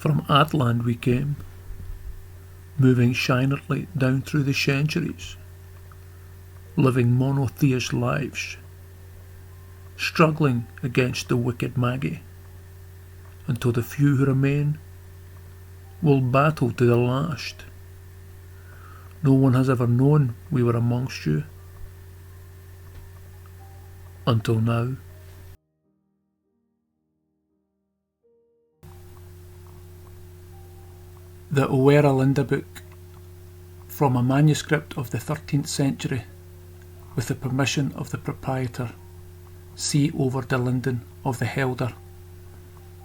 From Atland we came, moving shinerly down through the centuries, living monotheist lives, struggling against the wicked Magy, until the few who remain will battle to the lasht. No one has ever known we were amongst you, until now. The Oera book, from a manuscript of the 13th century, with the permission of the proprietor, see over the linden of the Helder,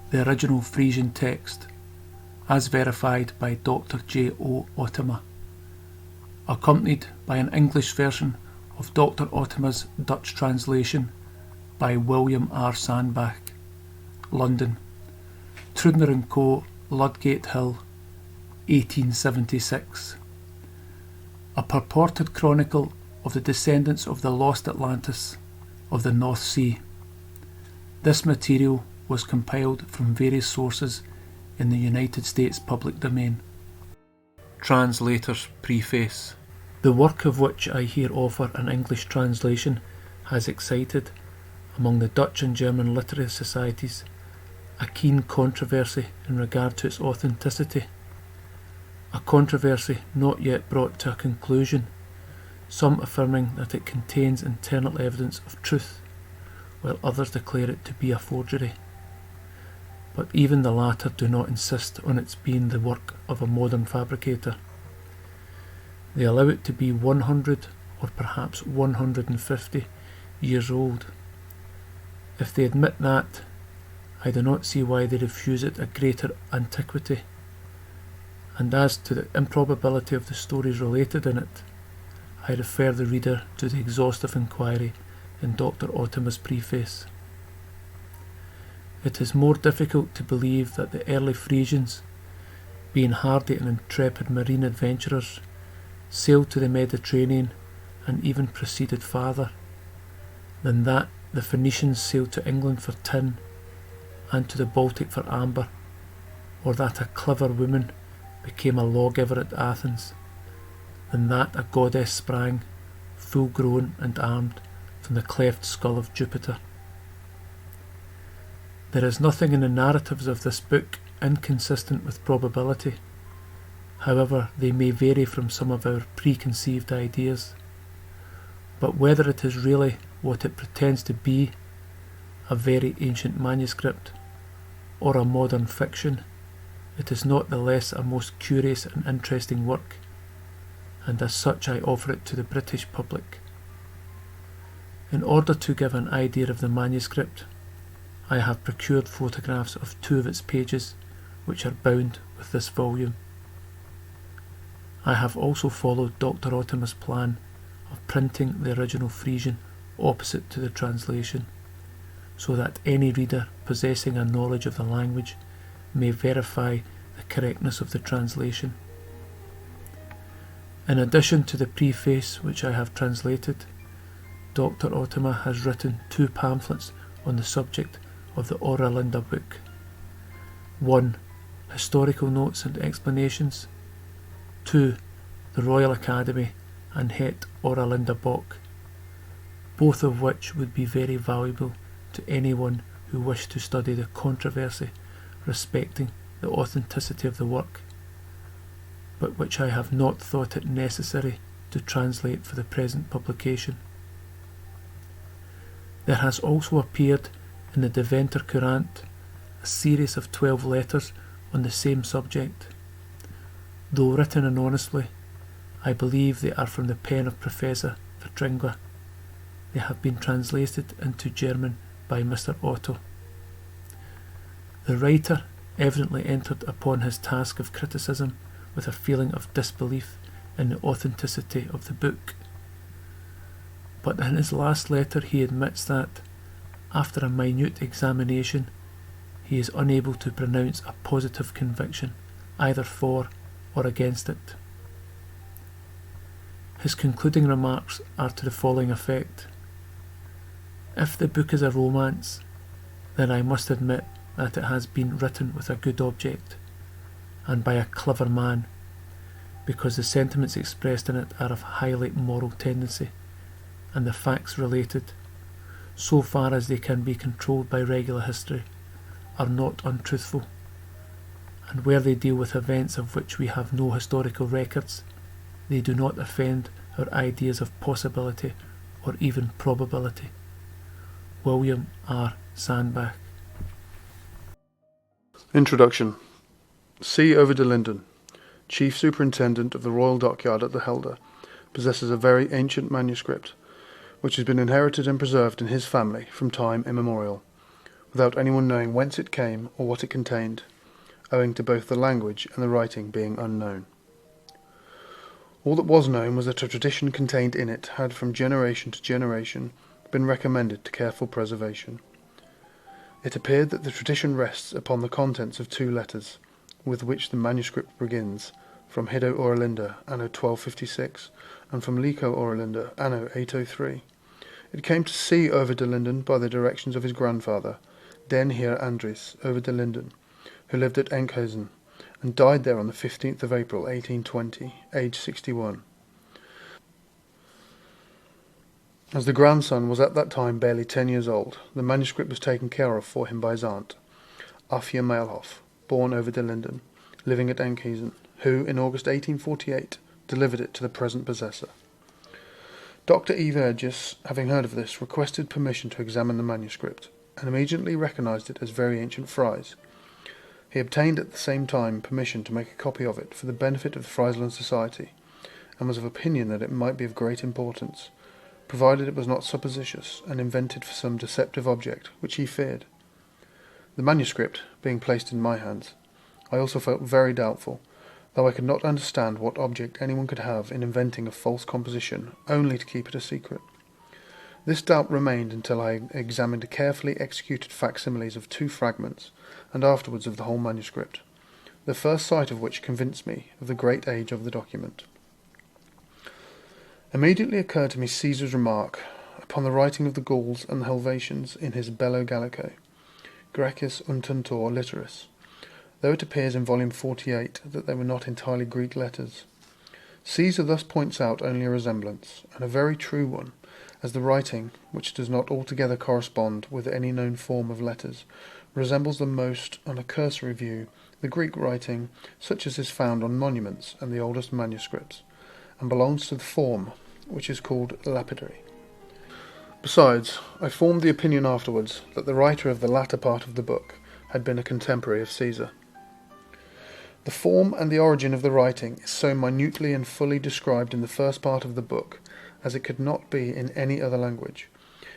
the original Frisian text, as verified by Dr. J. O. Otema, accompanied by an English version of Dr. Otema's Dutch translation by William R. Sandbach, London, Trudner & Co., Ludgate Hill, 1876. A purported chronicle of the descendants of the lost Atlantis of the North Sea. This material was compiled from various sources in the United States public domain. Translator's Preface. The work of which I here offer an English translation has excited, among the Dutch and German literary societies, a keen controversy in regard to its authenticity. A controversy not yet brought to a conclusion, some affirming that it contains internal evidence of truth, while others declare it to be a forgery. But even the latter do not insist on its being the work of a modern fabricator. They allow it to be 100 or perhaps 150 years old. If they admit that, I do not see why they refuse it a greater antiquity. And as to the improbability of the stories related in it, I refer the reader to the exhaustive inquiry in Dr. Otema's preface. It is more difficult to believe that the early Frisians, being hardy and intrepid marine adventurers, sailed to the Mediterranean and even proceeded farther, than that the Phoenicians sailed to England for tin and to the Baltic for amber, or that a clever woman became a lawgiver at Athens, than that a goddess sprang, full grown and armed, from the cleft skull of Jupiter. There is nothing in the narratives of this book inconsistent with probability, however they may vary from some of our preconceived ideas. But whether it is really what it pretends to be, a very ancient manuscript, or a modern fiction, it is not the less a most curious and interesting work, and as such I offer it to the British public. In order to give an idea of the manuscript, I have procured photographs of 2 of its pages, which are bound with this volume. I have also followed Dr. Otema's plan of printing the original Frisian opposite to the translation, so that any reader possessing a knowledge of the language may verify the correctness of the translation. In addition to the preface which I have translated, Dr. Otema has written 2 pamphlets on the subject of the Highlander book. 1. Historical Notes and Explanations. 2. The Royal Academy and Het Highlander boek, both of which would be very valuable to anyone who wished to study the controversy respecting the authenticity of the work, but which I have not thought it necessary to translate for the present publication. There has also appeared in the Deventer Courant a series of 12 letters on the same subject. Though written anonymously, I believe they are from the pen of Professor Vertringwa. They have been translated into German by Mr. Otto. The writer evidently entered upon his task of criticism with a feeling of disbelief in the authenticity of the book. But in his last letter he admits that, after a minute examination, he is unable to pronounce a positive conviction either for or against it. His concluding remarks are to the following effect: if the book is a romance, then I must admit that it has been written with a good object, and by a clever man, because the sentiments expressed in it are of highly moral tendency, and the facts related, so far as they can be controlled by regular history, are not untruthful, and where they deal with events of which we have no historical records, they do not offend our ideas of possibility or even probability. William R. Sandbach. Introduction. C. Over de Linden, Chief Superintendent of the Royal Dockyard at the Helder, possesses a very ancient manuscript, which has been inherited and preserved in his family from time immemorial, without anyone knowing whence it came or what it contained, owing to both the language and the writing being unknown. All that was known was that a tradition contained in it had from generation to generation been recommended to careful preservation. It appeared that the tradition rests upon the contents of 2 letters, with which the manuscript begins, from Hiddo Orlinda, anno 1256, and from Lico Orlinda, anno 803. It came to C. Over de Linden by the directions of his grandfather, Den Heer Andries Over de Linden, who lived at Enkhuizen, and died there on the 15th of April 1820, aged 61. As the grandson was at that time barely 10 years old, the manuscript was taken care of for him by his aunt, Afia Maelhoff, born Over de Linden, living at Enkhuizen, who, in August 1848, delivered it to the present possessor. Dr. Evergus, having heard of this, requested permission to examine the manuscript, and immediately recognised it as very ancient Fry's. He obtained at the same time permission to make a copy of it for the benefit of the Friesland Society, and was of opinion that it might be of great importance, provided it was not supposititious and invented for some deceptive object, which he feared. The manuscript, being placed in my hands, I also felt very doubtful, though I could not understand what object anyone could have in inventing a false composition only to keep it a secret. This doubt remained until I examined carefully executed facsimiles of 2 fragments, and afterwards of the whole manuscript, the first sight of which convinced me of the great age of the document. Immediately occurred to me Caesar's remark upon the writing of the Gauls and the Helvetians in his Bello Gallico, Graecis untuntor litteris, though it appears in volume 48 that they were not entirely Greek letters. Caesar thus points out only a resemblance, and a very true one, as the writing, which does not altogether correspond with any known form of letters, resembles the most, on a cursory view, the Greek writing such as is found on monuments and the oldest manuscripts, and belongs to the form which is called lapidary. Besides, I formed the opinion afterwards that the writer of the latter part of the book had been a contemporary of Caesar. The form and the origin of the writing is so minutely and fully described in the first part of the book as it could not be in any other language.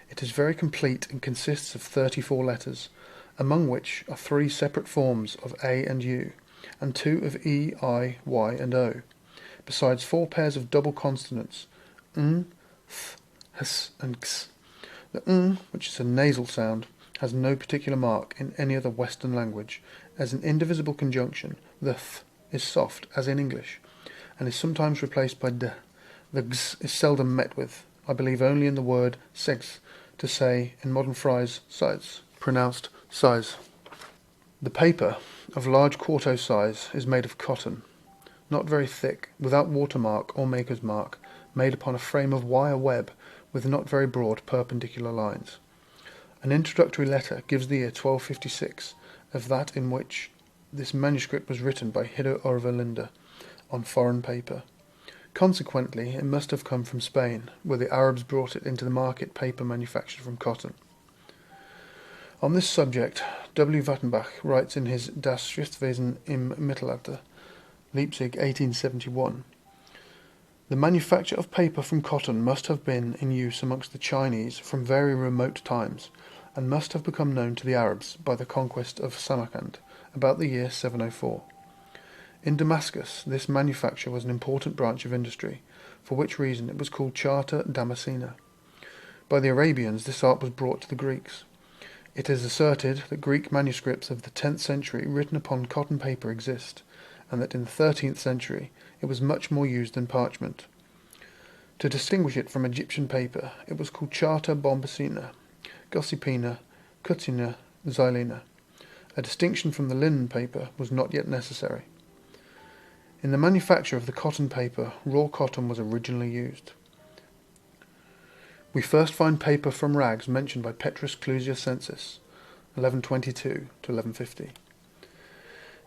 It is very complete and consists of 34 letters, among which are 3 separate forms of A and U, and 2 of E, I, Y, and O, besides 4 pairs of double consonants, th, hs, and ks. The which is a nasal sound, has no particular mark in any other Western language. As an indivisible conjunction, the th is soft, as in English, and is sometimes replaced by d. The gs is seldom met with, I believe only in the word segs, to say, in modern Fry's, size, pronounced size. The paper, of large quarto size, is made of cotton, not very thick, without watermark or maker's mark, made upon a frame of wire web, with not very broad perpendicular lines. An introductory letter gives the year 1256 of that in which this manuscript was written by Hiddo Orlinda on foreign paper. Consequently, it must have come from Spain, where the Arabs brought it into the market paper manufactured from cotton. On this subject, W. Wattenbach writes in his Das Schriftwesen im Mittelalter, Leipzig, 1871, "The manufacture of paper from cotton must have been in use amongst the Chinese from very remote times, and must have become known to the Arabs by the conquest of Samarkand about the year 704. In Damascus, this manufacture was an important branch of industry, for which reason it was called Charta Damascena. By the Arabians, this art was brought to the Greeks. It is asserted that Greek manuscripts of the 10th century written upon cotton paper exist, and that in the 13th century it was much more used than parchment. To distinguish it from Egyptian paper, it was called Charta Bombacina, Gossipina, Cutina, Xylina. A distinction from the linen paper was not yet necessary. In the manufacture of the cotton paper, raw cotton was originally used. We first find paper from rags mentioned by Petrus Clusius-Census, 1122 to 1150.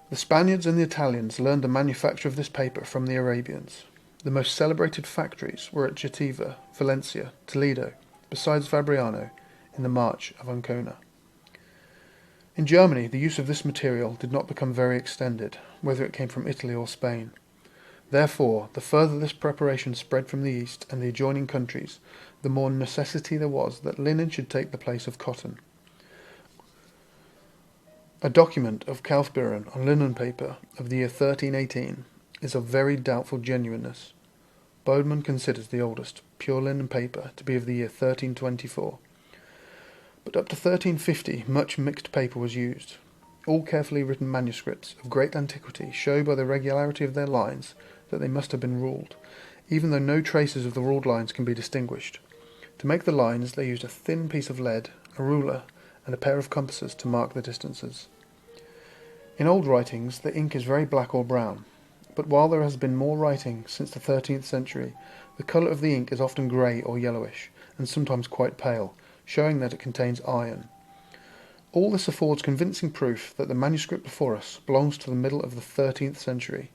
The Spaniards and the Italians learned the manufacture of this paper from the Arabians. The most celebrated factories were at Jativa, Valencia, Toledo, besides Fabriano, in the March of Ancona. In Germany, the use of this material did not become very extended, whether it came from Italy or Spain. Therefore, the further this preparation spread from the east and the adjoining countries, the more necessity there was that linen should take the place of cotton. A document of Kaufbeuren on linen paper of the year 1318 is of very doubtful genuineness. Bodman considers the oldest pure linen paper to be of the year 1324. But up to 1350 much mixed paper was used. All carefully written manuscripts of great antiquity show by the regularity of their lines that they must have been ruled, even though no traces of the ruled lines can be distinguished. To make the lines they used a thin piece of lead, a ruler, and a pair of compasses to mark the distances. In old writings the ink is very black or brown, but while there has been more writing since the 13th century, the colour of the ink is often grey or yellowish, and sometimes quite pale, showing that it contains iron. All this affords convincing proof that the manuscript before us belongs to the middle of the 13th century,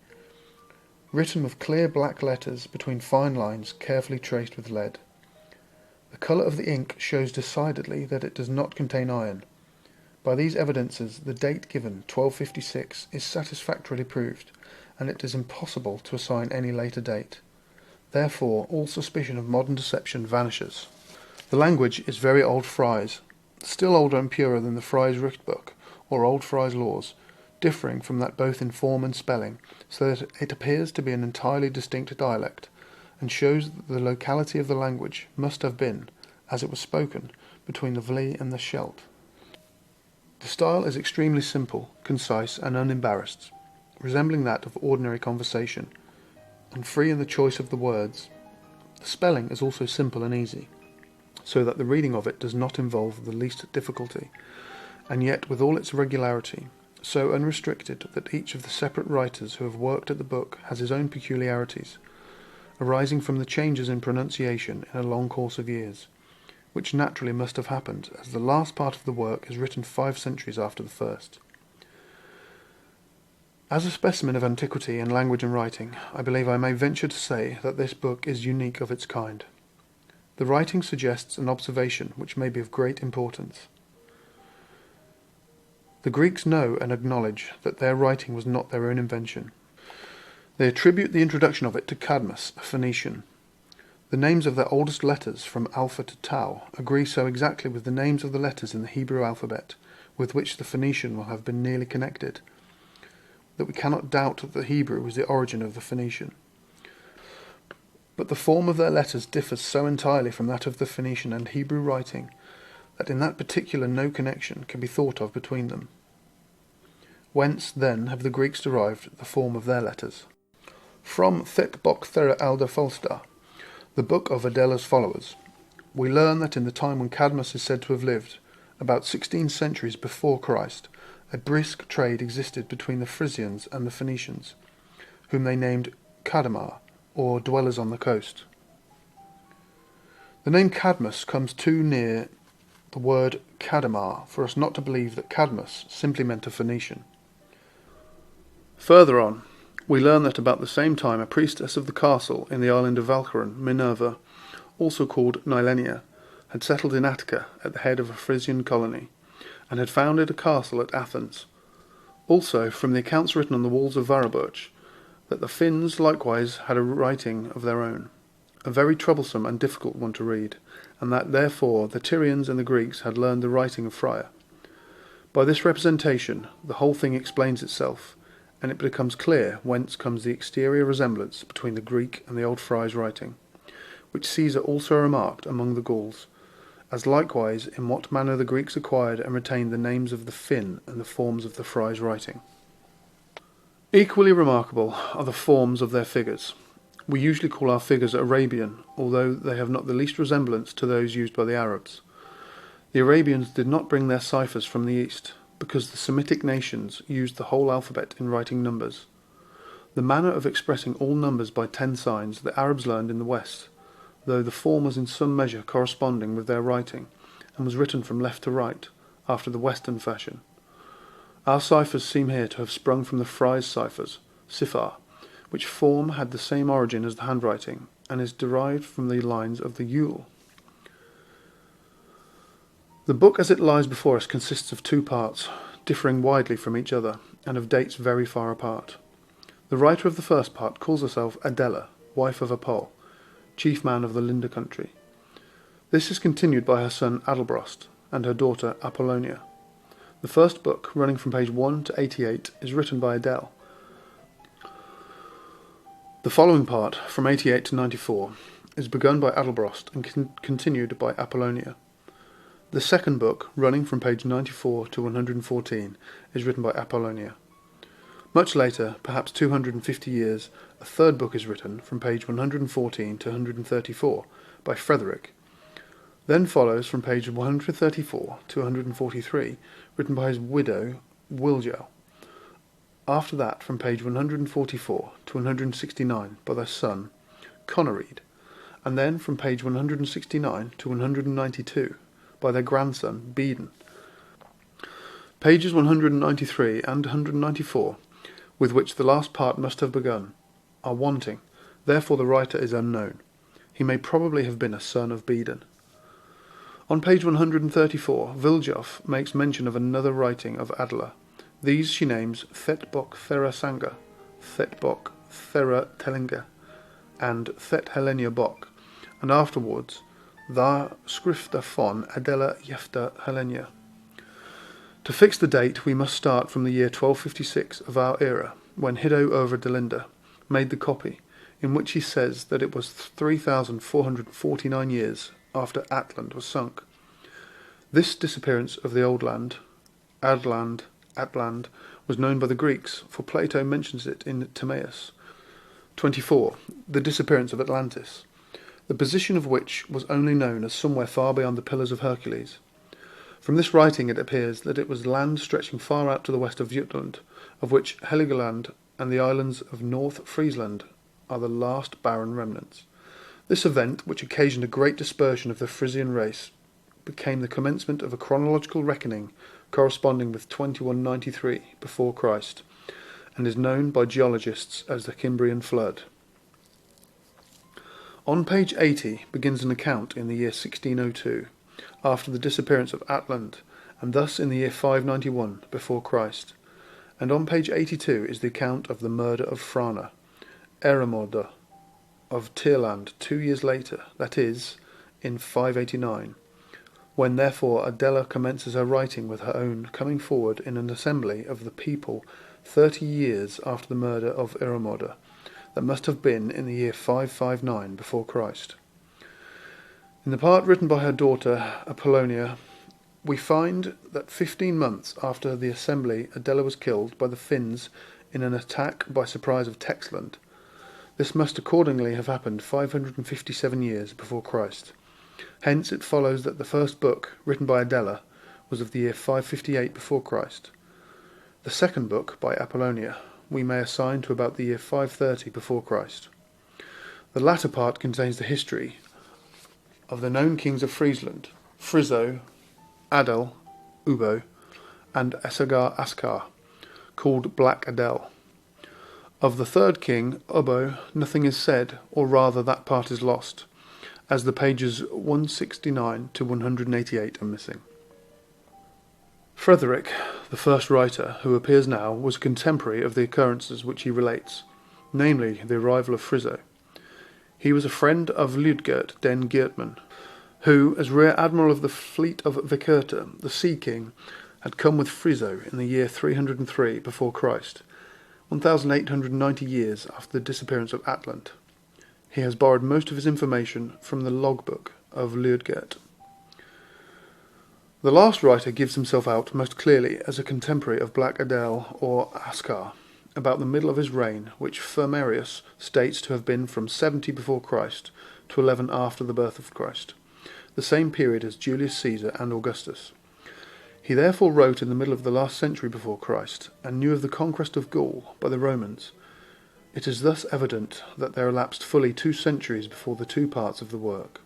written with clear black letters between fine lines carefully traced with lead. The colour of the ink shows decidedly that it does not contain iron. By these evidences the date given, 1256, is satisfactorily proved, and it is impossible to assign any later date. Therefore all suspicion of modern deception vanishes. The language is very old Fry's, still older and purer than the Fry's Richtbook, or Old Fry's Laws, differing from that both in form and spelling, so that it appears to be an entirely distinct dialect, and shows that the locality of the language must have been, as it was spoken, between the Vlie and the Scheldt. The style is extremely simple, concise, and unembarrassed, resembling that of ordinary conversation, and free in the choice of the words. The spelling is also simple and easy, so that the reading of it does not involve the least difficulty, and yet with all its regularity, so unrestricted that each of the separate writers who have worked at the book has his own peculiarities, arising from the changes in pronunciation in a long course of years, which naturally must have happened, as the last part of the work is written 5 centuries after the first. As a specimen of antiquity in language and writing, I believe I may venture to say that this book is unique of its kind. The writing suggests an observation which may be of great importance. The Greeks know and acknowledge that their writing was not their own invention. They attribute the introduction of it to Cadmus, a Phoenician. The names of their oldest letters, from alpha to tau, agree so exactly with the names of the letters in the Hebrew alphabet, with which the Phoenician will have been nearly connected, that we cannot doubt that the Hebrew was the origin of the Phoenician. But the form of their letters differs so entirely from that of the Phoenician and Hebrew writing that in that particular no connection can be thought of between them. Whence, then, have the Greeks derived the form of their letters? From Thek Bok Thera Alda Falsta, the book of Adela's followers, we learn that in the time when Cadmus is said to have lived, about 16 centuries before Christ, a brisk trade existed between the Frisians and the Phoenicians, whom they named Cadamar, or dwellers on the coast. The name Cadmus comes too near the word Cadamar for us not to believe that Cadmus simply meant a Phoenician. Further on, we learn that about the same time a priestess of the castle in the island of Walcheren, Minerva, also called Nilenia, had settled in Attica at the head of a Frisian colony, and had founded a castle at Athens. Also, from the accounts written on the walls of Waraburgt, that the Finns likewise had a writing of their own, a very troublesome and difficult one to read, and that therefore the Tyrians and the Greeks had learned the writing of Frya. By this representation the whole thing explains itself, and it becomes clear whence comes the exterior resemblance between the Greek and the old Fry's writing, which Caesar also remarked among the Gauls, as likewise in what manner the Greeks acquired and retained the names of the Finn and the forms of the Fry's writing. Equally remarkable are the forms of their figures. We usually call our figures Arabian, although they have not the least resemblance to those used by the Arabs. The Arabians did not bring their ciphers from the East, because the Semitic nations used the whole alphabet in writing numbers. The manner of expressing all numbers by 10 signs the Arabs learned in the West, though the form was in some measure corresponding with their writing, and was written from left to right, after the Western fashion. Our ciphers seem here to have sprung from the Fry's ciphers, Sifar, which form had the same origin as the handwriting, and is derived from the lines of the Yule. The book as it lies before us consists of 2 parts, differing widely from each other, and of dates very far apart. The writer of the first part calls herself Adela, wife of Apol, chief man of the Linde country. This is continued by her son Adelbrost and her daughter Apollonia. The first book, running from page 1 to 88, is written by Adele. The following part, from 88 to 94, is begun by Adelbrost and continued by Apollonia. The second book, running from page 94 to 114, is written by Apollonia. Much later, perhaps 250 years, a third book is written from page 114 to 134 by Frederick. Then follows from page 134 to 143, written by his widow, Wilgel. After that, from page 144 to 169 by their son, Conored, and then from page 169 to 192 by their grandson, Bedan. Pages 193 and 194, with which the last part must have begun, are wanting, therefore the writer is unknown. He may probably have been a son of Bedan. On page 134, Viljof makes mention of another writing of Adela. These she names Thetbok Thera Sanga, Thetbok Thera Telinga, and Thet Helenia Bok, and afterwards Tha Skrifta von Adela Jefta Helenia. To fix the date, we must start from the year 1256 of our era, when Hiddo over de Linde made the copy, in which he says that it was 3,449 years after Atland was sunk. This disappearance of the old land, Atland, was known by the Greeks, for Plato mentions it in Timaeus. 24. The disappearance of Atlantis, the position of which was only known as somewhere far beyond the Pillars of Hercules. From this writing it appears that it was land stretching far out to the west of Jutland, of which Heligoland and the islands of North Friesland are the last barren remnants. This event, which occasioned a great dispersion of the Frisian race, became the commencement of a chronological reckoning corresponding with 2193 before Christ, and is known by geologists as the Cimbrian Flood. On page 80 begins an account in the year 1602, after the disappearance of Atland, and thus in the year 591 before Christ, and on page 82 is the account of the murder of Frana, Eramorda, of Tearland 2 years later, that is, in 589, when therefore Adela commences her writing with her own coming forward in an assembly of the people 30 years after the murder of Eramorda, that must have been in the year 559 before Christ. In the part written by her daughter Apollonia, we find that 15 months after the assembly Adela was killed by the Finns in an attack by surprise of Texland. This must accordingly have happened 557 years before Christ. Hence it follows that the first book, written by Adela, was of the year 558 before Christ. The second book, by Apollonia, we may assign to about the year 530 before Christ. The latter part contains the history of the known kings of Friesland, Friso, Adel, Ubo, and Esagar Askar, called Black Adel. Of the third king, Ubbo, nothing is said, or rather that part is lost, as the pages 169 to 188 are missing. Frederick, the first writer, who appears now, was a contemporary of the occurrences which he relates, namely the arrival of Friso. He was a friend of Liudgert den Geertman, who, as rear admiral of the fleet of Vikerta, the sea king, had come with Friso in the year 303 before Christ, 1,890 years after the disappearance of Atland. He has borrowed most of his information from the logbook of Liudgert. The last writer gives himself out most clearly as a contemporary of Black Adel or Askar, about the middle of his reign, which Firmarius states to have been from 70 before Christ to 11 after the birth of Christ, the same period as Julius Caesar and Augustus. He therefore wrote in the middle of the last century before Christ, and knew of the conquest of Gaul by the Romans. It is thus evident that there elapsed fully 2 centuries before the 2 parts of the work.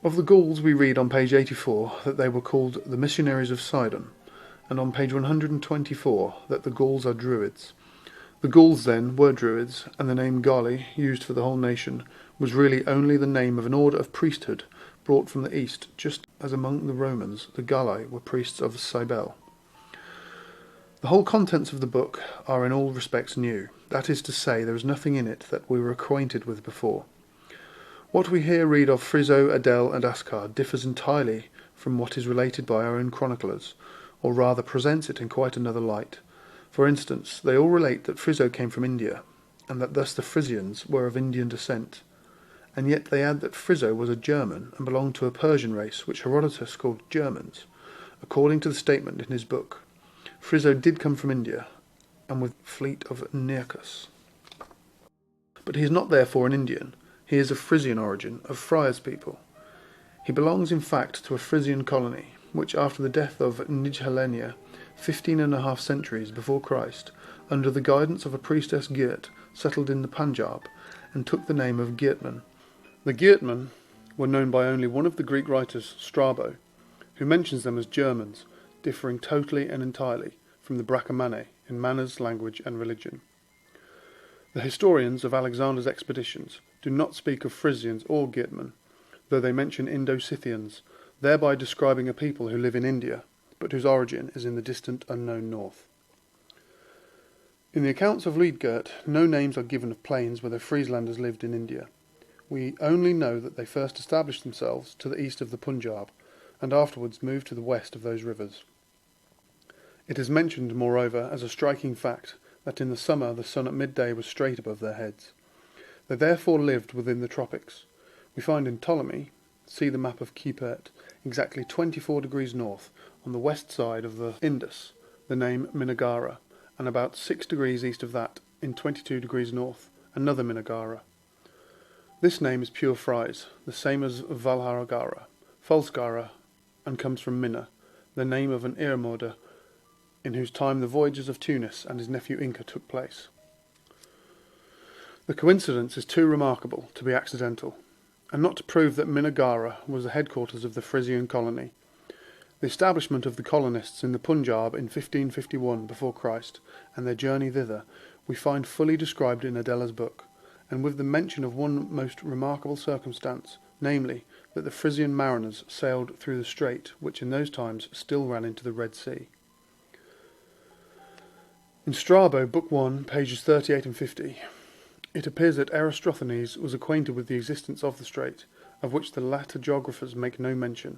Of the Gauls we read on page 84 that they were called the missionaries of Sidon, and on page 124 that the Gauls are Druids. The Gauls, then, were Druids, and the name Galli, used for the whole nation, was really only the name of an order of priesthood brought from the east, just as among the Romans the Galli were priests of Citadel. The whole contents of the book are in all respects new. That is to say, there is nothing in it that we were acquainted with before. What we here read of Friso, Adel, and Ascar differs entirely from what is related by our own chroniclers, or rather presents it in quite another light. For instance, they all relate that Friso came from India, and that thus the Frisians were of Indian descent, and yet they add that Friso was a German and belonged to a Persian race which Herodotus called Germans, according to the statement in his book. Friso did come from India, and with fleet of Nearchus. But he is not therefore an Indian. He is of Frisian origin, of Frya's people. He belongs in fact to a Frisian colony, which after the death of Nidhalenia, 15½ centuries before Christ, under the guidance of a priestess Girt, settled in the Punjab, and took the name of Geatmen. The Geatmen were known by only one of the Greek writers, Strabo, who mentions them as Germans, differing totally and entirely from the Brachomane in manners, language, and religion. The historians of Alexander's expeditions do not speak of Frisians or Geatmen, though they mention Indo-Scythians, thereby describing a people who live in India, but whose origin is in the distant unknown north. In the accounts of Luidgert, no names are given of plains where the Frieslanders lived in India. We only know that they first established themselves to the east of the Punjab, and afterwards moved to the west of those rivers. It is mentioned, moreover, as a striking fact, that in the summer the sun at midday was straight above their heads. They therefore lived within the tropics. We find in Ptolemy, see the map of Kipert, exactly 24 degrees north, on the west side of the Indus, the name Minagara, and about 6 degrees east of that, in 22 degrees north, another Minagara. This name is pure Fries, the same as Valharagara, Falsgara, and comes from Minno, the name of an Irmoder, in whose time the voyages of Teunis and his nephew Inca took place. The coincidence is too remarkable to be accidental, and not to prove that Minagara was the headquarters of the Frisian colony. The establishment of the colonists in the Punjab in 1551 before Christ, and their journey thither, we find fully described in Adela's book, and with the mention of one most remarkable circumstance, namely, that the Frisian mariners sailed through the strait, which in those times still ran into the Red Sea. In Strabo, Book 1, pages 38 and 50, it appears that Eratosthenes was acquainted with the existence of the strait, of which the later geographers make no mention.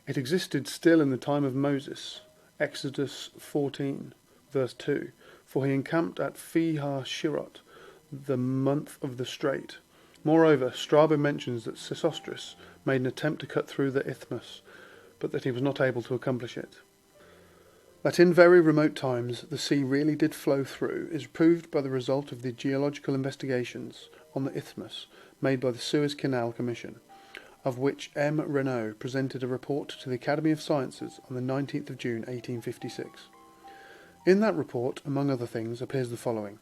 It existed still in the time of Moses, Exodus 14, verse 2, for he encamped at Fi-ha-Shirot, the month of the strait. Moreover, Strabo mentions that Sesostris made an attempt to cut through the isthmus, but that he was not able to accomplish it. That in very remote times the sea really did flow through is proved by the result of the geological investigations on the isthmus made by the Suez Canal Commission, of which M. Renaud presented a report to the Academy of Sciences on the 19th of June 1856. In that report, among other things, appears the following: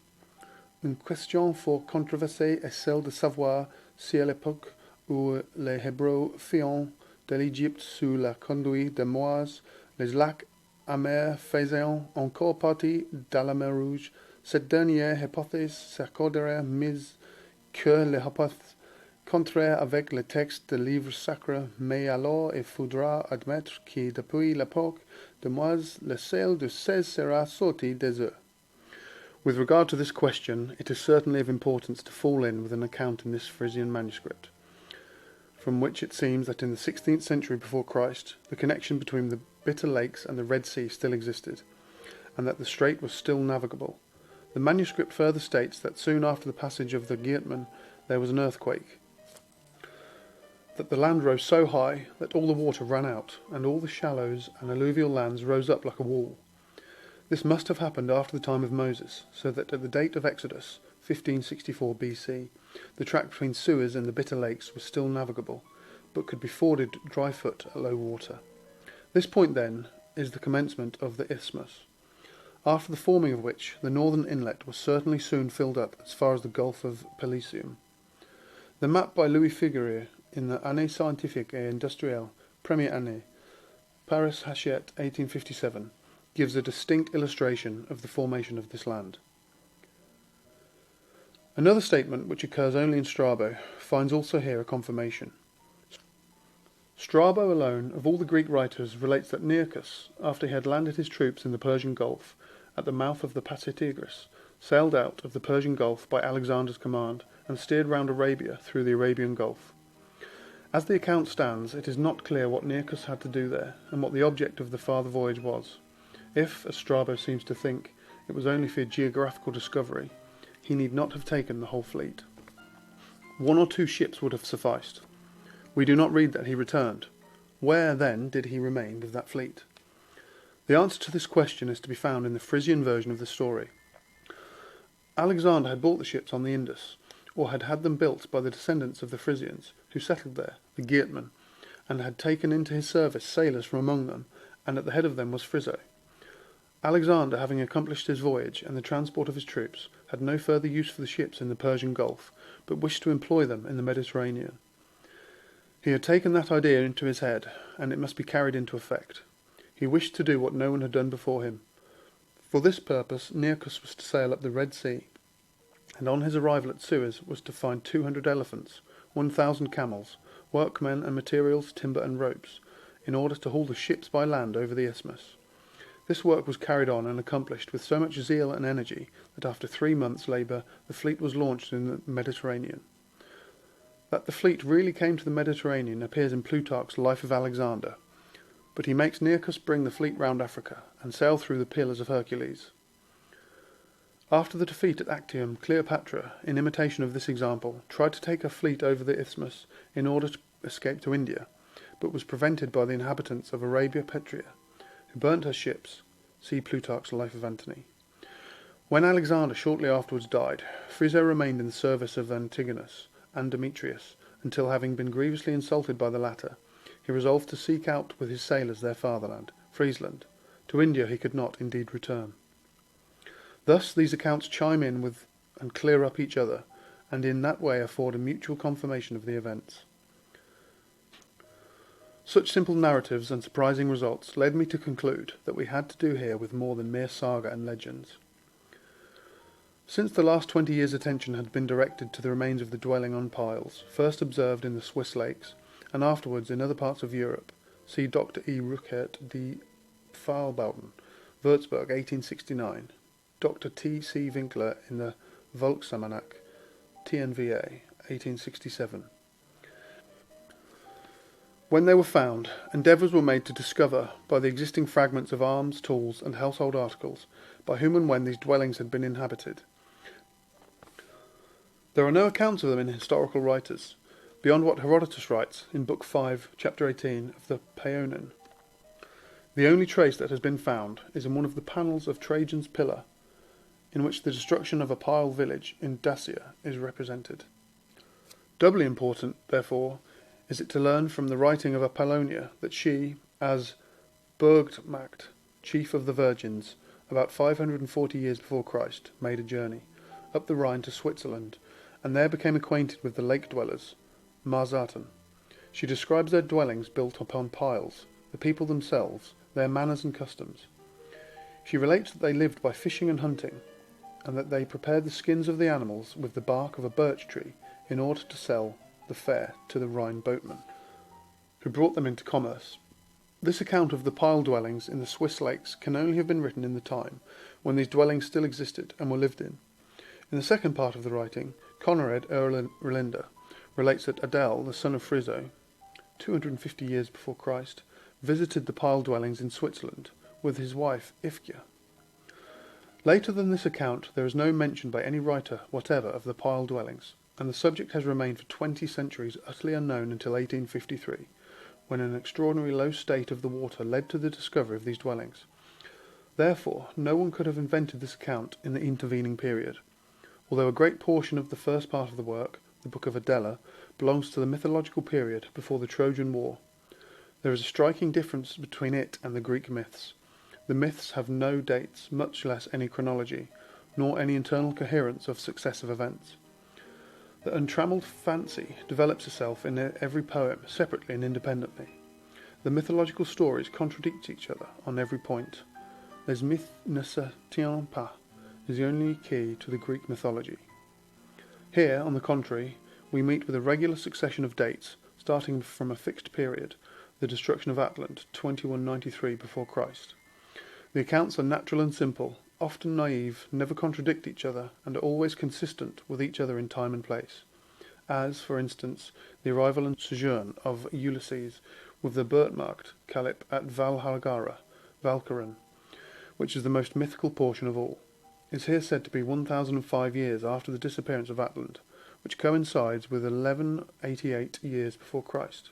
Une question fort controversée est celle de savoir si à l'époque où les Hébreux fuient de l'Égypte sous la conduite de Moïse, les lacs amers faisaient encore partie de la mer Rouge. Cette dernière hypothèse s'accorderait mise que l'hypothèse contraire avec le texte du livre sacré, mais alors il faudra admettre que depuis l'époque de Moïse, le sel de 16 sera sorti des eaux. With regard to this question, it is certainly of importance to fall in with an account in this Frisian manuscript, from which it seems that in the 16th century before Christ, the connection between the Bitter Lakes and the Red Sea still existed, and that the strait was still navigable. The manuscript further states that soon after the passage of the Geatmen there was an earthquake, that the land rose so high that all the water ran out, and all the shallows and alluvial lands rose up like a wall. This must have happened after the time of Moses, so that at the date of Exodus, 1564 BC, the tract between Suez and the Bitter Lakes was still navigable, but could be forded dry foot at low water. This point, then, is the commencement of the isthmus. after the forming of which the northern inlet was certainly soon filled up as far as the Gulf of Pelusium. The map by Louis Figuier in the Année Scientifique et Industrielle, Première Année, Paris Hachette, 1857, gives a distinct illustration of the formation of this land. Another statement, which occurs only in Strabo, finds also here a confirmation. Strabo alone, of all the Greek writers, relates that Nearchus, after he had landed his troops in the Persian Gulf, at the mouth of the Pasitigris, sailed out of the Persian Gulf by Alexander's command, and steered round Arabia through the Arabian Gulf. As the account stands, it is not clear what Nearchus had to do there, and what the object of the farther voyage was. If, as Strabo seems to think, it was only for geographical discovery, he need not have taken the whole fleet. 1 or 2 ships would have sufficed. We do not read that he returned. Where, then, did he remain with that fleet? The answer to this question is to be found in the Frisian version of the story. Alexander had bought the ships on the Indus, or had had them built by the descendants of the Frisians, who settled there, the Geatmen, and had taken into his service sailors from among them, and at the head of them was Friso. Alexander, having accomplished his voyage and the transport of his troops, had no further use for the ships in the Persian Gulf, but wished to employ them in the Mediterranean. He had taken that idea into his head, and it must be carried into effect. He wished to do what no one had done before him. For this purpose Nearchus was to sail up the Red Sea, and on his arrival at Suez was to find 200 elephants, 1,000 camels, workmen and materials, timber and ropes, in order to haul the ships by land over the isthmus. This work was carried on and accomplished with so much zeal and energy that after 3 months' labour the fleet was launched in the Mediterranean. That the fleet really came to the Mediterranean appears in Plutarch's Life of Alexander, but he makes Nearchus bring the fleet round Africa and sail through the Pillars of Hercules. After the defeat at Actium, Cleopatra, in imitation of this example, tried to take her fleet over the isthmus in order to escape to India, but was prevented by the inhabitants of Arabia Petrea, who burnt her ships. See Plutarch's Life of Antony. When Alexander shortly afterwards died, Friso remained in the service of Antigonus and Demetrius, until, having been grievously insulted by the latter, he resolved to seek out with his sailors their fatherland, Friesland. To India he could not indeed return. Thus these accounts chime in with and clear up each other, and in that way afford a mutual confirmation of the events. Such simple narratives and surprising results led me to conclude that we had to do here with more than mere saga and legends. Since the last 20 years' attention had been directed to the remains of the dwelling on piles, first observed in the Swiss lakes, and afterwards in other parts of Europe, see Dr. E. Ruckert de Pfahlbauten, Würzburg, 1869, Dr. T. C. Winkler in the Volksalmanach, TNVA, 1867. When they were found, endeavours were made to discover, by the existing fragments of arms, tools, and household articles, by whom and when these dwellings had been inhabited. There are no accounts of them in historical writers, beyond what Herodotus writes in Book 5, Chapter 18 of the Paeonin. The only trace that has been found is in one of the panels of Trajan's pillar, in which the destruction of a pile village in Dacia is represented. Doubly important, therefore, is it to learn from the writing of Apollonia that she, as Burgt Magd, chief of the virgins, about 540 years before Christ, made a journey up the Rhine to Switzerland, and there became acquainted with the lake dwellers, Marsaten. She describes their dwellings built upon piles, the people themselves, their manners and customs. She relates that they lived by fishing and hunting, and that they prepared the skins of the animals with the bark of a birch tree in order to sell the fare to the Rhine boatmen, who brought them into commerce. This account of the pile dwellings in the Swiss lakes can only have been written in the time when these dwellings still existed and were lived in. In the second part of the writing, Conrad Erlinda relates that Adela, the son of Friso, 250 years before Christ, visited the pile dwellings in Switzerland with his wife Ifkia. Later than this account, there is no mention by any writer whatever of the pile dwellings, and the subject has remained for 20 centuries utterly unknown until 1853, when an extraordinary low state of the water led to the discovery of these dwellings. Therefore, no one could have invented this account in the intervening period. Although a great portion of the first part of the work, the Book of Adela, belongs to the mythological period before the Trojan War, there is a striking difference between it and the Greek myths. The myths have no dates, much less any chronology, nor any internal coherence of successive events. The untrammelled fancy develops itself in every poem, separately and independently. The mythological stories contradict each other on every point. Les mythes ne se tiennent pas is the only key to the Greek mythology. Here, on the contrary, we meet with a regular succession of dates, starting from a fixed period, the destruction of Atland, 2193 before Christ. The accounts are natural and simple, often naive, never contradict each other, and are always consistent with each other in time and place, as, for instance, the arrival and sojourn of Ulysses with the Burgt Calip at Valhalla, Valkyran, which is the most mythical portion of all, is here said to be 1005 years after the disappearance of Atland, which coincides with 1188 years before Christ,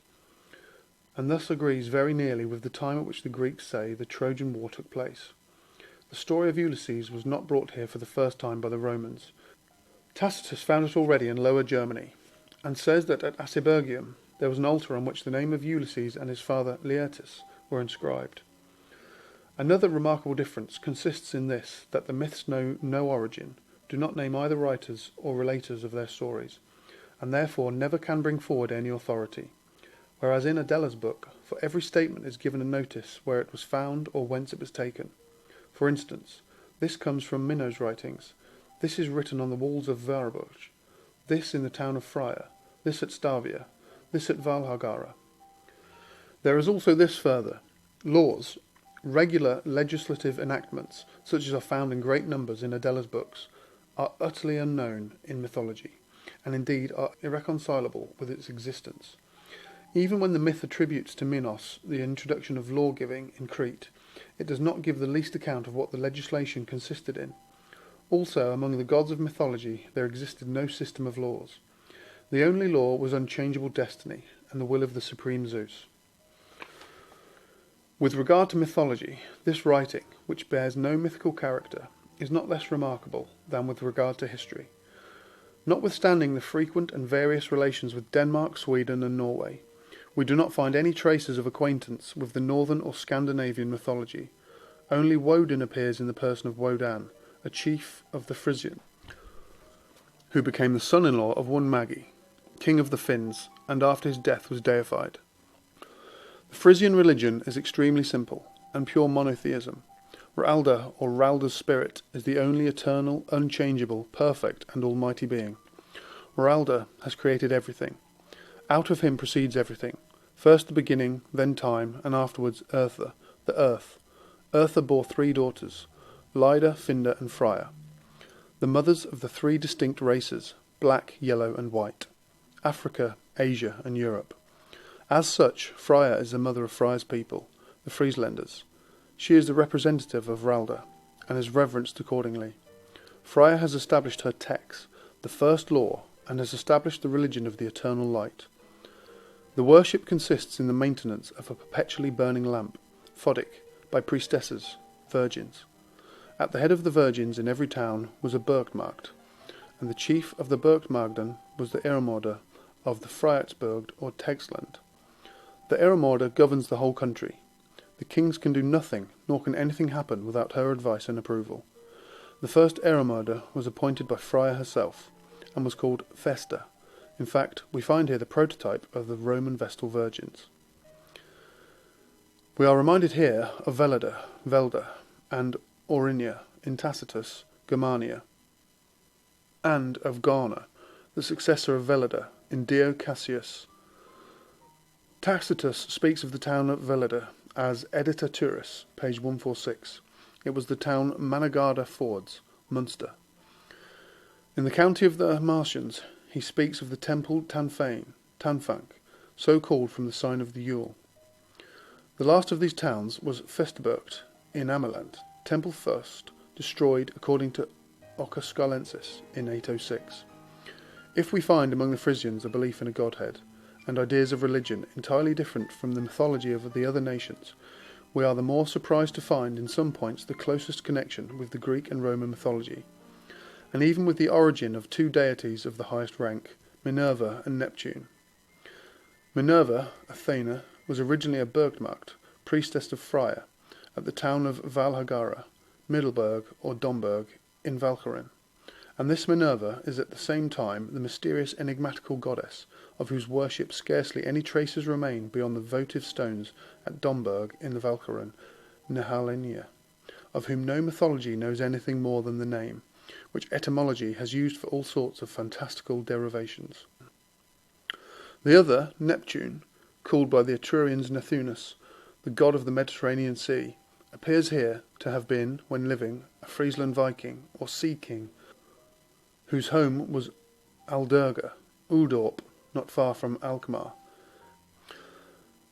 and thus agrees very nearly with the time at which the Greeks say the Trojan War took place. The story of Ulysses was not brought here for the first time by the Romans. Tacitus found it already in Lower Germany, and says that at Asibergium there was an altar on which the name of Ulysses and his father Laertes were inscribed. Another remarkable difference consists in this, that the myths know no origin, do not name either writers or relators of their stories, and therefore never can bring forward any authority, whereas in Adela's book, for every statement is given a notice where it was found or whence it was taken. For instance, this comes from Minno's writings, this is written on the walls of Waraburgt, this in the town of Frya, this at Stavia, this at Valhalla. There is also this further: laws, regular legislative enactments, such as are found in great numbers in Adela's books, are utterly unknown in mythology, and indeed are irreconcilable with its existence. Even when the myth attributes to Minos the introduction of law-giving in Crete, it does not give the least account of what the legislation consisted in. Also, among the gods of mythology there existed no system of laws. The only law was unchangeable destiny, and the will of the supreme Zeus. With regard to mythology, this writing, which bears no mythical character, is not less remarkable than with regard to history. Notwithstanding the frequent and various relations with Denmark, Sweden, and Norway, we do not find any traces of acquaintance with the northern or Scandinavian mythology. Only Wodin appears in the person of Wodan, a chief of the Frisians, who became the son-in-law of one Magy, king of the Finns, and after his death was deified. The Frisian religion is extremely simple, and pure monotheism. Wralda, or Wralda's spirit, is the only eternal, unchangeable, perfect, and almighty being. Wralda has created everything. Out of him proceeds everything. First the beginning, then time, and afterwards Eartha, the earth. Eartha bore 3 daughters, Lyda, Finda, and Frya, the mothers of the 3 distinct races, black, yellow, and white, Africa, Asia, and Europe. As such, Frya is the mother of Frya's people, the Frieslanders. She is the representative of Wralda, and is reverenced accordingly. Frya has established her text, the first law, and has established the religion of the eternal light. The worship consists in the maintenance of a perpetually burning lamp, Fodic, by priestesses, virgins. At the head of the virgins in every town was a Burgt, and the chief of the Burgtmagden was the Eremorder of the Fryatsburg or Texland. The Eremorder governs the whole country. The kings can do nothing, nor can anything happen without her advice and approval. The first Eremorder was appointed by Frya herself, and was called Fasta. In fact, we find here the prototype of the Roman Vestal Virgins. We are reminded here of Velda, and Aurinia in Tacitus, Germania, and of Garna, the successor of Velda, in Dio Cassius. Tacitus speaks of the town of Velda as Edita Turis, page 146. It was the town Managarda Fords, Munster. In the county of the Martians, he speaks of the temple Tanfank, so called from the sign of the Yule. The last of these towns was Festaburgt in Ameland, temple first destroyed according to Okke Scalensis in 806. If we find among the Frisians a belief in a godhead, and ideas of religion entirely different from the mythology of the other nations, we are the more surprised to find in some points the closest connection with the Greek and Roman mythology, and even with the origin of 2 deities of the highest rank, Minerva and Neptune. Minerva, Athena, was originally a Burgtmagd, priestess of Frya, at the town of Valhagara, Middelburg or Domburg in Walcheren, and this Minerva is at the same time the mysterious enigmatical goddess of whose worship scarcely any traces remain beyond the votive stones at Domburg in the Walcheren Nehalennia, of whom no mythology knows anything more than the name, which etymology has used for all sorts of fantastical derivations. The other, Neptune, called by the Etrurians Teunis, the god of the Mediterranean Sea, appears here to have been, when living, a Friesland Viking, or sea king, whose home was Alderga, Uldorp, not far from Alkmaar.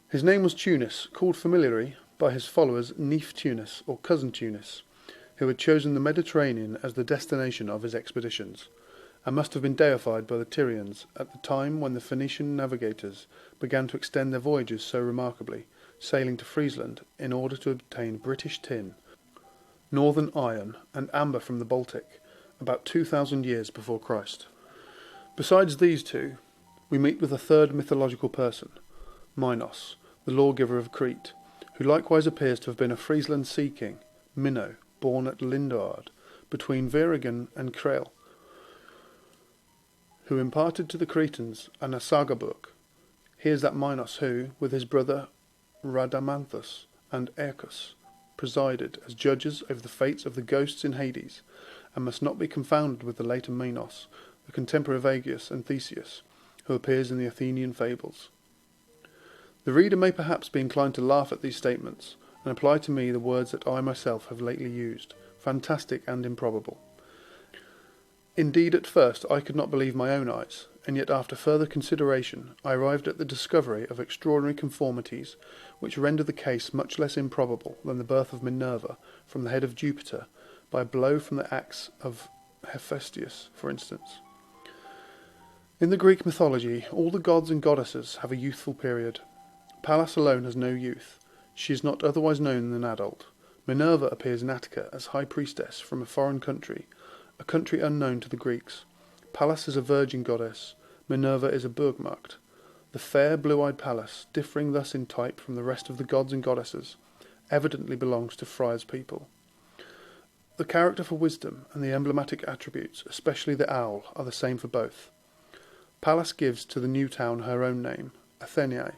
His name was Teunis, called familiarly by his followers Neef Teunis, or Cousin Teunis, who had chosen the Mediterranean as the destination of his expeditions, and must have been deified by the Tyrians at the time when the Phoenician navigators began to extend their voyages so remarkably, sailing to Friesland in order to obtain British tin, northern iron, and amber from the Baltic, about 2,000 years before Christ. Besides these two, we meet with a third mythological person, Minos, the lawgiver of Crete, who likewise appears to have been a Friesland sea king, Minno, born at Lindoard, between Veregin and Krael, who imparted to the Cretans an saga book. He is that Minos who, with his brother Rhadamanthus and Aeacus, presided as judges over the fates of the ghosts in Hades, and must not be confounded with the later Minos, the contemporary of Aegeus and Theseus, who appears in the Athenian fables. The reader may perhaps be inclined to laugh at these statements, and apply to me the words that I myself have lately used, fantastic and improbable. Indeed, at first I could not believe my own eyes, and yet after further consideration I arrived at the discovery of extraordinary conformities which render the case much less improbable than the birth of Minerva from the head of Jupiter by a blow from the axe of Hephaestus, for instance. In the Greek mythology, all the gods and goddesses have a youthful period. Pallas alone has no youth. She is not otherwise known than adult. Minerva appears in Attica as high priestess from a foreign country, a country unknown to the Greeks. Pallas is a virgin goddess. Minerva is a Burgt. The fair, blue-eyed Pallas, differing thus in type from the rest of the gods and goddesses, evidently belongs to Frya's people. The character for wisdom and the emblematic attributes, especially the owl, are the same for both. Pallas gives to the new town her own name, Athenae,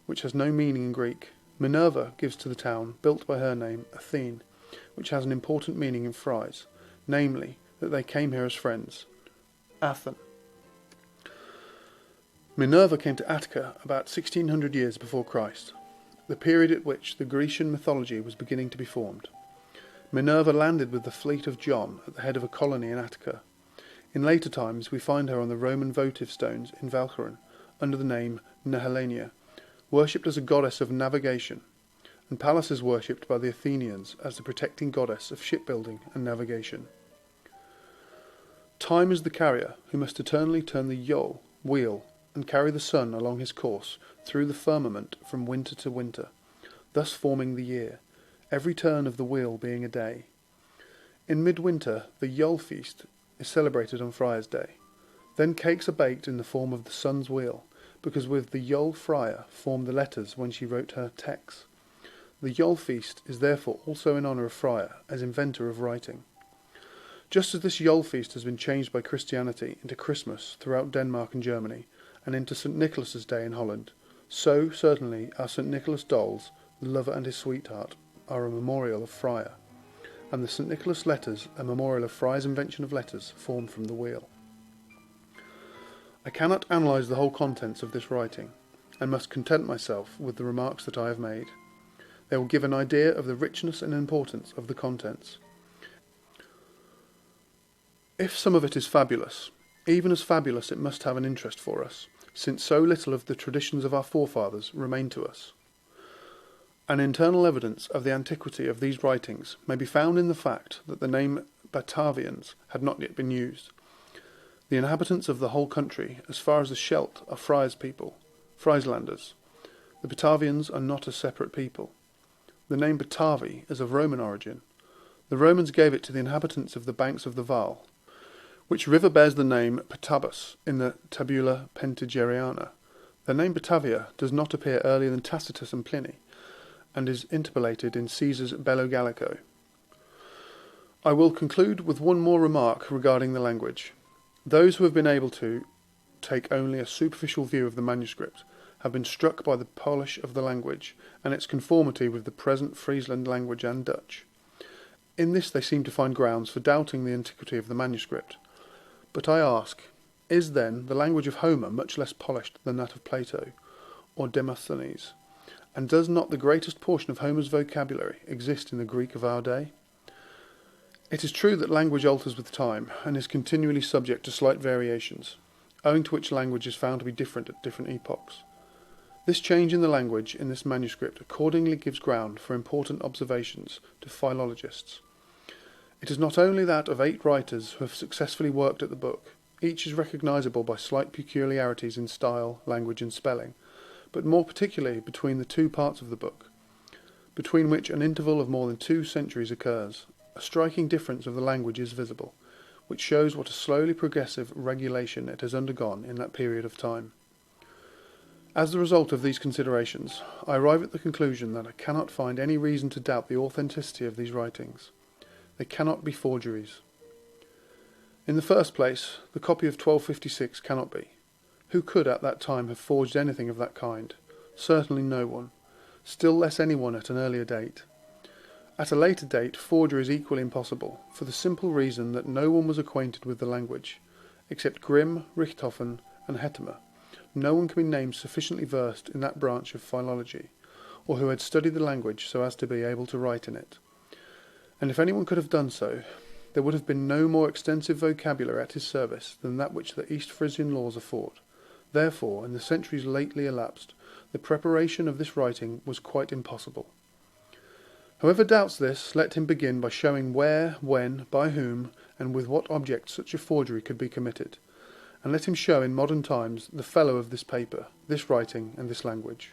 which has no meaning in Greek. Minerva gives to the town, built by her name, Athene, which has an important meaning in Fry's, namely, that they came here as friends. Athen. Minerva came to Attica about 1600 years before Christ, the period at which the Grecian mythology was beginning to be formed. Minerva landed with the fleet of John at the head of a colony in Attica. In later times we find her on the Roman votive stones in Walcheren, under the name Nehalennia, worshipped as a goddess of navigation, and Pallas is worshipped by the Athenians as the protecting goddess of shipbuilding and navigation. Time is the carrier who must eternally turn the Yule, wheel, and carry the sun along his course through the firmament from winter to winter, thus forming the year, every turn of the wheel being a day. In midwinter the Yule feast is celebrated on Friar's Day. Then cakes are baked in the form of the sun's wheel, because with the Yule Frya formed the letters when she wrote her texts. The Yule feast is therefore also in honour of Frya, as inventor of writing. Just as this Yule feast has been changed by Christianity into Christmas throughout Denmark and Germany, and into St. Nicholas's Day in Holland, so certainly our St. Nicholas dolls, the lover and his sweetheart, are a memorial of Frya, and the St. Nicholas letters a memorial of Frya's invention of letters formed from the wheel. I cannot analyse the whole contents of this writing, and must content myself with the remarks that I have made. They will give an idea of the richness and importance of the contents. If some of it is fabulous, even as fabulous it must have an interest for us, since so little of the traditions of our forefathers remain to us. An internal evidence of the antiquity of these writings may be found in the fact that the name Batavians had not yet been used. The inhabitants of the whole country, as far as the Scheldt, are Frya's people, Frieslanders. The Batavians are not a separate people. The name Batavi is of Roman origin. The Romans gave it to the inhabitants of the banks of the Waal, which river bears the name Patabus in the Tabula Pentigeriana. The name Batavia does not appear earlier than Tacitus and Pliny, and is interpolated in Caesar's Bello Gallico. I will conclude with one more remark regarding the language. Those who have been able to take only a superficial view of the manuscript have been struck by the polish of the language and its conformity with the present Friesland language and Dutch. In this they seem to find grounds for doubting the antiquity of the manuscript. But I ask, is then the language of Homer much less polished than that of Plato or Demosthenes? And does not the greatest portion of Homer's vocabulary exist in the Greek of our day? It is true that language alters with time and is continually subject to slight variations, owing to which language is found to be different at different epochs. This change in the language in this manuscript accordingly gives ground for important observations to philologists. It is not only that of 8 writers who have successfully worked at the book, each is recognisable by slight peculiarities in style, language and spelling, but more particularly between the 2 parts of the book, between which an interval of more than 2 centuries occurs. A striking difference of the language is visible, which shows what a slowly progressive regulation it has undergone in that period of time. As the result of these considerations, I arrive at the conclusion that I cannot find any reason to doubt the authenticity of these writings. They cannot be forgeries. In the first place, the copy of 1256 cannot be. Who could at that time have forged anything of that kind? Certainly no one, still less anyone at an earlier date. At a later date, forgery is equally impossible, for the simple reason that no one was acquainted with the language. Except Grimm, Richthofen, and Hettema, no one can be named sufficiently versed in that branch of philology, or who had studied the language so as to be able to write in it. And if anyone could have done so, there would have been no more extensive vocabulary at his service than that which the East Frisian laws afford. Therefore, in the centuries lately elapsed, the preparation of this writing was quite impossible. Whoever doubts this, let him begin by showing where, when, by whom, and with what object such a forgery could be committed, and let him show in modern times the fellow of this paper, this writing, and this language.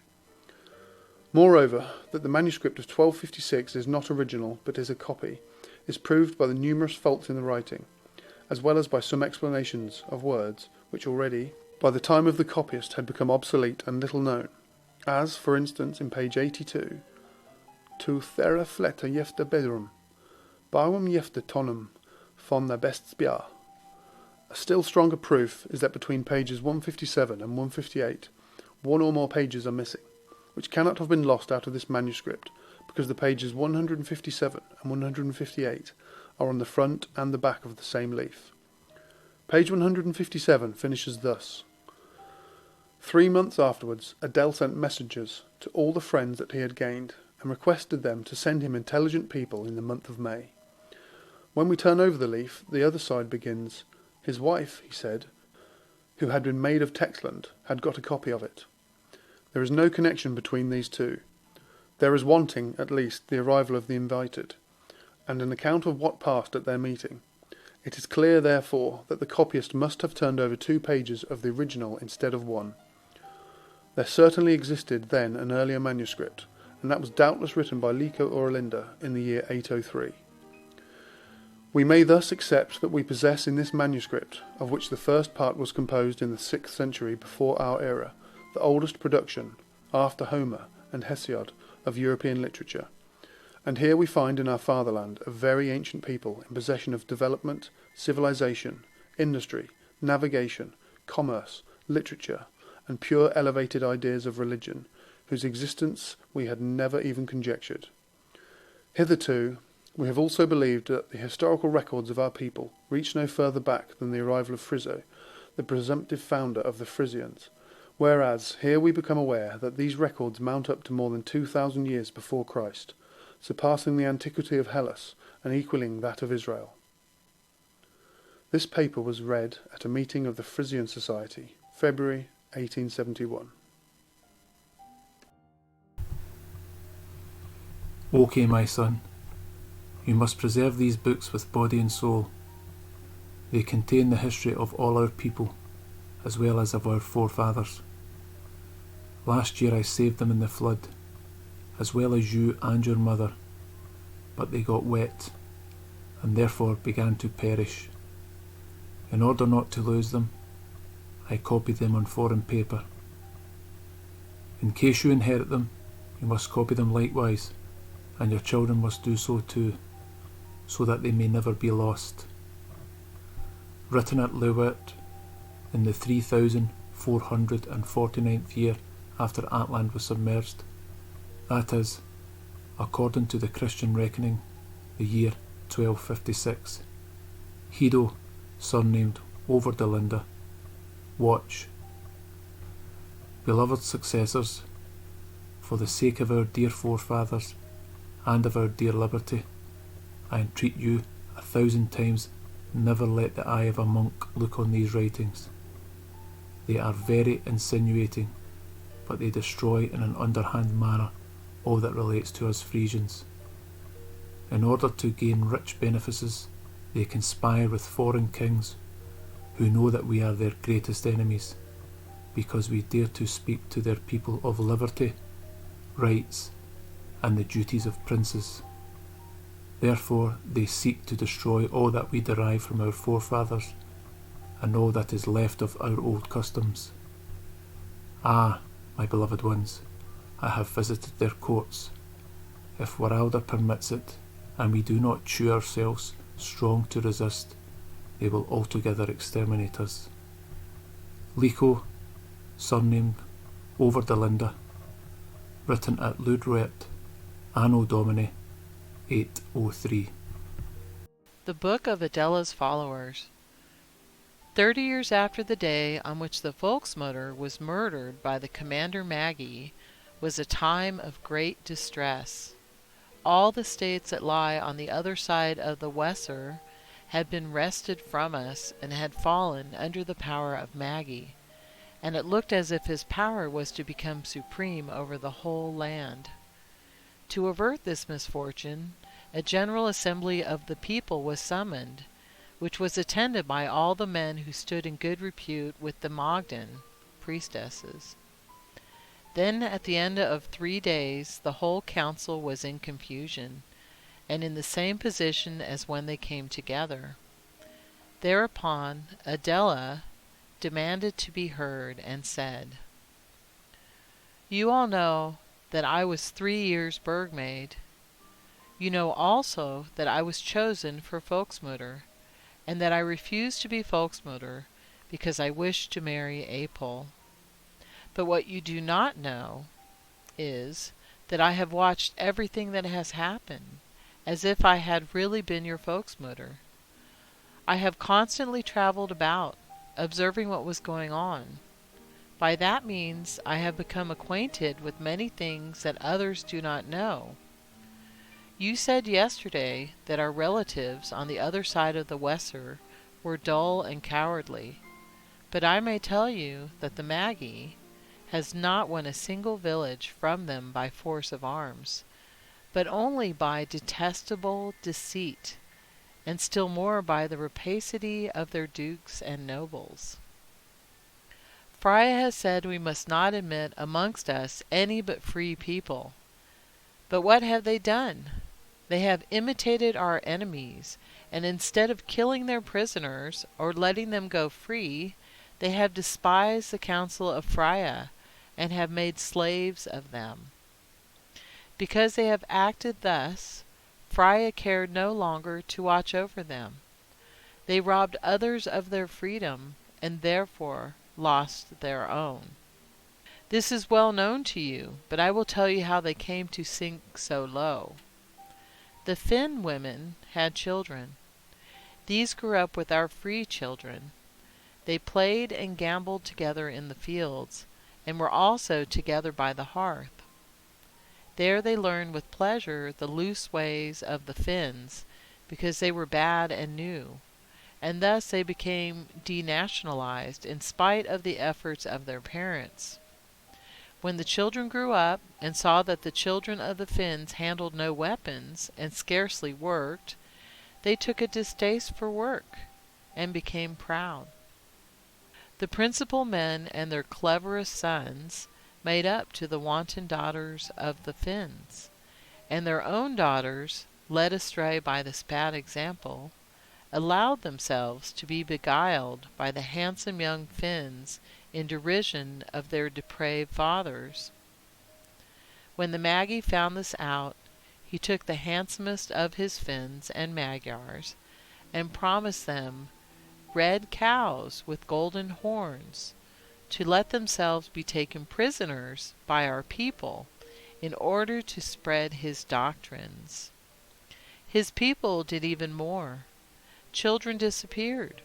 Moreover, that the manuscript of 1256 is not original, but is a copy, is proved by the numerous faults in the writing, as well as by some explanations of words which already, by the time of the copyist, had become obsolete and little known, as, for instance, in page 82, Tu thera fletta jefte bedrum, bauum jefte tonum, von the best spia. A still stronger proof is that between pages 157 and 158, 1 or more pages are missing, which cannot have been lost out of this manuscript, because the pages 157 and 158 are on the front and the back of the same leaf. Page 157 finishes thus. 3 months afterwards, Adele sent messengers to all the friends that he had gained, and requested them to send him intelligent people in the month of May. When we turn over the leaf, the other side begins, his wife, he said, who had been maid of Texland, had got a copy of it. There is no connection between these two. There is wanting, at least, the arrival of the invited, and an account of what passed at their meeting. It is clear, therefore, that the copyist must have turned over 2 pages of the original instead of 1. There certainly existed then an earlier manuscript, and that was doubtless written by Lico Orlinda in the year 803. We may thus accept that we possess in this manuscript, of which the first part was composed in the 6th century before our era, the oldest production, after Homer and Hesiod, of European literature. And here we find in our fatherland a very ancient people in possession of development, civilization, industry, navigation, commerce, literature, and pure elevated ideas of religion, whose existence we had never even conjectured. Hitherto, we have also believed that the historical records of our people reach no further back than the arrival of Friso, the presumptive founder of the Frisians, whereas here we become aware that these records mount up to more than 2,000 years before Christ, surpassing the antiquity of Hellas and equalling that of Israel. This paper was read at a meeting of the Frisian Society, February 1871. Okke, my son, you must preserve these books with body and soul. They contain the history of all our people, as well as of our forefathers. Last year I saved them in the flood, as well as you and your mother, but they got wet, and therefore began to perish. In order not to lose them, I copied them on foreign paper. In case you inherit them, You must copy them likewise, and your children must do so too, so that they may never be lost. Written at Lewert in the 3449th year after Atland was submerged, that is, according to the Christian reckoning, the year 1256. Hido, surnamed Overdelinda, watch. Beloved successors, for the sake of our dear forefathers and of our dear liberty, I entreat you 1,000 times never let the eye of a monk look on these writings. They are very insinuating, but they destroy in an underhand manner all that relates to us Frisians. In order to gain rich benefices, they conspire with foreign kings who know that we are their greatest enemies, because we dare to speak to their people of liberty, rights, and the duties of princes. Therefore they seek to destroy all that we derive from our forefathers, and all that is left of our old customs. Ah, my beloved ones, I have visited their courts. If Wralda permits it, and we do not shew ourselves strong to resist, they will altogether exterminate us. Lico, surnamed Overdelinda, written at Ludruet, Anno Domini 803. The Book of Adela's Followers. 30 years after the day on which the Volksmutter was murdered by the commander Magy was a time of great distress. All the states that lie on the other side of the Weser had been wrested from us and had fallen under the power of Magy, and it looked as if his power was to become supreme over the whole land. To avert this misfortune, a general assembly of the people was summoned, which was attended by all the men who stood in good repute with the Mogden priestesses. Then at the end of 3 days the whole council was in confusion, and in the same position as when they came together. Thereupon Adela demanded to be heard, and said, "You all know that I was 3 years burgmaid. You know also that I was chosen for Volksmutter, and that I refused to be Volksmutter because I wished to marry Apol. But what you do not know is that I have watched everything that has happened, as if I had really been your Volksmutter. I have constantly travelled about, observing what was going on. By that means I have become acquainted with many things that others do not know. You said yesterday that our relatives on the other side of the Weser were dull and cowardly, but I may tell you that the Magy has not won a single village from them by force of arms, but only by detestable deceit, and still more by the rapacity of their dukes and nobles. Frya has said we must not admit amongst us any but free people. But what have they done? They have imitated our enemies, and instead of killing their prisoners or letting them go free, they have despised the counsel of Frya, and have made slaves of them. Because they have acted thus, Frya cared no longer to watch over them. They robbed others of their freedom, and therefore lost their own. This is well known to you, but I will tell you how they came to sink so low. The Finn women had children. These grew up with our free children. They played and gambled together in the fields, and were also together by the hearth. There they learned with pleasure the loose ways of the Finns, because they were bad and new, and thus they became denationalized in spite of the efforts of their parents. When the children grew up and saw that the children of the Finns handled no weapons and scarcely worked, they took a distaste for work and became proud. The principal men and their cleverest sons made up to the wanton daughters of the Finns, and their own daughters, led astray by this bad example, allowed themselves to be beguiled by the handsome young Finns in derision of their depraved fathers. When the Magy found this out, he took the handsomest of his Finns and Magyars, and promised them red cows with golden horns, to let themselves be taken prisoners by our people, in order to spread his doctrines. His people did even more. Children disappeared,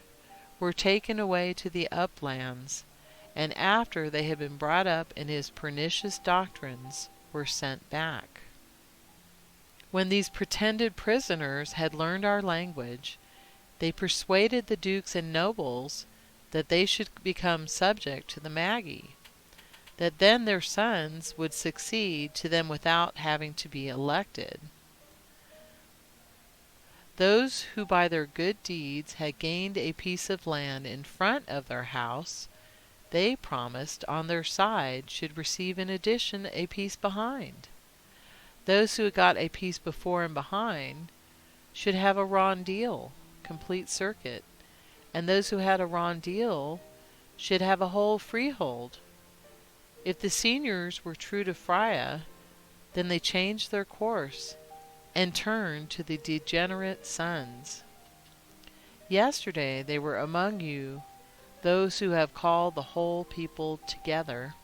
were taken away to the uplands, and after they had been brought up in his pernicious doctrines, were sent back. When these pretended prisoners had learned our language, they persuaded the dukes and nobles that they should become subject to the Magy, that then their sons would succeed to them without having to be elected. Those who by their good deeds had gained a piece of land in front of their house, they promised on their side should receive in addition a piece behind. Those who had got a piece before and behind should have a rondel, complete circuit, and those who had a rondel should have a whole freehold. If the seniors were true to Frya, then they changed their course and turned to the degenerate sons. Yesterday they were among you those who have called the whole people together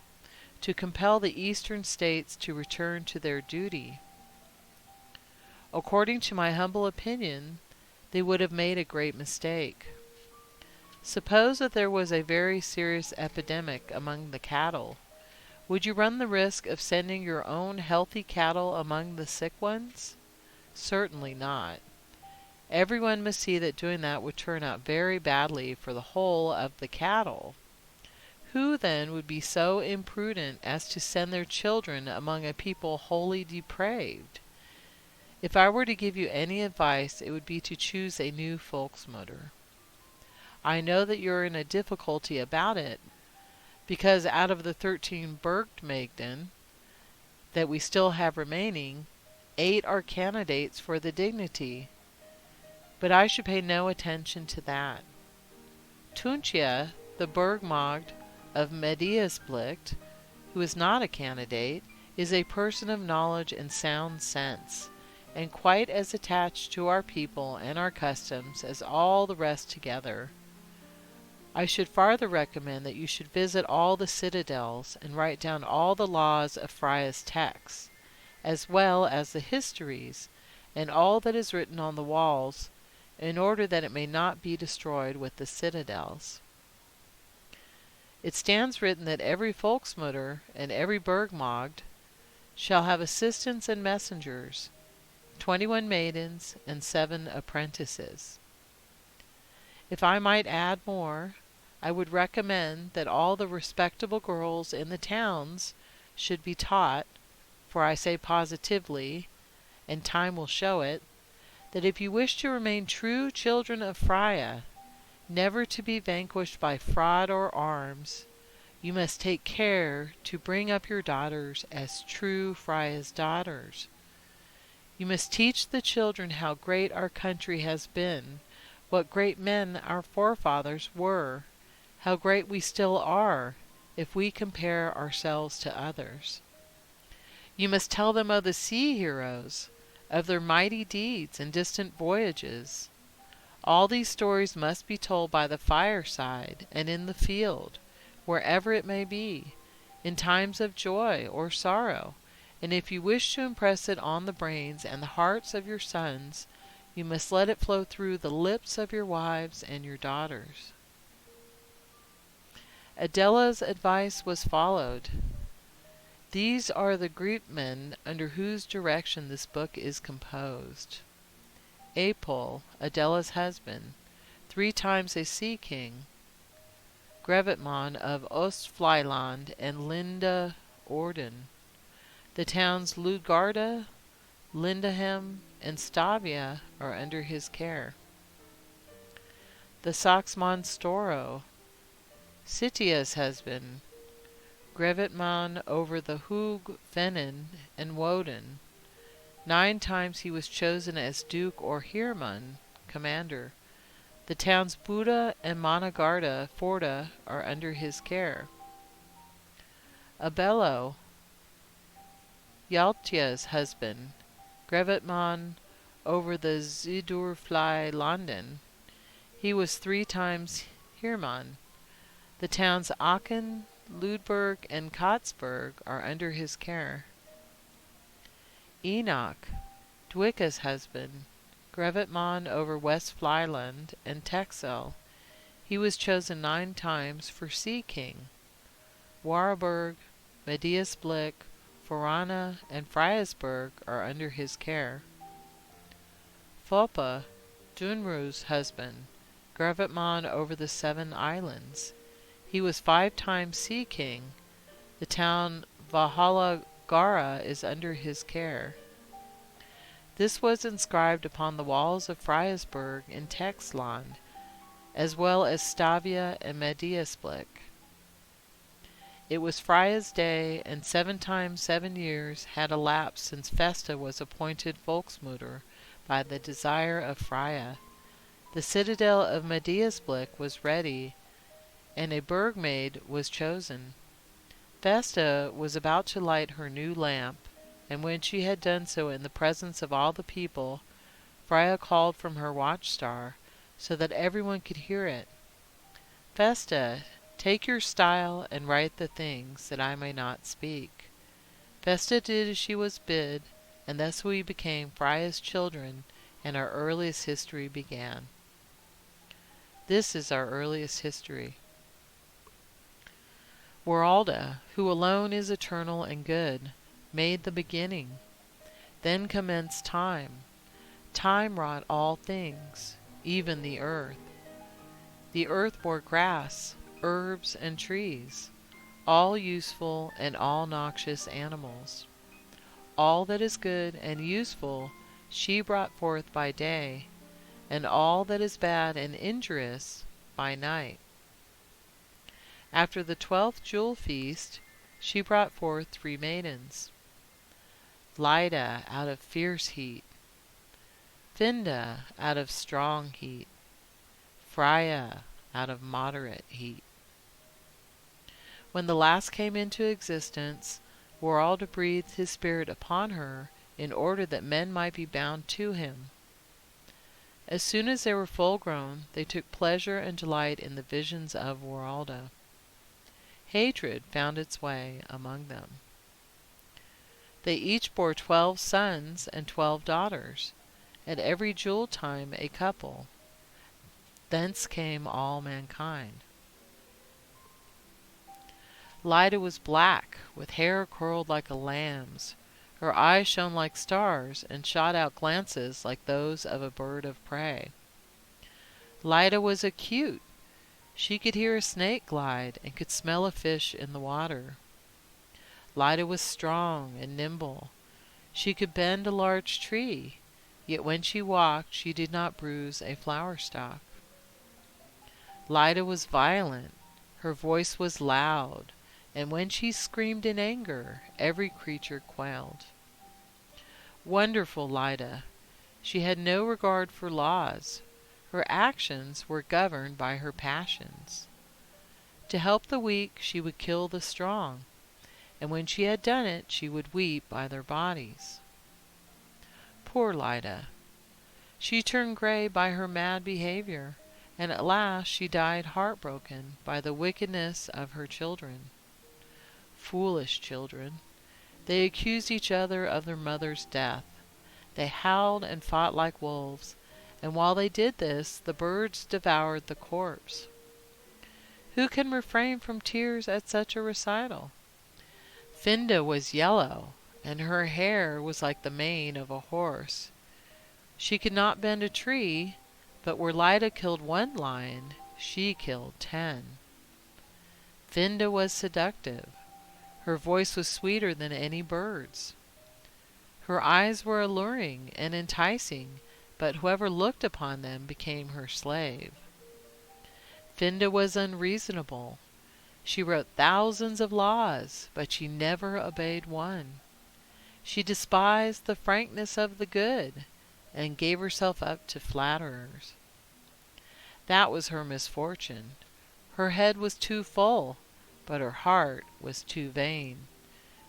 to compel the eastern states to return to their duty. According to my humble opinion, they would have made a great mistake. Suppose that there was a very serious epidemic among the cattle. Would you run the risk of sending your own healthy cattle among the sick ones? Certainly not. Everyone must see that doing that would turn out very badly for the whole of the cattle. Who then would be so imprudent as to send their children among a people wholly depraved? If I were to give you any advice, it would be to choose a new volksmoeder. I know that you're in a difficulty about it, because out of the 13 Burgt Maagden that we still have remaining, 8 are candidates for the dignity. But I should pay no attention to that. Tuntje, the Burgmaagd of Mediasplicht, who is not a candidate, is a person of knowledge and sound sense, and quite as attached to our people and our customs as all the rest together. I should farther recommend that you should visit all the citadels and write down all the laws of Frya's texts, as well as the histories and all that is written on the walls, in order that it may not be destroyed with the citadels. It stands written that every volksmoeder and every burgmaagd shall have assistants and messengers, 21 maidens and 7 apprentices. If I might add more, I would recommend that all the respectable girls in the towns should be taught, for I say positively, and time will show it, that if you wish to remain true children of Frya, never to be vanquished by fraud or arms, you must take care to bring up your daughters as true Frya's daughters. You must teach the children how great our country has been, what great men our forefathers were, how great we still are, if we compare ourselves to others. You must tell them of the sea heroes, of their mighty deeds and distant voyages. All these stories must be told by the fireside and in the field, wherever it may be, in times of joy or sorrow, and if you wish to impress it on the brains and the hearts of your sons, you must let it flow through the lips of your wives and your daughters. Adela's advice was followed. These are the Greekmen under whose direction this book is composed. Apol, Adela's husband, 3 times a sea king, Grevetman of Ostflyland and Linda Orden. The towns Ludgarda, Lindahem, and Stavia are under his care. The Saxman Storo, Sitia's husband, Grevetman over the Hoog, Venin, and Wodin. 9 times he was chosen as Duke or Heerman, commander. The towns Buda and Monagarda Forda are under his care. Abello, Hjaltja's husband, Grevetman over the Zidurfly Landen. He was 3 times Heerman. The towns Aachen, Ludburg, and Kotsberg are under his care. Enoch, Dwicka's husband, Grevetman over West Flyland and Texel. He was chosen 9 times for Sea King. Waraburgt, Mediasblick, Forana, and Friasburg are under his care. Foppa, Dunru's husband, Grevetman over the 7 islands. He was 5 times Sea King. The town Valhalla-Gara is under his care. This was inscribed upon the walls of Friasburg in Texland, as well as Stavia and Mediasblick. It was Frya's day, and 7 times 7 years had elapsed since Fasta was appointed Volksmutter by the desire of Frya. The citadel of Mediasblick was ready, and a burgmaid was chosen. Fasta was about to light her new lamp, and when she had done so in the presence of all the people, Frya called from her watchstar, so that everyone could hear it. Fasta, take your style and write the things, that I may not speak. Fasta did as she was bid, and thus we became Frya's children, and our earliest history began. This is our earliest history. Wralda, who alone is eternal and good, made the beginning. Then commenced time. Time wrought all things, even the earth. The earth bore grass, herbs, and trees, all useful and all noxious animals. All that is good and useful she brought forth by day, and all that is bad and injurious by night. After the 12th Yule feast, she brought forth 3 maidens. Lyda out of fierce heat, Finda out of strong heat, Frya out of moderate heat. When the last came into existence, Wralda breathed his spirit upon her in order that men might be bound to him. As soon as they were full grown, they took pleasure and delight in the visions of Wralda. Hatred found its way among them. They each bore 12 sons and 12 daughters, at every Yule time a couple. Thence came all mankind. Lyda was black, with hair curled like a lamb's. Her eyes shone like stars, and shot out glances like those of a bird of prey. Lyda was acute. She could hear a snake glide, and could smell a fish in the water. Lyda was strong and nimble. She could bend a large tree, yet when she walked she did not bruise a flower stalk. Lyda was violent. Her voice was loud, and when she screamed in anger, every creature quailed. Wonderful Lyda! She had no regard for laws. Her actions were governed by her passions. To help the weak she would kill the strong, and when she had done it she would weep by their bodies. Poor Lyda! She turned gray by her mad behavior, and at last she died heartbroken by the wickedness of her children. Foolish children! They accused each other of their mother's death. They howled and fought like wolves, and while they did this, the birds devoured the corpse. Who can refrain from tears at such a recital? Finda was yellow, and her hair was like the mane of a horse. She could not bend a tree, but where Lyda killed 1 lion, she killed 10. Finda was seductive. Her voice was sweeter than any bird's. Her eyes were alluring and enticing, but whoever looked upon them became her slave. Finda was unreasonable. She wrote thousands of laws, but she never obeyed one. She despised the frankness of the good, and gave herself up to flatterers. That was her misfortune. Her head was too full, but her heart was too vain.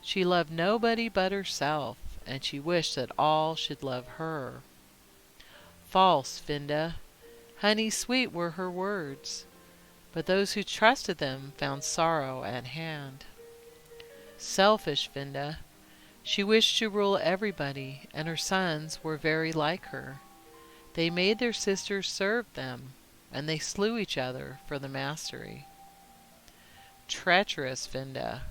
She loved nobody but herself, and she wished that all should love her. False, Finda. Honey sweet were her words, but those who trusted them found sorrow at hand. Selfish Finda. She wished to rule everybody, and her sons were very like her. They made their sisters serve them, and they slew each other for the mastery. Treacherous Finda.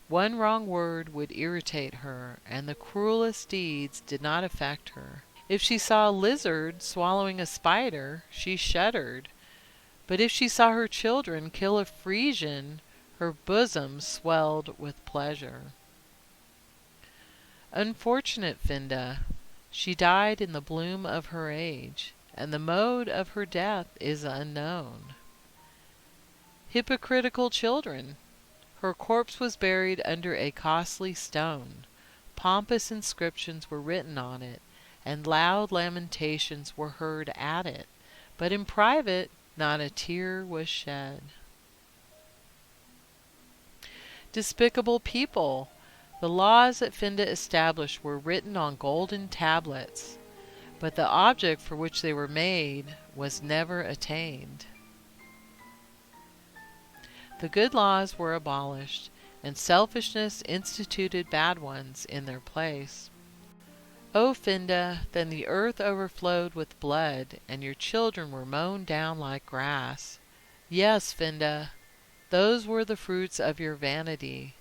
One wrong word would irritate her, and the cruelest deeds did not affect her. If she saw a lizard swallowing a spider, she shuddered, but if she saw her children kill a Frisian, her bosom swelled with pleasure. Unfortunate Finda. She died in the bloom of her age, and the mode of her death is unknown. Hypocritical children. Her corpse was buried under a costly stone. Pompous inscriptions were written on it, and loud lamentations were heard at it, but in private not a tear was shed. Despicable people! The laws that Finda established were written on golden tablets, but the object for which they were made was never attained. The good laws were abolished, and selfishness instituted bad ones in their place. O Finda, then the earth overflowed with blood, and your children were mown down like grass. Yes, Finda, those were the fruits of your vanity.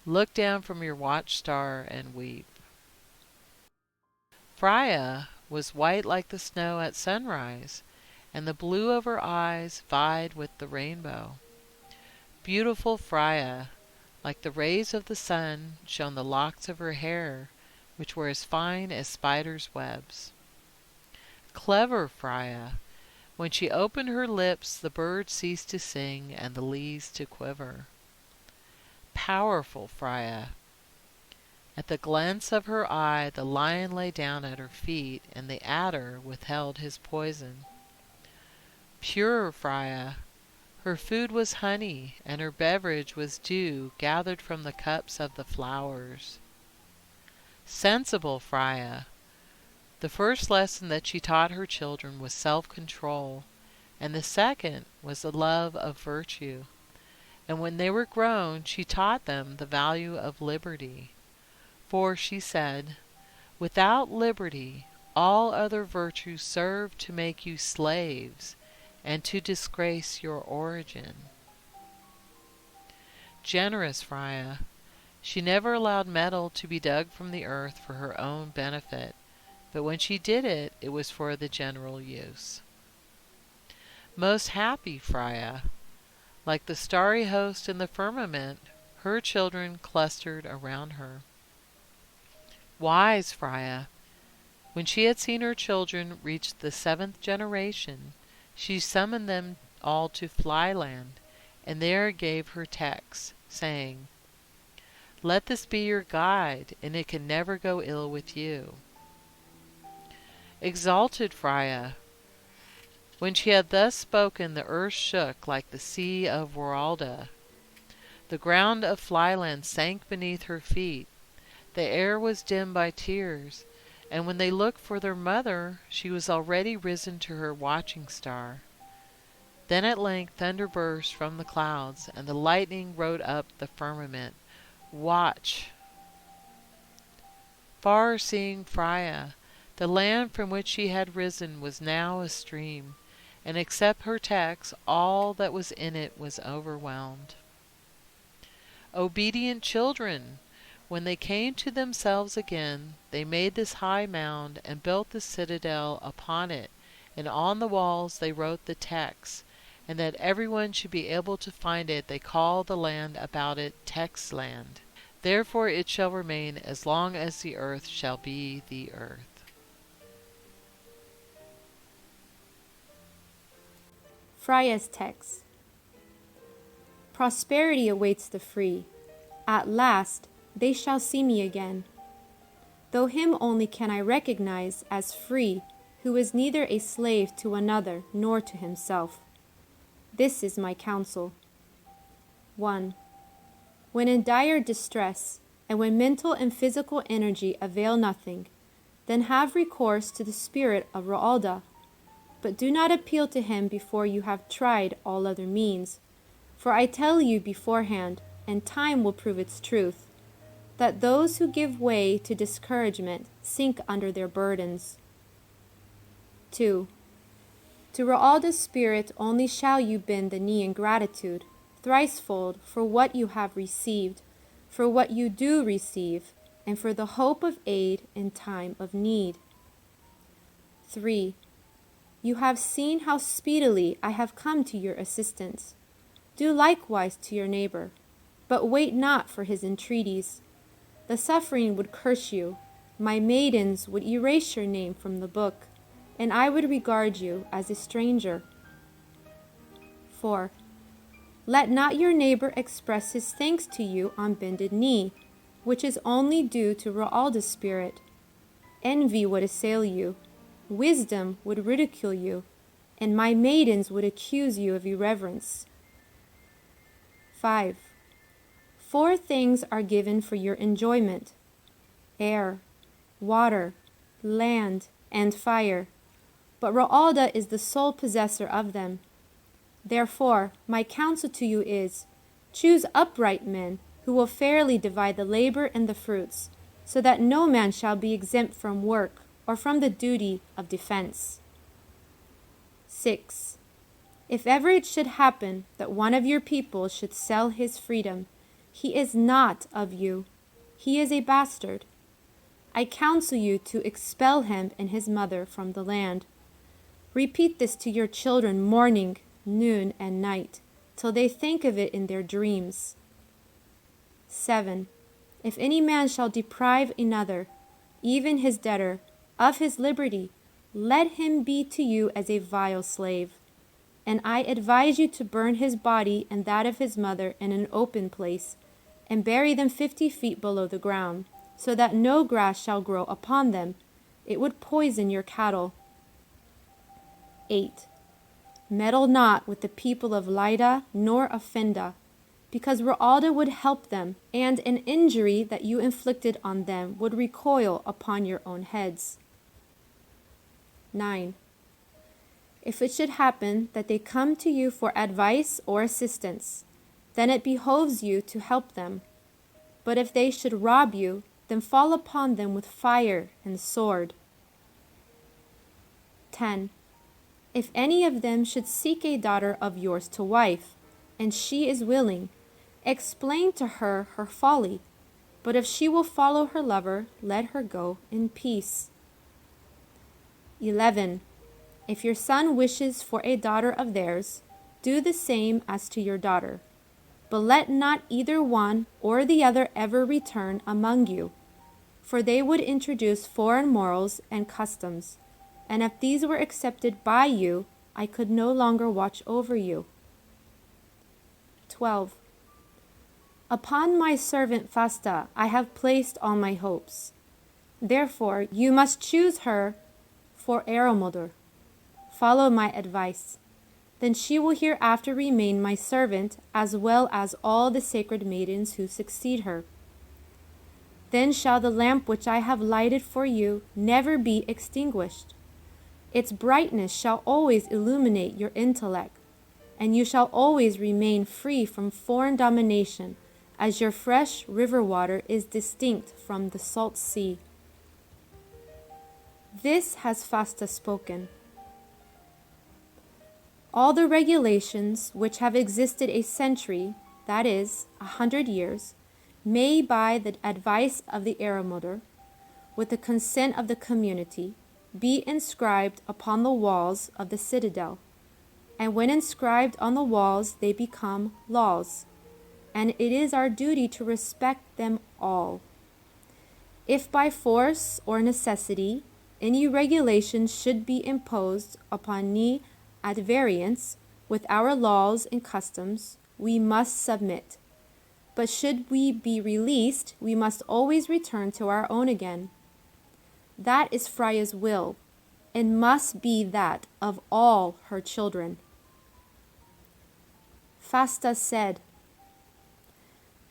Look down from your watchstar and weep. Frya was white like the snow at sunrise, and the blue of her eyes vied with the rainbow. Beautiful Frya, like the rays of the sun, shone the locks of her hair, which were as fine as spiders' webs. Clever Frya, when she opened her lips the birds ceased to sing and the leaves to quiver. Powerful Frya, at the glance of her eye the lion lay down at her feet, and the adder withheld his poison. Pure Frya, her food was honey, and her beverage was dew gathered from the cups of the flowers. Sensible Frya, the first lesson that she taught her children was self-control, and the second was the love of virtue. And when they were grown, she taught them the value of liberty. For, she said, without liberty, all other virtues serve to make you slaves, and to disgrace your origin. Generous Frya, she never allowed metal to be dug from the earth for her own benefit, but when she did it, it was for the general use. Most happy Frya, like the starry host in the firmament, her children clustered around her. Wise Frya, when she had seen her children reach the 7th generation, she summoned them all to Flyland, and there gave her texts, saying, "Let this be your guide, and it can never go ill with you." Exalted Frya, when she had thus spoken, the earth shook like the sea of Wralda. The ground of Flyland sank beneath her feet. The air was dimmed by tears, and when they looked for their mother, she was already risen to her watching star. Then at length thunder burst from the clouds, and the lightning rode up the firmament. Watch! Far-seeing Frya, the land from which she had risen was now a stream, and except her text, all that was in it was overwhelmed. Obedient children! When they came to themselves again, they made this high mound and built the citadel upon it, and on the walls they wrote the text, and that everyone should be able to find it, they call the land about it Textland. Therefore it shall remain as long as the earth shall be the earth. Frya's text. Prosperity awaits the free. At last they shall see me again. Though him only can I recognize as free, who is neither a slave to another nor to himself. This is my counsel. 1. When in dire distress, and when mental and physical energy avail nothing, then have recourse to the spirit of Wralda. But do not appeal to him before you have tried all other means. For I tell you beforehand, and time will prove its truth, that those who give way to discouragement sink under their burdens. 2. To Wralda's spirit only shall you bend the knee in gratitude, thricefold for what you have received, for what you do receive, and for the hope of aid in time of need. 3. You have seen how speedily I have come to your assistance. Do likewise to your neighbor, but wait not for his entreaties. The suffering would curse you, my maidens would erase your name from the book, and I would regard you as a stranger. 4. Let not your neighbor express his thanks to you on bended knee, which is only due to Wralda's spirit. Envy would assail you, wisdom would ridicule you, and my maidens would accuse you of irreverence. 5. 4 things are given for your enjoyment: air, water, land, and fire, but Wralda is the sole possessor of them. Therefore, my counsel to you is, choose upright men who will fairly divide the labor and the fruits, so that no man shall be exempt from work or from the duty of defense. 6. If ever it should happen that one of your people should sell his freedom, he is not of you. He is a bastard. I counsel you to expel him and his mother from the land. Repeat this to your children morning, noon, and night, till they think of it in their dreams. 7. If any man shall deprive another, even his debtor, of his liberty, let him be to you as a vile slave. And I advise you to burn his body and that of his mother in an open place, and bury them 50 feet below the ground, so that no grass shall grow upon them. It would poison your cattle. 8. Meddle not with the people of Lida nor of Fenda, because Wralda would help them, and an injury that you inflicted on them would recoil upon your own heads. 9. If it should happen that they come to you for advice or assistance, then it behoves you to help them. But if they should rob you, then fall upon them with fire and sword. 10. If any of them should seek a daughter of yours to wife, and she is willing, explain to her her folly, but if she will follow her lover, let her go in peace. 11. If your son wishes for a daughter of theirs, do the same as to your daughter. But let not either one or the other ever return among you, for they would introduce foreign morals and customs, and if these were accepted by you, I could no longer watch over you. 12. Upon my servant Fasta I have placed all my hopes. Therefore you must choose her for Aeromoder. Follow my advice. Then she will hereafter remain my servant, as well as all the sacred maidens who succeed her. Then shall the lamp which I have lighted for you never be extinguished. Its brightness shall always illuminate your intellect, and you shall always remain free from foreign domination, as your fresh river water is distinct from the salt sea. This has Fasta spoken. All the regulations which have existed a century, that is, 100 years, may by the advice of the Aeromoder, with the consent of the community, be inscribed upon the walls of the Citadel, and when inscribed on the walls they become laws, and it is our duty to respect them all. If by force or necessity any regulations should be imposed upon me at variance with our laws and customs, we must submit. But should we be released, we must always return to our own again. That is Frya's will, and must be that of all her children. Fasta said,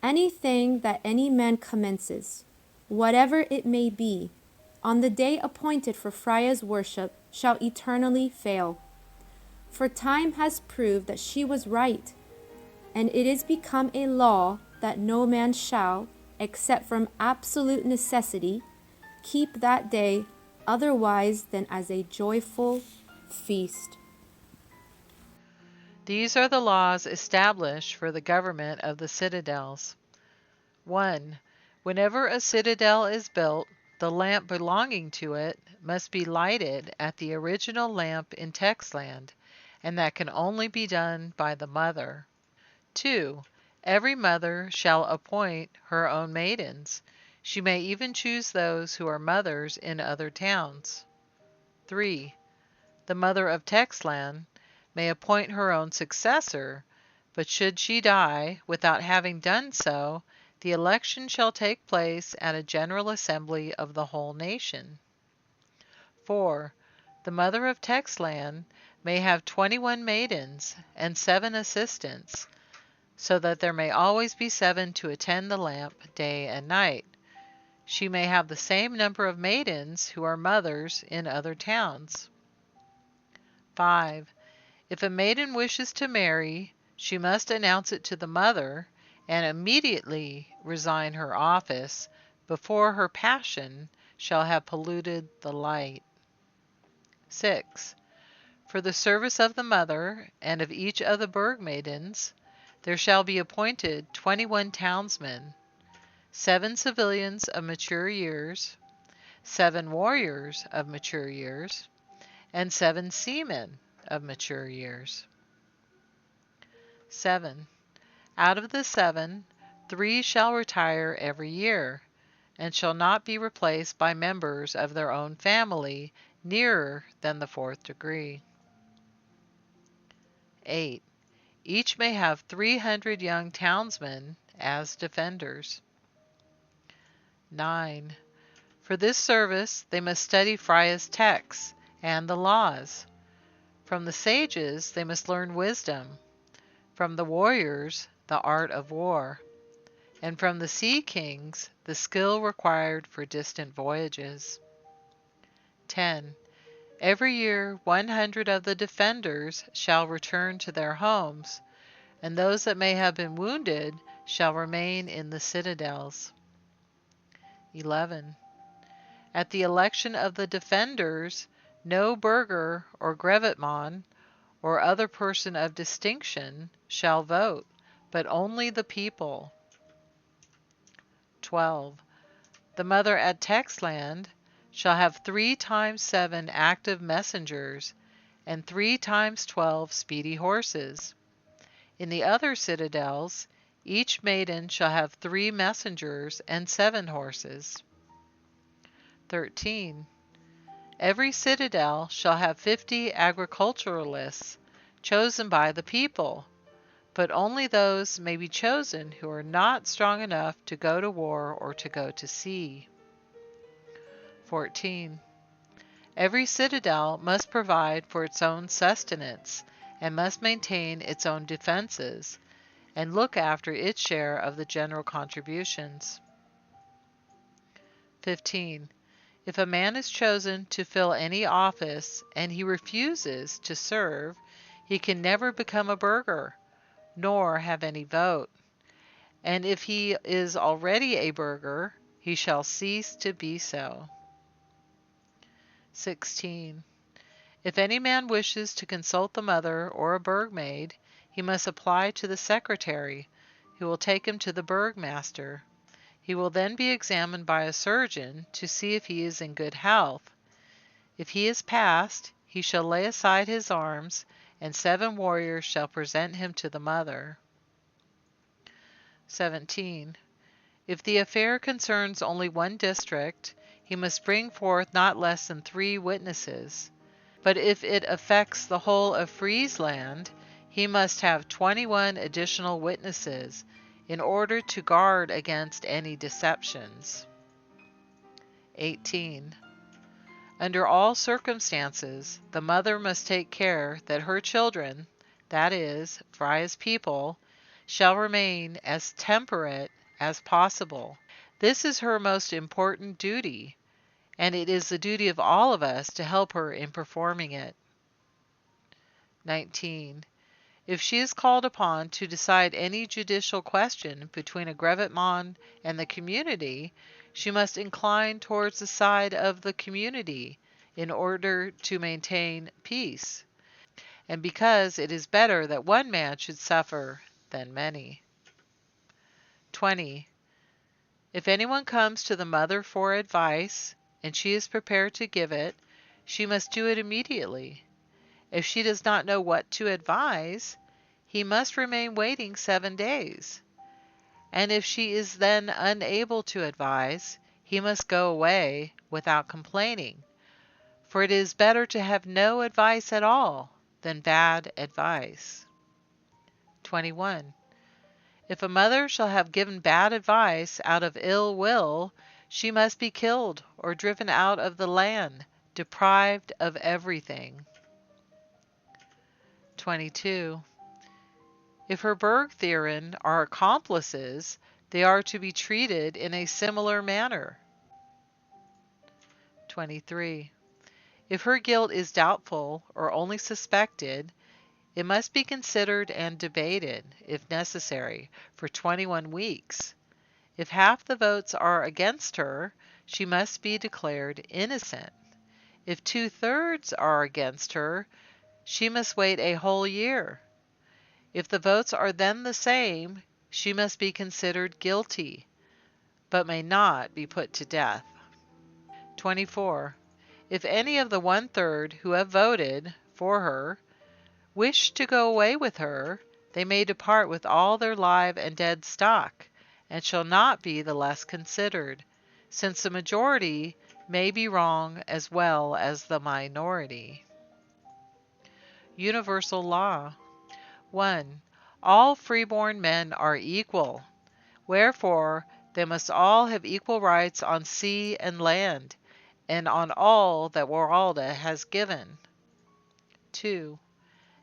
Anything that any man commences, whatever it may be, on the day appointed for Frya's worship shall eternally fail. For time has proved that she was right, and it is become a law that no man shall, except from absolute necessity, keep that day otherwise than as a joyful feast. These are the laws established for the government of the citadels. 1. Whenever a citadel is built, the lamp belonging to it must be lighted at the original lamp in Textland, and that can only be done by the mother. 2. Every mother shall appoint her own maidens. She may even choose those who are mothers in other towns. 3. The mother of Textland may appoint her own successor, but should she die without having done so, the election shall take place at a general assembly of the whole nation. 4. The mother of Textland may have 21 maidens and 7 assistants, so that there may always be 7 to attend the lamp day and night. She may have the same number of maidens who are mothers in other towns. 5. If a maiden wishes to marry, she must announce it to the mother and immediately resign her office before her passion shall have polluted the light. 6. For the service of the mother and of each of the Burg maidens, there shall be appointed 21 townsmen, 7 civilians of mature years, 7 warriors of mature years, and 7 seamen of mature years. 7. Out of the 7, 3 shall retire every year, and shall not be replaced by members of their own family nearer than the 4th degree. 8. Each may have 300 young townsmen as defenders. 9. For this service they must study Frya's texts and the laws. From the sages they must learn wisdom, from the warriors the art of war, and from the sea kings the skill required for distant voyages. 10. Every year 100 of the defenders shall return to their homes, and those that may have been wounded shall remain in the citadels. 11. At the election of the defenders, no burgher or grevetman or other person of distinction shall vote, but only the people. 12. The mother at Textland shall have 3 times 7 active messengers and 3 times 12 speedy horses. In the other citadels, each maiden shall have 3 messengers and 7 horses. 13. Every citadel shall have 50 agriculturalists chosen by the people, but only those may be chosen who are not strong enough to go to war or to go to sea. 14. Every citadel must provide for its own sustenance and must maintain its own defenses and look after its share of the general contributions. 15. If a man is chosen to fill any office and he refuses to serve, he can never become a burgher, nor have any vote. And if he is already a burgher, he shall cease to be so. 16. If any man wishes to consult the mother or a burgmaid, he must apply to the secretary, who will take him to the burgmaster. He will then be examined by a surgeon to see if he is in good health. If he is passed, he shall lay aside his arms, and 7 warriors shall present him to the mother. 17. If the affair concerns only one district, he must bring forth not less than 3 witnesses. But if it affects the whole of Friesland, he must have 21 additional witnesses, in order to guard against any deceptions. 18. Under all circumstances, the mother must take care that her children, that is, Frya's people, shall remain as temperate as possible. This is her most important duty, and it is the duty of all of us to help her in performing it. 19. If she is called upon to decide any judicial question between a Grevitmon and the community, she must incline towards the side of the community in order to maintain peace, and because it is better that one man should suffer than many. 20. If anyone comes to the mother for advice, and she is prepared to give it, she must do it immediately. If she does not know what to advise, he must remain waiting 7 days. And if she is then unable to advise, he must go away without complaining. For it is better to have no advice at all than bad advice. 21. If a mother shall have given bad advice out of ill will, she must be killed or driven out of the land, deprived of everything. 22. If her Burgtherin are accomplices, they are to be treated in a similar manner. 23. If her guilt is doubtful or only suspected, it must be considered and debated, if necessary, for 21 weeks. If half the votes are against her, she must be declared innocent. If 2/3 are against her, she must wait a whole year. If the votes are then the same, she must be considered guilty, but may not be put to death. 24. If any of the 1/3 who have voted for her wish to go away with her, they may depart with all their live and dead stock, and shall not be the less considered, since the majority may be wrong as well as the minority. Universal law. 1. All freeborn men are equal, wherefore they must all have equal rights on sea and land, and on all that Wralda has given. 2.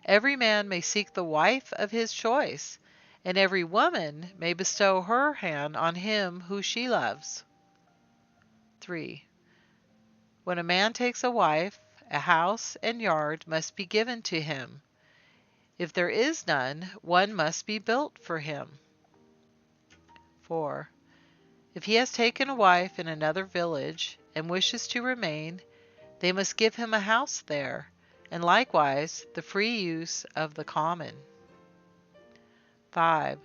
Every man may seek the wife of his choice, and every woman may bestow her hand on him who she loves. 3. When a man takes a wife, a house and yard must be given to him. If there is none, one must be built for him. 4. If he has taken a wife in another village and wishes to remain, they must give him a house there, and likewise the free use of the common. 5.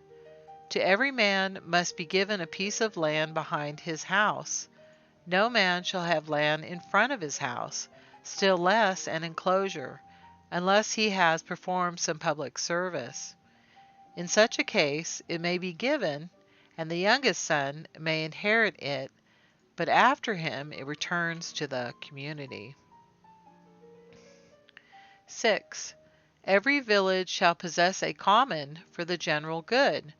To every man must be given a piece of land behind his house. No man shall have land in front of his house, still less an enclosure, unless he has performed some public service. In such a case it may be given, and the youngest son may inherit it, but after him it returns to the community. 6. Every village shall possess a common for the general good,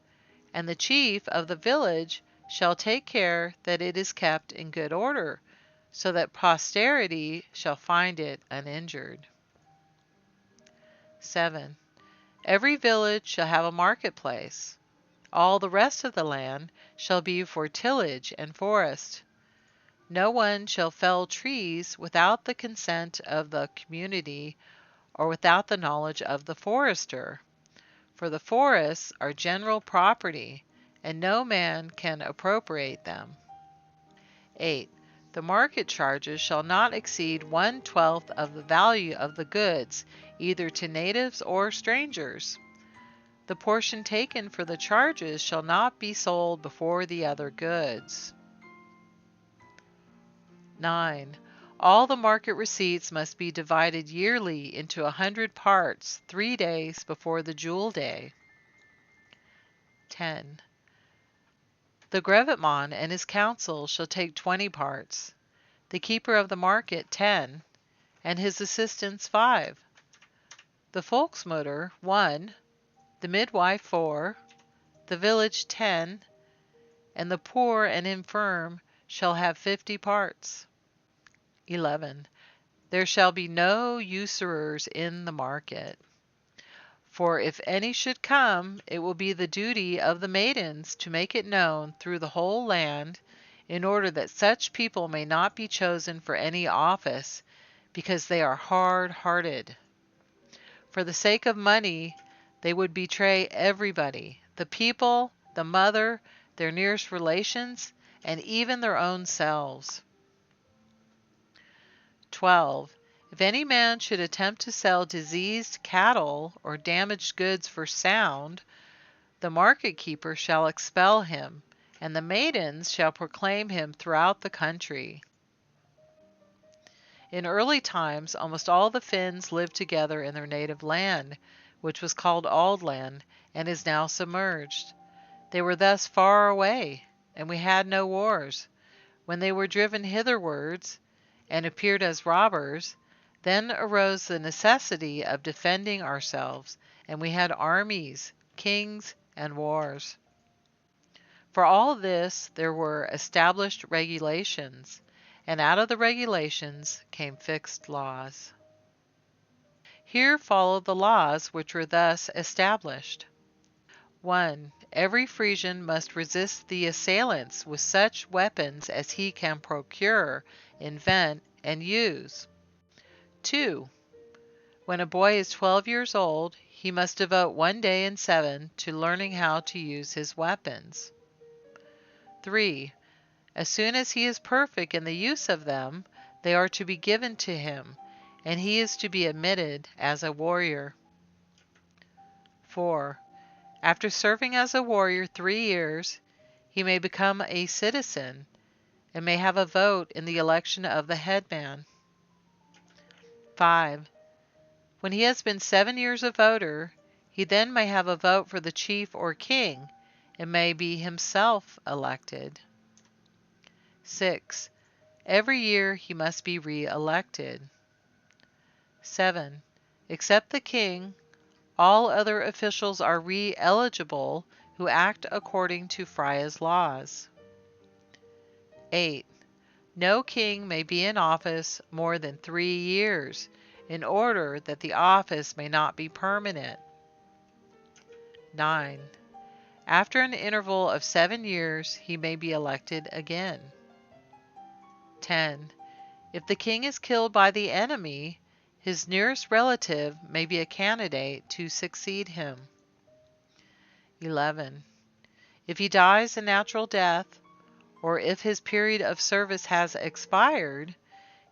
and the chief of the village shall take care that it is kept in good order, so that posterity shall find it uninjured. 7. Every village shall have a marketplace. All the rest of the land shall be for tillage and forest. No one shall fell trees without the consent of the community or without the knowledge of the forester, for the forests are general property, and no man can appropriate them. 8. The market charges shall not exceed 1/12 of the value of the goods, either to natives or strangers. The portion taken for the charges shall not be sold before the other goods. 9. All the market receipts must be divided yearly into 100 parts 3 days before the Yule day. 10. The Grevitmon and his council shall take 20 parts, the keeper of the market 10, and his assistants 5, the Folksmoder 1, the midwife 4, the village 10, and the poor and infirm shall have 50 parts. 11. There shall be no usurers in the market. For if any should come, it will be the duty of the maidens to make it known through the whole land, in order that such people may not be chosen for any office, because they are hard-hearted. For the sake of money, they would betray everybody, the people, the mother, their nearest relations, and even their own selves. 12. If any man should attempt to sell diseased cattle or damaged goods for sound, the market-keeper shall expel him, and the maidens shall proclaim him throughout the country. In early times, almost all the Finns lived together in their native land, which was called Atland, and is now submerged. They were thus far away, and we had no wars. When they were driven hitherwards, and appeared as robbers, then arose the necessity of defending ourselves, and we had armies, kings, and wars. For all this there were established regulations, and out of the regulations came fixed laws. Here follow the laws which were thus established. 1. Every Frisian must resist the assailants with such weapons as he can procure, invent, and use. 2. When a boy is 12 years old, he must devote 1 day in 7 to learning how to use his weapons. 3. As soon as he is perfect in the use of them, they are to be given to him, and he is to be admitted as a warrior. 4. After serving as a warrior 3 years, he may become a citizen, and may have a vote in the election of the headman. 5. When he has been 7 years a voter, he then may have a vote for the chief or king, and may be himself elected. 6. Every year he must be re-elected. 7. Except the king, all other officials are re-eligible who act according to Frya's laws. 8. No king may be in office more than 3 years, in order that the office may not be permanent. 9. After an interval of 7 years, he may be elected again. 10. If the king is killed by the enemy, his nearest relative may be a candidate to succeed him. 11. If he dies a natural death, or if his period of service has expired,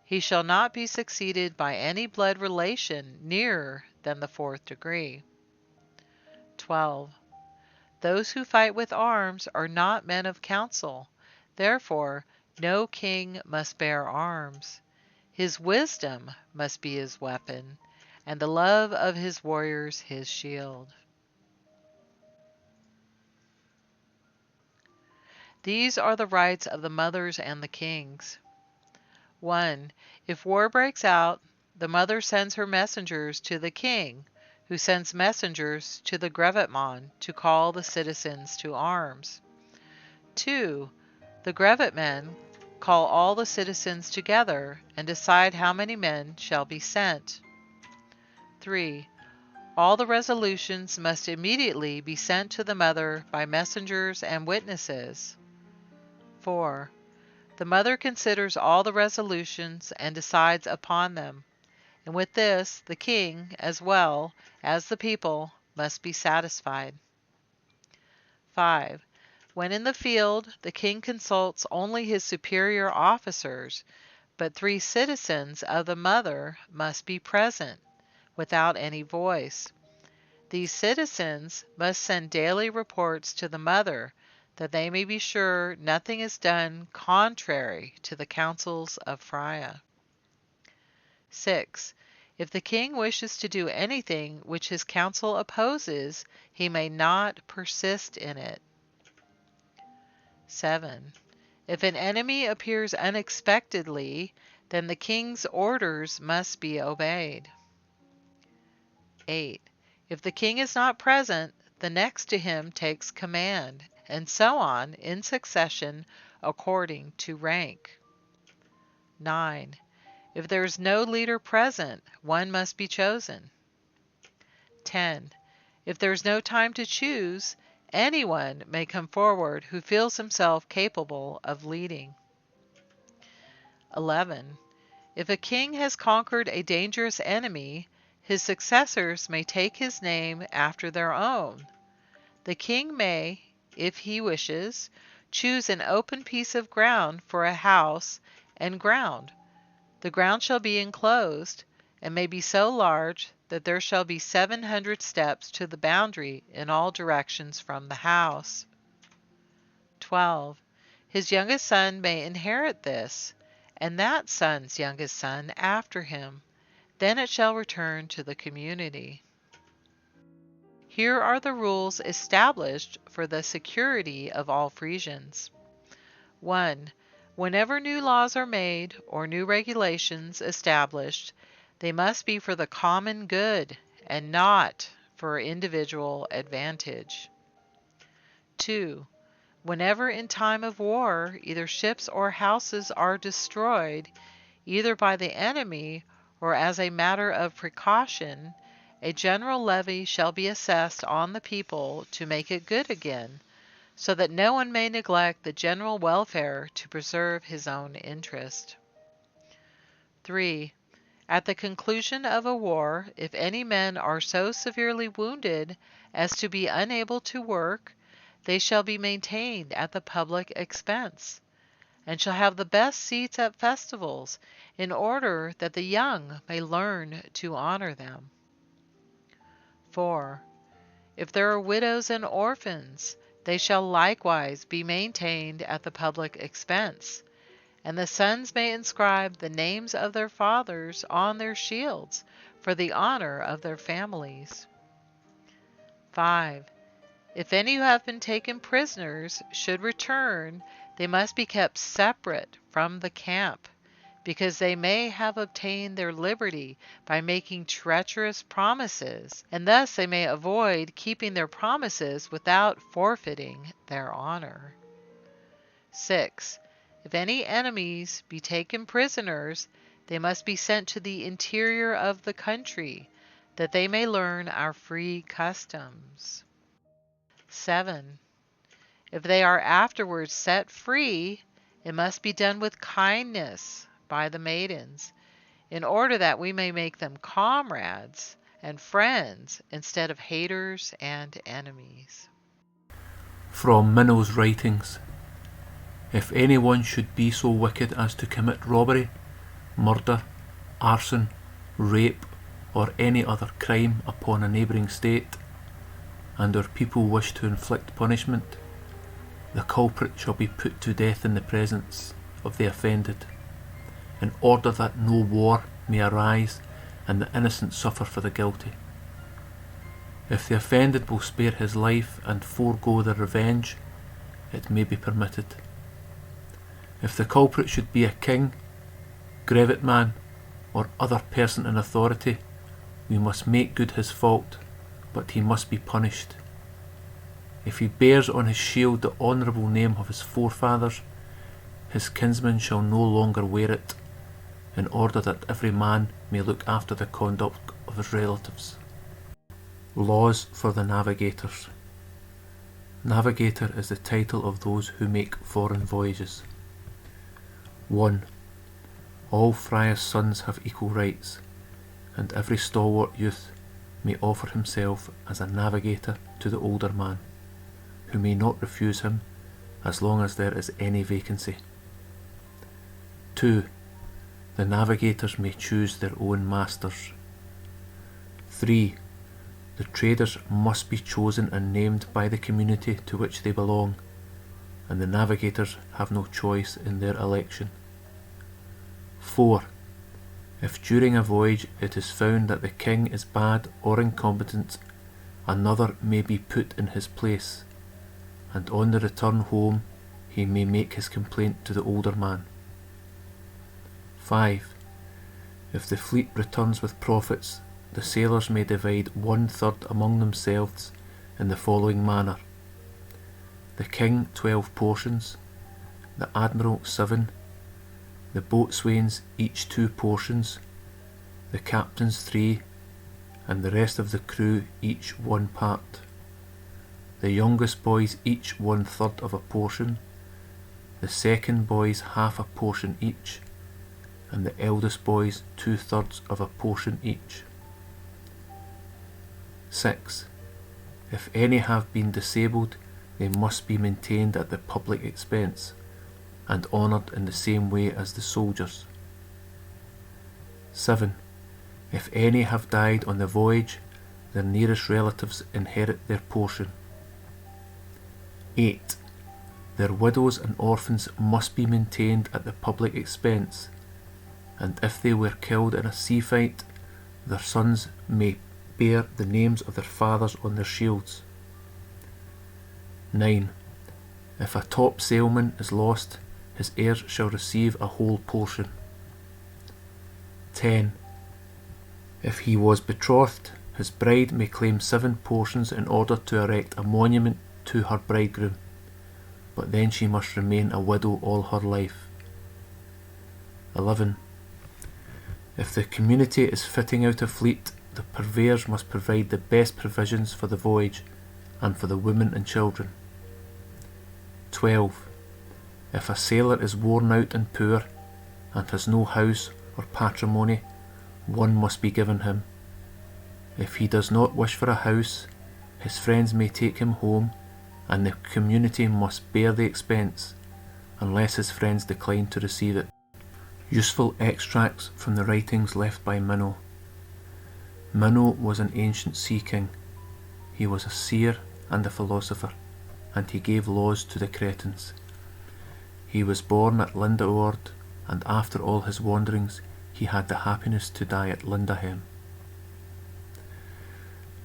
he shall not be succeeded by any blood relation nearer than the 4th degree. 12. Those who fight with arms are not men of counsel. Therefore, no king must bear arms. His wisdom must be his weapon, and the love of his warriors his shield. These are the rights of the mothers and the kings. 1. If war breaks out, the mother sends her messengers to the king, who sends messengers to the Grevetman to call the citizens to arms. 2. The Grevetmen call all the citizens together and decide how many men shall be sent. 3. All the resolutions must immediately be sent to the mother by messengers and witnesses. 4. The mother considers all the resolutions and decides upon them, and with this the king, as well as the people, must be satisfied. 5. When in the field, the king consults only his superior officers, but 3 citizens of the mother must be present, without any voice. These citizens must send daily reports to the mother, that they may be sure nothing is done contrary to the counsels of Frya. 6. If the king wishes to do anything which his council opposes, he may not persist in it. 7. If an enemy appears unexpectedly, then the king's orders must be obeyed. 8. If the king is not present, the next to him takes command, and so on in succession according to rank. 9. If there is no leader present, one must be chosen. 10. If there is no time to choose, anyone may come forward who feels himself capable of leading. 11. If a king has conquered a dangerous enemy, his successors may take his name after their own. The king may, if he wishes, choose an open piece of ground for a house and ground. The ground shall be enclosed, and may be so large that there shall be 700 steps to the boundary in all directions from the house. 12. His youngest son may inherit this, and that son's youngest son after him. Then it shall return to the community. Here are the rules established for the security of all Frisians. 1. Whenever new laws are made or new regulations established, they must be for the common good and not for individual advantage. 2. Whenever in time of war either ships or houses are destroyed, either by the enemy or as a matter of precaution, a general levy shall be assessed on the people to make it good again, so that no one may neglect the general welfare to preserve his own interest. 3. At the conclusion of a war, if any men are so severely wounded as to be unable to work, they shall be maintained at the public expense, and shall have the best seats at festivals, in order that the young may learn to honor them. 4. If there are widows and orphans, they shall likewise be maintained at the public expense, and the sons may inscribe the names of their fathers on their shields for the honor of their families. 5. If any who have been taken prisoners should return, they must be kept separate from the camp, because they may have obtained their liberty by making treacherous promises, and thus they may avoid keeping their promises without forfeiting their honor. 6. If any enemies be taken prisoners, they must be sent to the interior of the country, that they may learn our free customs. 7. If they are afterwards set free, it must be done with kindness by the maidens, in order that we may make them comrades and friends instead of haters and enemies. From Minno's writings. If anyone should be so wicked as to commit robbery, murder, arson, rape, or any other crime upon a neighbouring state, and our people wish to inflict punishment, the culprit shall be put to death in the presence of the offended, in order that no war may arise and the innocent suffer for the guilty. If the offended will spare his life and forego the revenge, it may be permitted. If the culprit should be a king, brevet man, or other person in authority, we must make good his fault, but he must be punished. If he bears on his shield the honourable name of his forefathers, his kinsmen shall no longer wear it, in order that every man may look after the conduct of his relatives. Laws for the Navigators. Navigator is the title of those who make foreign voyages. 1. All Frya's sons have equal rights, and every stalwart youth may offer himself as a navigator to the older man, who may not refuse him as long as there is any vacancy. 2. The navigators may choose their own masters. 3. The traders must be chosen and named by the community to which they belong, and the navigators have no choice in their election. 4. If during a voyage it is found that the king is bad or incompetent, another may be put in his place, and on the return home he may make his complaint to the older man. 5. If the fleet returns with profits, the sailors may divide 1/3 among themselves in the following manner: the king 12 portions, the admiral 7, the boatswains each 2 portions, the captains 3, and the rest of the crew each 1 part. The youngest boys each 1/3 of a portion, the second boys half a portion each, and the eldest boys 2/3 of a portion each. 6. If any have been disabled, they must be maintained at the public expense, and honoured in the same way as the soldiers. 7. If any have died on the voyage, their nearest relatives inherit their portion. 8. Their widows and orphans must be maintained at the public expense, and if they were killed in a sea fight, their sons may bear the names of their fathers on their shields. 9. If a top sailman is lost, his heirs shall receive a whole portion. 10. If he was betrothed, his bride may claim 7 portions in order to erect a monument to her bridegroom, but then she must remain a widow all her life. 11. If the community is fitting out a fleet, the purveyors must provide the best provisions for the voyage and for the women and children. 12. If a sailor is worn out and poor, and has no house or patrimony, one must be given him. If he does not wish for a house, his friends may take him home, and the community must bear the expense, unless his friends decline to receive it. Useful extracts from the writings left by Minno. Minno was an ancient sea king. He was a seer and a philosopher, and he gave laws to the Cretans. He was born at Lindaord, and after all his wanderings, he had the happiness to die at Lindahem.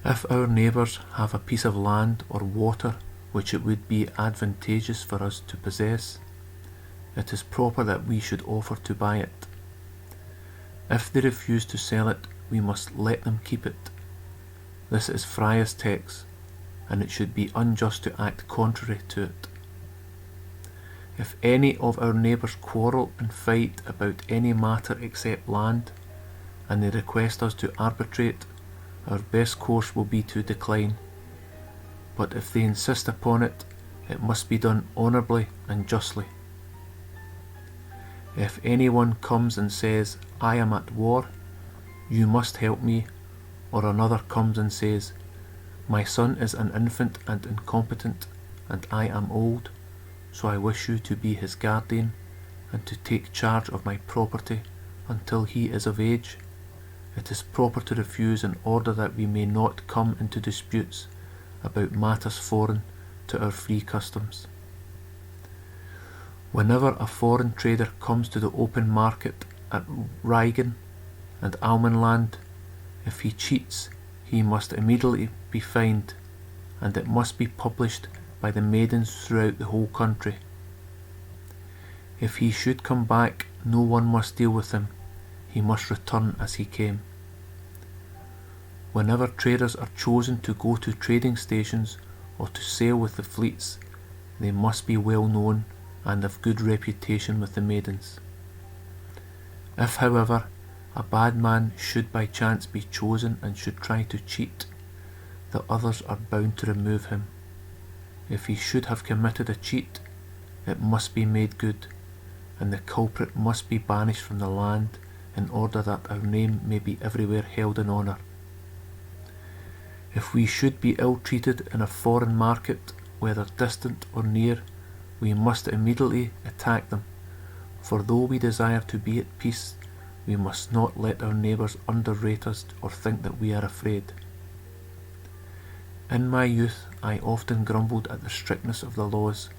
If our neighbours have a piece of land or water which it would be advantageous for us to possess, it is proper that we should offer to buy it. If they refuse to sell it, we must let them keep it. This is Frya's text, and it should be unjust to act contrary to it. If any of our neighbours quarrel and fight about any matter except land, and they request us to arbitrate, our best course will be to decline. But if they insist upon it, it must be done honourably and justly. If anyone comes and says, "I am at war, you must help me," or another comes and says, "My son is an infant and incompetent, and I am old, so I wish you to be his guardian, and to take charge of my property until he is of age," it is proper to refuse in order that we may not come into disputes about matters foreign to our free customs. Whenever a foreign trader comes to the open market at Ryggen and Almenland, if he cheats, he must immediately be fined, and it must be published by the maidens throughout the whole country. If he should come back, no one must deal with him. He must return as he came. Whenever traders are chosen to go to trading stations or to sail with the fleets, they must be well known and of good reputation with the maidens. If, however, a bad man should by chance be chosen and should try to cheat, the others are bound to remove him. If he should have committed a cheat, it must be made good, and the culprit must be banished from the land in order that our name may be everywhere held in honour. If we should be ill-treated in a foreign market, whether distant or near, we must immediately attack them, for though we desire to be at peace, we must not let our neighbours underrate us or think that we are afraid. In my youth I often grumbled at the strictness of the laws,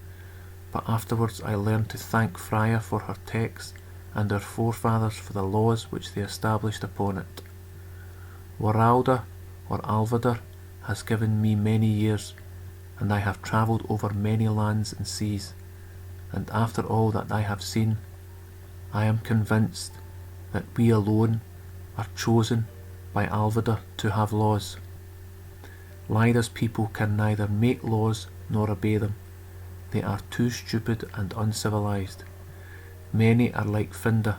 but afterwards I learned to thank Frya for her text and our forefathers for the laws which they established upon it. Wralda or Aldegamude has given me many years, and I have travelled over many lands and seas, and after all that I have seen, I am convinced that we alone are chosen by Aldegamude to have laws. Lyda's people can neither make laws nor obey them. They are too stupid and uncivilized. Many are like Finda.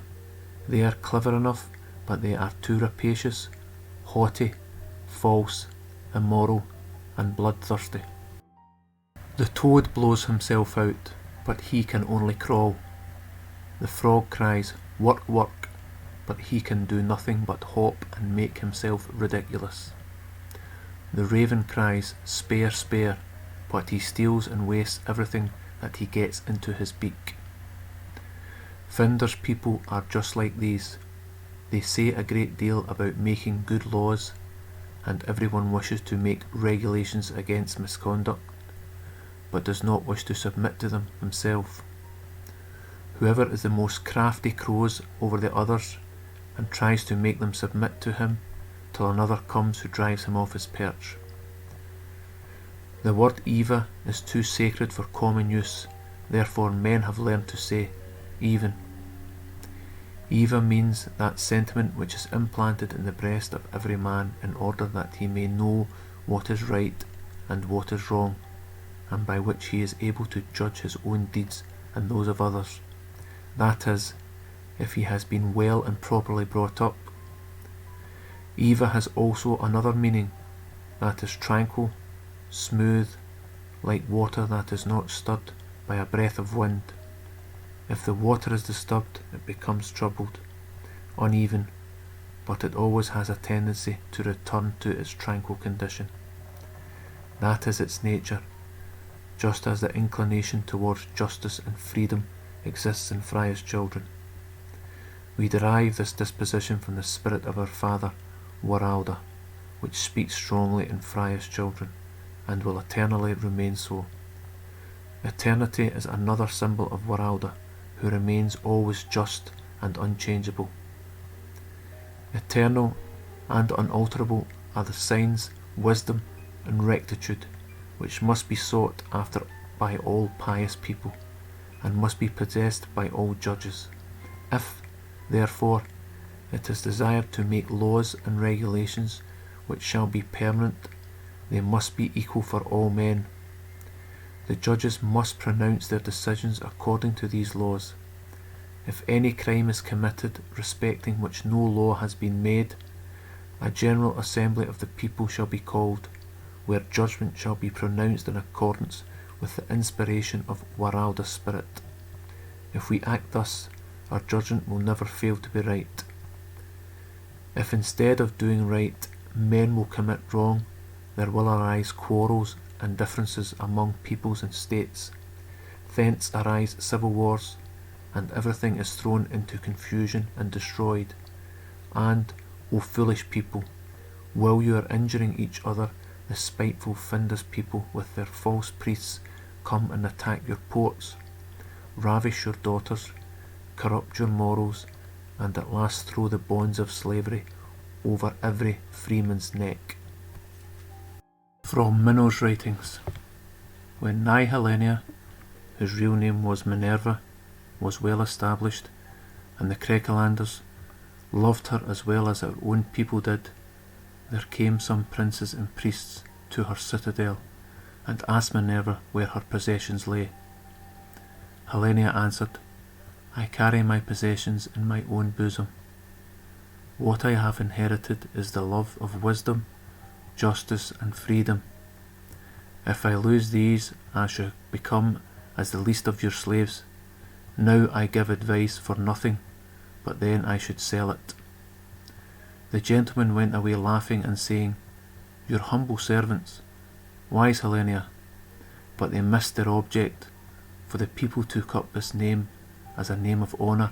They are clever enough, but they are too rapacious, haughty, false, immoral, and bloodthirsty. The toad blows himself out, but he can only crawl. The frog cries, "Work, work," but he can do nothing but hop and make himself ridiculous. The raven cries, "Spare, spare," but he steals and wastes everything that he gets into his beak. Finder's people are just like these. They say a great deal about making good laws, and everyone wishes to make regulations against misconduct, but does not wish to submit to them himself. Whoever is the most crafty crows over the others, and tries to make them submit to him, till another comes who drives him off his perch. The word Eva is too sacred for common use, therefore men have learned to say even. Eva means that sentiment which is implanted in the breast of every man in order that he may know what is right and what is wrong, and by which he is able to judge his own deeds and those of others. That is, if he has been well and properly brought up. Eva has also another meaning, that is tranquil, smooth, like water that is not stirred by a breath of wind. If the water is disturbed, it becomes troubled, uneven, but it always has a tendency to return to its tranquil condition. That is its nature, just as the inclination towards justice and freedom exists in Frya's children. We derive this disposition from the spirit of our father, Wralda, which speaks strongly in Frya's children, and will eternally remain so. Eternity is another symbol of Wralda, who remains always just and unchangeable. Eternal and unalterable are the signs, wisdom, and rectitude, which must be sought after by all pious people, and must be possessed by all judges. If, therefore, it is desired to make laws and regulations which shall be permanent, they must be equal for all men. The judges must pronounce their decisions according to these laws. If any crime is committed respecting which no law has been made, a general assembly of the people shall be called, where judgment shall be pronounced in accordance with the inspiration of Wralda's spirit. If we act thus, our judgment will never fail to be right. If instead of doing right, men will commit wrong, there will arise quarrels and differences among peoples and states. Thence arise civil wars, and everything is thrown into confusion and destroyed. And, O foolish people, while you are injuring each other, the spiteful Finder's people with their false priests come and attack your ports, ravish your daughters, corrupt your morals, and at last throw the bonds of slavery over every freeman's neck. From Minno's writings. When Highlander, whose real name was Minerva, was well established, and the Crekelanders loved her as well as our own people did, there came some princes and priests to her citadel, and asked Minerva where her possessions lay. Highlander answered, "I carry my possessions in my own bosom. What I have inherited is the love of wisdom, justice, and freedom. If I lose these, I shall become as the least of your slaves. Now I give advice for nothing, but then I should sell it." The gentleman went away laughing and saying, "Your humble servants, wise Highlander." But they missed their object, for the people took up this name as a name of honour.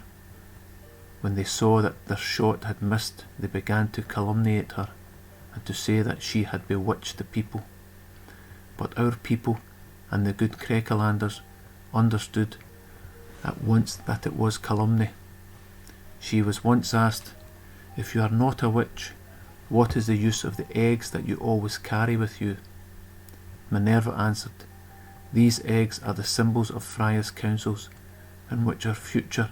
When they saw that their shot had missed, they began to calumniate her, and to say that she had bewitched the people. But our people and the good Crekelanders understood at once that it was calumny. She was once asked, "If you are not a witch, what is the use of the eggs that you always carry with you?" Minerva answered, "These eggs are the symbols of Frya's councils, in which our future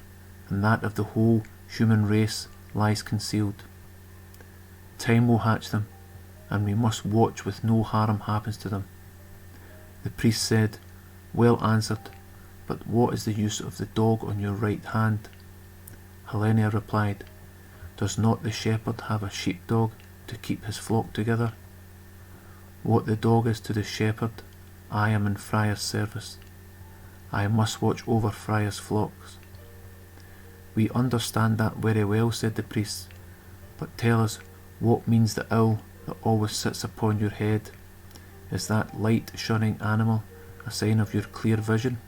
and that of the whole human race lies concealed. Time will hatch them, and we must watch with no harm happens to them." The priest said, "Well answered, but what is the use of the dog on your right hand?" Highlander replied, "Does not the shepherd have a sheepdog to keep his flock together. What the dog is to the shepherd, I am in Frya's service. I must watch over Frya's flocks. We understand that very well, said the priest, but tell us, what means the owl that always sits upon your head? Is that light-shunning animal a sign of your clear vision?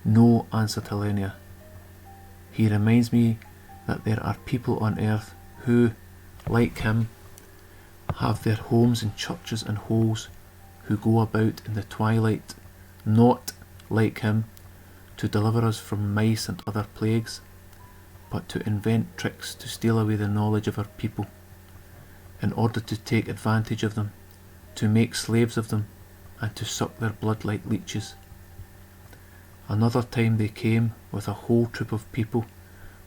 No, answered Helena. He reminds me that there are people on earth who, like him, have their homes in churches and holes, who go about in the twilight, not, like him, to deliver us from mice and other plagues, but to invent tricks to steal away the knowledge of our people, in order to take advantage of them, to make slaves of them, and to suck their blood like leeches. Another time they came with a whole troop of people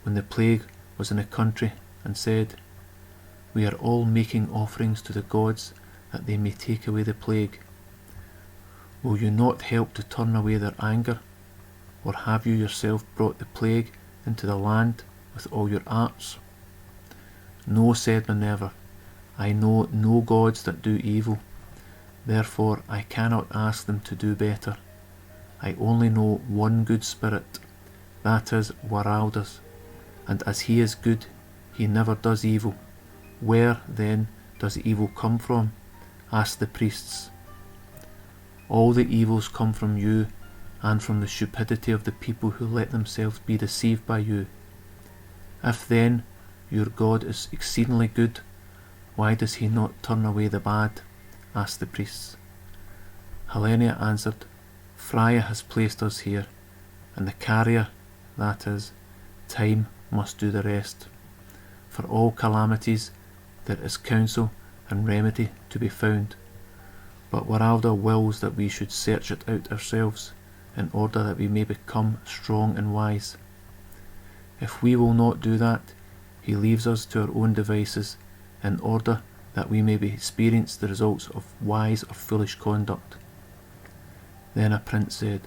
when the plague was in the country, and said, We are all making offerings to the gods that they may take away the plague. Will you not help to turn away their anger? Or have you yourself brought the plague into the land with all your arts? No, said Minerva, I know no gods that do evil, therefore I cannot ask them to do better. I only know one good spirit, that is Wralda's, and as he is good, he never does evil. Where, then, does evil come from? Asked the priests. All the evils come from you, and from the stupidity of the people who let themselves be deceived by you. If then your God is exceedingly good, why does he not turn away the bad? Asked the priests. Helena answered, Frya has placed us here, and the carrier, that is, time, must do the rest. For all calamities there is counsel and remedy to be found, but Wralda wills that we should search it out ourselves, in order that we may become strong and wise. If we will not do that, he leaves us to our own devices, in order that we may experience the results of wise or foolish conduct. Then a prince said,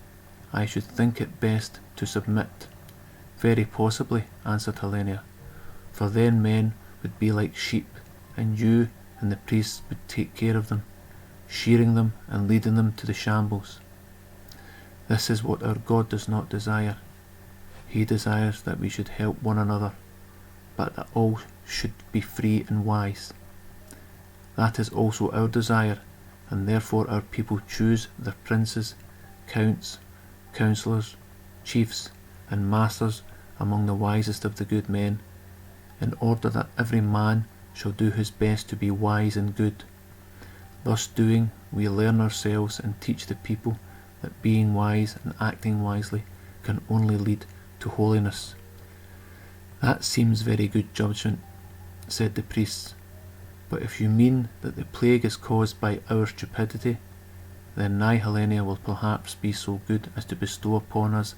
I should think it best to submit. Very possibly, answered Helena, for then men would be like sheep, and you and the priests would take care of them, shearing them and leading them to the shambles. This is what our God does not desire. He desires that we should help one another, but that all should be free and wise. That is also our desire, and therefore our people choose their princes, counts, councillors, chiefs, and masters among the wisest of the good men, in order that every man shall do his best to be wise and good. Thus doing, we learn ourselves and teach the people that being wise and acting wisely can only lead to holiness. That seems very good judgment, said the priests, but if you mean that the plague is caused by our stupidity, then Helena will perhaps be so good as to bestow upon us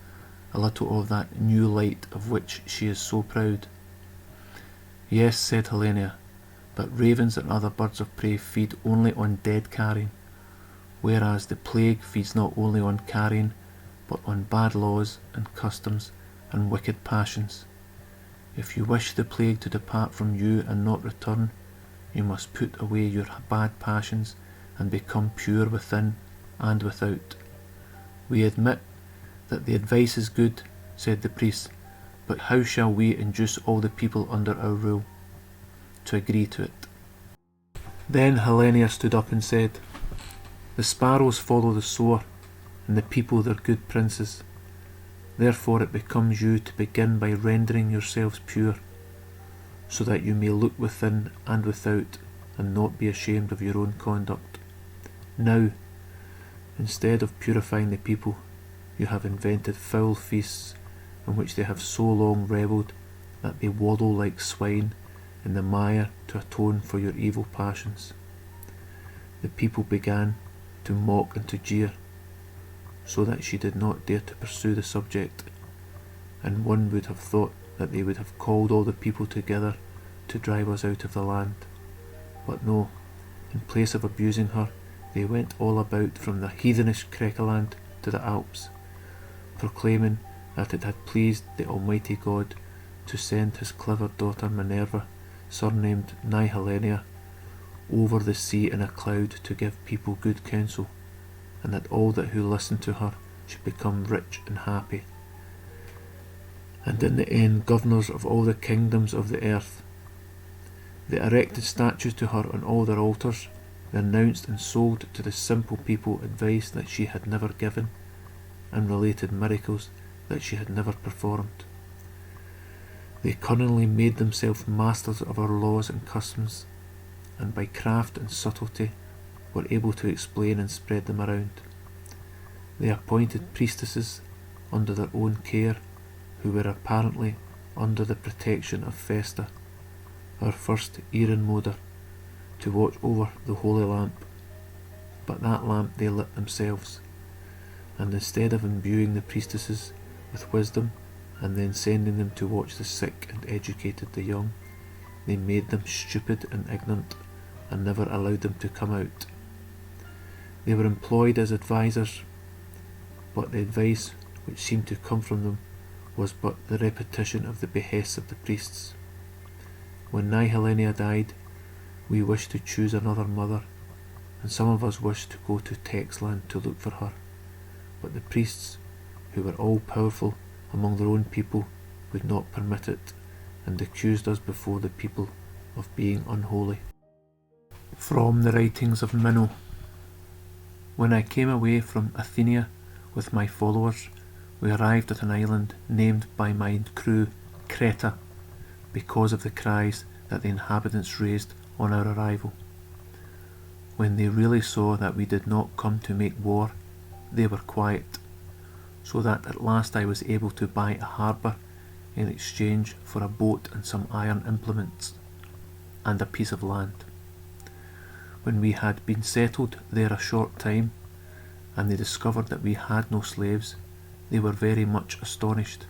a little of that new light of which she is so proud. Yes, said Helena, but ravens and other birds of prey feed only on dead carrion, whereas the plague feeds not only on carrion, but on bad laws and customs and wicked passions. If you wish the plague to depart from you and not return, you must put away your bad passions and become pure within and without. We admit that the advice is good, said the priest, but how shall we induce all the people under our rule to agree to it? Then Helena stood up and said, The sparrows follow the sower, and the people their good princes. Therefore it becomes you to begin by rendering yourselves pure, so that you may look within and without, and not be ashamed of your own conduct. Now, instead of purifying the people, you have invented foul feasts, in which they have so long revelled that they wallow like swine in the mire to atone for your evil passions. The people began to mock and to jeer, so that she did not dare to pursue the subject, and one would have thought that they would have called all the people together to drive us out of the land. But no, in place of abusing her, they went all about from the heathenish Krekeland to the Alps, proclaiming that it had pleased the Almighty God to send his clever daughter Minerva, surnamed Helena, over the sea in a cloud to give people good counsel, and that all that who listen to her should become rich and happy, and in the end governors of all the kingdoms of the earth. They erected statues to her on all their altars. They announced and sold to the simple people advice that she had never given, and related miracles that she had never performed. They cunningly made themselves masters of our laws and customs, and by craft and subtlety were able to explain and spread them around. They appointed priestesses under their own care, who were apparently under the protection of Fasta, our first Aryan moder, to watch over the holy lamp. But that lamp they lit themselves, and instead of imbuing the priestesses with wisdom and then sending them to watch the sick and educated the young, they made them stupid and ignorant and never allowed them to come out. They were employed as advisers, but the advice which seemed to come from them was but the repetition of the behests of the priests. When Helena died, we wished to choose another mother, and some of us wished to go to Texland to look for her, but the priests, who were all powerful among their own people, would not permit it, and accused us before the people of being unholy. From the writings of Minno. When I came away from Athenia with my followers, we arrived at an island named by my crew Creta, because of the cries that the inhabitants raised on our arrival. When they really saw that we did not come to make war, they were quiet, so that at last I was able to buy a harbour in exchange for a boat and some iron implements, and a piece of land. When we had been settled there a short time, and they discovered that we had no slaves, they were very much astonished,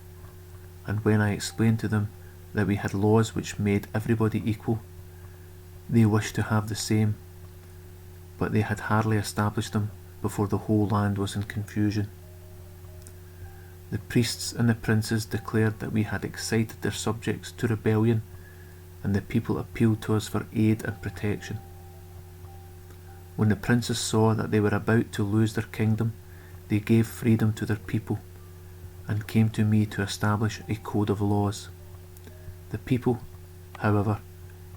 and when I explained to them that we had laws which made everybody equal, they wished to have the same, but they had hardly established them before the whole land was in confusion. The priests and the princes declared that we had excited their subjects to rebellion, and the people appealed to us for aid and protection. When the princes saw that they were about to lose their kingdom, they gave freedom to their people, and came to me to establish a code of laws. The people, however,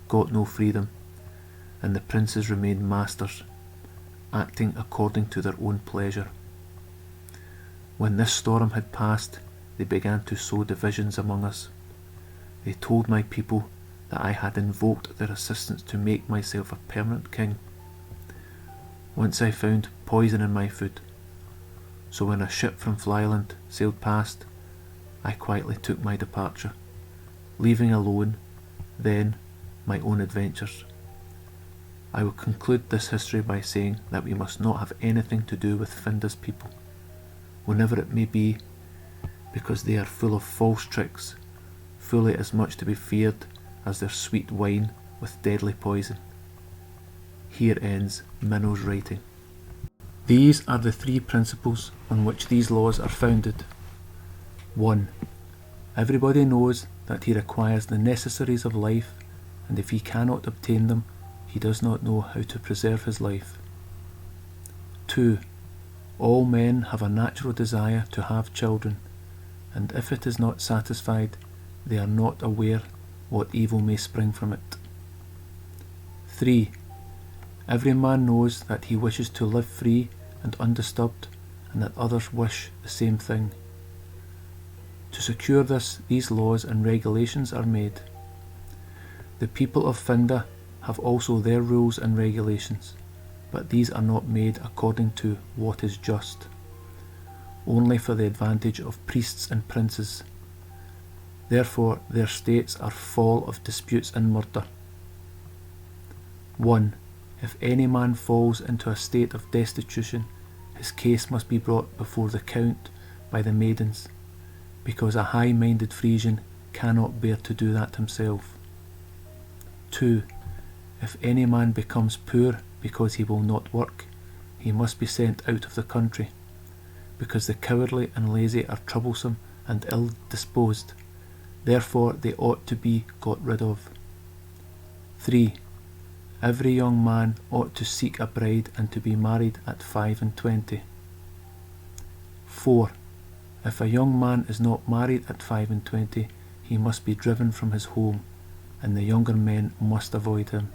got no freedom, and the princes remained masters, acting according to their own pleasure. When this storm had passed, they began to sow divisions among us. They told my people that I had invoked their assistance to make myself a permanent king. Once I found poison in my food, so when a ship from Flyland sailed past, I quietly took my departure, leaving alone, then, my own adventures. I will conclude this history by saying that we must not have anything to do with Finda's people, whenever it may be, because they are full of false tricks, fully as much to be feared as their sweet wine with deadly poison. Here ends Minno's writing. These are the three principles on which these laws are founded. 1. Everybody knows that he requires the necessaries of life, and if he cannot obtain them, he does not know how to preserve his life. 2. All men have a natural desire to have children, and if it is not satisfied, they are not aware what evil may spring from it. 3. Every man knows that he wishes to live free and undisturbed, and that others wish the same thing. To secure this, these laws and regulations are made. The people of Finda have also their rules and regulations, but these are not made according to what is just, only for the advantage of priests and princes. Therefore their states are full of disputes and murder. 1. If any man falls into a state of destitution, his case must be brought before the count by the maidens, because a high-minded Frisian cannot bear to do that himself. 2. If any man becomes poor because he will not work, he must be sent out of the country, because the cowardly and lazy are troublesome and Every young man ought to seek a bride and to be married at 25. 4. If a young man is not married at 25, he must be driven from his home, and the younger men must avoid him.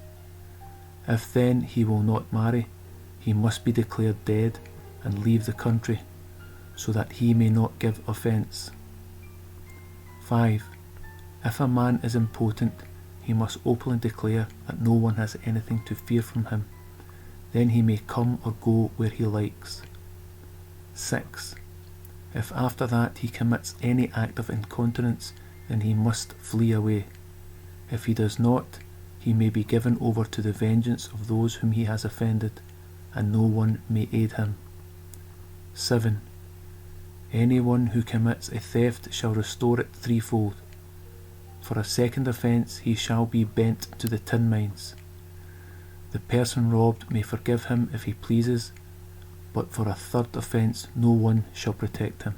If then he will not marry, he must be declared dead and leave the country, so that he may not give offence. 5. If a man is impotent, he must openly declare that no one has anything to fear from him. Then he may come or go where he likes. 6. If after that he commits any act of incontinence, then he must flee away. If he does not, he may be given over to the vengeance of those whom he has offended, and no one may aid him. 7. Anyone who commits a theft shall restore it threefold. For a second offence he shall be bent to the tin mines. The person robbed may forgive him if he pleases, but for a third offence no one shall protect him.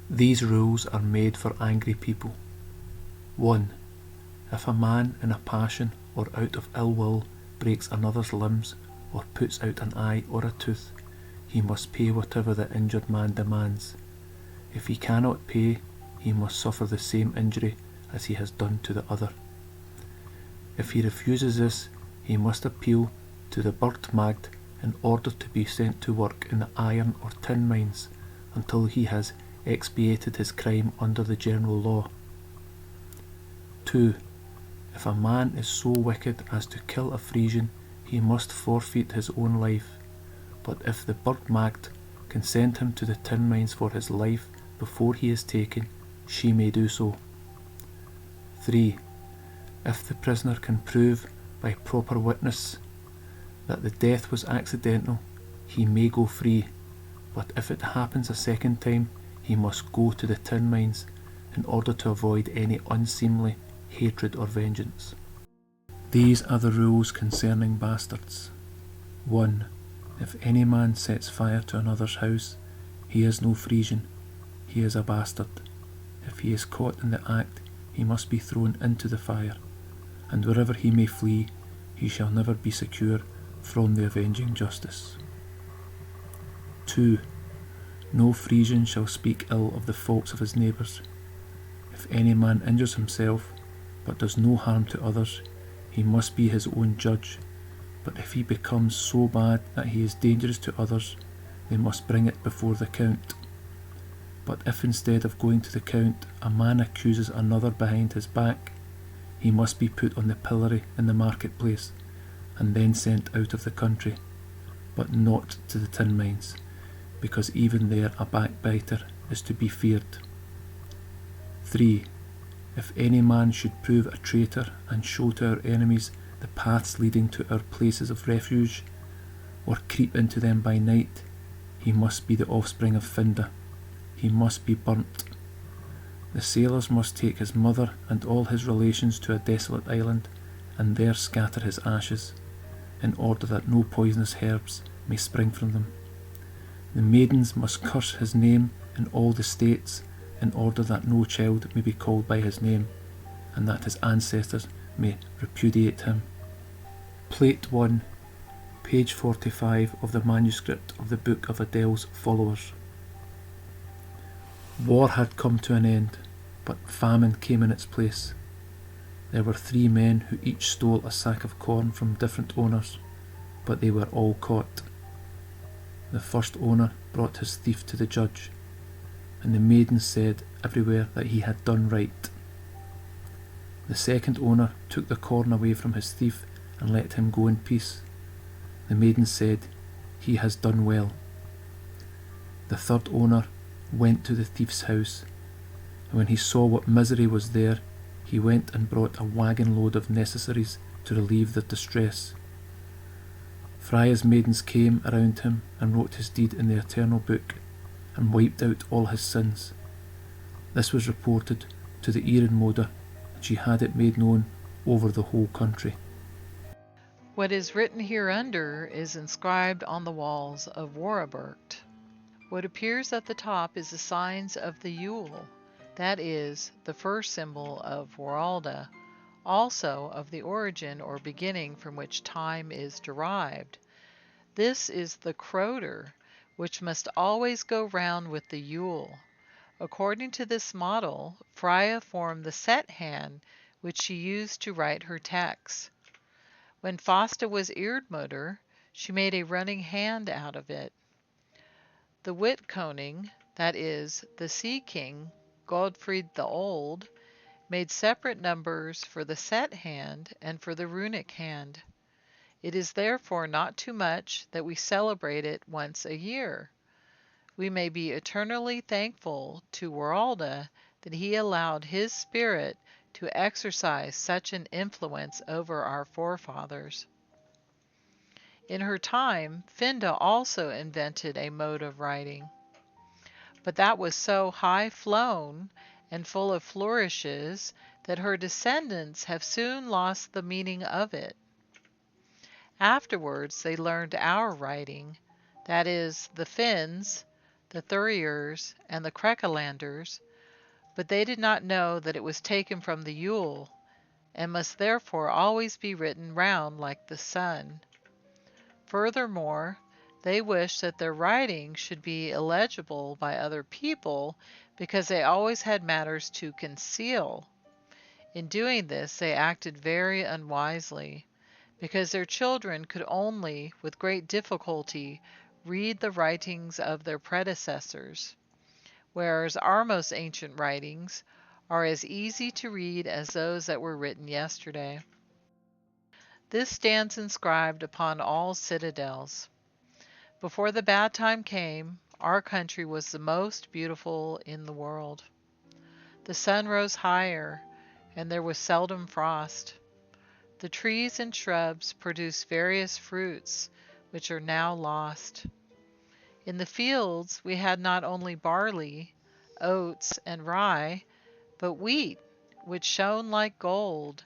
These rules are made for angry people. 1. If a man in a passion or out of ill will breaks another's limbs or puts out an eye or a tooth, he must pay whatever the injured man demands. If he cannot pay, he must suffer the same injury as he has done to the other. If he refuses this, he must appeal to the Burgt in order to be sent to work in the iron or tin mines until he has expiated his crime under the general law. 2. If a man is so wicked as to kill a Frisian, he must forfeit his own life, but if the Burgt can send him to the tin mines for his life before he is taken, she may do so. 3. If the prisoner can prove by proper witness that the death was accidental, he may go free, but if it happens a second time, he must go to the tin mines in order to avoid any unseemly hatred or vengeance. These are the rules concerning bastards. 1. If any man sets fire to another's house, he is no Frisian, he is a bastard. If he is caught in the act, he must be thrown into the fire, and wherever he may flee, he shall never be secure from the avenging justice. 2. No Frisian shall speak ill of the faults of his neighbours. If any man injures himself, but does no harm to others, he must be his own judge, but if he becomes so bad that he is dangerous to others, they must bring it before the count. But if instead of going to the count, a man accuses another behind his back, he must be put on the pillory in the marketplace, and then sent out of the country, but not to the tin mines, because even there a backbiter is to be feared. 3. If any man should prove a traitor and show to our enemies the paths leading to our places of refuge, or creep into them by night, he must be the offspring of Finda. He must be burnt. The sailors must take his mother and all his relations to a desolate island, and there scatter his ashes, in order that no poisonous herbs may spring from them. The maidens must curse his name in all the states, in order that no child may be called by his name, and that his ancestors may repudiate him. Plate 1, page 45 of the manuscript of the Book of Adele's Followers. War had come to an end, but famine came in its place. There were 3 men who each stole a sack of corn from different owners, but they were all caught. The first owner brought his thief to the judge, and the maidens said everywhere that he had done right. The second owner took the corn away from his thief and let him go in peace. The maidens said, "He has done well." The third owner went to the thief's house, and when he saw what misery was there, he went and brought a wagon load of necessaries to relieve their distress. Frya's maidens came around him and wrote his deed in the eternal book, and wiped out all his sins. This was reported to the Iron, and she had it made known over the whole country. What is written hereunder is inscribed on the walls of Waraburgt. What appears at the top is the signs of the Yule, that is, the first symbol of Wralda, also of the origin or beginning from which time is derived. This is the croter, which must always go round with the Yule. According to this model, Frya formed the set hand which she used to write her texts. When Fasta was Eerdmutter, she made a running hand out of it. The Witkoning, that is, the Sea King, Godfried the Old, made separate numbers for the set hand and for the runic hand. It is therefore not too much that we celebrate it once a year. We may be eternally thankful to Wralda that he allowed his spirit to exercise such an influence over our forefathers. In her time, Finda also invented a mode of writing, but that was so high-flown and full of flourishes that her descendants have soon lost the meaning of it. Afterwards they learned our writing, that is, the Finns, the Thuriers, and the Highlalanders, but they did not know that it was taken from the Yule, and must therefore always be written round like the sun. Furthermore, they wished that their writing should be illegible by other people, because they always had matters to conceal. In doing this they acted very unwisely, because their children could only, with great difficulty, read the writings of their predecessors, whereas our most ancient writings are as easy to read as those that were written yesterday. This stands inscribed upon all citadels. Before the bad time came, our country was the most beautiful in the world. The sun rose higher, and there was seldom frost. The trees and shrubs produced various fruits, which are now lost. In the fields we had not only barley, oats, and rye, but wheat, which shone like gold,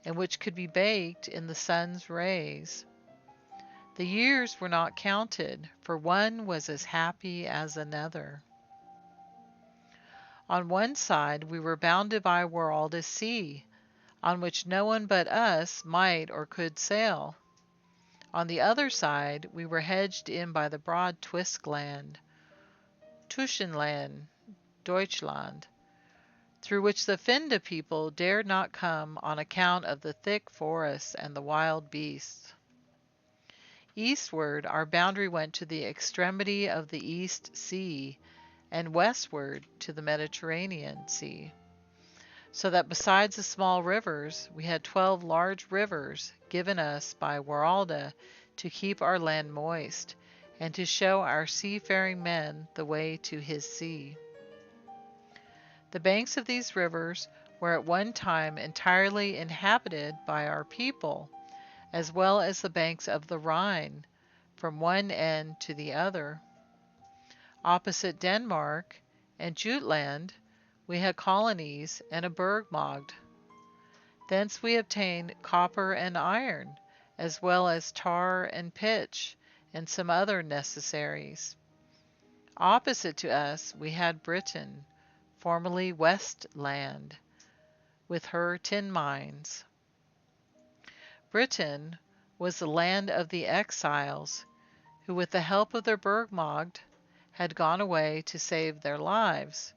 and which could be baked in the sun's rays. The years were not counted, for one was as happy as another. On one side we were bounded by Wralda's sea, on which no one but us might or could sail. On the other side we were hedged in by the broad Twiskland, Tuschenland, Deutschland, through which the Finda people dared not come on account of the thick forests and the wild beasts. Eastward our boundary went to the extremity of the East Sea, and westward to the Mediterranean Sea, so that besides the small rivers we had 12 large rivers given us by Wralda to keep our land moist, and to show our seafaring men the way to his sea. The banks of these rivers were at one time entirely inhabited by our people, as well as the banks of the Rhine, from one end to the other. Opposite Denmark and Jutland we had colonies and a Burgmagd. Thence we obtained copper and iron, as well as tar and pitch, and some other necessaries. Opposite to us we had Britain, formerly Westland, with her tin mines. Britain was the land of the exiles, who with the help of their Burgmagd had gone away to save their lives.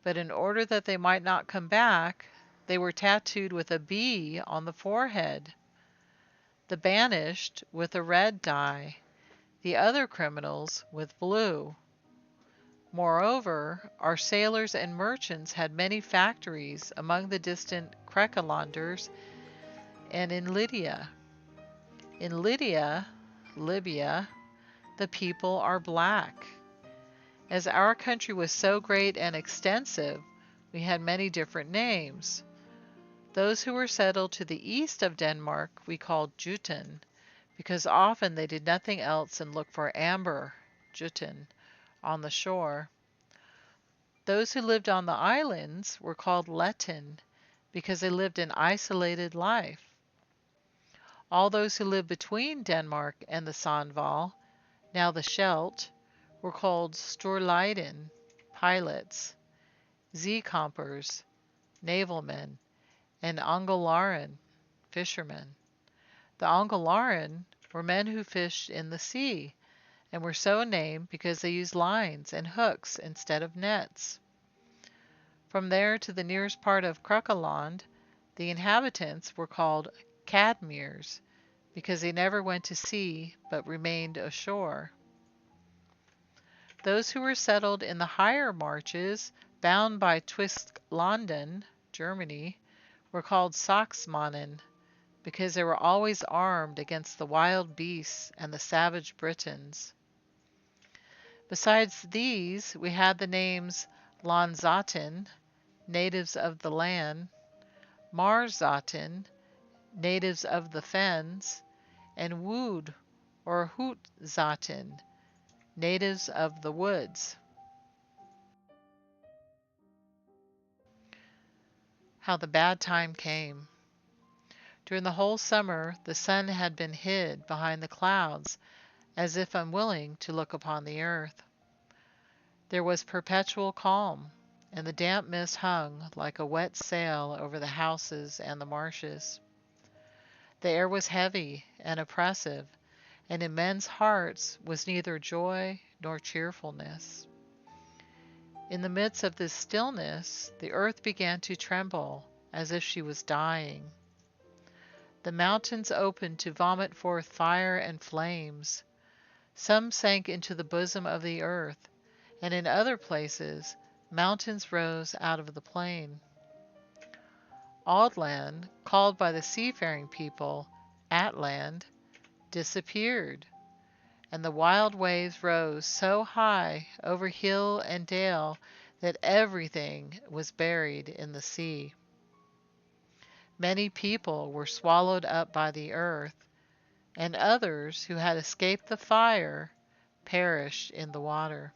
But in order that they might not come back, they were tattooed with a bee on the forehead. The banished with a red dye, the other criminals with blue. Moreover, our sailors and merchants had many factories among the distant Highlalanders and in Lydia. In Lydia, Libya, the people are black. As our country was so great and extensive, we had many different names. Those who were settled to the east of Denmark we called Juten, because often they did nothing else than look for amber, Juten, on the shore. Those who lived on the islands were called Letten, because they lived an isolated life. All those who lived between Denmark and the Sandval, now the Scheldt, were called Storleiden, pilots, zeekampers, navalmen, and Angalaran, fishermen. The Angalaran were men who fished in the sea, and were so named because they used lines and hooks instead of nets. From there to the nearest part of Krukaland, the inhabitants were called Cadmirs, because they never went to sea but remained ashore. Those who were settled in the higher marches, bound by Twisklanden, Germany, were called Saxmannen, because they were always armed against the wild beasts and the savage Britons. Besides these, we had the names Lanzaten, natives of the land, Marzaten, natives of the fens, and Wood or Hootzaten, natives of the woods. How the bad time came. During the whole summer the sun had been hid behind the clouds, as if unwilling to look upon the earth. There was perpetual calm, and the damp mist hung like a wet sail over the houses and the marshes. The air was heavy and oppressive, and in men's hearts was neither joy nor cheerfulness. In the midst of this stillness, the earth began to tremble as if she was dying. The mountains opened to vomit forth fire and flames. Some sank into the bosom of the earth, and in other places mountains rose out of the plain. Atland, called by the seafaring people Atland, disappeared, and the wild waves rose so high over hill and dale that everything was buried in the sea. Many people were swallowed up by the earth, and others who had escaped the fire perished in the water.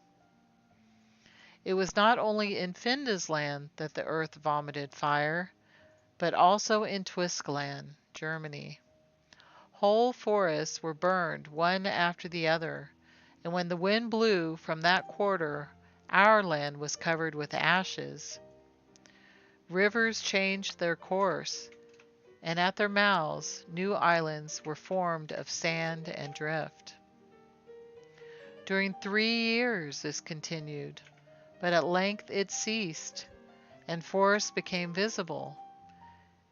It was not only in Finda's land that the earth vomited fire, but also in Twiskland, Germany. Whole forests were burned one after the other, and when the wind blew from that quarter, our land was covered with ashes. Rivers changed their course, and at their mouths new islands were formed of sand and drift. During 3 years this continued, but at length it ceased, and forests became visible.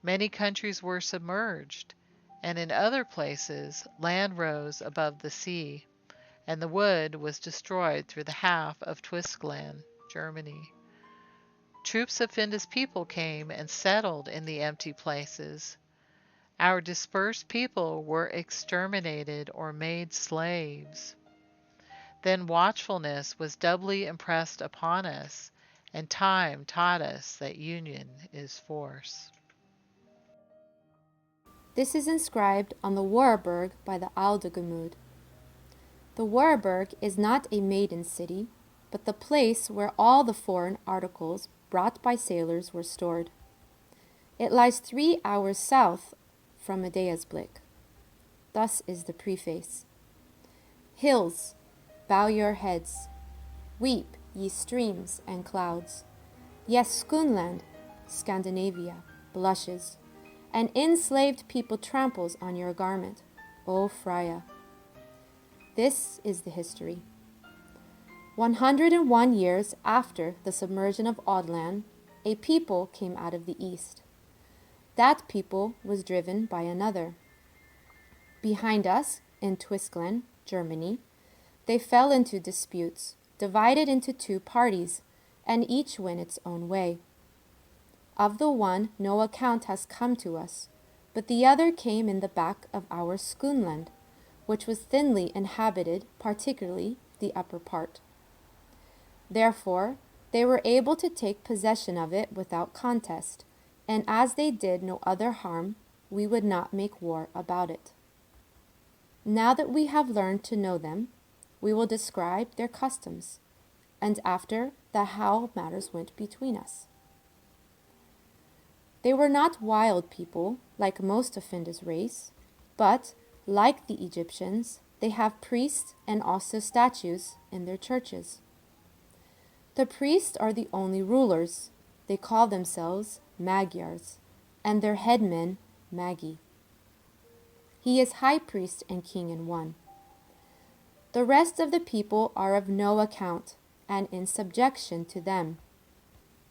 Many countries were submerged, and in other places land rose above the sea, and the wood was destroyed through the half of Twiskland, Germany. Troops of Finda's people came and settled in the empty places. Our dispersed people were exterminated or made slaves. Then watchfulness was doubly impressed upon us, and time taught us that union is force. This is inscribed on the Waraburgt by the Aldegamude. The Waraburgt is not a maiden city, but the place where all the foreign articles brought by sailors were stored. It lies 3 hours south from Medeiasblick. Thus is the preface. Hills, bow your heads. Weep, ye streams and clouds. Yes, Skunland, Scandinavia, blushes, and enslaved people tramples on your garment, O Frya. This is the history. 101 years after the submersion of Atland, a people came out of the east. That people was driven by another. Behind us, in Twiskland, Germany, they fell into disputes, divided into 2 parties, and each went its own way. Of the one no account has come to us, but the other came in the back of our Skunland, which was thinly inhabited, particularly the upper part. Therefore, they were able to take possession of it without contest, and as they did no other harm, we would not make war about it. Now that we have learned to know them, we will describe their customs, and after that how matters went between us. They were not wild people, like most of Finda's race, but, like the Egyptians, they have priests and also statues in their churches. The priests are the only rulers. They call themselves Magyars, and their headman, Magy. He is high priest and king in one. The rest of the people are of no account, and in subjection to them.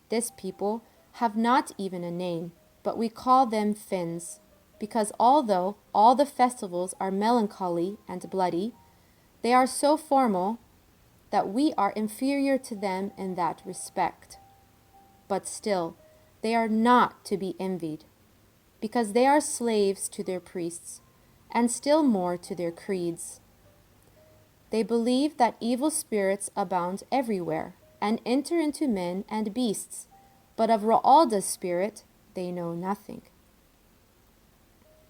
This people have not even a name, but we call them Finns, because although all the festivals are melancholy and bloody, they are so formal that we are inferior to them in that respect. But still, they are not to be envied, because they are slaves to their priests, and still more to their creeds. They believe that evil spirits abound everywhere, and enter into men and beasts, but of Wralda's spirit they know nothing.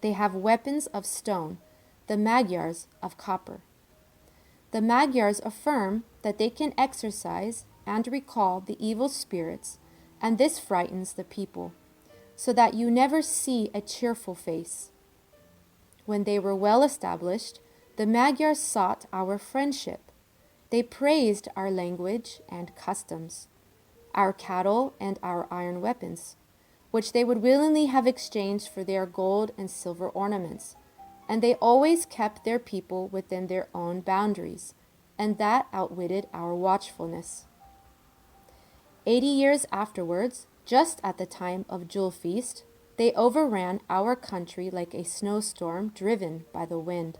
They have weapons of stone, the Magyars of copper. The Magyars affirm that they can exorcise and recall the evil spirits, and this frightens the people, so that you never see a cheerful face. When they were well established, the Magyars sought our friendship. They praised our language and customs, our cattle and our iron weapons, which they would willingly have exchanged for their gold and silver ornaments, and they always kept their people within their own boundaries, and that outwitted our watchfulness. 80 years afterwards, just at the time of Yule feast, they overran our country like a snowstorm driven by the wind.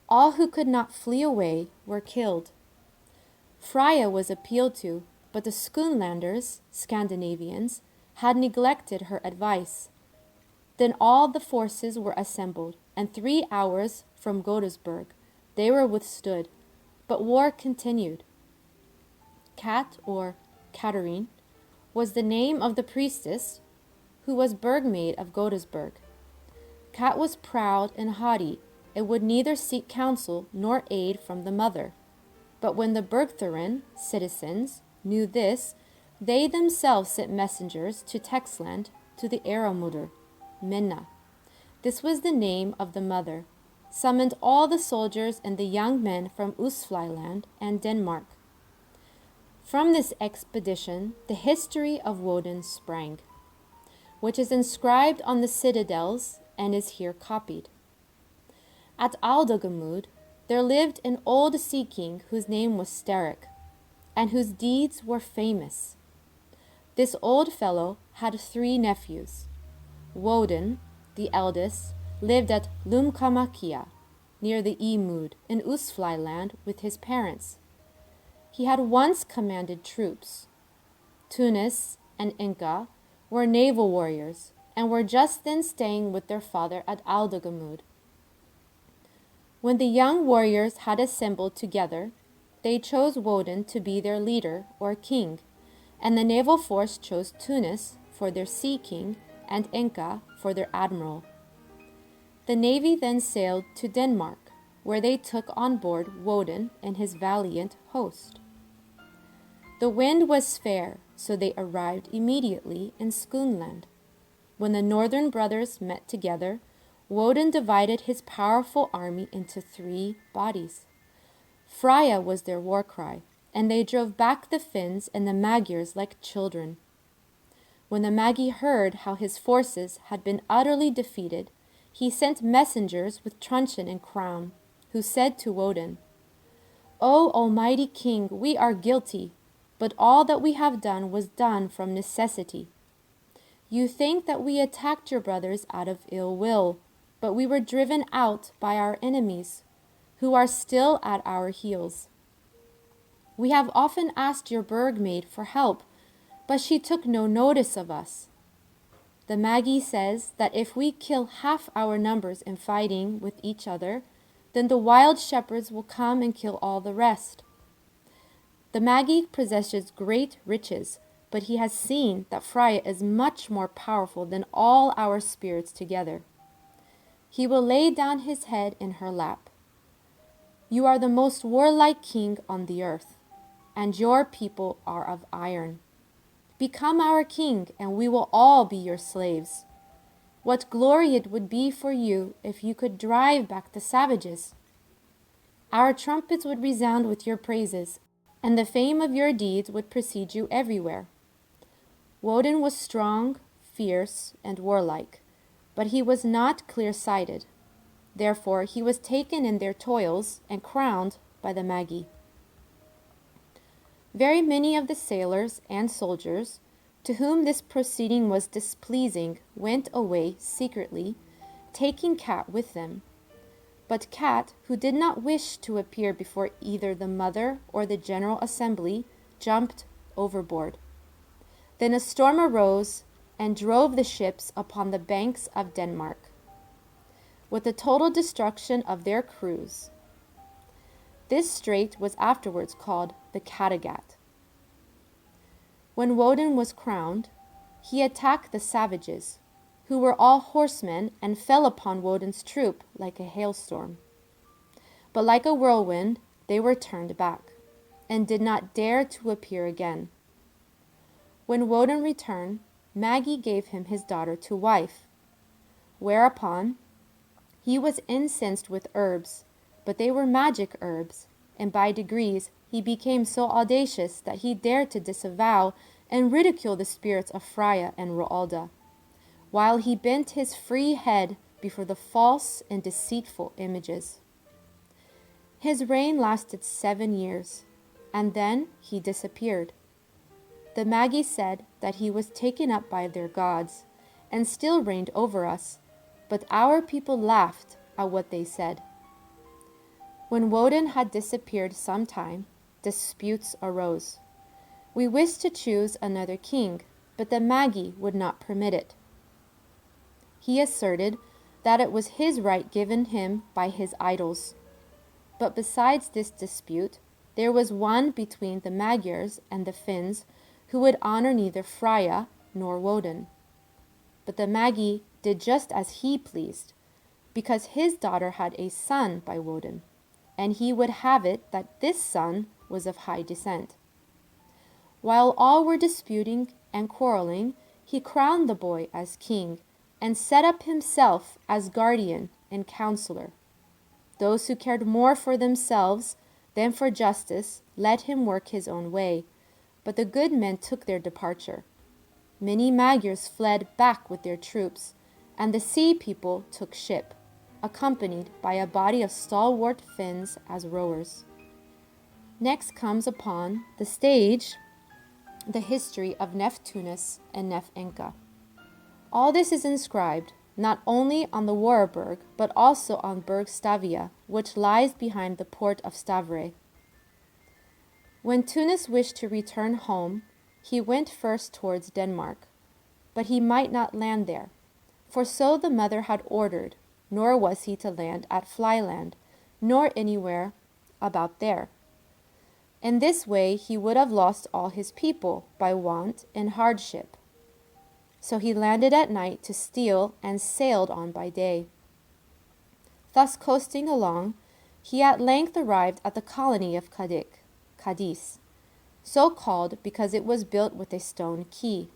All who could not flee away were killed. Frya was appealed to, but the Schoonlanders, Scandinavians, had neglected her advice. Then all the forces were assembled, and 3 hours from Wodin they were withstood, but war continued. Kat, or Katarine, was the name of the priestess who was burgmaid of Wodin. Kat was proud and haughty, and would neither seek counsel nor aid from the mother. But when the Burgtherin, citizens, knew this, they themselves sent messengers to Texland to the Eremudr, Minno. This was the name of the mother, summoned all the soldiers and the young men from Usflyland and Denmark. From this expedition the history of Wodin sprang, which is inscribed on the citadels and is here copied. At Aldegamude there lived an old sea king whose name was Sterek, and whose deeds were famous. This old fellow had 3 nephews. Wodin, the eldest, lived at Lumkamakia, near the Emude, in Usflyland, with his parents. He had once commanded troops. Teunis and Inca were naval warriors, and were just then staying with their father at Aldegamude. When the young warriors had assembled together, they chose Wodin to be their leader or king, and the naval force chose Teunis for their sea king and Inca for their admiral. The navy then sailed to Denmark, where they took on board Wodin and his valiant host. The wind was fair, so they arrived immediately in Schoonland. When the northern brothers met together, Wodin divided his powerful army into 3 bodies. Frya was their war cry, and they drove back the Finns and the Magyars like children. When the Magy heard how his forces had been utterly defeated, he sent messengers with truncheon and crown, who said to Wodin, "O Almighty King, we are guilty, but all that we have done was done from necessity. You think that we attacked your brothers out of ill will, but we were driven out by our enemies, who are still at our heels. We have often asked your burgmaid for help, but she took no notice of us. The Magy says that if we kill half our numbers in fighting with each other, then the wild shepherds will come and kill all the rest. The Magy possesses great riches, but he has seen that Frya is much more powerful than all our spirits together. He will lay down his head in her lap. You are the most warlike king on the earth, and your people are of iron. Become our king, and we will all be your slaves. What glory it would be for you if you could drive back the savages. Our trumpets would resound with your praises, and the fame of your deeds would precede you everywhere." Wodin was strong, fierce, and warlike, but he was not clear-sighted. Therefore he was taken in their toils and crowned by the Magy. Very many of the sailors and soldiers, to whom this proceeding was displeasing, went away secretly, taking Cat with them. But Cat, who did not wish to appear before either the mother or the general assembly, jumped overboard. Then a storm arose and drove the ships upon the banks of Denmark, with the total destruction of their crews. This strait was afterwards called the Kattegat. When Wodin was crowned, he attacked the savages, who were all horsemen, and fell upon Wodin's troop like a hailstorm. But like a whirlwind, they were turned back, and did not dare to appear again. When Wodin returned, Magy gave him his daughter to wife, whereupon he was incensed with herbs, but they were magic herbs, and by degrees he became so audacious that he dared to disavow and ridicule the spirits of Frya and Wralda, while he bent his free head before the false and deceitful images. His reign lasted 7 years, and then he disappeared. The Magy said that he was taken up by their gods, and still reigned over us, but our people laughed at what they said. When Wodin had disappeared some time, disputes arose. We wished to choose another king, but the Magy would not permit it. He asserted that it was his right given him by his idols. But besides this dispute, there was one between the Magyars and the Finns who would honor neither Frya nor Wodin. But the Magy did just as he pleased, because his daughter had a son by Wodin, and he would have it that this son was of high descent. While all were disputing and quarreling, he crowned the boy as king, and set up himself as guardian and counselor. Those who cared more for themselves than for justice let him work his own way, but the good men took their departure. Many Magyars fled back with their troops, and the sea people took ship, accompanied by a body of stalwart Finns as rowers. Next comes upon the stage the history of Teunis and Inca. All this is inscribed not only on the Waraburgt, but also on Burgt Stavia, which lies behind the port of Stavre. When Teunis wished to return home, he went first towards Denmark, but he might not land there, for so the mother had ordered, nor was he to land at Flyland, nor anywhere about there. In this way he would have lost all his people by want and hardship. So he landed at night to steal and sailed on by day. Thus coasting along, he at length arrived at the colony of Cadiz, so called because it was built with a stone quay.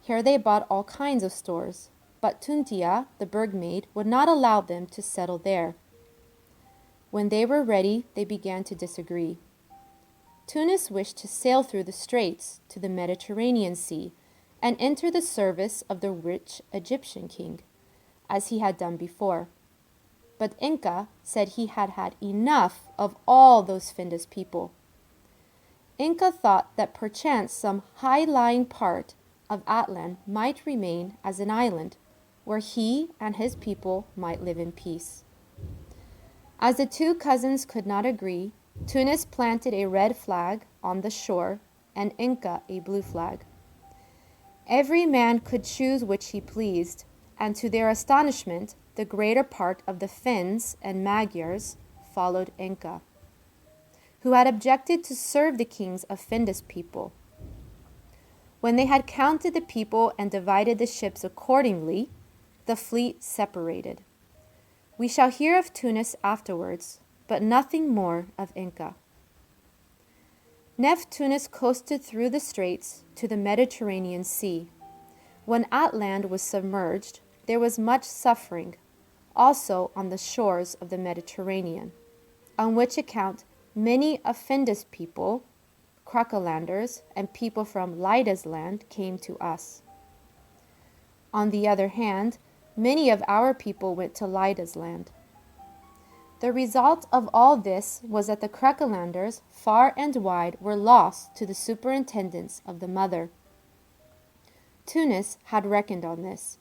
Here they bought all kinds of stores, but Tuntia, the burgmaid, would not allow them to settle there. When they were ready, they began to disagree. Teunis wished to sail through the straits to the Mediterranean Sea and enter the service of the rich Egyptian king, as he had done before. But Inca said he had had enough of all those Finnish people. Inca thought that perchance some high-lying part of Atland might remain as an island, where he and his people might live in peace. As the two cousins could not agree, Teunis planted a red flag on the shore and Inca a blue flag. Every man could choose which he pleased, and to their astonishment, the greater part of the Finns and Magyars followed Inca, who had objected to serve the kings of Finnish people. When they had counted the people and divided the ships accordingly, the fleet separated. We shall hear of Teunis afterwards, but nothing more of Inca. Teunis coasted through the straits to the Mediterranean Sea. When Atland was submerged, there was much suffering, also on the shores of the Mediterranean, on which account many of Finnish people, Highlalanders, and people from Lyda's land came to us. On the other hand, many of our people went to Lyda's land. The result of all this was that the Krekelanders, far and wide, were lost to the superintendence of the mother. Teunis had reckoned on this,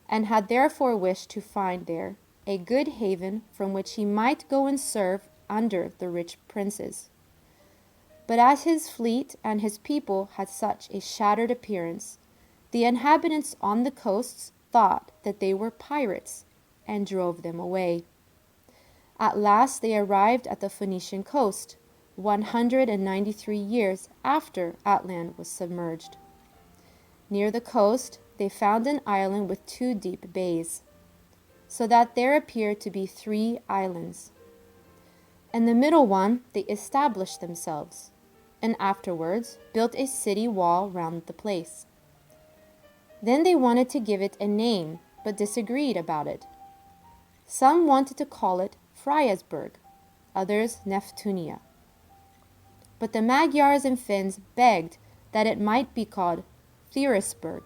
and had therefore wished to find there a good haven from which he might go and serve under the rich princes. But as his fleet and his people had such a shattered appearance, the inhabitants on the coasts thought that they were pirates, and drove them away. At last they arrived at the Phoenician coast, 193 years after Atland was submerged. Near the coast they found an island with 2 deep bays, so that there appeared to be 3 islands. In the middle one they established themselves, and afterwards built a city wall round the place. Then they wanted to give it a name, but disagreed about it. Some wanted to call it Frya's, others Neptunia. But the Magyars and Finns begged that it might be called Therisburg.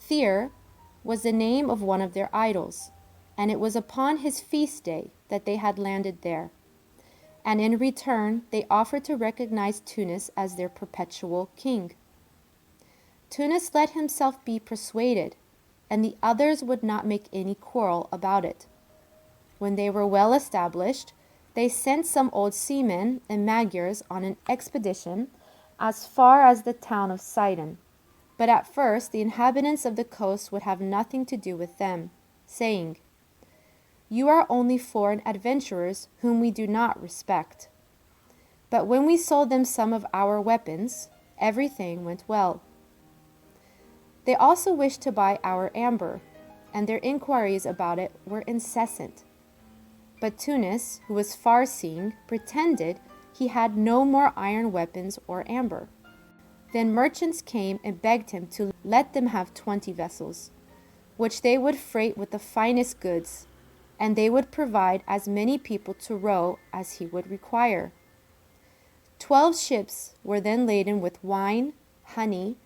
Thyr was the name of one of their idols, and it was upon his feast day that they had landed there. And in return they offered to recognize Teunis as their perpetual king. Teunis let himself be persuaded, and the others would not make any quarrel about it. When they were well established, they sent some old seamen and Magyars on an expedition as far as the town of Sidon. But at first the inhabitants of the coast would have nothing to do with them, saying, "You are only foreign adventurers whom we do not respect." But when we sold them some of our weapons, everything went well. They also wished to buy our amber, and their inquiries about it were incessant. But Teunis, who was far-seeing, pretended he had no more iron weapons or amber. Then merchants came and begged him to let them have 20 vessels, which they would freight with the finest goods, and they would provide as many people to row as he would require. 12 ships were then laden with wine, honey,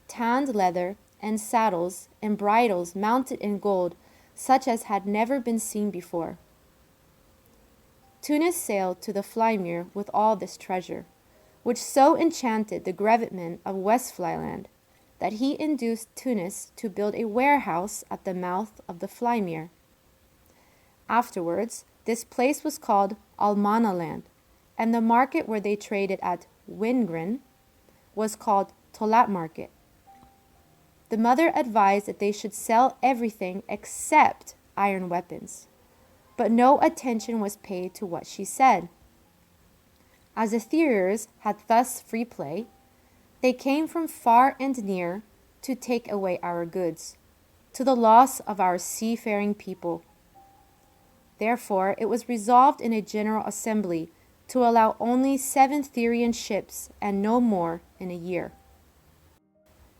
tanned leather, and saddles and bridles mounted in gold, such as had never been seen before. Teunis sailed to the Flymere with all this treasure, which so enchanted the Grevetmen of West Flyland that he induced Teunis to build a warehouse at the mouth of the Flymere. Afterwards, this place was called Almanaland, and the market where they traded at Wingren was called Tolat Market. The mother advised that they should sell everything except iron weapons, but no attention was paid to what she said. As the Thyriers had thus free play, they came from far and near to take away our goods, to the loss of our seafaring people. Therefore it was resolved in a general assembly to allow only 7 Therian ships and no more in a year.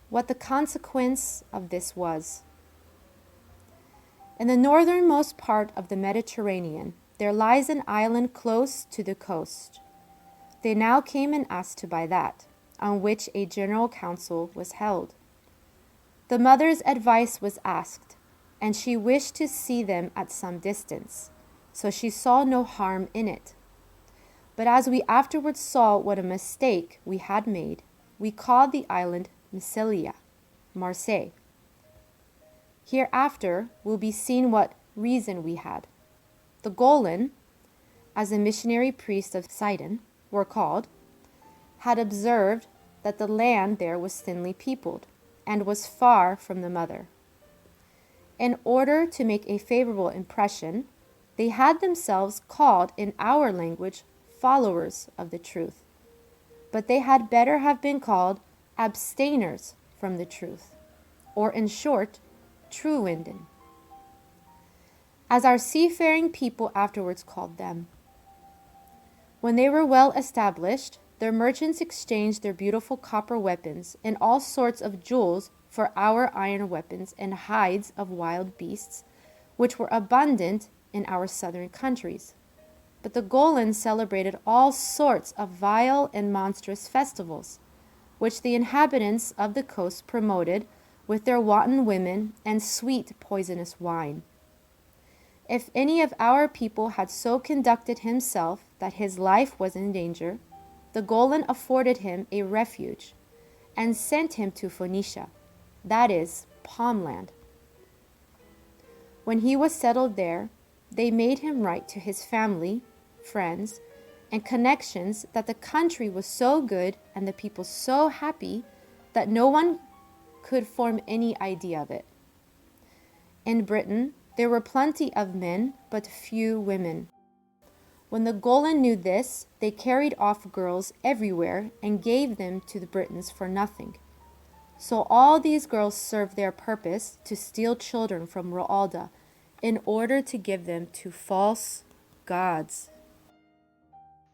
What the consequence of this was. In the northernmost part of the Mediterranean there lies an island close to the coast. They now came and asked to buy that, on which a general council was held. The mother's advice was asked, and she wished to see them at some distance, so she saw no harm in it. But as we afterwards saw what a mistake we had made, we called the island Massilia, Marseille. Hereafter will be seen what reason we had. The Golan, as the missionary priests of Sidon were called, had observed that the land there was thinly peopled, and was far from the mother. In order to make a favorable impression, they had themselves called in our language followers of the truth, but they had better have been called abstainers from the truth, or in short, Truwinden, as our seafaring people afterwards called them. When they were well established, their merchants exchanged their beautiful copper weapons and all sorts of jewels for our iron weapons and hides of wild beasts, which were abundant in our southern countries. But the Golans celebrated all sorts of vile and monstrous festivals, which the inhabitants of the coast promoted with their wanton women and sweet poisonous wine. If any of our people had so conducted himself that his life was in danger, the Golan afforded him a refuge and sent him to Phoenicia, that is, Palm land. When he was settled there, they made him write to his family, friends, and connections that the country was so good and the people so happy that no one could form any idea of it. In Britain, there were plenty of men, but few women. When the Golan knew this, they carried off girls everywhere and gave them to the Britons for nothing. So all these girls served their purpose to steal children from Wralda in order to give them to false gods.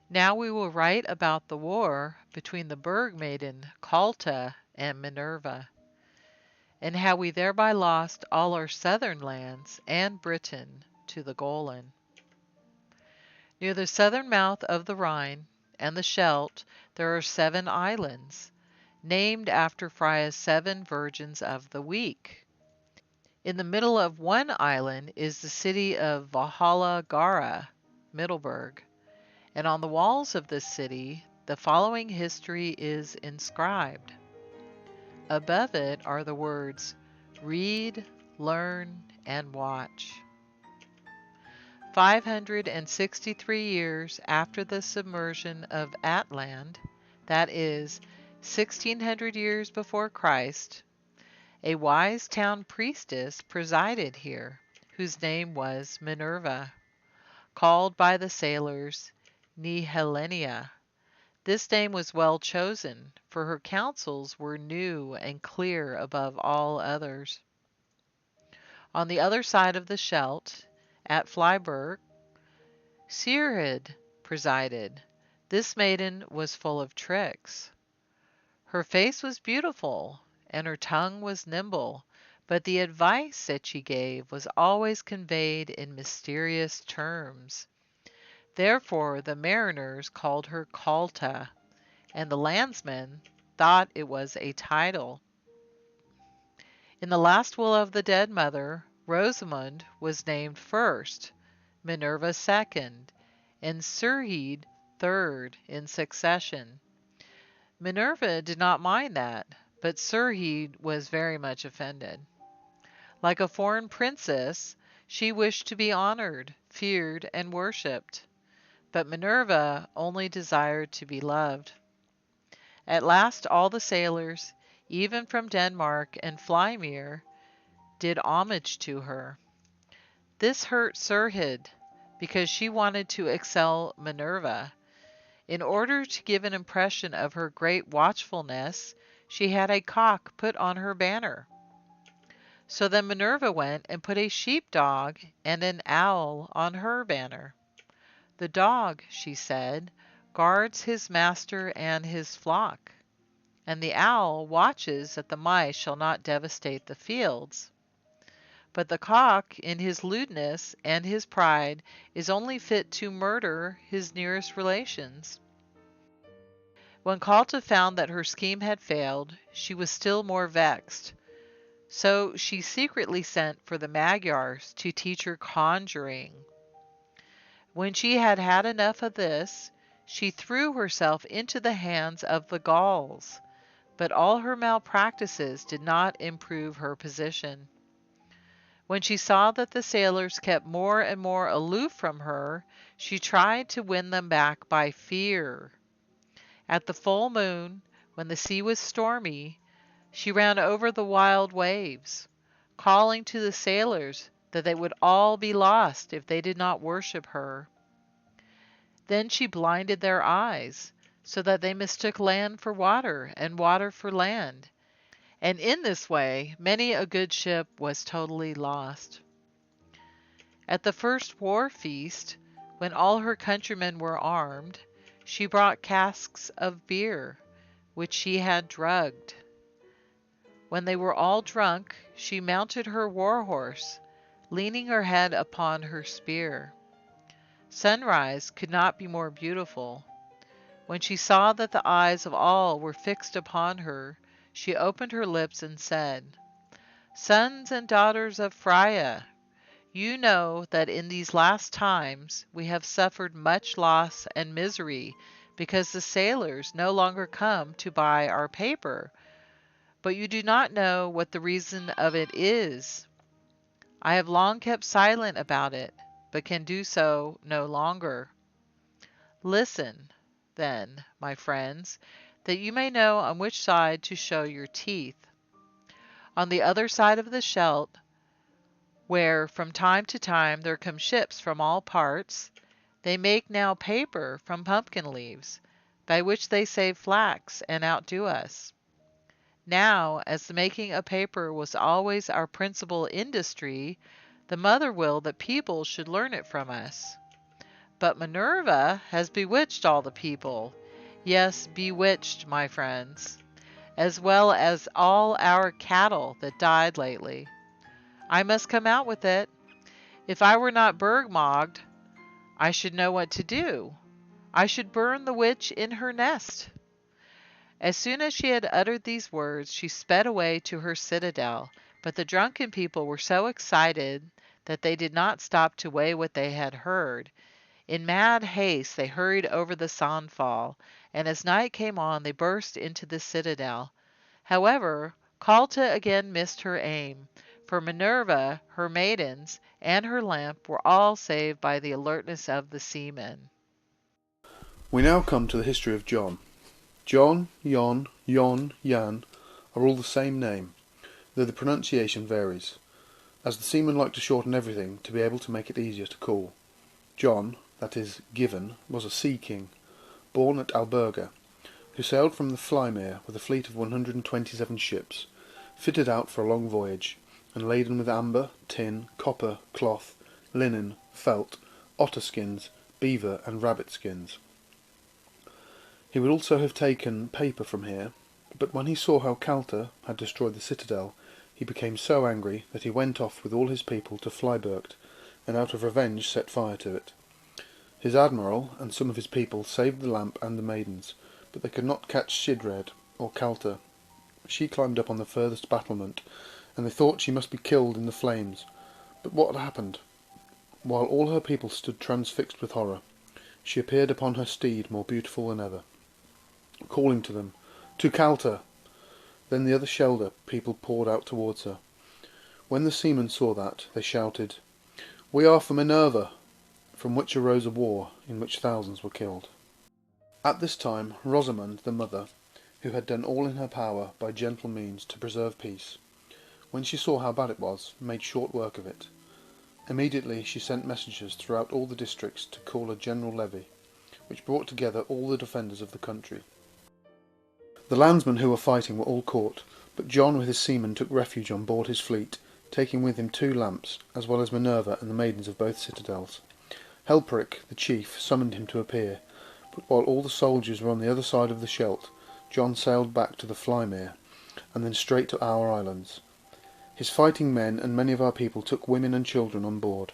Now we will write about the war between the Burg maiden Calta and Minerva, and how we thereby lost all our southern lands and Britain to the Golan. Near the southern mouth of the Rhine and the Scheldt there are 7 islands, named after Frya's 7 virgins of the week. In the middle of one island is the city of Valhalla Gara, Middelburg, and on the walls of this city the following history is inscribed. Above it are the words, "Read, learn, and watch." 563 years after the submersion of Atland, that is, 1600 years before Christ, a wise town priestess presided here, whose name was Minerva, called by the sailors Nihilenia. This name was well chosen, for her counsels were new and clear above all others. On the other side of the Scheldt, at Burgt, Sigrid presided. This maiden was full of tricks. Her face was beautiful, and her tongue was nimble, but the advice that she gave was always conveyed in mysterious terms. Therefore the mariners called her Calta, and the landsmen thought it was a title. In the last will of the dead mother, Rosamund was named first, Minerva second, and Sigrid third in succession. Minerva did not mind that, but Sigrid was very much offended. Like a foreign princess, she wished to be honored, feared, and worshipped. But Minerva only desired to be loved. At last all the sailors, even from Denmark and Flymere, did homage to her. This hurt Sigrid, because she wanted to excel Minerva. In order to give an impression of her great watchfulness, she had a cock put on her banner. So then Minerva went and put a sheepdog and an owl on her banner. The dog, she said, guards his master and his flock, and the owl watches that the mice shall not devastate the fields. But the cock, in his lewdness and his pride, is only fit to murder his nearest relations. When Calta found that her scheme had failed, she was still more vexed. So she secretly sent for the Magyars to teach her conjuring. When she had had enough of this, she threw herself into the hands of the Gauls, but all her malpractices did not improve her position. When she saw that the sailors kept more and more aloof from her, she tried to win them back by fear. At the full moon, when the sea was stormy, she ran over the wild waves, calling to the sailors that they would all be lost if they did not worship her. Then she blinded their eyes, so that they mistook land for water and water for land, and in this way many a good ship was totally lost. At the first war feast, when all her countrymen were armed, she brought casks of beer, which she had drugged. When they were all drunk, she mounted her war horse, leaning her head upon her spear. Sunrise could not be more beautiful. When she saw that the eyes of all were fixed upon her, she opened her lips and said, Sons and daughters of Frya, you know that in these last times we have suffered much loss and misery because the sailors no longer come to buy our paper, but you do not know what the reason of it is. I have long kept silent about it, but can do so no longer. Listen, then, my friends, that you may know on which side to show your teeth. On the other side of the Scheldt, where from time to time there come ships from all parts, they make now paper from pumpkin leaves, by which they save flax and outdo us. Now, as the making of paper was always our principal industry, the mother willed that people should learn it from us. But Minerva has bewitched all the people. Yes, bewitched, my friends, as well as all our cattle that died lately. I must come out with it. If I were not Burgmagd, I should know what to do. I should burn the witch in her nest. As soon as she had uttered these words, she sped away to her citadel, but the drunken people were so excited that they did not stop to weigh what they had heard. In mad haste they hurried over the Sandfall, and as night came on they burst into the citadel. However, Calta again missed her aim, for Minerva, her maidens, and her lamp were all saved by the alertness of the seamen. We now come to the history of John. John, Jon, Jan are all the same name, though the pronunciation varies, as the seamen like to shorten everything to be able to make it easier to call. John, that is, given, was a sea king, born at Aldeburgt, who sailed from the Flymere with a fleet of 127 ships, fitted out for a long voyage, and laden with amber, tin, copper, cloth, linen, felt, otter skins, beaver and rabbit skins. He would also have taken paper from here, but when he saw how Calta had destroyed the citadel, he became so angry that he went off with all his people to Burgt, and out of revenge set fire to it. His admiral and some of his people saved the lamp and the maidens, but they could not catch Sidred or Calta. She climbed up on the furthest battlement, and they thought she must be killed in the flames. But what had happened? While all her people stood transfixed with horror, she appeared upon her steed more beautiful than ever, calling to them, "To Calta!" Then the other Schelder people poured out towards her. When the seamen saw that, they shouted, "We are for Minerva!" from which arose a war in which thousands were killed. At this time Rosamund, the mother, who had done all in her power by gentle means to preserve peace, when she saw how bad it was, made short work of it. Immediately she sent messengers throughout all the districts to call a general levy, which brought together all the defenders of the country. The landsmen who were fighting were all caught, but John with his seamen took refuge on board his fleet, taking with him 2 lamps, as well as Minerva and the maidens of both citadels. Helperic, the chief, summoned him to appear, but while all the soldiers were on the other side of the Scheldt, John sailed back to the Flymere, and then straight to our islands. His fighting men and many of our people took women and children on board,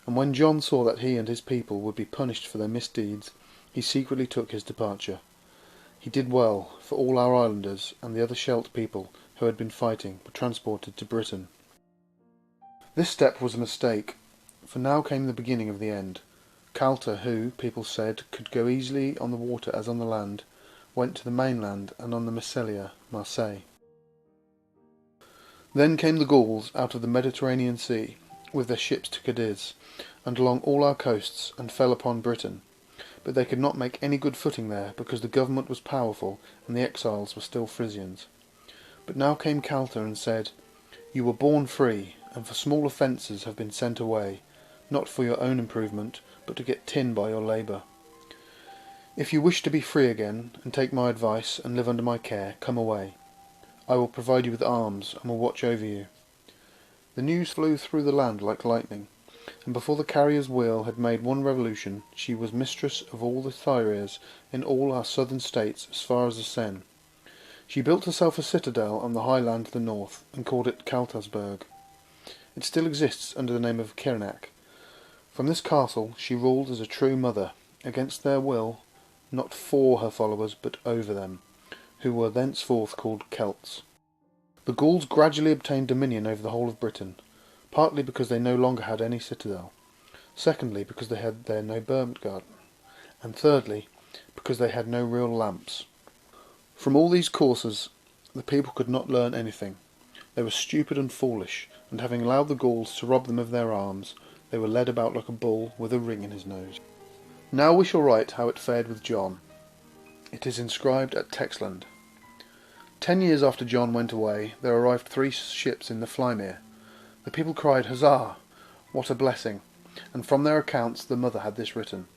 and when John saw that he and his people would be punished for their misdeeds, he secretly took his departure. He did well, for all our islanders and the other Scheldt people who had been fighting were transported to Britain. This step was a mistake, for now came the beginning of the end. Calta, who, people said, could go easily on the water as on the land, went to the mainland and on the Messelia, Marseille. Then came the Gauls out of the Mediterranean Sea, with their ships to Cadiz, and along all our coasts, and fell upon Britain. But they could not make any good footing there, because the government was powerful, and the exiles were still Frisians. But now came Calta and said, "You were born free, and for small offences have been sent away, not for your own improvement, but to get tin by your labour. If you wish to be free again, and take my advice, and live under my care, come away. I will provide you with arms, and will watch over you." The news flew through the land like lightning, and before the carrier's wheel had made one revolution, she was mistress of all the thyres in all our southern states as far as the Seine. She built herself a citadel on the high land to the north, and called it Kaltasberg. It still exists under the name of Kirnak. From this castle she ruled as a true mother, against their will, not for her followers, but over them, who were thenceforth called Celts. The Gauls gradually obtained dominion over the whole of Britain, partly because they no longer had any citadel, secondly because they had there no Burgt garden, and thirdly because they had no real lamps. From all these causes the people could not learn anything. They were stupid and foolish, and having allowed the Gauls to rob them of their arms, they were led about like a bull with a ring in his nose. Now we shall write how it fared with John. It is inscribed at Texland. 10 years after John went away, there arrived 3 ships in the Flymere. The people cried, "Huzzah! What a blessing!" And from their accounts the mother had this written.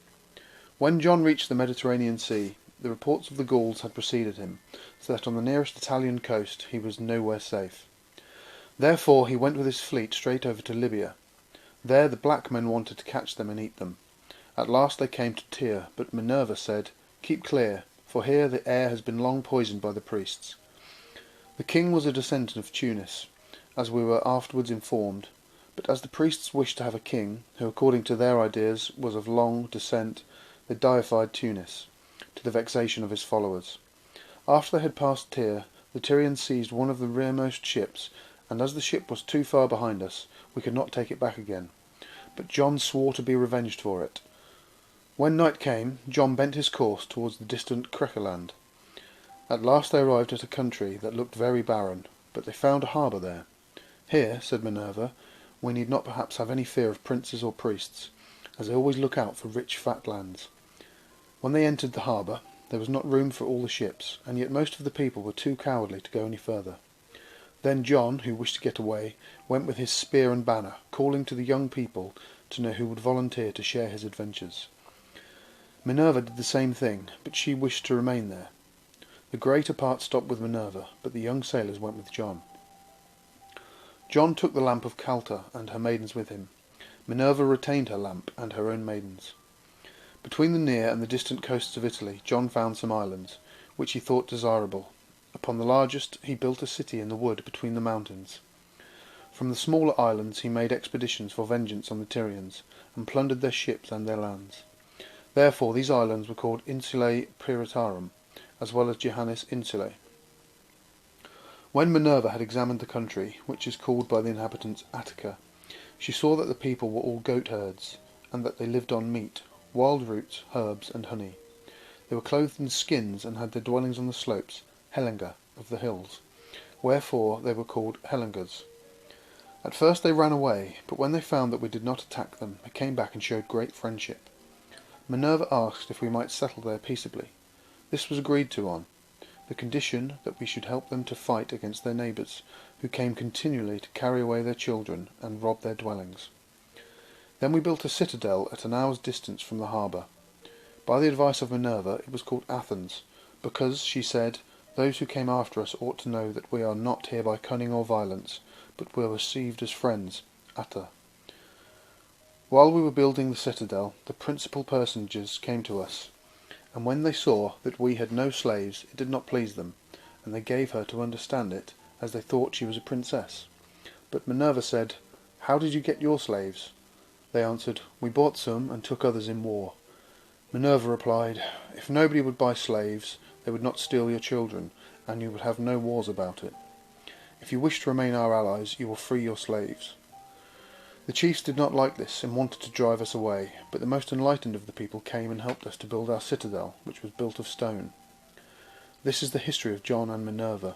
When John reached the Mediterranean Sea, the reports of the Gauls had preceded him, so that on the nearest Italian coast he was nowhere safe. Therefore he went with his fleet straight over to Libya. There the black men wanted to catch them and eat them. At last they came to Tyre, but Minerva said, "Keep clear, for here the air has been long poisoned by the priests." The king was a descendant of Teunis, as we were afterwards informed, but as the priests wished to have a king, who according to their ideas was of long descent, they deified Teunis, to the vexation of his followers. After they had passed Tyre, the Tyrians seized one of the rearmost ships, and as the ship was too far behind us, we could not take it back again. But John swore to be revenged for it. When night came, John bent his course towards the distant Krekerland. At last they arrived at a country that looked very barren, but they found a harbour there. "Here," said Minerva, "we need not perhaps have any fear of princes or priests, as they always look out for rich fat lands." When they entered the harbour, there was not room for all the ships, and yet most of the people were too cowardly to go any further. Then John, who wished to get away, went with his spear and banner, calling to the young people to know who would volunteer to share his adventures. Minerva did the same thing, but she wished to remain there. The greater part stopped with Minerva, but the young sailors went with John. John took the lamp of Calta and her maidens with him. Minerva retained her lamp and her own maidens. Between the near and the distant coasts of Italy, John found some islands, which he thought desirable. Upon the largest he built a city in the wood between the mountains. From the smaller islands he made expeditions for vengeance on the Tyrians, and plundered their ships and their lands. Therefore these islands were called Insulae Piritarum, as well as Johannes Insulae. When Minerva had examined the country, which is called by the inhabitants Attica, she saw that the people were all goat-herds, and that they lived on meat, wild roots, herbs, and honey. They were clothed in skins, and had their dwellings on the slopes, Hellinga, of the hills, wherefore they were called Hellingers. At first they ran away, but when they found that we did not attack them, they came back and showed great friendship. Minerva asked if we might settle there peaceably. This was agreed to on the condition that we should help them to fight against their neighbours, who came continually to carry away their children and rob their dwellings. Then we built a citadel at an hour's distance from the harbour. By the advice of Minerva it was called Athens, because, she said, those who came after us ought to know that we are not here by cunning or violence, but were received as friends, Atta. While we were building the citadel, the principal personages came to us, and when they saw that we had no slaves, it did not please them, and they gave her to understand it, as they thought she was a princess. But Minerva said, "How did you get your slaves?" They answered, "We bought some and took others in war." Minerva replied, "If nobody would buy slaves, they would not steal your children, and you would have no wars about it. If you wish to remain our allies, you will free your slaves." The chiefs did not like this, and wanted to drive us away, but the most enlightened of the people came and helped us to build our citadel, which was built of stone. This is the history of John and Minerva.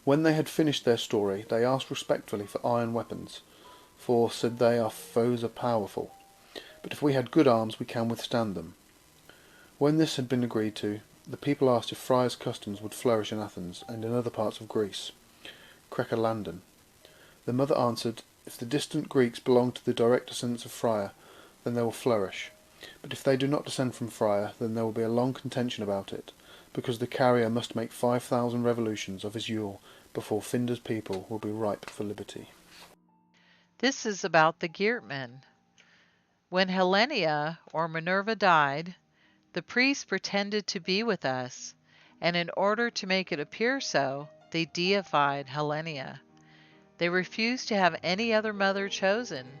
When they had finished their story, they asked respectfully for iron weapons, for, said they, our foes are powerful, but if we had good arms we can withstand them. When this had been agreed to, the people asked if friars' customs would flourish in Athens and in other parts of Greece, Krekerlanden. The mother answered, "If the distant Greeks belong to the direct descendants of Frya, then they will flourish, but if they do not descend from Frya, then there will be a long contention about it, because the carrier must make 5,000 revolutions of his Yule before Finda's people will be ripe for liberty." This is about the Geertmen. When Helenia or Minerva died, the priests pretended to be with us, and in order to make it appear so, they deified Helenia. They refused to have any other mother chosen,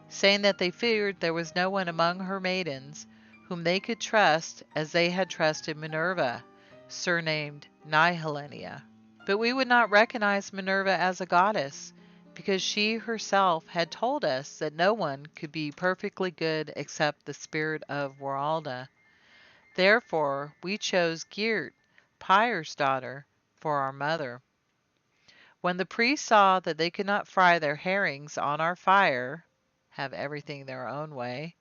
saying that they feared there was no one among her maidens whom they could trust as they had trusted Minerva, surnamed Helenia. But we would not recognize Minerva as a goddess, because she herself had told us that no one could be perfectly good except the spirit of Wralda. Therefore we chose Gert, Pyre's daughter, for our mother. When the priests saw that they could not fry their herrings on our fire, have everything their own way,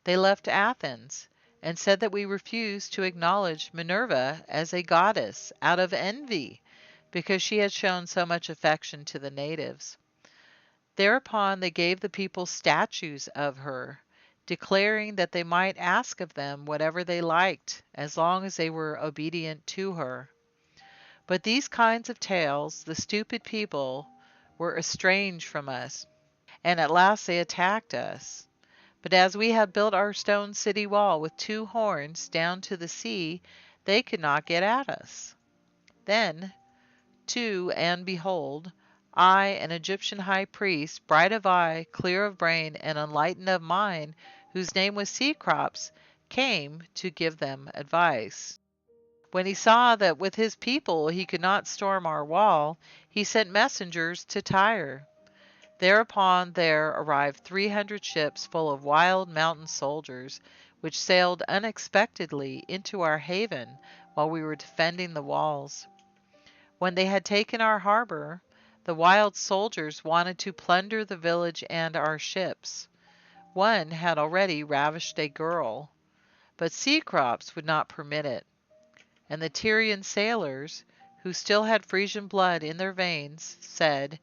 they left Athens, and said that we refused to acknowledge Minerva as a goddess out of envy, because she had shown so much affection to the natives. Thereupon they gave the people statues of her, declaring that they might ask of them whatever they liked, as long as they were obedient to her. But these kinds of tales the stupid people were estranged from us, and at last they attacked us. But as we had built our stone city wall with 2 horns down to the sea, they could not get at us. Then, and behold, I, an Egyptian high priest, bright of eye, clear of brain, and enlightened of mind, whose name was Cecrops, came to give them advice. When he saw that with his people he could not storm our wall, he sent messengers to Tyre. Thereupon there arrived 300 ships full of wild mountain soldiers, which sailed unexpectedly into our haven while we were defending the walls. When they had taken our harbor, the wild soldiers wanted to plunder the village and our ships. One had already ravished a girl, but Cecrops would not permit it. And the Tyrian sailors, who still had Frisian blood in their veins, said,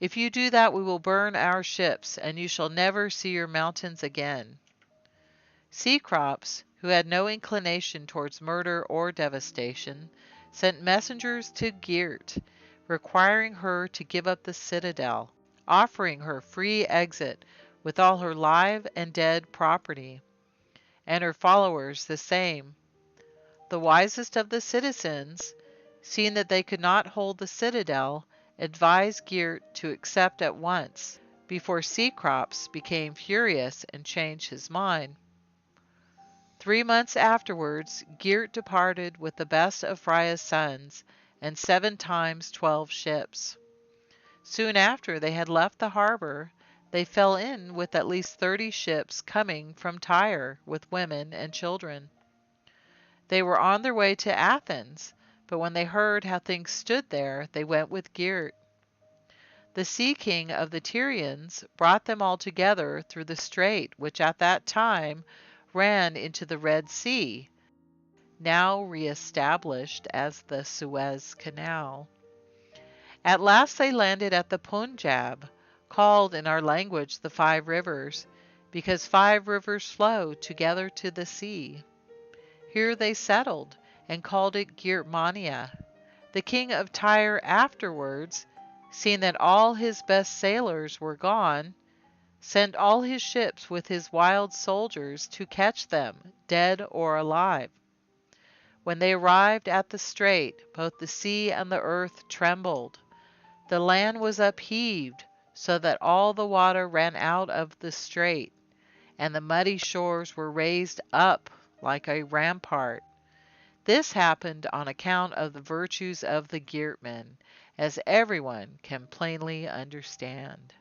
"If you do that, we will burn our ships, and you shall never see your mountains again." Cecrops, who had no inclination towards murder or devastation, sent messengers to Gert, requiring her to give up the citadel, offering her free exit with all her live and dead property, and her followers the same. The wisest of the citizens, seeing that they could not hold the citadel, advised Gert to accept at once, before Cecrops became furious and changed his mind. 3 months afterwards Gert departed with the best of Frya's sons, and 7 times 12 ships. Soon after they had left the harbor, they fell in with at least 30 ships coming from Tyre with women and children. They were on their way to Athens, but when they heard how things stood there, they went with Gert. The sea king of the Tyrians brought them all together through the strait which at that time ran into the Red Sea, now re-established as the Suez Canal. At last they landed at the Punjab, called in our language the 5 rivers, because 5 rivers flow together to the sea. Here they settled, and called it Germania. The king of Tyre afterwards, seeing that all his best sailors were gone, sent all his ships with his wild soldiers to catch them, dead or alive. When they arrived at the strait, both the sea and the earth trembled. The land was upheaved, so that all the water ran out of the strait, and the muddy shores were raised up like a rampart. This happened on account of the virtues of the Geertmen, as everyone can plainly understand.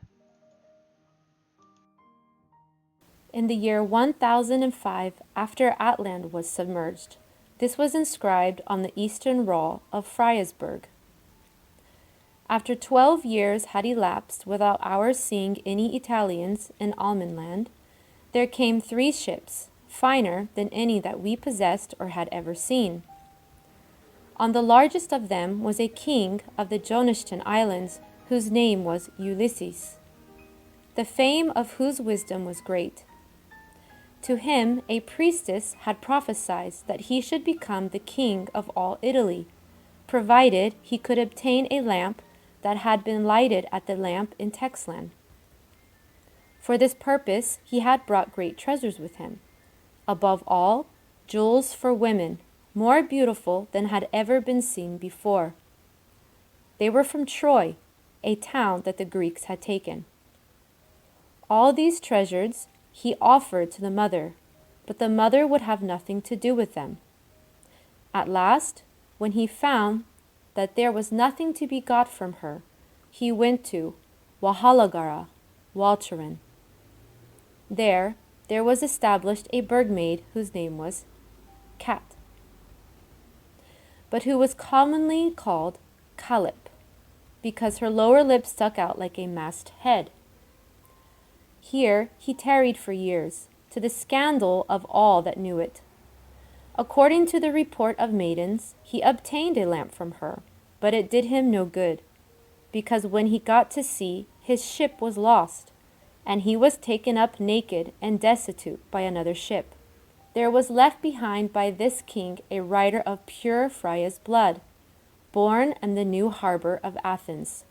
In the year 1005, after Atland was submerged, this was inscribed on the eastern wall of Frya's. After 12 years had elapsed without our seeing any Italians in Almenland, there came 3 ships, finer than any that we possessed or had ever seen. On the largest of them was a king of the Jonishtan Islands, whose name was Ulysses, the fame of whose wisdom was great. To him a priestess had prophesied that he should become the king of all Italy, provided he could obtain a lamp that had been lighted at the lamp in Texland. For this purpose he had brought great treasures with him. Above all, jewels for women, more beautiful than had ever been seen before. They were from Troy, a town that the Greeks had taken. All these treasures he offered to the mother, but the mother would have nothing to do with them. At last, when he found that there was nothing to be got from her, he went to Wahalagara, Walcheren. There was established a burgmaid whose name was Cat, but who was commonly called Calip, because her lower lip stuck out like a mast head. Here he tarried for years, to the scandal of all that knew it. According to the report of maidens, he obtained a lamp from her, but it did him no good, because when he got to sea, his ship was lost, and he was taken up naked and destitute by another ship. There was left behind by this king a rider of pure Frya's blood, born in the new harbor of Athens,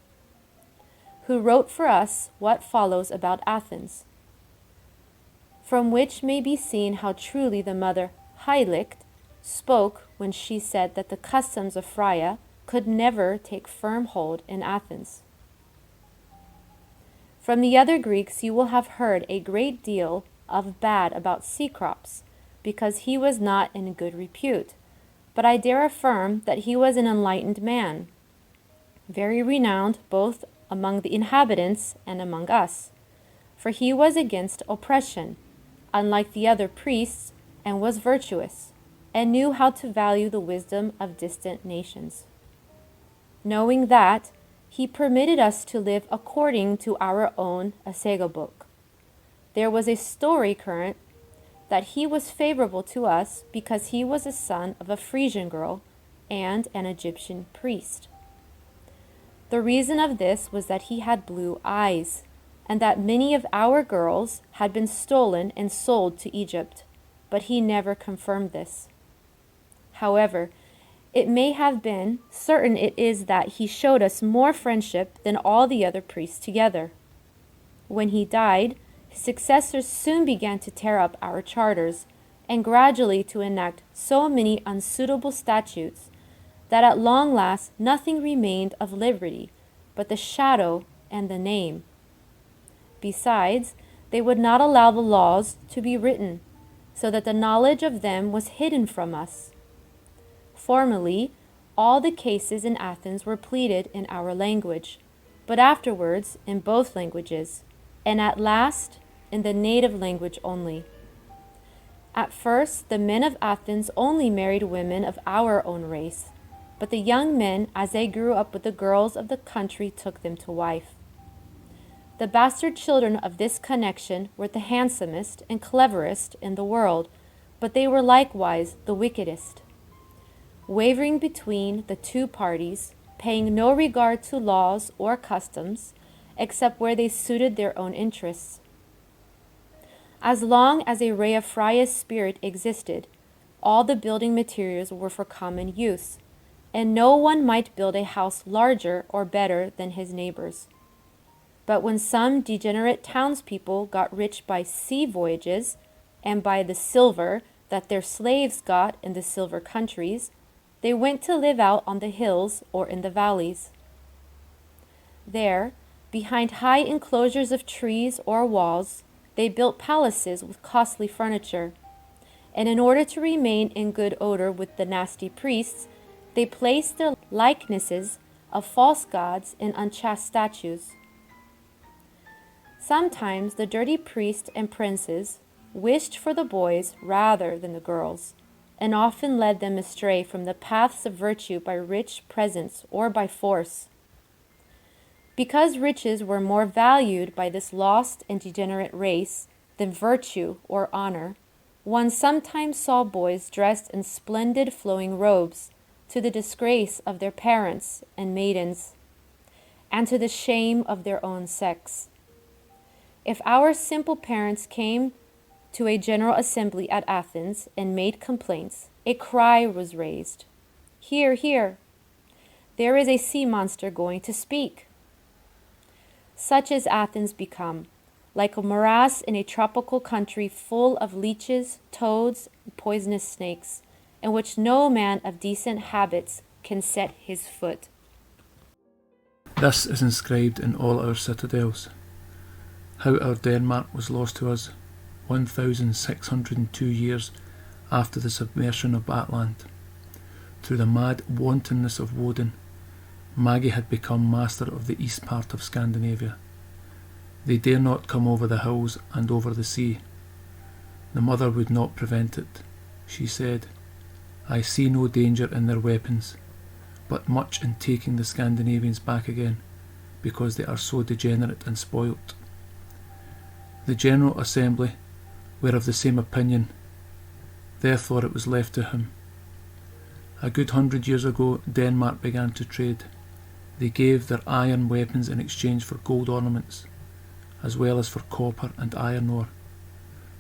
who wrote for us what follows about Athens, from which may be seen how truly the mother Hygelac spoke when she said that the customs of Frya could never take firm hold in Athens. From the other Greeks you will have heard a great deal of bad about Cecrops, because he was not in good repute, but I dare affirm that he was an enlightened man, very renowned both among the inhabitants and among us, for he was against oppression, unlike the other priests, and was virtuous, and knew how to value the wisdom of distant nations. Knowing that, he permitted us to live according to our own Asega book. There was a story current that he was favorable to us because he was a son of a Frisian girl and an Egyptian priest. The reason of this was that he had blue eyes, and that many of our girls had been stolen and sold to Egypt, but he never confirmed this. However, it may have been, certain it is that he showed us more friendship than all the other priests together. When he died, his successors soon began to tear up our charters, and gradually to enact so many unsuitable statutes, that at long last nothing remained of liberty but the shadow and the name. Besides, they would not allow the laws to be written, so that the knowledge of them was hidden from us. Formerly, all the cases in Athens were pleaded in our language, but afterwards in both languages, and at last in the native language only. At first, the men of Athens only married women of our own race, but the young men, as they grew up with the girls of the country, took them to wife. The bastard children of this connection were the handsomest and cleverest in the world, but they were likewise the wickedest, wavering between the two parties, paying no regard to laws or customs, except where they suited their own interests. As long as a ray of Frya's spirit existed, all the building materials were for common use, and no one might build a house larger or better than his neighbors. But when some degenerate townspeople got rich by sea voyages, and by the silver that their slaves got in the silver countries, they went to live out on the hills or in the valleys. There, behind high enclosures of trees or walls, they built palaces with costly furniture, and in order to remain in good odor with the nasty priests, they placed their likenesses of false gods in unchaste statues. Sometimes the dirty priests and princes wished for the boys rather than the girls, and often led them astray from the paths of virtue by rich presents or by force. Because riches were more valued by this lost and degenerate race than virtue or honor, one sometimes saw boys dressed in splendid flowing robes, to the disgrace of their parents and maidens, and to the shame of their own sex. If our simple parents came to a general assembly at Athens and made complaints, a cry was raised. "Hear, hear! There is a sea monster going to speak." Such as Athens become, like a morass in a tropical country full of leeches, toads, and poisonous snakes, in which no man of decent habits can set his foot. This is inscribed in all our citadels. How our Denmark was lost to us 1,602 years after the submersion of Atland, through the mad wantonness of Wodin, Magy had become master of the east part of Scandinavia. They dare not come over the hills and over the sea. The mother would not prevent it. She said, I see no danger in their weapons, but much in taking the Scandinavians back again, because they are so degenerate and spoilt. The General Assembly were of the same opinion, therefore it was left to him. A good 100 years ago, Denmark began to trade. They gave their iron weapons in exchange for gold ornaments, as well as for copper and iron ore.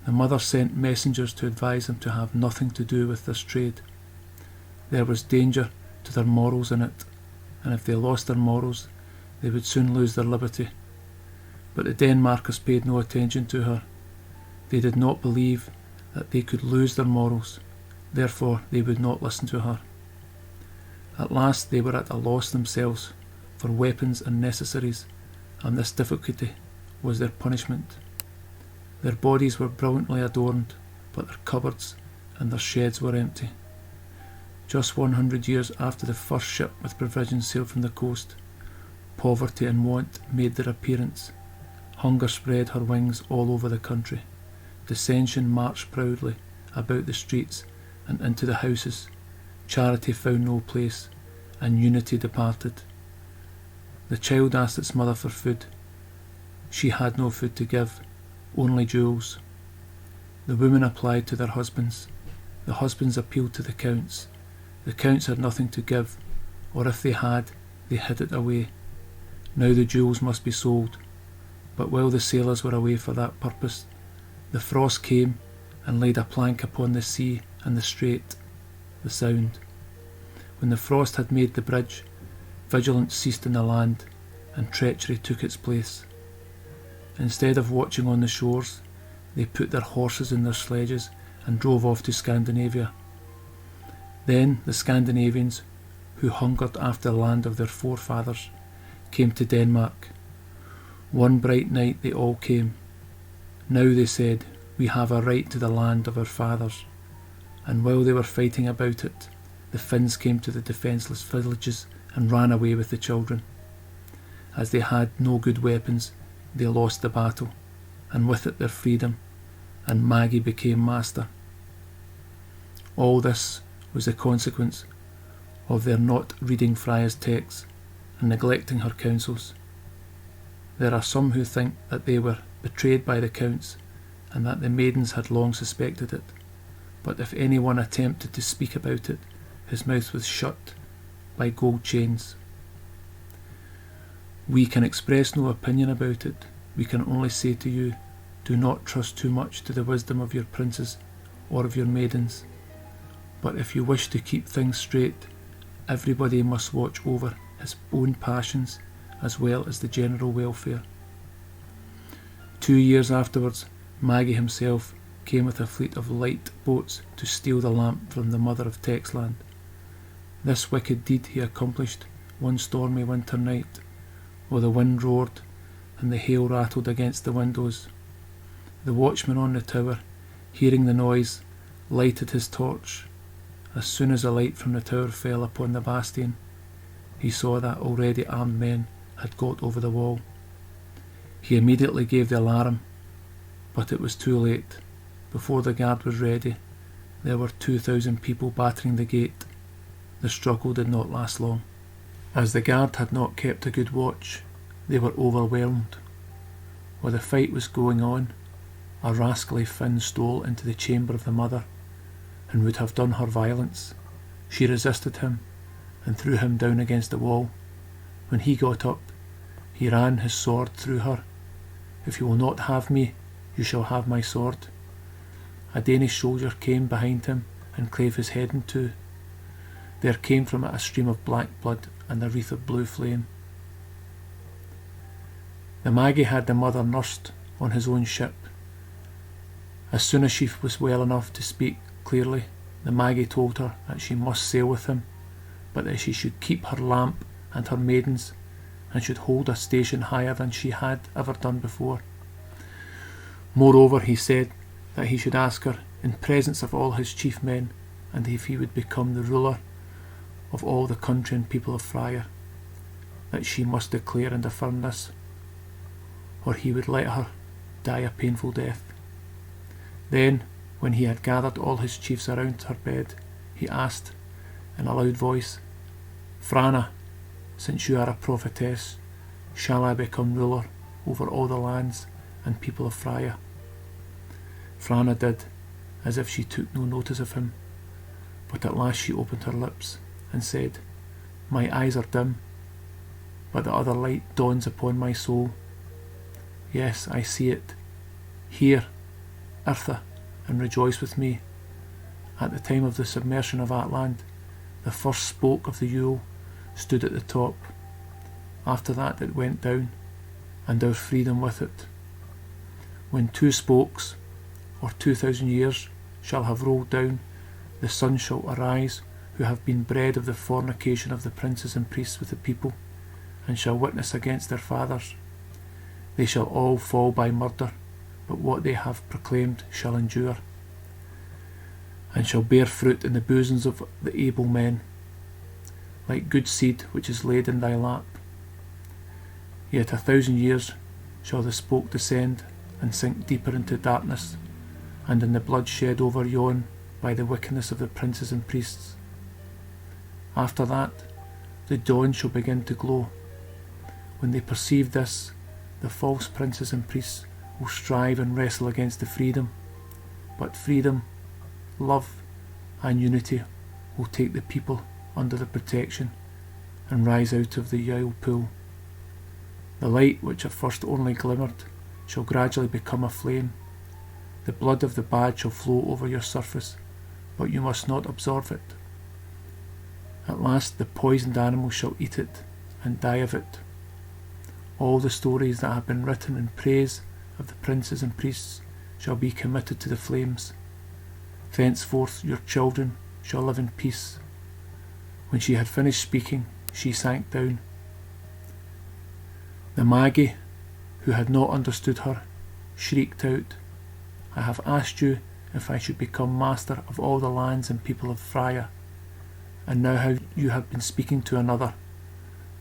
The mother sent messengers to advise them to have nothing to do with this trade. There was danger to their morals in it, and if they lost their morals, they would soon lose their liberty. But the Denmarkers paid no attention to her. They did not believe that they could lose their morals, therefore they would not listen to her. At last they were at a loss themselves for weapons and necessaries, and this difficulty was their punishment. Their bodies were brilliantly adorned, but their cupboards and their sheds were empty. Just 100 years after the first ship with provisions sailed from the coast, poverty and want made their appearance. Hunger spread her wings all over the country. Dissension marched proudly about the streets and into the houses. Charity found no place, and unity departed. The child asked its mother for food. She had no food to give, only jewels. The women applied to their husbands. The husbands appealed to the counts. The counts had nothing to give, or if they had, they hid it away. Now the jewels must be sold. But while the sailors were away for that purpose, the frost came and laid a plank upon the sea and the strait, the Sound. When the frost had made the bridge, vigilance ceased in the land, and treachery took its place. Instead of watching on the shores, they put their horses in their sledges and drove off to Scandinavia. Then the Scandinavians, who hungered after the land of their forefathers, came to Denmark. One bright night they all came. Now, they said, we have a right to the land of our fathers. And while they were fighting about it, the Finns came to the defenceless villages and ran away with the children. As they had no good weapons, they lost the battle, and with it their freedom, and Magy became master. All this was the consequence of their not reading Frya's texts and neglecting her counsels. There are some who think that they were betrayed by the counts, and that the maidens had long suspected it, but if anyone attempted to speak about it, his mouth was shut by gold chains. We can express no opinion about it. We can only say to you, do not trust too much to the wisdom of your princes or of your maidens. But if you wish to keep things straight, everybody must watch over his own passions as well as the general welfare. 2 years afterwards, Magy himself came with a fleet of light boats to steal the lamp from the mother of Texland. This wicked deed he accomplished one stormy winter night, while the wind roared and the hail rattled against the windows. The watchman on the tower, hearing the noise, lighted his torch. As soon as a light from the tower fell upon the bastion, he saw that already armed men had got over the wall. He immediately gave the alarm, but it was too late. Before the guard was ready, there were 2,000 people battering the gate. The struggle did not last long. As the guard had not kept a good watch, they were overwhelmed. While the fight was going on, a rascally Finn stole into the chamber of the mother, and would have done her violence. She resisted him, and threw him down against the wall. When he got up, he ran his sword through her. If you will not have me, you shall have my sword. A Danish soldier came behind him and clave his head in two. There came from it a stream of black blood and a wreath of blue flame. The Magy had the mother nursed on his own ship. As soon as she was well enough to speak clearly, the Magy told her that she must sail with him, but that she should keep her lamp and her maidens, and should hold a station higher than she had ever done before. Moreover, he said that he should ask her in presence of all his chief men, and if he would become the ruler of all the country and people of Frya. that she must declare and affirm this, or he would let her die a painful death. Then, when he had gathered all his chiefs around her bed, he asked in a loud voice, Frana, since you are a prophetess, shall I become ruler over all the lands and people of Frya? Frana did, as if she took no notice of him, but at last she opened her lips and said, My eyes are dim, but the other light dawns upon my soul. Yes, I see it. Hear, Eartha, and rejoice with me. At the time of the submersion of Atland, the first spoke of the Yule stood at the top. After that it went down, and our freedom with it. When 2 spokes, or 2,000 years, shall have rolled down, the sun shall arise, who have been bred of the fornication of the princes and priests with the people, and shall witness against their fathers. They shall all fall by murder, but what they have proclaimed shall endure, and shall bear fruit in the bosoms of the able men, like good seed which is laid in thy lap. Yet 1,000 years shall the spoke descend, and sink deeper into darkness, and in the blood shed over yon by the wickedness of the princes and priests. After that, the dawn shall begin to glow. When they perceive this, the false princes and priests will strive and wrestle against the freedom, but freedom, love, and unity will take the people under the protection and rise out of the Yule pool. The light which at first only glimmered shall gradually become a flame. The blood of the bad shall flow over your surface, but you must not absorb it. At last the poisoned animal shall eat it and die of it. All the stories that have been written in praise of the princes and priests shall be committed to the flames. Thenceforth your children shall live in peace. When she had finished speaking, she sank down. The Magy, who had not understood her, shrieked out, I have asked you if I should become master of all the lands and people of Frya, and now how you have been speaking to another.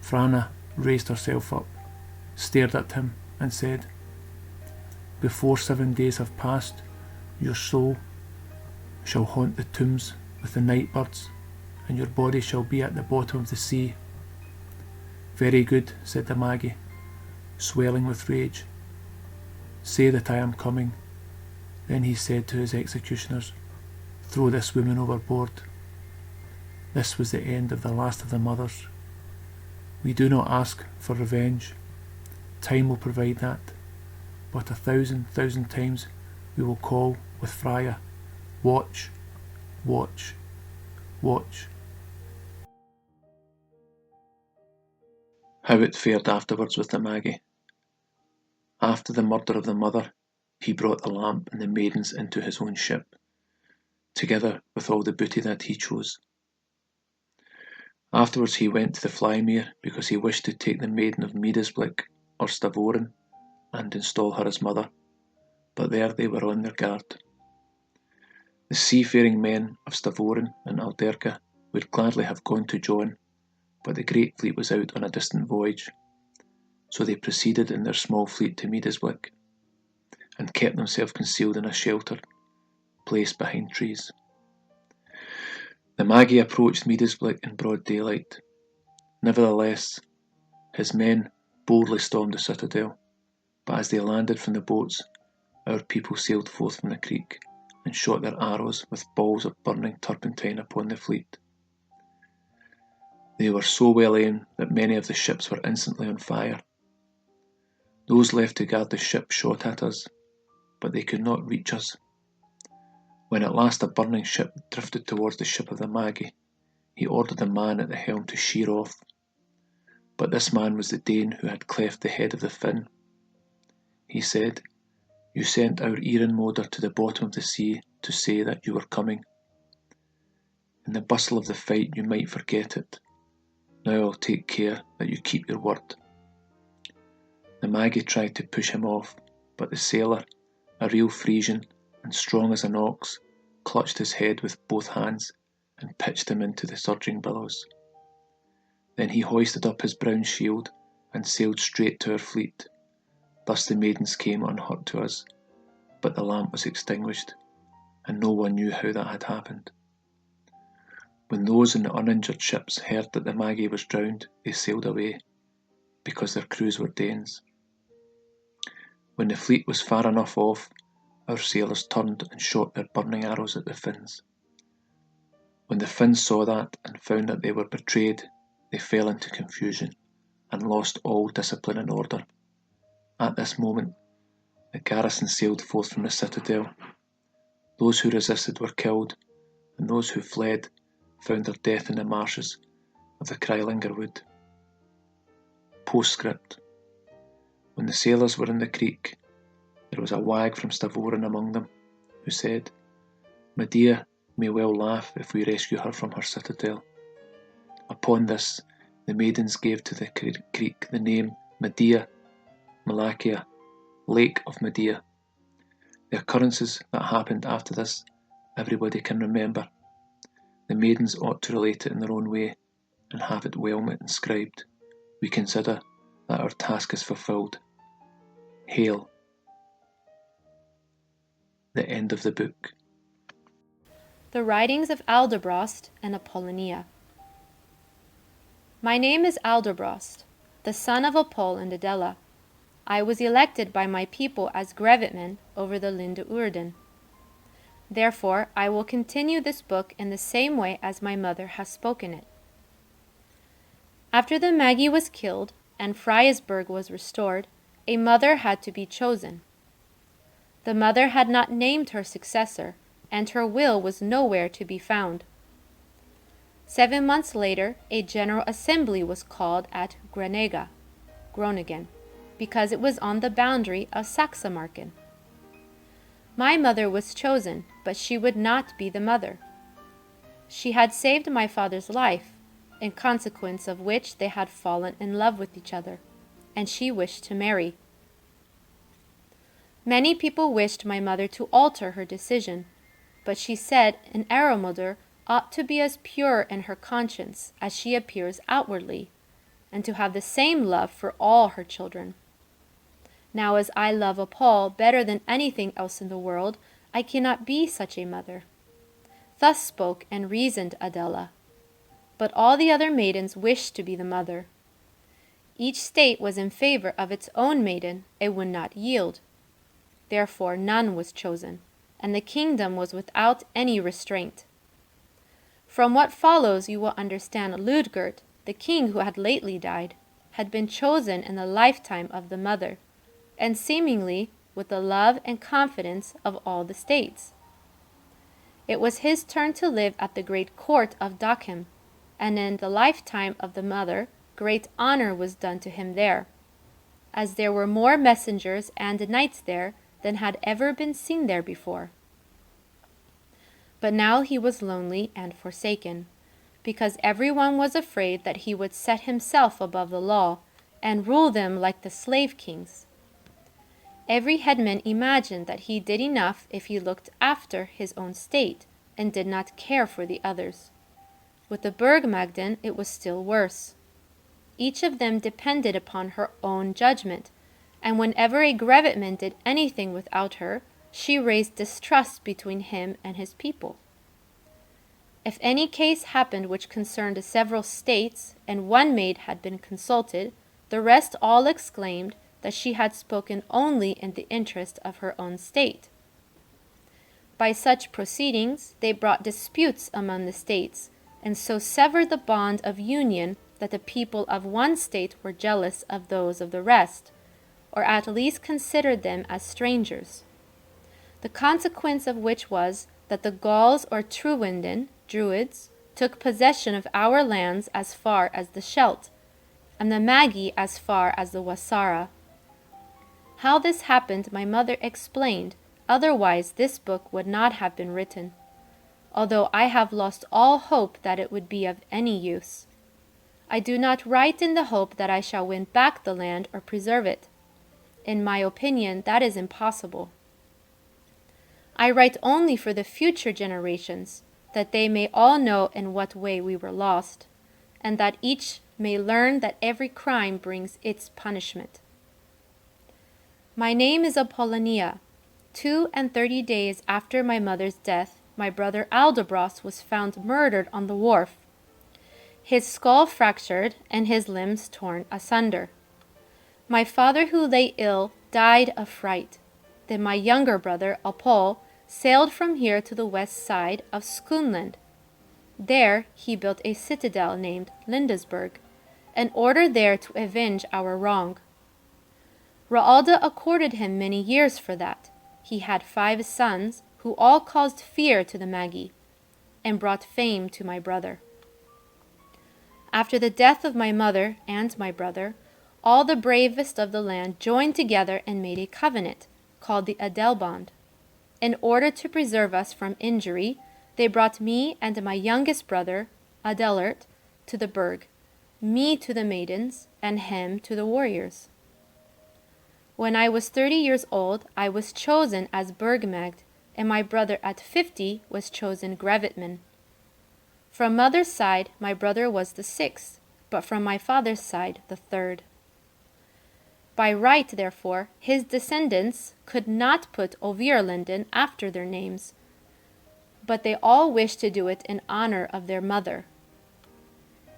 Frana raised herself up, stared at him, and said, Before 7 days have passed, your soul shall haunt the tombs with the night birds, and your body shall be at the bottom of the sea. Very good, said the Magy, swelling with rage. Say that I am coming. Then he said to his executioners, Throw this woman overboard. This was the end of the last of the mothers. We do not ask for revenge. Time will provide that. But 1,000 times we will call with Frya, Watch, watch, watch. How it fared afterwards with the Magy. After the murder of the mother, he brought the lamp and the maidens into his own ship, together with all the booty that he chose. Afterwards he went to the Flymere because he wished to take the maiden of Midasblick or Stavoren and install her as mother, but there they were on their guard. The seafaring men of Stavoren and Aldegamude would gladly have gone to John, but the great fleet was out on a distant voyage, so they proceeded in their small fleet to Midasblick, and kept themselves concealed in a shelter placed behind trees. The Magy approached Midasblick in broad daylight. Nevertheless, his men boldly stormed the citadel, but as they landed from the boats, our people sailed forth from the creek and shot their arrows with balls of burning turpentine upon the fleet. They were so well aimed that many of the ships were instantly on fire. Those left to guard the ship shot at us, but they could not reach us. When at last a burning ship drifted towards the ship of the Magy, he ordered the man at the helm to sheer off. But this man was the Dane who had cleft the head of the Finn. He said, You sent our Aryan moder to the bottom of the sea to say that you were coming. In the bustle of the fight you might forget it. Now I'll take care that you keep your word. The Magy tried to push him off, but the sailor, a real Frisian and strong as an ox, clutched his head with both hands and pitched him into the surging billows. Then he hoisted up his brown shield and sailed straight to our fleet. Thus the maidens came unhurt to us, but the lamp was extinguished, and no one knew how that had happened. When those in the uninjured ships heard that the Magy was drowned, they sailed away, because their crews were Danes. When the fleet was far enough off, our sailors turned and shot their burning arrows at the Finns. When the Finns saw that and found that they were betrayed, they fell into confusion and lost all discipline and order. At this moment, the garrison sailed forth from the citadel. Those who resisted were killed, and those who fled found their death in the marshes of the Highlander wood. Postscript. When the sailors were in the creek, there was a wag from Stavoren among them, who said, "Medea may well laugh if we rescue her from her citadel." Upon this, the maidens gave to the creek the name Medea, Malakia, Lake of Medea. The occurrences that happened after this, everybody can remember. The maidens ought to relate it in their own way, and have it well inscribed. We consider that our task is fulfilled. Hail. The end of the book. The Writings of Aldebrost and Apollonia. My name is Aldebrost, the son of Apol and Adela. I was elected by my people as grevitman over the Linde Uerden. Therefore, I will continue this book in the same way as my mother has spoken it. After the Magy was killed and Frya's was restored, a mother had to be chosen. The mother had not named her successor, and her will was nowhere to be found. 7 months later, a general assembly was called at Groningen, because it was on the boundary of Saxamarken. My mother was chosen, but she would not be the mother. She had saved my father's life, in consequence of which they had fallen in love with each other, and she wished to marry. Many people wished my mother to alter her decision, but she said an Aramodr ought to be as pure in her conscience as she appears outwardly, and to have the same love for all her children. Now, as I love Apol better than anything else in the world, I cannot be such a mother. Thus spoke and reasoned Adela. But all the other maidens wished to be the mother. Each state was in favor of its own maiden, and would not yield. Therefore none was chosen, and the kingdom was without any restraint. From what follows you will understand Ludgert, the king who had lately died, had been chosen in the lifetime of the mother, and seemingly with the love and confidence of all the states. It was his turn to live at the great court of Dakim, and in the lifetime of the mother great honor was done to him there, as there were more messengers and knights there than had ever been seen there before. But now he was lonely and forsaken, because everyone was afraid that he would set himself above the law, and rule them like the slave kings. Every headman imagined that he did enough if he looked after his own state, and did not care for the others. With the Burgmagden it was still worse. Each of them depended upon her own judgment, and whenever a grevitman did anything without her, she raised distrust between him and his people. If any case happened which concerned several states, and one maid had been consulted, the rest all exclaimed that she had spoken only in the interest of her own state. By such proceedings they brought disputes among the states, and so severed the bond of union that the people of one state were jealous of those of the rest, or at least considered them as strangers. The consequence of which was that the Gauls or Truwinden, Druids, took possession of our lands as far as the Scheldt, and the Magy as far as the Wassara. How this happened my mother explained, otherwise this book would not have been written, although I have lost all hope that it would be of any use. I do not write in the hope that I shall win back the land or preserve it. In my opinion, that is impossible. I write only for the future generations, that they may all know in what way we were lost, and that each may learn that every crime brings its punishment. My name is Apollonia. 32 days after my mother's death, my brother Aldebros was found murdered on the wharf, his skull fractured and his limbs torn asunder. My father, who lay ill, died of fright. Then my younger brother, Apol, sailed from here to the west side of Skånland. There he built a citadel named Lindesberg, in order there to avenge our wrong. Wralda accorded him many years for that. He had 5 sons, who all caused fear to the Magy, and brought fame to my brother. After the death of my mother and my brother, all the bravest of the land joined together and made a covenant, called the Adelbond. In order to preserve us from injury, they brought me and my youngest brother, Adelert, to the Burg, me to the maidens, and him to the warriors. When I was 30 years old, I was chosen as Burgmagd, and my brother at 50 was chosen Grevitman. From mother's side, my brother was the 6th, but from my father's side, the 3rd. By right, therefore, his descendants could not put Overlinden after their names, but they all wished to do it in honor of their mother.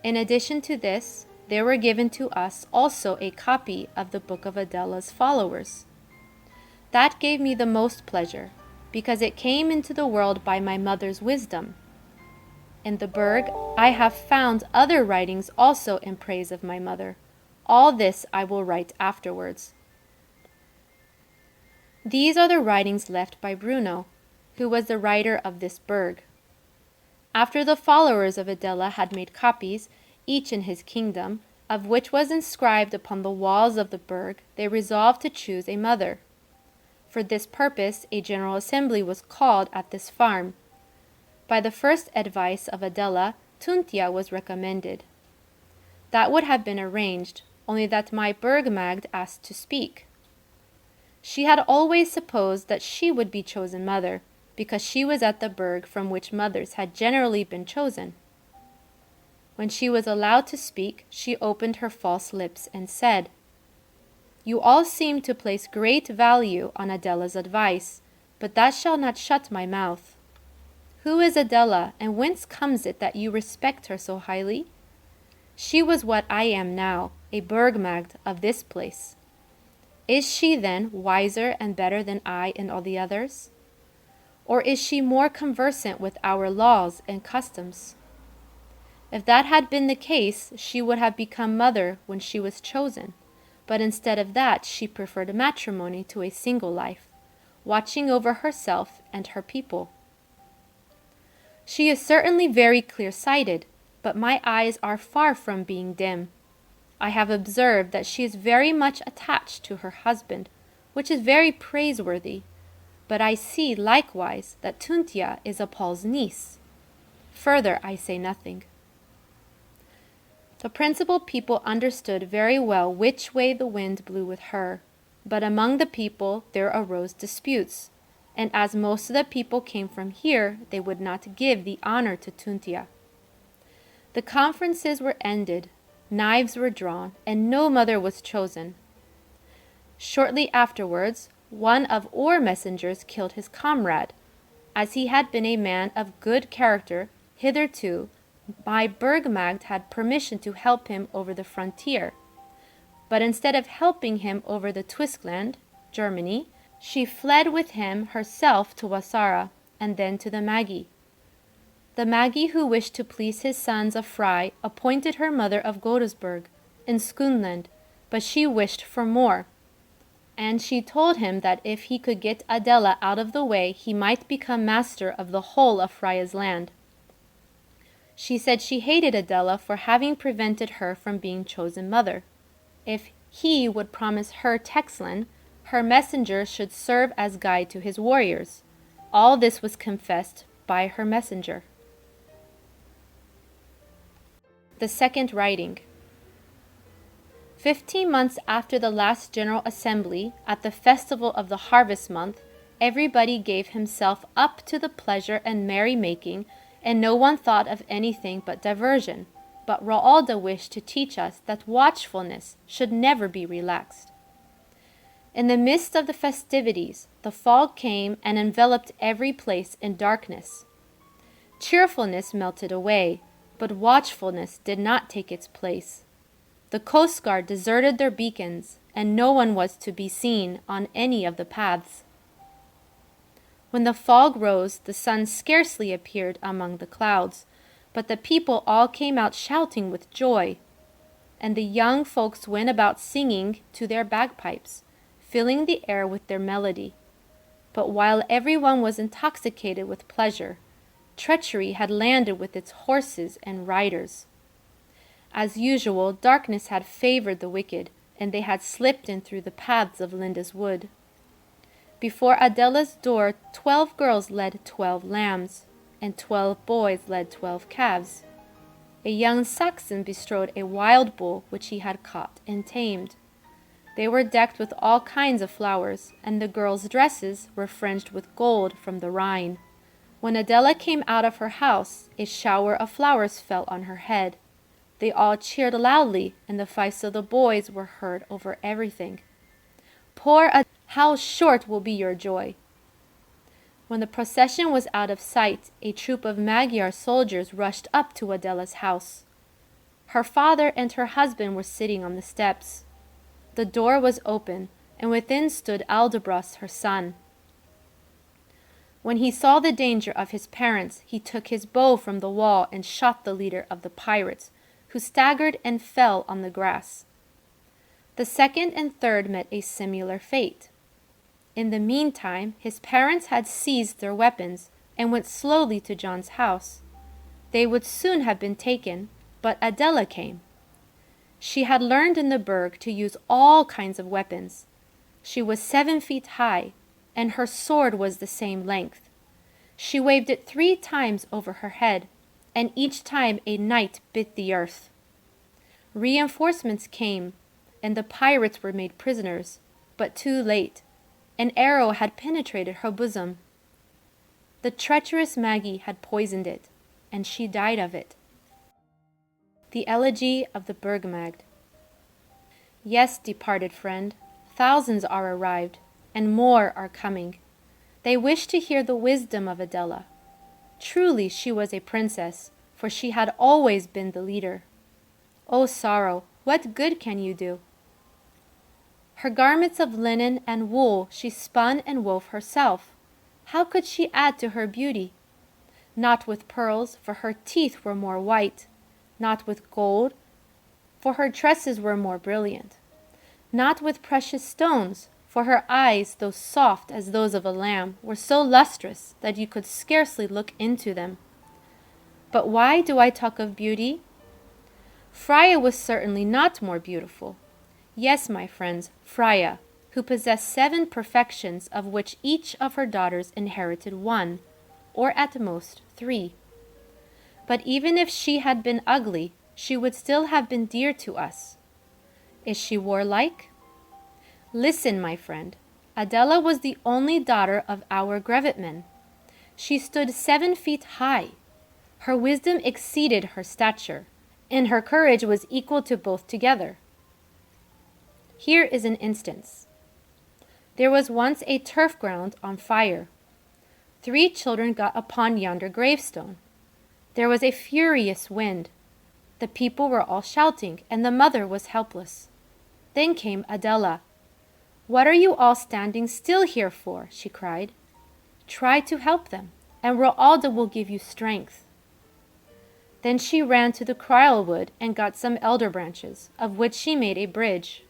In addition to this, there were given to us also a copy of the book of Adela's followers. That gave me the most pleasure, because it came into the world by my mother's wisdom. In the Burg, I have found other writings also in praise of my mother. All this I will write afterwards. These are the writings left by Bruno, who was the writer of this Burg. After the followers of Adela had made copies, each in his kingdom, of which was inscribed upon the walls of the Burg, they resolved to choose a mother. For this purpose, a general assembly was called at this farm. By the first advice of Adela, Tuntia was recommended. That would have been arranged, only that my Burgmagd asked to speak. She had always supposed that she would be chosen mother, because she was at the Burg from which mothers had generally been chosen. When she was allowed to speak, she opened her false lips and said, "You all seem to place great value on Adela's advice, but that shall not shut my mouth. Who is Adela, and whence comes it that you respect her so highly? She was what I am now, a Burgmagd of this place. Is she then wiser and better than I and all the others? Or is she more conversant with our laws and customs? If that had been the case, she would have become mother when she was chosen, but instead of that she preferred matrimony to a single life, watching over herself and her people. She is certainly very clear-sighted, but my eyes are far from being dim. I have observed that she is very much attached to her husband, which is very praiseworthy, but I see likewise that Tuntia is Apol's niece. Further, I say nothing." The principal people understood very well which way the wind blew with her, but among the people there arose disputes, and as most of the people came from here, they would not give the honor to Tuntia. The conferences were ended, knives were drawn, and no mother was chosen. Shortly afterwards, one of our messengers killed his comrade. As he had been a man of good character, hitherto my Burgmagd had permission to help him over the frontier. But instead of helping him over the Twiskland, Germany, she fled with him herself to Wasara, and then to the Magy. The Magy, who wished to please his sons of Frya, appointed her mother of Godesberg in Skånland, but she wished for more. And she told him that if he could get Adela out of the way, he might become master of the whole of Frya's land. She said she hated Adela for having prevented her from being chosen mother. If he would promise her Texlan, her messenger should serve as guide to his warriors. All this was confessed by her messenger. The second writing. 15 months after the last General Assembly, at the festival of the harvest month, everybody gave himself up to the pleasure and merry-making, and no one thought of anything but diversion. but Wralda wished to teach us that watchfulness should never be relaxed. In the midst of the festivities, the fog came and enveloped every place in darkness. Cheerfulness melted away, but watchfulness did not take its place. The coast guard deserted their beacons, and no one was to be seen on any of the paths. When the fog rose, the sun scarcely appeared among the clouds, but the people all came out shouting with joy, and the young folks went about singing to their bagpipes, filling the air with their melody. But while everyone was intoxicated with pleasure, treachery had landed with its horses and riders. As usual, darkness had favored the wicked, and they had slipped in through the paths of Linda's wood. Before Adela's door 12 girls led 12 lambs, and 12 boys led 12 calves. A young Saxon bestrode a wild bull which he had caught and tamed. They were decked with all kinds of flowers, and the girls' dresses were fringed with gold from the Rhine. When Adela came out of her house, a shower of flowers fell on her head. They all cheered loudly, and the fifes of the boys were heard over everything. Poor Adela, how short will be your joy! When the procession was out of sight, a troop of Magyar soldiers rushed up to Adela's house. Her father and her husband were sitting on the steps. The door was open, and within stood Aldebras, her son. When he saw the danger of his parents, he took his bow from the wall and shot the leader of the pirates, who staggered and fell on the grass. The second and third met a similar fate. In the meantime, his parents had seized their weapons and went slowly to John's house. They would soon have been taken, but Adela came. She had learned in the Burgt to use all kinds of weapons. She was 7 feet high, and her sword was the same length. She waved it 3 times over her head, and each time a knight bit the earth. Reinforcements came, and the pirates were made prisoners, but too late. An arrow had penetrated her bosom. The treacherous Magy had poisoned it, and she died of it. The Elegy of the Burgmagd. Yes, departed friend, thousands are arrived, and more are coming. They wish to hear the wisdom of Adela. Truly she was a princess, for she had always been the leader. O sorrow, what good can you do? Her garments of linen and wool she spun and wove herself. How could she add to her beauty? Not with pearls, for her teeth were more white. Not with gold, for her tresses were more brilliant. Not with precious stones, for her eyes, though soft as those of a lamb, were so lustrous that you could scarcely look into them. But why do I talk of beauty? Frya was certainly not more beautiful. Yes, my friends, Frya, who possessed 7 perfections, of which each of her daughters inherited 1, or at most 3. But even if she had been ugly, she would still have been dear to us. Is she warlike? Listen, my friend. Adela was the only daughter of our Grevitman. She stood 7 feet high. Her wisdom exceeded her stature, and her courage was equal to both together. Here is an instance. There was once a turf ground on fire. 3 children got upon yonder gravestone. There was a furious wind. The people were all shouting, and the mother was helpless. Then came Adela. "What are you all standing still here for?" she cried. "Try to help them, and Wralda will give you strength." Then she ran to the criel wood and got some elder branches, of which she made a bridge.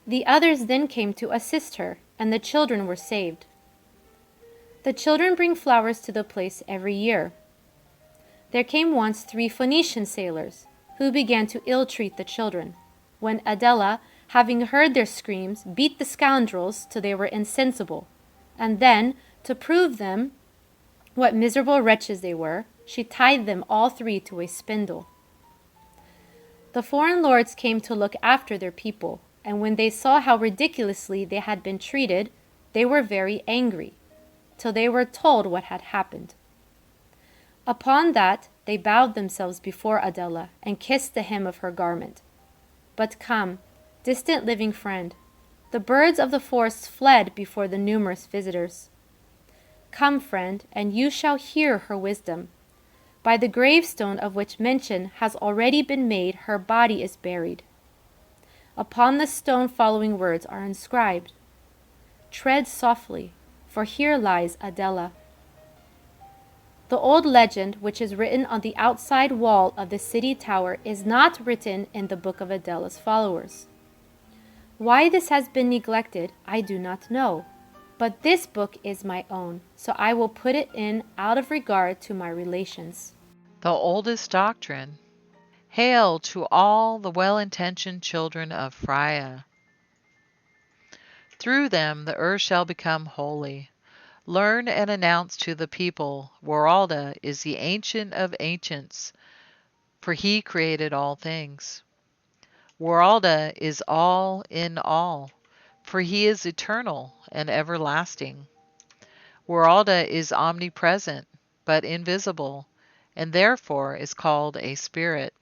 The others then came to assist her, and the children were saved. The children bring flowers to the place every year. There came once 3 Phoenician sailors, who began to ill-treat the children, when Adela, having heard their screams, beat the scoundrels till they were insensible, and then, to prove them what miserable wretches they were, she tied them all 3 to a spindle. The foreign lords came to look after their people, and when they saw how ridiculously they had been treated, they were very angry, till they were told what had happened. Upon that, they bowed themselves before Adela and kissed the hem of her garment. But come, distant living friend, the birds of the forest fled before the numerous visitors. Come, friend, and you shall hear her wisdom. By the gravestone of which mention has already been made, her body is buried. Upon the stone following words are inscribed. Tread softly, for here lies Adela. The old legend, which is written on the outside wall of the city tower, is not written in the book of Adela's followers. Why this has been neglected, I do not know. But this book is my own, so I will put it in out of regard to my relations. The oldest doctrine. Hail to all the well-intentioned children of Frya. Through them the earth shall become holy. Learn and announce to the people, Wralda is the ancient of ancients, for he created all things. Wralda is all in all, for he is eternal and everlasting. Wralda is omnipresent, but invisible, and therefore is called a spirit.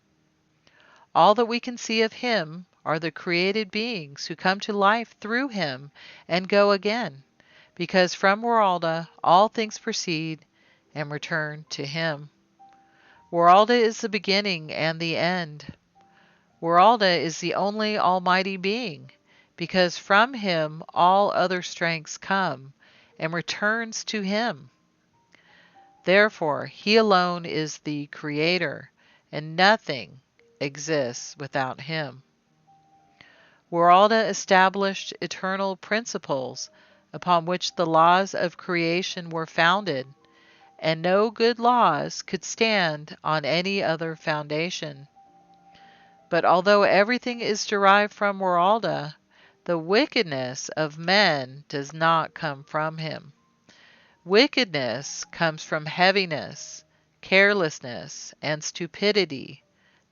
All that we can see of him are the created beings who come to life through him and go again, because from Wralda all things proceed and return to him. Wralda is the beginning and the end. Wralda is the only almighty being, because from him all other strengths come and returns to him. Therefore, he alone is the creator, and nothing exists without him. Wralda established eternal principles upon which the laws of creation were founded, and no good laws could stand on any other foundation. But although everything is derived from Wralda, the wickedness of men does not come from him. Wickedness comes from heaviness, carelessness, and stupidity.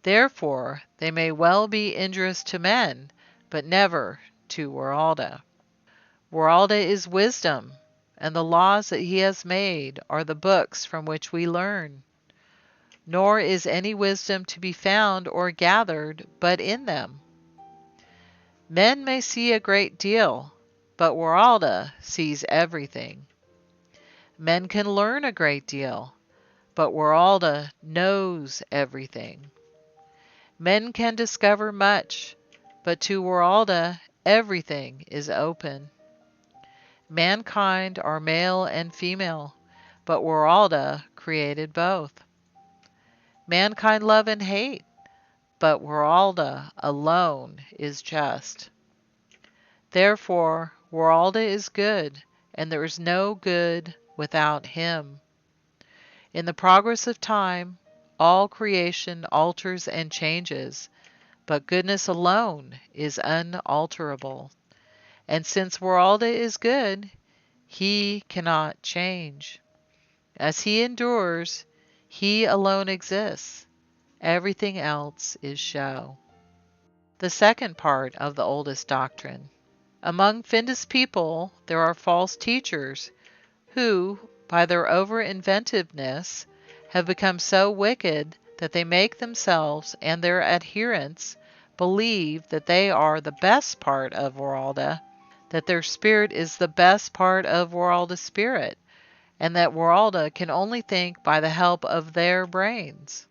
Therefore, they may well be injurious to men, but never to Wralda. Wralda is wisdom, and the laws that he has made are the books from which we learn. Nor is any wisdom to be found or gathered but in them. Men may see a great deal, but Wralda sees everything. Men can learn a great deal, but Wralda knows everything. Men can discover much, but to Wralda everything is open. Mankind are male and female, but Wralda created both. Mankind love and hate, but Wralda alone is just. Therefore, Wralda is good, and there is no good without him. In the progress of time, all creation alters and changes, but goodness alone is unalterable. And since Wralda is good, he cannot change. As he endures, he alone exists. Everything else is show. The second part of the oldest doctrine. Among Finda's people there are false teachers who, by their over-inventiveness, have become so wicked that they make themselves and their adherents believe that they are the best part of Wralda, that their spirit is the best part of Wralda's spirit, and that Wralda can only think by the help of their brains.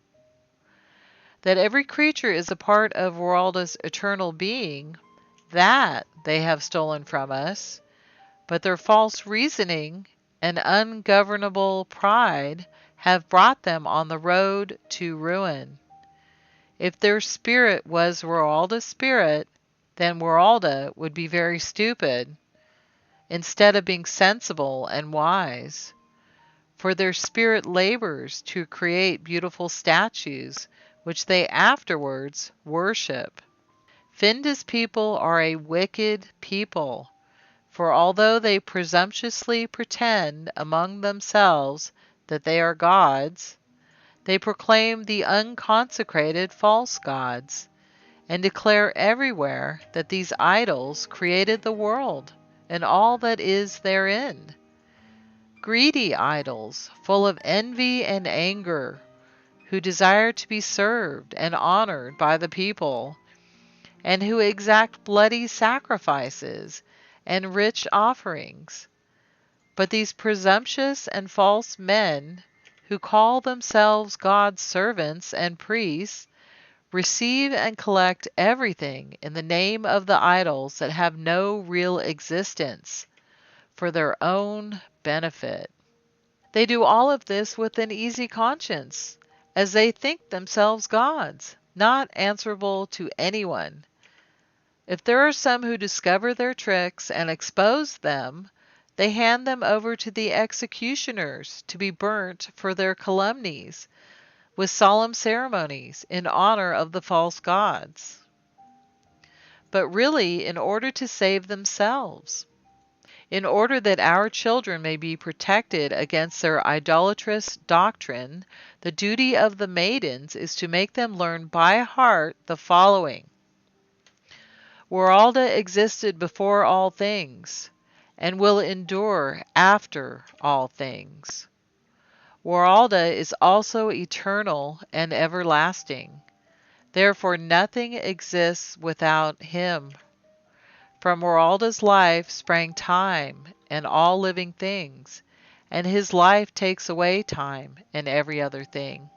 That every creature is a part of Wralda's eternal being, that they have stolen from us, but their false reasoning and ungovernable pride have brought them on the road to ruin. If their spirit was Wralda's spirit, then Wralda would be very stupid, instead of being sensible and wise. For their spirit labors to create beautiful statues, which they afterwards worship. Finda's people are a wicked people, for although they presumptuously pretend among themselves that they are gods, they proclaim the unconsecrated false gods, and declare everywhere that these idols created the world and all that is therein. Greedy idols, full of envy and anger, who desire to be served and honored by the people, and who exact bloody sacrifices and rich offerings. But these presumptuous and false men, who call themselves God's servants and priests, receive and collect everything in the name of the idols that have no real existence, for their own benefit. They do all of this with an easy conscience, as they think themselves gods, not answerable to anyone. If there are some who discover their tricks and expose them, they hand them over to the executioners to be burnt for their calumnies, with solemn ceremonies in honor of the false gods, but really in order to save themselves. In order that our children may be protected against their idolatrous doctrine, the duty of the maidens is to make them learn by heart the following. Wralda existed before all things, and will endure after all things. Wralda is also eternal and everlasting. Therefore nothing exists without him. From Wralda's life sprang time and all living things, and his life takes away time and every other thing.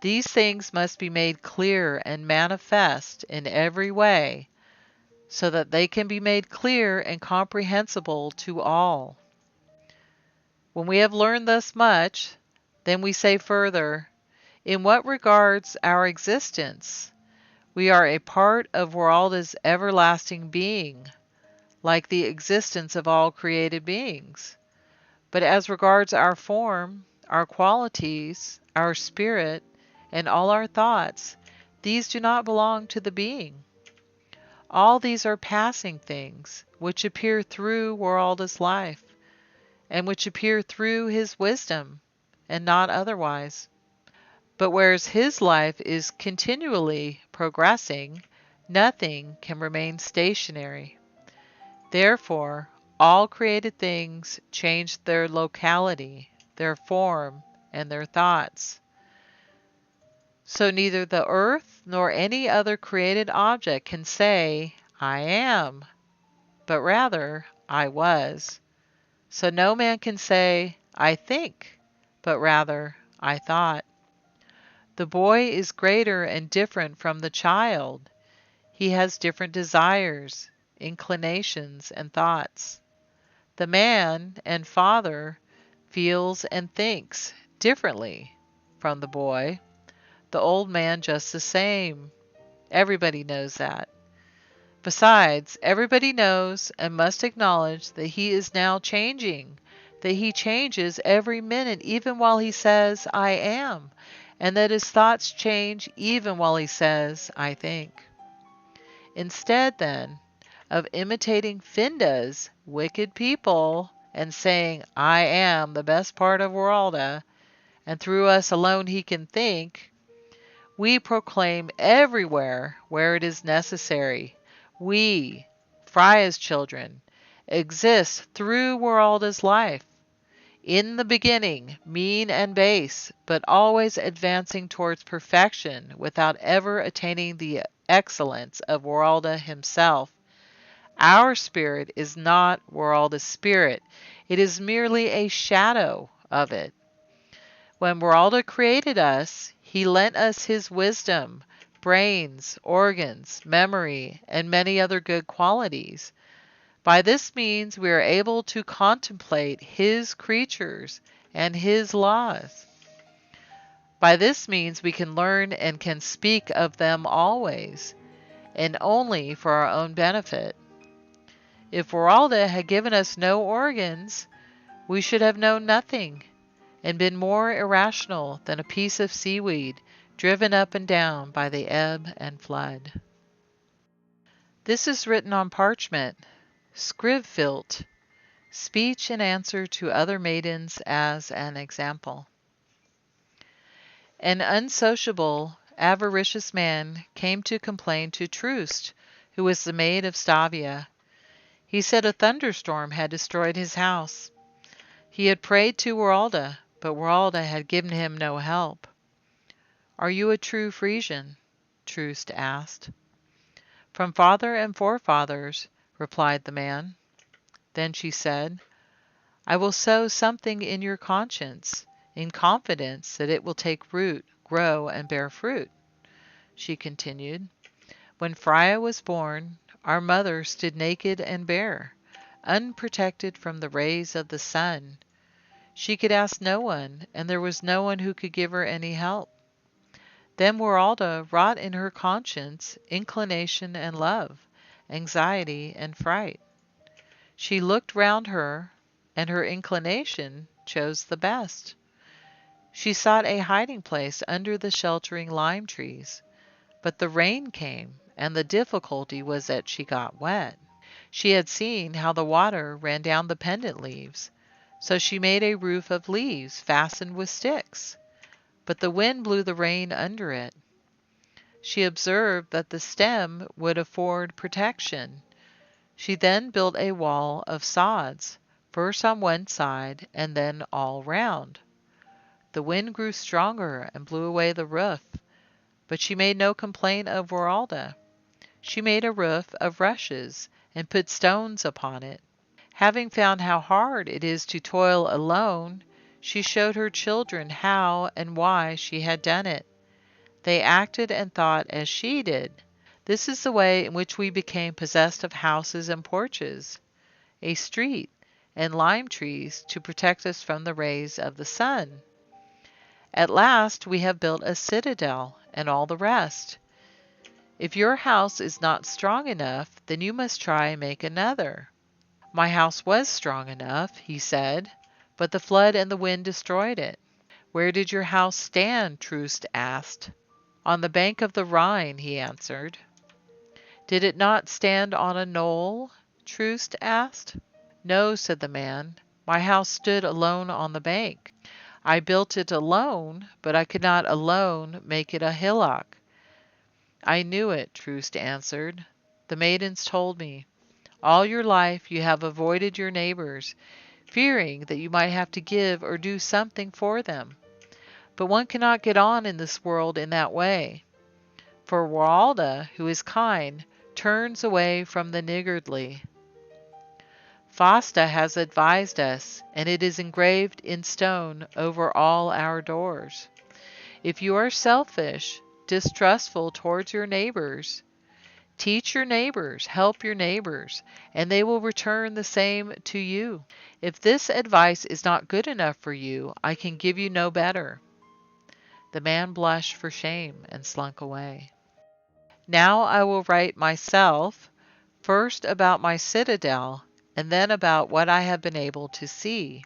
These things must be made clear and manifest in every way, so that they can be made clear and comprehensible to all. When we have learned thus much, then we say further, in what regards our existence, we are a part of Wralda's everlasting being, like the existence of all created beings. But as regards our form, our qualities, our spirit, and all our thoughts, these do not belong to the being. All these are passing things, which appear through Wralda's life, and which appear through his wisdom, and not otherwise. But whereas his life is continually progressing, nothing can remain stationary. Therefore, all created things change their locality, their form, and their thoughts. So neither the earth nor any other created object can say, I am, but rather, I was. So no man can say, I think, but rather, I thought. The boy is greater and different from the child. He has different desires, inclinations, and thoughts. The man and father feels and thinks differently from the boy. The old man just the same. Everybody knows that. Besides, everybody knows and must acknowledge that he is now changing, that he changes every minute even while he says, I am, and that his thoughts change even while he says, I think. Instead, then, of imitating Finda's wicked people and saying, I am the best part of Wralda, and through us alone he can think, we proclaim everywhere where it is necessary. We, Frya's children, exist through Wralda's life. In the beginning, mean and base, but always advancing towards perfection without ever attaining the excellence of Wralda himself. Our spirit is not Wralda's spirit. It is merely a shadow of it. When Wralda created us, he lent us his wisdom, brains, organs, memory, and many other good qualities. By this means we are able to contemplate his creatures and his laws. By this means we can learn and can speak of them always, and only for our own benefit. If Wralda had given us no organs, we should have known nothing, and been more irrational than a piece of seaweed driven up and down by the ebb and flood. This is written on parchment, scrivfilt, speech in answer to other maidens as an example. An unsociable, avaricious man came to complain to Trust, who was the maid of Stavia. He said a thunderstorm had destroyed his house. He had prayed to Wralda, but Wralda had given him no help. Are you a true Frisian? Troost asked. From father and forefathers, replied the man. Then she said, I will sow something in your conscience, in confidence that it will take root, grow, and bear fruit. She continued, When Frya was born, our mother stood naked and bare, unprotected from the rays of the sun. She could ask no one, and there was no one who could give her any help. Then Wralda wrought in her conscience inclination and love, anxiety and fright. She looked round her, and her inclination chose the best. She sought a hiding place under the sheltering lime trees, but the rain came, and the difficulty was that she got wet. She had seen how the water ran down the pendant leaves, so she made a roof of leaves fastened with sticks, but the wind blew the rain under it. She observed that the stem would afford protection. She then built a wall of sods, first on one side and then all round. The wind grew stronger and blew away the roof, but she made no complaint of Wralda. She made a roof of rushes and put stones upon it. Having found how hard it is to toil alone, she showed her children how and why she had done it. They acted and thought as she did. This is the way in which we became possessed of houses and porches, a street, and lime trees to protect us from the rays of the sun. At last we have built a citadel and all the rest. If your house is not strong enough, then you must try and make another. My house was strong enough, he said, but the flood and the wind destroyed it. Where did your house stand? Troost asked. On the bank of the Rhine, he answered. Did it not stand on a knoll? Troost asked. No, said the man. My house stood alone on the bank. I built it alone, but I could not alone make it a hillock. I knew it, Troost answered. The maidens told me. All your life you have avoided your neighbors, fearing that you might have to give or do something for them. But one cannot get on in this world in that way. For Wralda, who is kind, turns away from the niggardly. Fasta has advised us, and it is engraved in stone over all our doors. If you are selfish, distrustful towards your neighbors, teach your neighbors, help your neighbors, and they will return the same to you. If this advice is not good enough for you, I can give you no better. The man blushed for shame and slunk away. Now I will write myself, first about my citadel, and then about what I have been able to see.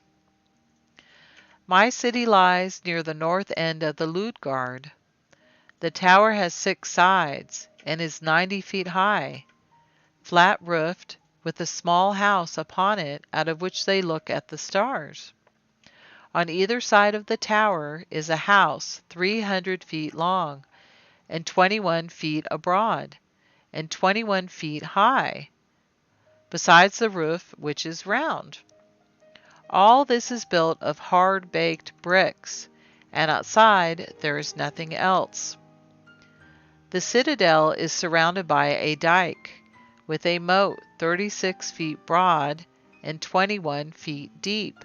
My city lies near the north end of the Luitgard. The tower has 6 sides, and is 90 feet high, flat-roofed, with a small house upon it out of which they look at the stars. On either side of the tower is a house 300 feet long, and 21 feet abroad, and 21 feet high, besides the roof, which is round. All this is built of hard-baked bricks, and outside there is nothing else. The citadel is surrounded by a dike, with a moat 36 feet broad and 21 feet deep.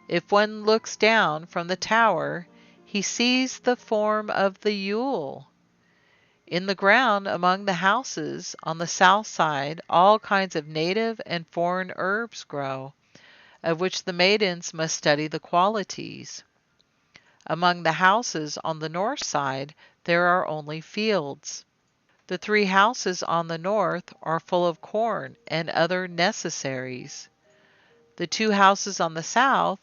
If one looks down from the tower, he sees the form of the Yule. In the ground among the houses on the south side, all kinds of native and foreign herbs grow, of which the maidens must study the qualities. Among the houses on the north side, there are only fields. The 3 houses on the north are full of corn and other necessaries. The 2 houses on the south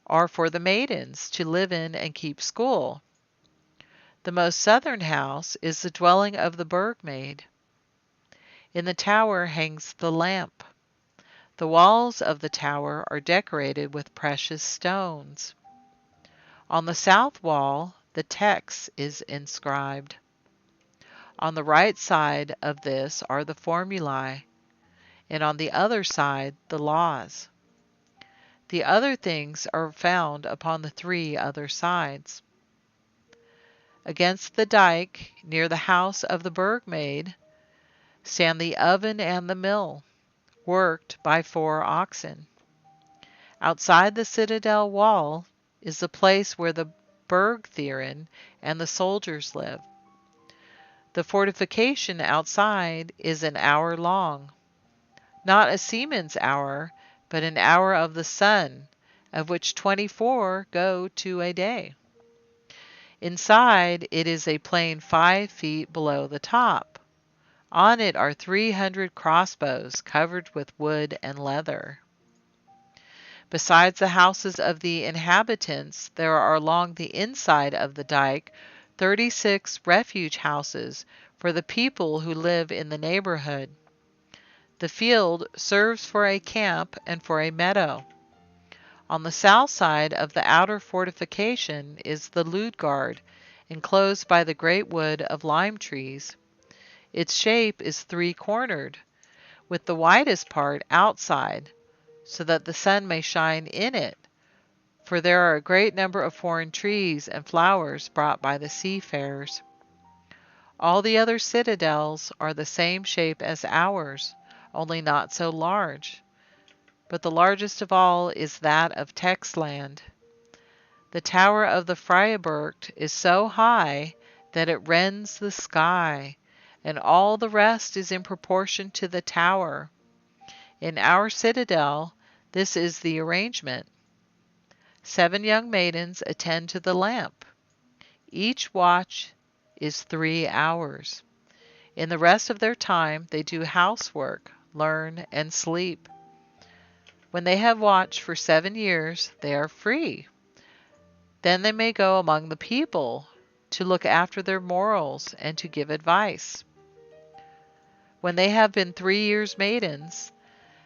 are for the maidens to live in and keep school. The most southern house is the dwelling of the Burgt maid. In the tower hangs the lamp. The walls of the tower are decorated with precious stones. On the south wall, the text is inscribed. On the right side of this are the formulae, and on the other side the laws. The other things are found upon the 3 other sides. Against the dike, near the house of the Burgmaid, stand the oven and the mill, worked by 4 oxen. Outside the citadel wall is the place where the Burgtherin and the soldiers live. The fortification outside is an hour long, not a seaman's hour, but an hour of the sun, of which 24 go to a day. Inside it is a plain 5 feet below the top. On it are 300 crossbows covered with wood and leather. Besides the houses of the inhabitants, there are along the inside of the dike 36 refuge houses for the people who live in the neighborhood. The field serves for a camp and for a meadow. On the south side of the outer fortification is the Ludeguard, enclosed by the great wood of lime trees. Its shape is 3-cornered, with the widest part outside, so that the sun may shine in it, for there are a great number of foreign trees and flowers brought by the seafarers. All the other citadels are the same shape as ours, only not so large. But the largest of all is that of Texland. The tower of the Wraburgt is so high that it rends the sky, and all the rest is in proportion to the tower. In our citadel, this is the arrangement. 7 young maidens attend to the lamp. Each watch is 3 hours. In the rest of their time, they do housework, learn, and sleep. When they have watched for 7 years, they are free. Then they may go among the people to look after their morals and to give advice. When they have been 3 years maidens,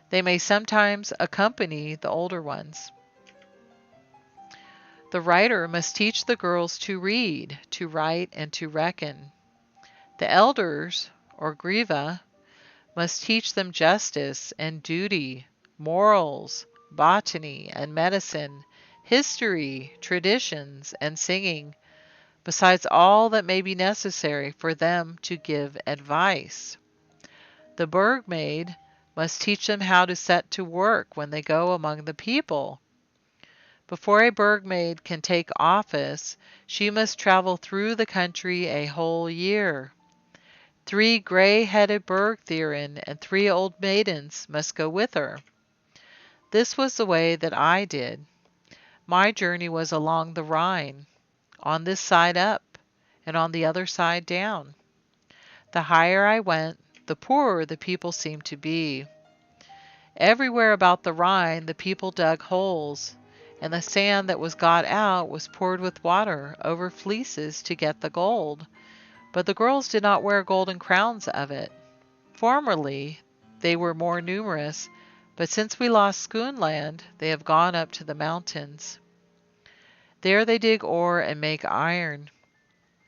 they may sometimes accompany the older ones. The writer must teach the girls to read, to write, and to reckon. The elders, or griva, must teach them justice and duty, morals, botany and medicine, history, traditions, and singing, besides all that may be necessary for them to give advice. The Burgmaid must teach them how to set to work when they go among the people. Before a Burgmaid can take office, she must travel through the country a whole year. 3 gray-headed Burgtherin and 3 old maidens must go with her. This was the way that I did. My journey was along the Rhine, on this side up, and on the other side down. The higher I went, the poorer the people seemed to be. Everywhere about the Rhine the people dug holes, and the sand that was got out was poured with water over fleeces to get the gold, but the girls did not wear golden crowns of it. Formerly they were more numerous, but since we lost Schoonland, they have gone up to the mountains. There they dig ore and make iron.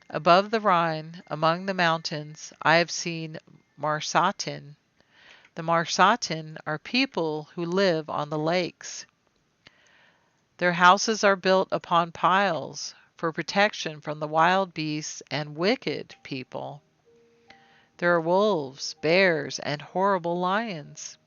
Above the Rhine, among the mountains, I have seen Marsatin. The Marsatin are people who live on the lakes. Their houses are built upon piles for protection from the wild beasts and wicked people. There are wolves, bears, and horrible lions.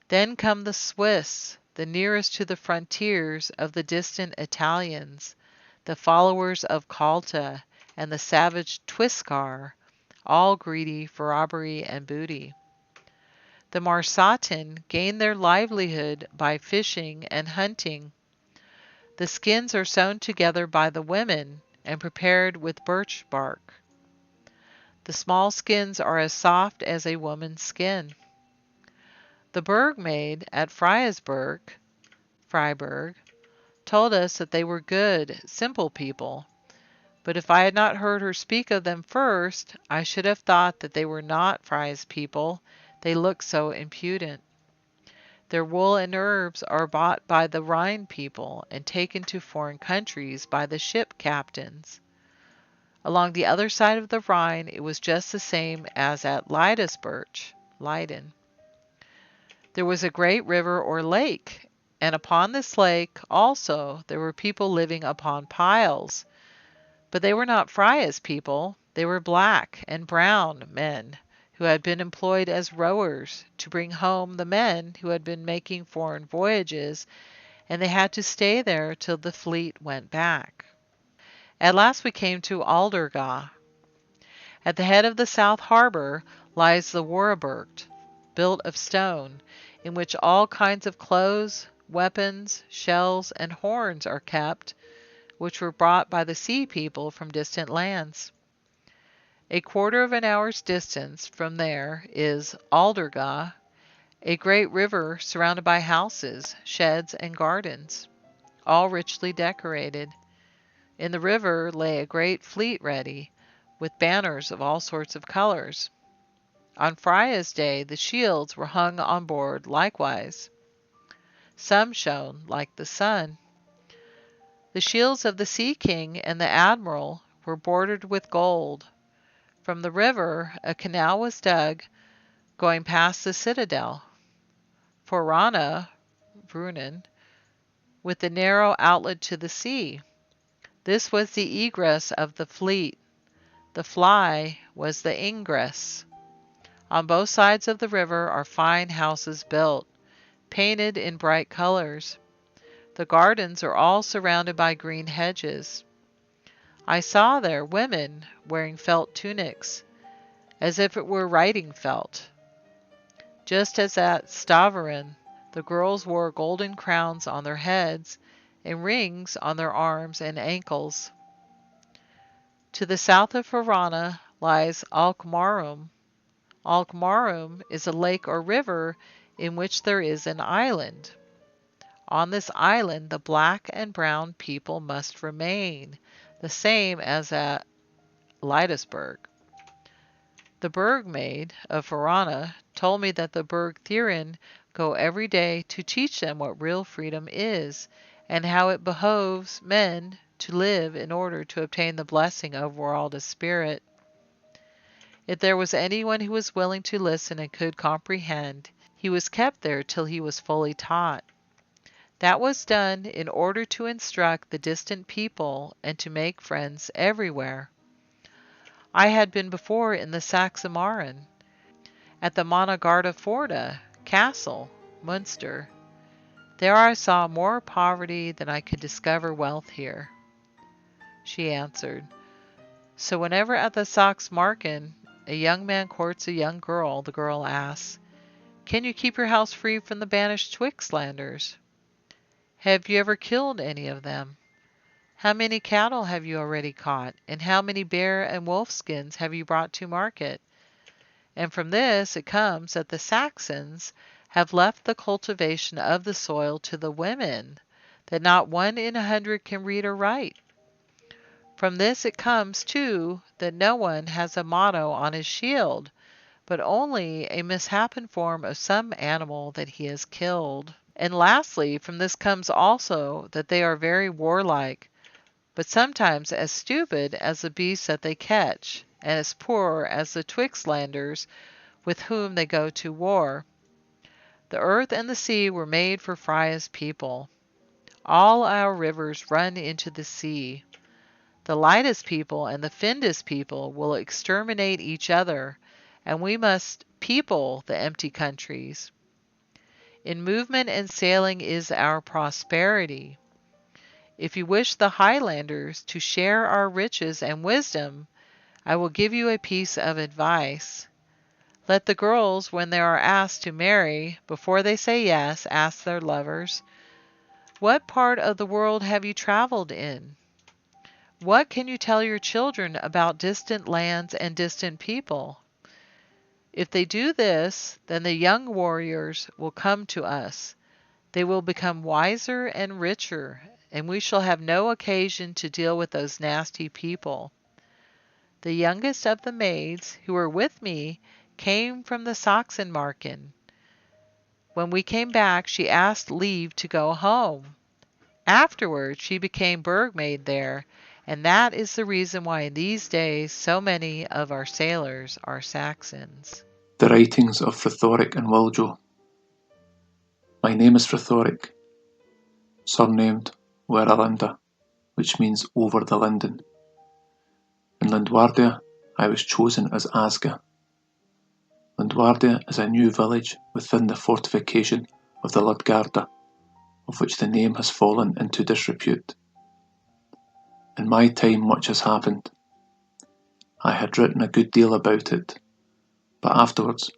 Then come the Swiss, the nearest to the frontiers of the distant Italians, the followers of Calta, and the savage Twiskar, all greedy for robbery and booty. The Marsatin gain their livelihood by fishing and hunting. The skins are sewn together by the women and prepared with birch bark. The small skins are as soft as a woman's skin. The Burgmaid at Fryasburg, Freiburg, told us that they were good, simple people, but if I had not heard her speak of them first, I should have thought that they were not Frya's people, they looked so impudent. Their wool and herbs are bought by the Rhine people and taken to foreign countries by the ship captains. Along the other side of the Rhine it was just the same as at Leidesburg, Leiden. There was a great river or lake, and upon this lake also there were people living upon piles. But they were not Frya's people. They were black and brown men who had been employed as rowers to bring home the men who had been making foreign voyages, and they had to stay there till the fleet went back. At last we came to Aldegamude. At the head of the south harbor lies the Waraburgt, built of stone, in which all kinds of clothes, weapons, shells, and horns are kept, which were brought by the sea people from distant lands. A quarter of an hour's distance from there is Aldegamude, a great river surrounded by houses, sheds, and gardens, all richly decorated. In the river lay a great fleet ready, with banners of all sorts of colors. On Frya's day the shields were hung on board likewise. Some shone like the sun. The shields of the Sea King and the Admiral were bordered with gold. From the river a canal was dug, going past the Citadel. Frya, with the narrow outlet to the sea. This was the egress of the fleet. The fly was the ingress. On both sides of the river are fine houses built, painted in bright colors. The gardens are all surrounded by green hedges. I saw there women wearing felt tunics, as if it were riding felt. Just as at Stavia, the girls wore golden crowns on their heads and rings on their arms and ankles. To the south of Frya lies Aldegamude. Aldegamude is a lake or river in which there is an island. On this island the black and brown people must remain, the same as at Burgt. The Burg maid of Frya told me that the Burgtherin go every day to teach them what real freedom is, and how it behoves men to live in order to obtain the blessing of Wralda's spirit. If there was anyone who was willing to listen and could comprehend, he was kept there till he was fully taught. That was done in order to instruct the distant people and to make friends everywhere. I had been before in the Saxamaran, at the Monotheist castle, Munster. There I saw more poverty than I could discover wealth here. She answered, So whenever at the Saxmarken a young man courts a young girl, the girl asks, Can you keep your house free from the banished Twixlanders? Have you ever killed any of them? How many cattle have you already caught, and how many bear and wolf skins have you brought to market? And from this it comes that the Saxons have left the cultivation of the soil to the women, that not 1 in 100 can read or write. From this it comes, too, that no one has a motto on his shield, but only a mishapen form of some animal that he has killed. And lastly, from this comes also that they are very warlike, but sometimes as stupid as the beasts that they catch, and as poor as the Twixlanders with whom they go to war. The earth and the sea were made for Frya's people. All our rivers run into the sea. The lightest people and the findest people will exterminate each other, and we must people the empty countries. In movement and sailing is our prosperity. If you wish the Highlanders to share our riches and wisdom, I will give you a piece of advice. Let the girls, when they are asked to marry, before they say yes, ask their lovers, What part of the world have you traveled in? What can you tell your children about distant lands and distant people? If they do this, then the young warriors will come to us. They will become wiser and richer, and we shall have no occasion to deal with those nasty people. The youngest of the maids who were with me came from the Sachsenmarken. When we came back, she asked leave to go home. Afterwards, she became burgmaid there, and that is the reason why in these days so many of our sailors are Saxons. The writings of Frithoric and Wiljo. My name is Frithoric, surnamed Waraburgt, which means over the linden. In Lindwardia, I was chosen as Asga. Lindwardia is a new village within the fortification of the Ludgarda, of which the name has fallen into disrepute. In my time much has happened. I had written a good deal about it, but afterwards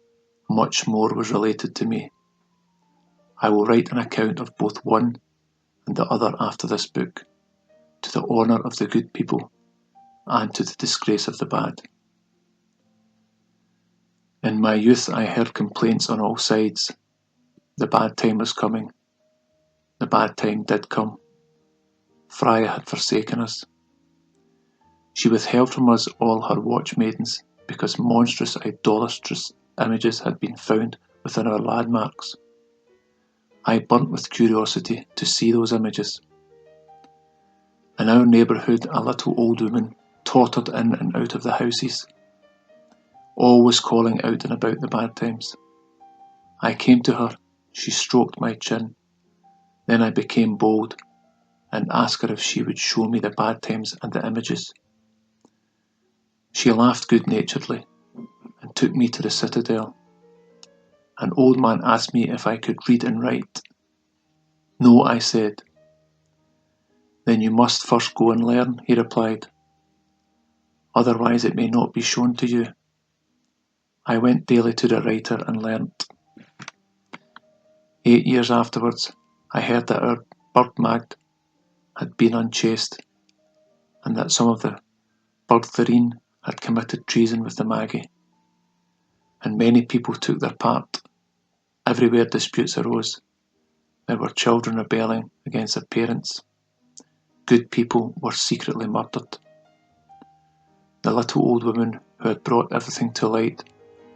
much more was related to me. I will write an account of both one and the other after this book, to the honour of the good people and to the disgrace of the bad. In my youth I heard complaints on all sides. The bad time was coming. The bad time did come. Frya had forsaken us. She withheld from us all her watchmaidens, because monstrous idolatrous images had been found within our landmarks. I burnt with curiosity to see those images. In our neighbourhood a little old woman tottered in and out of the houses, always calling out and about the bad times. I came to her, she stroked my chin. Then I became bold, and asked her if she would show me the bad times and the images. She laughed good-naturedly, and took me to the Citadel. An old man asked me if I could read and write. No, I said. Then you must first go and learn, he replied. Otherwise it may not be shown to you. I went daily to the writer and learnt. 8 years afterwards, I heard that our Burgt had been unchaste, and that some of the Burgtherine had committed treason with the Magy, and many people took their part. Everywhere disputes arose. There were children rebelling against their parents. Good people were secretly murdered. The little old woman who had brought everything to light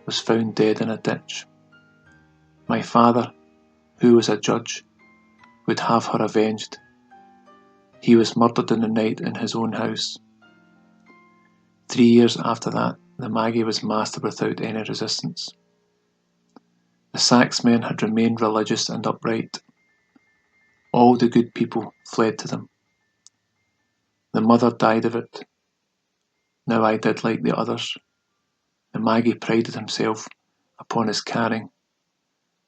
was found dead in a ditch. My father, who was a judge, would have her avenged. He was murdered in the night in his own house. 3 years after that, the Magy was mastered without any resistance. The Saxmen had remained religious and upright. All the good people fled to them. The mother died of it. Now I did like the others. The Magy prided himself upon his caring,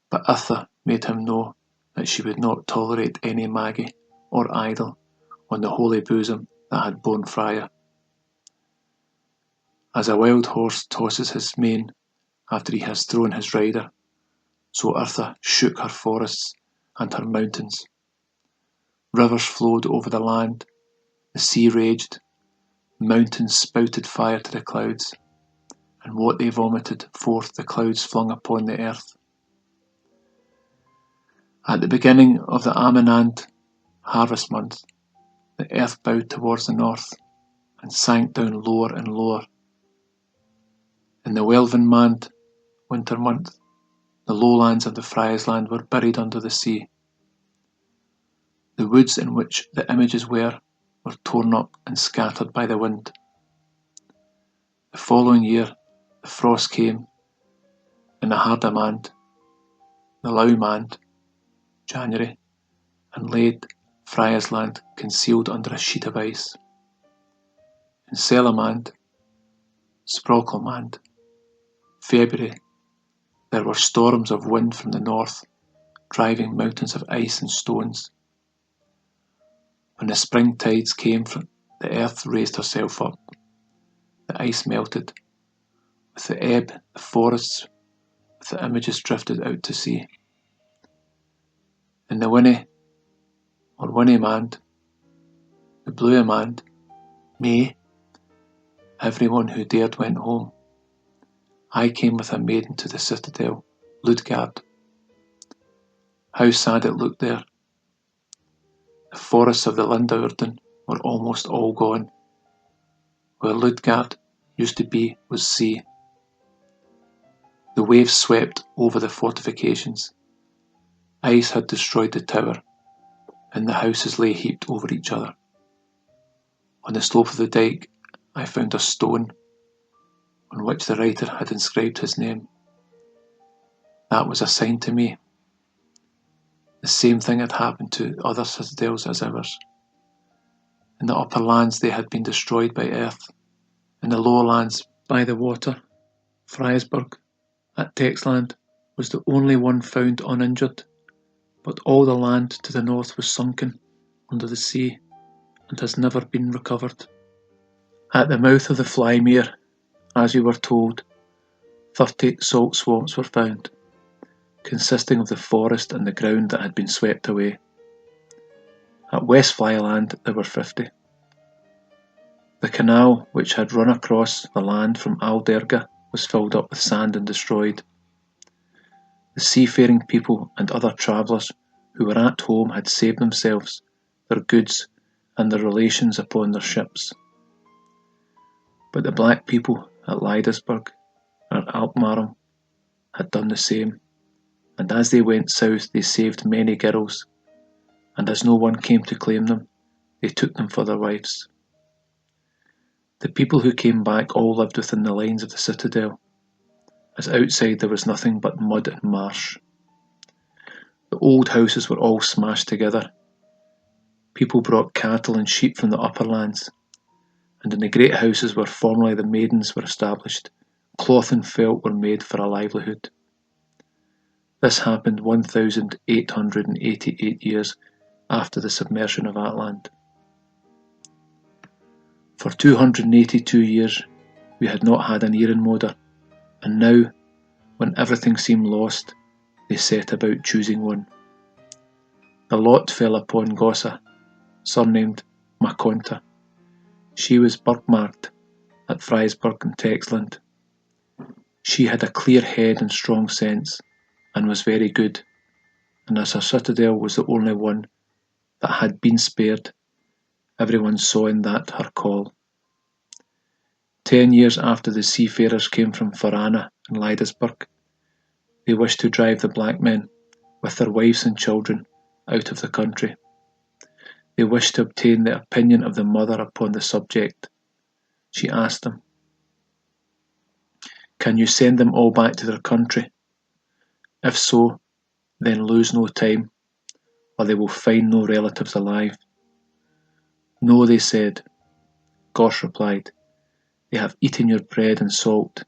but Itha made him know that she would not tolerate any Magy or idol on the holy bosom that had borne Frya. As a wild horse tosses his mane after he has thrown his rider, so Itha shook her forests and her mountains. Rivers flowed over the land, the sea raged, mountains spouted fire to the clouds, and what they vomited forth the clouds flung upon the earth. At the beginning of the Amanand harvest month, the earth bowed towards the north and sank down lower and lower. In the Welvenmand winter month, the lowlands of the Frya's land were buried under the sea. The woods in which the images were torn up and scattered by the wind. The following year, the frost came in the Hardamand, the Laumand, January, and laid Frya's land concealed under a sheet of ice. In Selamand, Sprokelmand, February, there were storms of wind from the north, driving mountains of ice and stones. When the spring tides came, the earth raised herself up. The ice melted. With the ebb, the forests with the images drifted out to sea. In the Winnie, or Winniemand, the Bluemand, May, everyone who dared went home. I came with a maiden to the Citadel, Ludgard. How sad it looked there. The forests of the Lindaurden were almost all gone. Where Ludgard used to be was sea. The waves swept over the fortifications. Ice had destroyed the tower, and the houses lay heaped over each other. On the slope of the dike I found a stone on which the writer had inscribed his name. That was a sign to me. The same thing had happened to other citadels as ours. In the upper lands they had been destroyed by earth. In the lowlands by the water, Frysburg at Texland was the only one found uninjured, but all the land to the north was sunken under the sea and has never been recovered. At the mouth of the Flymere, as we were told, 30 salt swamps were found, consisting of the forest and the ground that had been swept away. At West Flyland there were 50. The canal which had run across the land from Aldegamude was filled up with sand and destroyed. The seafaring people and other travellers who were at home had saved themselves, their goods, and their relations upon their ships. But the black people at Leidesburg or Alkmaar had done the same, and as they went south they saved many girls, and as no one came to claim them, they took them for their wives. The people who came back all lived within the lines of the citadel, as outside there was nothing but mud and marsh. The old houses were all smashed together. People brought cattle and sheep from the upper lands, and in the great houses where formerly the maidens were established, cloth and felt were made for a livelihood. This happened 1,888 years after the submersion of Atland. For 282 years we had not had an Ehrenmoder, and now, when everything seemed lost, they set about choosing one. The lot fell upon Gossa, surnamed Maconta. She was birthmarked at Frysburg and Texland. She had a clear head and strong sense, and was very good, and as her citadel was the only one that had been spared, everyone saw in that her call. 10 years after the seafarers came from Frya and Leidesburg, they wished to drive the black men, with their wives and children, out of the country. They wished to obtain the opinion of the mother upon the subject. She asked them, "Can you send them all back to their country? If so, then lose no time, or they will find no relatives alive." "No," they said. Gosh replied, "They have eaten your bread and salt.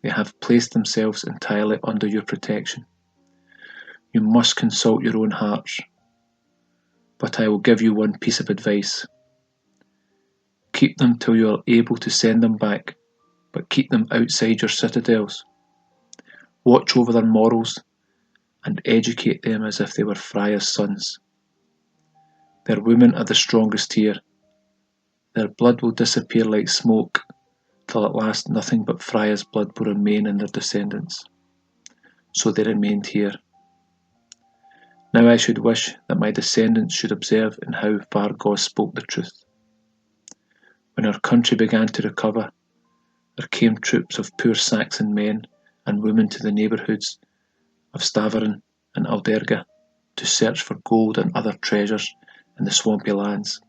They have placed themselves entirely under your protection. You must consult your own hearts. But I will give you one piece of advice. Keep them till you are able to send them back, but keep them outside your citadels. Watch over their morals and educate them as if they were Frya's sons. Their women are the strongest here. Their blood will disappear like smoke, till at last nothing but Frya's blood will remain in their descendants." So they remained here. Now I should wish that my descendants should observe in how far God spoke the truth. When our country began to recover, there came troops of poor Saxon men and women to the neighbourhoods of Stavia and Aldegamude to search for gold and other treasures in the swampy lands.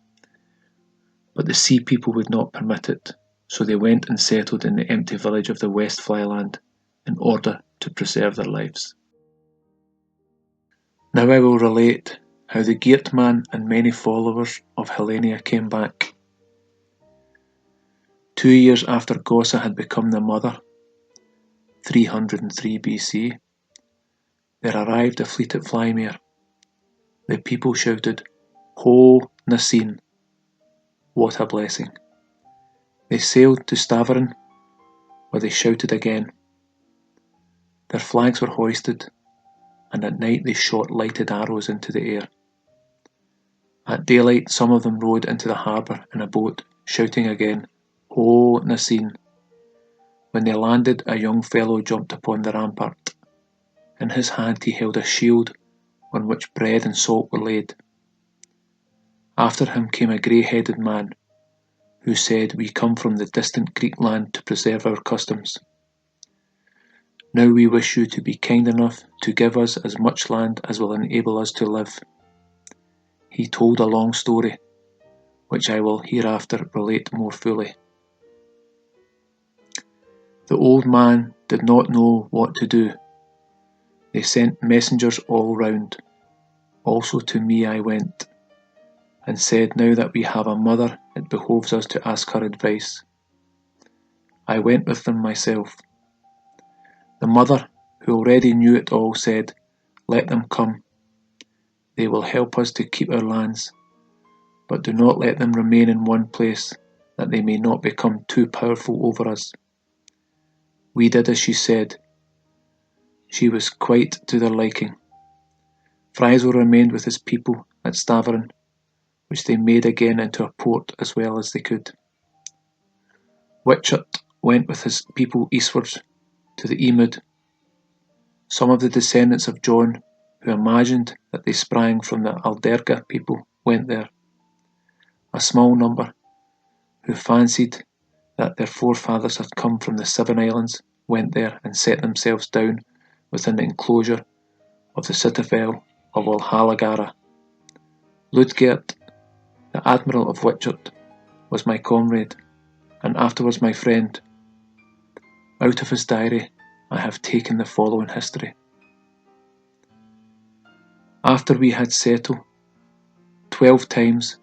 But the sea people would not permit it, so they went and settled in the empty village of the West Flyland in order to preserve their lives. Now I will relate how the Geertman and many followers of Helenia came back. 2 years after Gossa had become the mother, 303 BC, there arrived a fleet at Flymere. The people shouted, "Ho Nassin!" What a blessing! They sailed to Stavia, where they shouted again. Their flags were hoisted, and at night they shot lighted arrows into the air. At daylight some of them rowed into the harbour in a boat, shouting again, "Ho Nassin!" When they landed, a young fellow jumped upon the rampart. In his hand he held a shield on which bread and salt were laid. After him came a grey-headed man, who said, "We come from the distant Greek land to preserve our customs. Now we wish you to be kind enough to give us as much land as will enable us to live." He told a long story, which I will hereafter relate more fully. The old man did not know what to do. They sent messengers all round. Also to me I went, and said, "Now that we have a mother, it behoves us to ask her advice." I went with them myself. The mother, who already knew it all, said, "Let them come. They will help us to keep our lands, but do not let them remain in one place, that they may not become too powerful over us." We did as she said. She was quite to their liking. Frya remained with his people at Stavia, which they made again into a port as well as they could. Witchert went with his people eastwards to the Emude. Some of the descendants of John, who imagined that they sprang from the Aldegamude people, went there. A small number, who fancied that their forefathers had come from the 7 islands, went there and set themselves down within the enclosure of the Citadel of Aldegamude. Ludgert, the admiral of Witchert, was my comrade, and afterwards my friend. Out of his diary I have taken the following history. After we had settled 12 times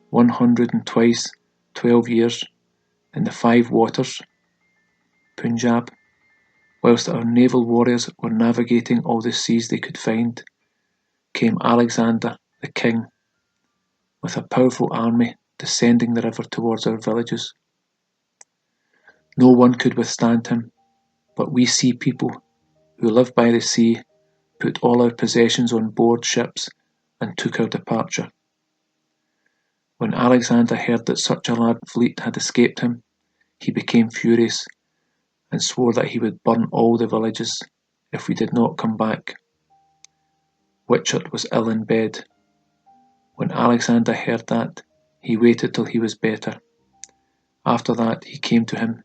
100 and twice 12 years in the 5 waters, Punjab, whilst our naval warriors were navigating all the seas they could find, came Alexander the king with a powerful army descending the river towards our villages. No one could withstand him, but we sea people who live by the sea put all our possessions on board ships and took our departure. When Alexander heard that such a large fleet had escaped him, he became furious and swore that he would burn all the villages if we did not come back. Witchert was ill in bed. When Alexander heard that, he waited till he was better. After that he came to him,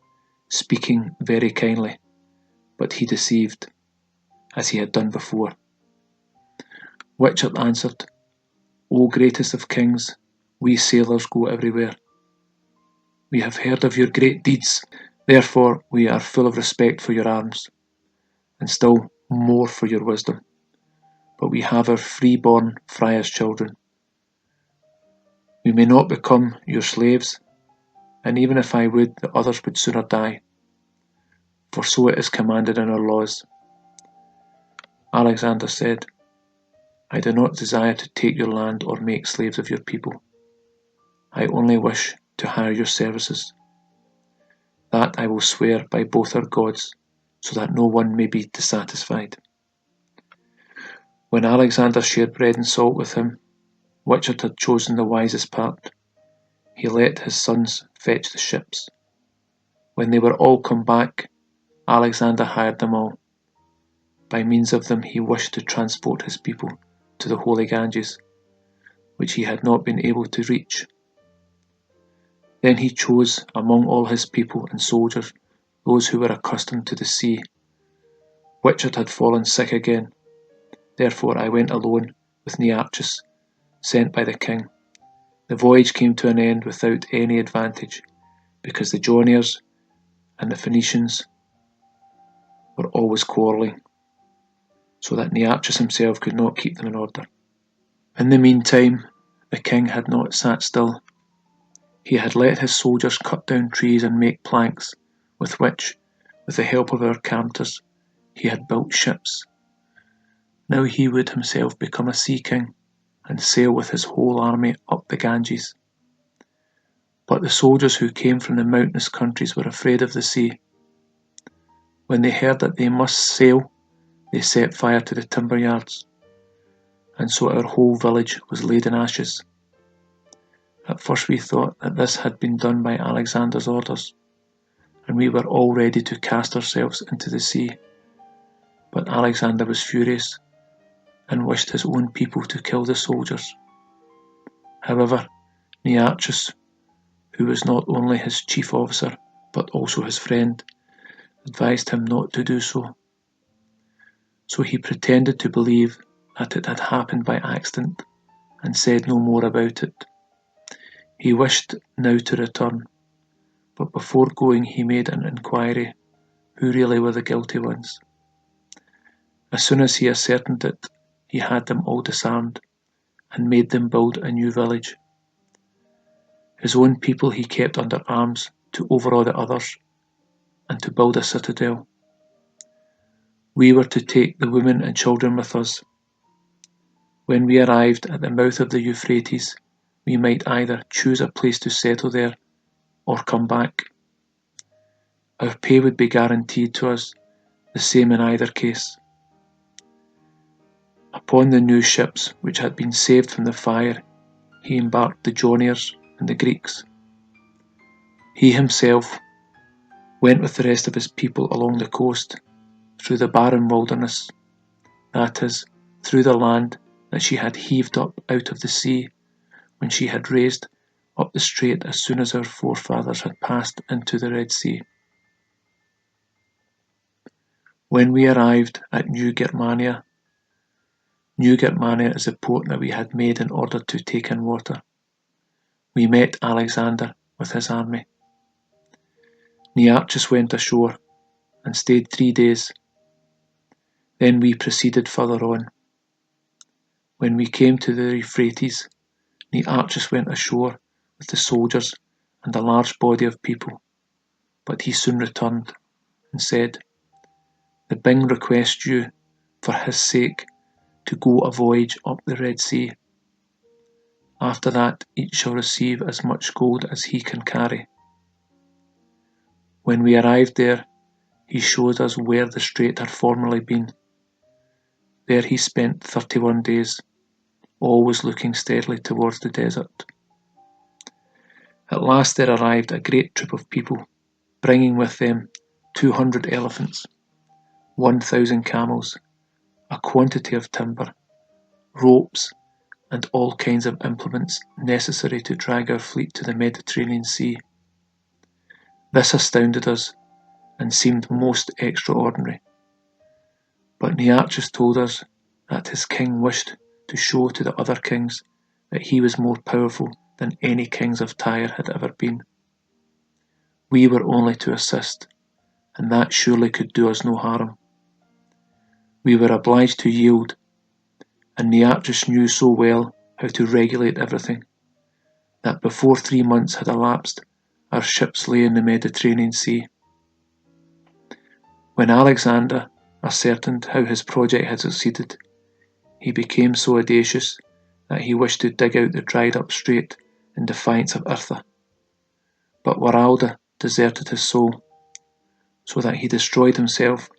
speaking very kindly, but he deceived, as he had done before. Witchert answered, "O greatest of kings, we sailors go everywhere. We have heard of your great deeds, therefore we are full of respect for your arms, and still more for your wisdom. But we have our free-born Frya's children. We may not become your slaves, and even if I would, the others would sooner die, for so it is commanded in our laws." Alexander said, "I do not desire to take your land or make slaves of your people. I only wish to hire your services. That I will swear by both our gods, so that no one may be dissatisfied." When Alexander shared bread and salt with him, Witchert had chosen the wisest part. He let his sons fetch the ships. When they were all come back, Alexander hired them all. By means of them he wished to transport his people to the Holy Ganges, which he had not been able to reach. Then he chose among all his people and soldiers those who were accustomed to the sea. Witchert had fallen sick again. Therefore I went alone with Nearchus, sent by the king. The voyage came to an end without any advantage, because the Joniers and the Phoenicians were always quarrelling, so that Nearchus himself could not keep them in order. In the meantime, the king had not sat still. He had let his soldiers cut down trees and make planks, with which, with the help of our captors, he had built ships. Now he would himself become a sea king, and sail with his whole army up the Ganges. But the soldiers who came from the mountainous countries were afraid of the sea. When they heard that they must sail, they set fire to the timber yards, and so our whole village was laid in ashes. At first we thought that this had been done by Alexander's orders, and we were all ready to cast ourselves into the sea. But Alexander was furious, and wished his own people to kill the soldiers. However, Nearchus, who was not only his chief officer, but also his friend, advised him not to do so. So he pretended to believe that it had happened by accident, and said no more about it. He wished now to return, but before going he made an inquiry who really were the guilty ones. As soon as he ascertained it, he had them all disarmed, and made them build a new village. His own people he kept under arms to overawe the others, and to build a citadel. We were to take the women and children with us. When we arrived at the mouth of the Euphrates, we might either choose a place to settle there or come back. Our pay would be guaranteed to us, the same in either case. Upon the new ships which had been saved from the fire, he embarked the Joniers and the Greeks. He himself went with the rest of his people along the coast, through the barren wilderness, that is, through the land that she had heaved up out of the sea when she had raised up the strait as soon as our forefathers had passed into the Red Sea. When we arrived at New Germania is the port that we had made in order to take in water, we met Alexander with his army. Nearchus went ashore and stayed 3 days. Then we proceeded further on. When we came to the Euphrates, Nearchus went ashore with the soldiers and a large body of people, but he soon returned and said, "The Bing requests you, for his sake, to go a voyage up the Red Sea. After that each shall receive as much gold as he can carry." When we arrived there, he showed us where the strait had formerly been. There he spent 31 days, always looking steadily towards the desert. At last there arrived a great troop of people, bringing with them 200 elephants, 1,000 camels, a quantity of timber, ropes, and all kinds of implements necessary to drag our fleet to the Mediterranean Sea. This astounded us and seemed most extraordinary. But Nearchus told us that his king wished to show to the other kings that he was more powerful than any kings of Tyre had ever been. We were only to assist, and that surely could do us no harm. We were obliged to yield, and Nearchus knew so well how to regulate everything, that before 3 months had elapsed, our ships lay in the Mediterranean Sea. When Alexander ascertained how his project had succeeded, he became so audacious that he wished to dig out the dried-up strait in defiance of Irtha. But Wralda deserted his soul, so that he destroyed himself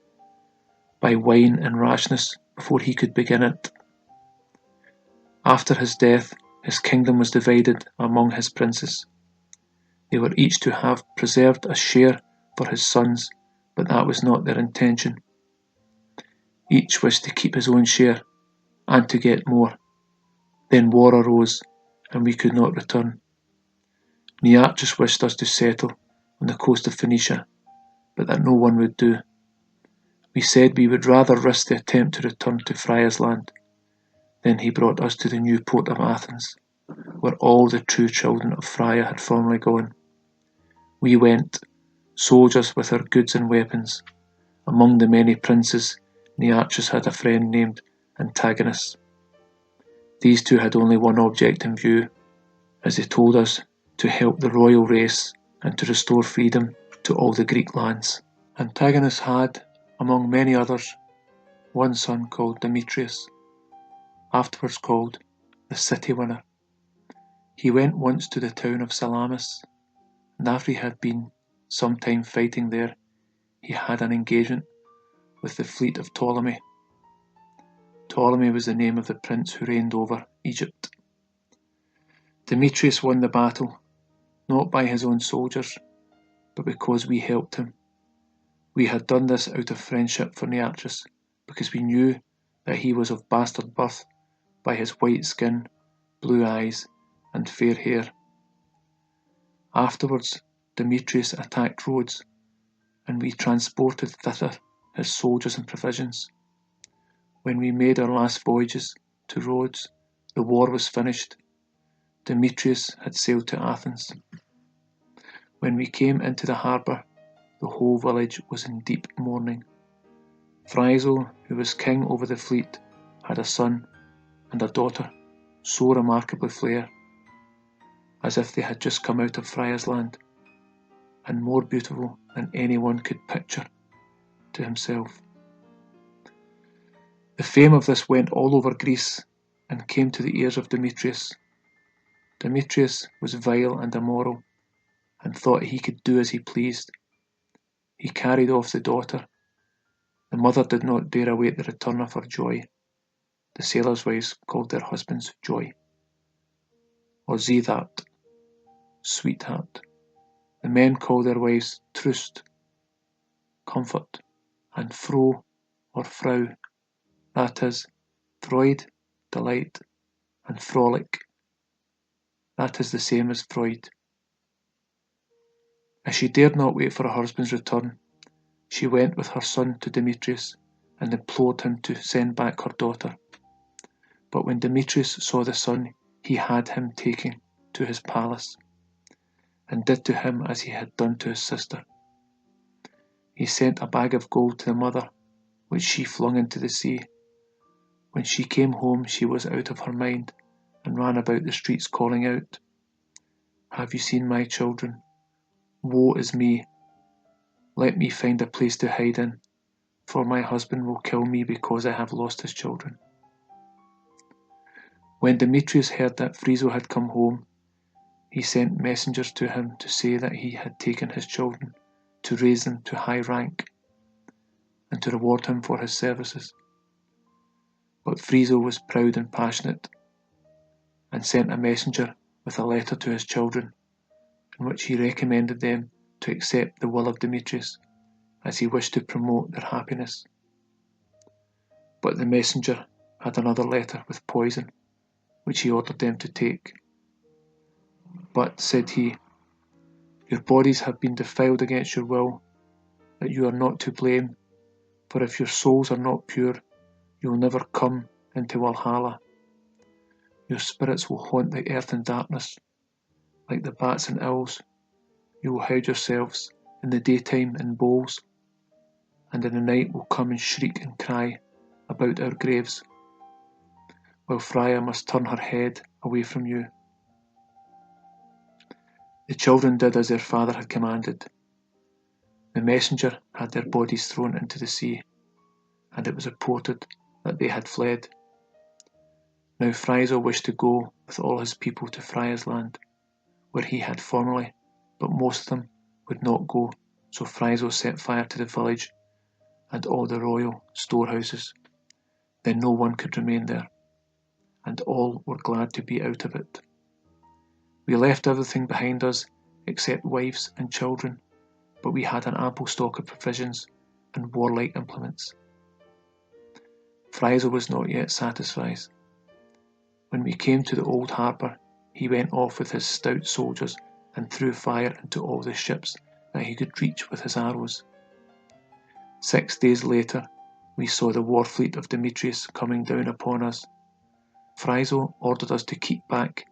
by wine and rashness before he could begin it. After his death, his kingdom was divided among his princes. They were each to have preserved a share for his sons, but that was not their intention. Each wished to keep his own share, and to get more. Then war arose, and we could not return. Nearchus wished us to settle on the coast of Phoenicia, but that no one would do. We said we would rather risk the attempt to return to Frya's land. Then he brought us to the new port of Athens, where all the true children of Frya had formerly gone. We went, soldiers with our goods and weapons. Among the many princes, Nearchus had a friend named Antagonus. These two had only one object in view, as they told us, to help the royal race and to restore freedom to all the Greek lands. Antagonus had, among many others, one son called Demetrius, afterwards called the City Winner. He went once to the town of Salamis, and after he had been some time fighting there, he had an engagement with the fleet of Ptolemy. Ptolemy was the name of the prince who reigned over Egypt. Demetrius won the battle, not by his own soldiers, but because we helped him. We had done this out of friendship for Nearchus, because we knew that he was of bastard birth by his white skin, blue eyes, and fair hair. Afterwards, Demetrius attacked Rhodes, and we transported thither his soldiers and provisions. When we made our last voyages to Rhodes, the war was finished. Demetrius had sailed to Athens. When we came into the harbour, the whole village was in deep mourning. Phryso, who was king over the fleet, had a son and a daughter, so remarkably fair, as if they had just come out of Frya's land, and more beautiful than anyone could picture to himself. The fame of this went all over Greece and came to the ears of Demetrius. Demetrius was vile and immoral, and thought he could do as he pleased. He carried off the daughter. The mother did not dare await the return of her joy. The sailors' wives called their husbands Joy, or Zithat, sweetheart. The men called their wives Trust, comfort, and Fro, or Frau, that is, Freud, delight, and Frolic, that is the same as Freud. As she dared not wait for her husband's return, she went with her son to Demetrius and implored him to send back her daughter. But when Demetrius saw the son, he had him taken to his palace, and did to him as he had done to his sister. He sent a bag of gold to the mother, which she flung into the sea. When she came home, she was out of her mind, and ran about the streets calling out, "Have you seen my children? Woe is me! Let me find a place to hide in, for my husband will kill me because I have lost his children." When Demetrius heard that Frya had come home, he sent messengers to him to say that he had taken his children, to raise them to high rank, and to reward him for his services. But Frya was proud and passionate, and sent a messenger with a letter to his children, in which he recommended them to accept the will of Demetrius, as he wished to promote their happiness. But the messenger had another letter with poison, which he ordered them to take. "But," said he, "your bodies have been defiled against your will, that you are not to blame, for if your souls are not pure, you will never come into Valhalla. Your spirits will haunt the earth in darkness. Like the bats and owls, you will hide yourselves in the daytime in bowls, and in the night will come and shriek and cry about our graves, while Frya must turn her head away from you." The children did as their father had commanded. The messenger had their bodies thrown into the sea, and it was reported that they had fled. Now Frya wished to go with all his people to Frya's land, where he had formerly, but most of them would not go, so Frya set fire to the village and all the royal storehouses. Then no one could remain there, and all were glad to be out of it. We left everything behind us except wives and children, but we had an ample stock of provisions and warlike implements. Frya was not yet satisfied. When we came to the old harbour, he went off with his stout soldiers and threw fire into all the ships that he could reach with his arrows. 6 days later, we saw the war fleet of Demetrius coming down upon us. Frya ordered us to keep back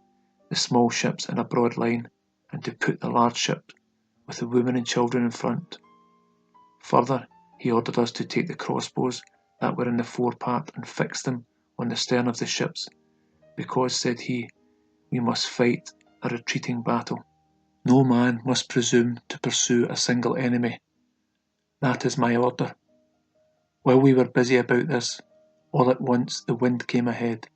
the small ships in a broad line, and to put the large ship with the women and children in front. Further, he ordered us to take the crossbows that were in the forepart and fix them on the stern of the ships, because, said he, we must fight a retreating battle. No man must presume to pursue a single enemy. That is my order. While we were busy about this, all at once the wind came ahead,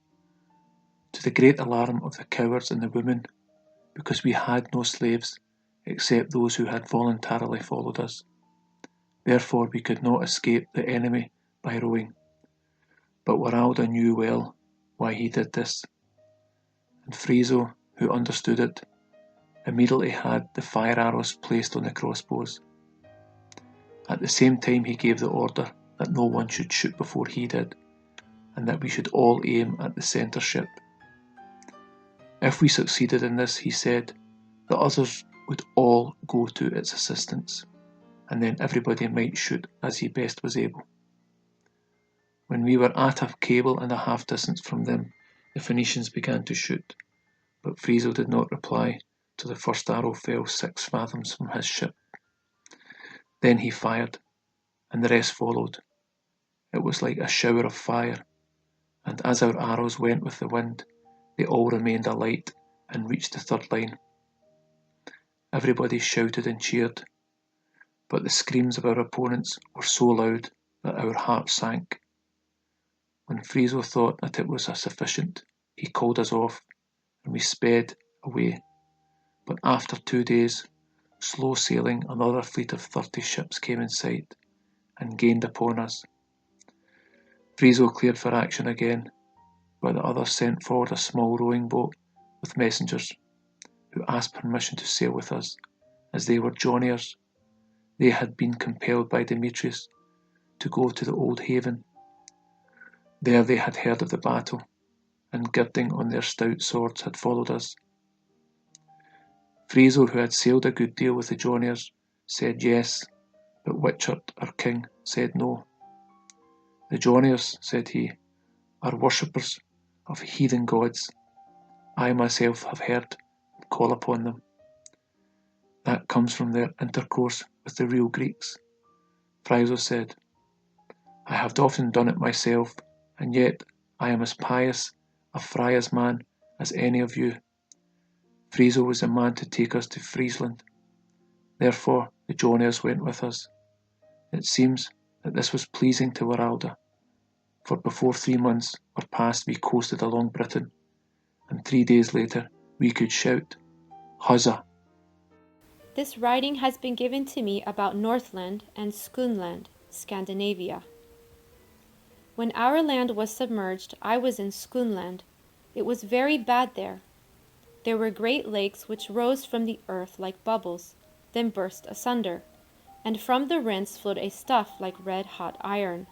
to the great alarm of the cowards and the women, because we had no slaves except those who had voluntarily followed us. Therefore we could not escape the enemy by rowing. But Wralda knew well why he did this, and Frya, who understood it, immediately had the fire arrows placed on the crossbows. At the same time he gave the order that no one should shoot before he did, and that we should all aim at the centre ship. If we succeeded in this, he said, the others would all go to its assistance, and then everybody might shoot as he best was able. When we were at a cable and a half distance from them, the Phoenicians began to shoot, but Frya did not reply till the first arrow fell 6 fathoms from his ship. Then he fired, and the rest followed. It was like a shower of fire, and as our arrows went with the wind, they all remained alight and reached the third line. Everybody shouted and cheered, but the screams of our opponents were so loud that our hearts sank. When Friezo thought that it was sufficient, he called us off, and we sped away. But after 2 days, slow sailing, another fleet of 30 ships came in sight and gained upon us. Friezo cleared for action again, but the others sent forward a small rowing boat with messengers, who asked permission to sail with us, as they were journeyers. They had been compelled by Demetrius to go to the old haven. There they had heard of the battle, and girding on their stout swords had followed us. Friezo, who had sailed a good deal with the journeyers, said yes, but Witchert, our king, said no. The journeyers, said he, are worshippers of heathen gods. I myself have heard and call upon them. That comes from their intercourse with the real Greeks. Friezo said, I have often done it myself, and yet I am as pious a Frya's man as any of you. Friezo was the man to take us to Friesland. Therefore the journeyers went with us. It seems that this was pleasing to Wralda, for before 3 months were past we coasted along Britain, and 3 days later we could shout, Huzzah! This writing has been given to me about Northland and Skånland, Scandinavia. When our land was submerged, I was in Skånland. It was very bad there. There were great lakes which rose from the earth like bubbles, then burst asunder, and from the rents flowed a stuff like red-hot iron.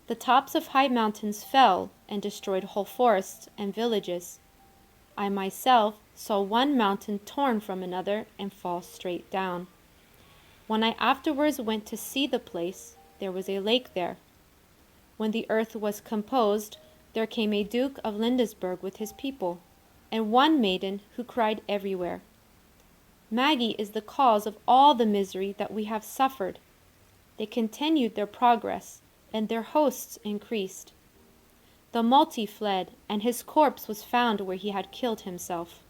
The tops of high mountains fell and destroyed whole forests and villages. I myself saw one mountain torn from another and fall straight down. When I afterwards went to see the place, there was a lake there. When the earth was composed, there came a Duke of Lindisberg with his people, and one maiden who cried everywhere, Magy is the cause of all the misery that we have suffered. They continued their progress, and their hosts increased. The multi fled, and his corpse was found where he had killed himself.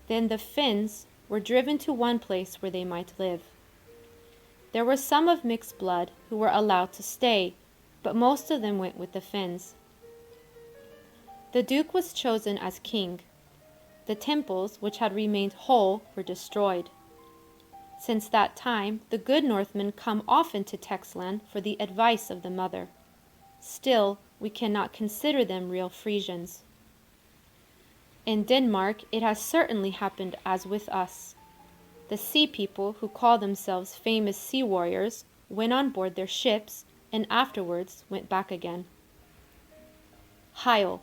Then the Finns were driven to one place where they might live. There were some of mixed blood who were allowed to stay, but most of them went with the Finns. The Duke was chosen as king. The temples which had remained whole were destroyed. Since that time, the good Northmen come often to Texland for the advice of the mother. Still, we cannot consider them real Frisians. In Denmark, it has certainly happened as with us. The sea people, who call themselves famous sea warriors, went on board their ships and afterwards went back again. Heil.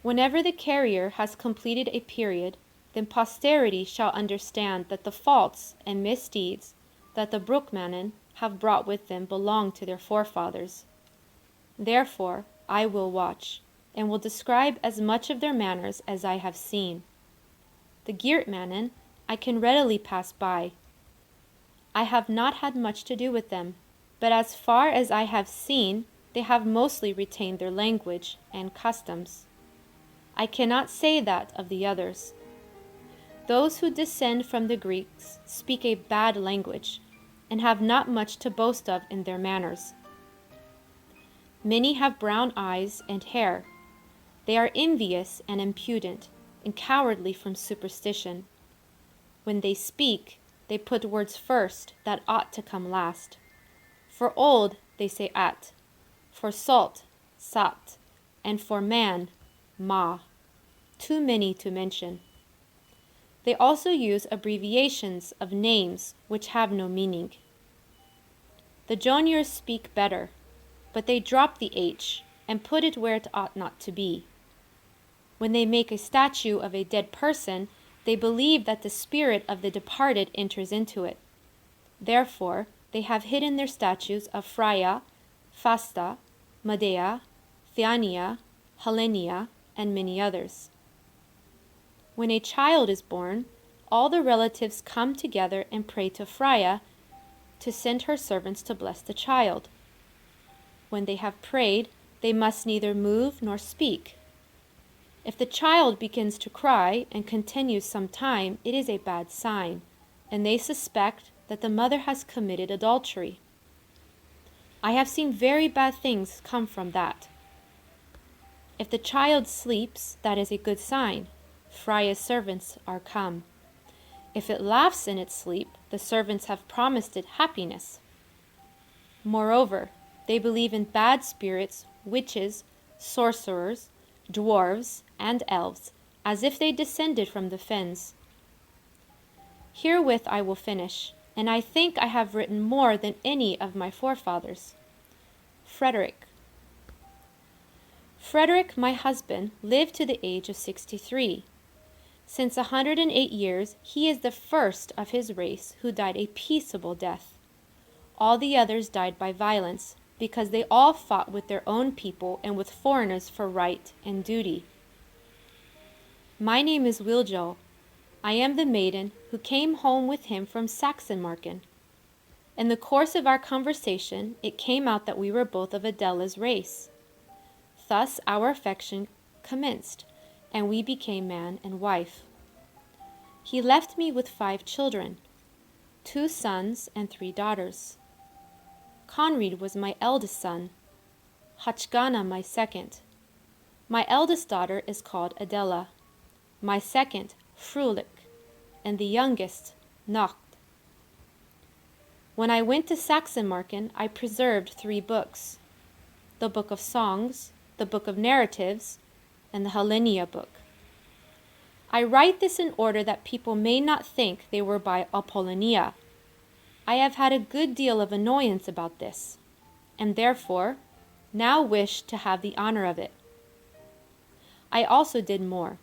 Whenever the carrier has completed a period, then posterity shall understand that the faults and misdeeds that the Brookmannen have brought with them belong to their forefathers. Therefore I will watch, and will describe as much of their manners as I have seen. The Geertmannen I can readily pass by. I have not had much to do with them, but as far as I have seen, they have mostly retained their language and customs. I cannot say that of the others. Those who descend from the Greeks speak a bad language, and have not much to boast of in their manners. Many have brown eyes and hair. They are envious and impudent, and cowardly from superstition. When they speak, they put words first that ought to come last. For old, they say at, for salt, sat, and for man, ma. Too many to mention. They also use abbreviations of names which have no meaning. The Joniers speak better, but they drop the H and put it where it ought not to be. When they make a statue of a dead person, they believe that the spirit of the departed enters into it. Therefore, they have hidden their statues of Frya, Fasta, Medea, Theania, Helenia, and many others. When a child is born, all the relatives come together and pray to Frya to send her servants to bless the child. When they have prayed, they must neither move nor speak. If the child begins to cry and continues some time, it is a bad sign, and they suspect that the mother has committed adultery. I have seen very bad things come from that. If the child sleeps, that is a good sign. Frya's servants are come. If it laughs in its sleep, the servants have promised it happiness. Moreover, they believe in bad spirits, witches, sorcerers, dwarves, and elves, as if they descended from the fens. Herewith I will finish, and I think I have written more than any of my forefathers. Frederick, my husband, lived to the age of 63. Since 108 years, he is the first of his race who died a peaceable death. All the others died by violence, because they all fought with their own people and with foreigners for right and duty. My name is Wiljo. I am the maiden who came home with him from Saxenmarken. In the course of our conversation, it came out that we were both of Adela's race. Thus our affection commenced, and we became man and wife. He left me with 5 children, 2 sons and 3 daughters. Conried was my eldest son, Hachgana my second. My eldest daughter is called Adela, my second Frulik, and the youngest Nacht. When I went to Saxenmarken, I preserved 3 books, the Book of Songs, the Book of Narratives, and the Hallenia book. I write this in order that people may not think they were by Apollonia. I have had a good deal of annoyance about this, and therefore now wish to have the honor of it. I also did more.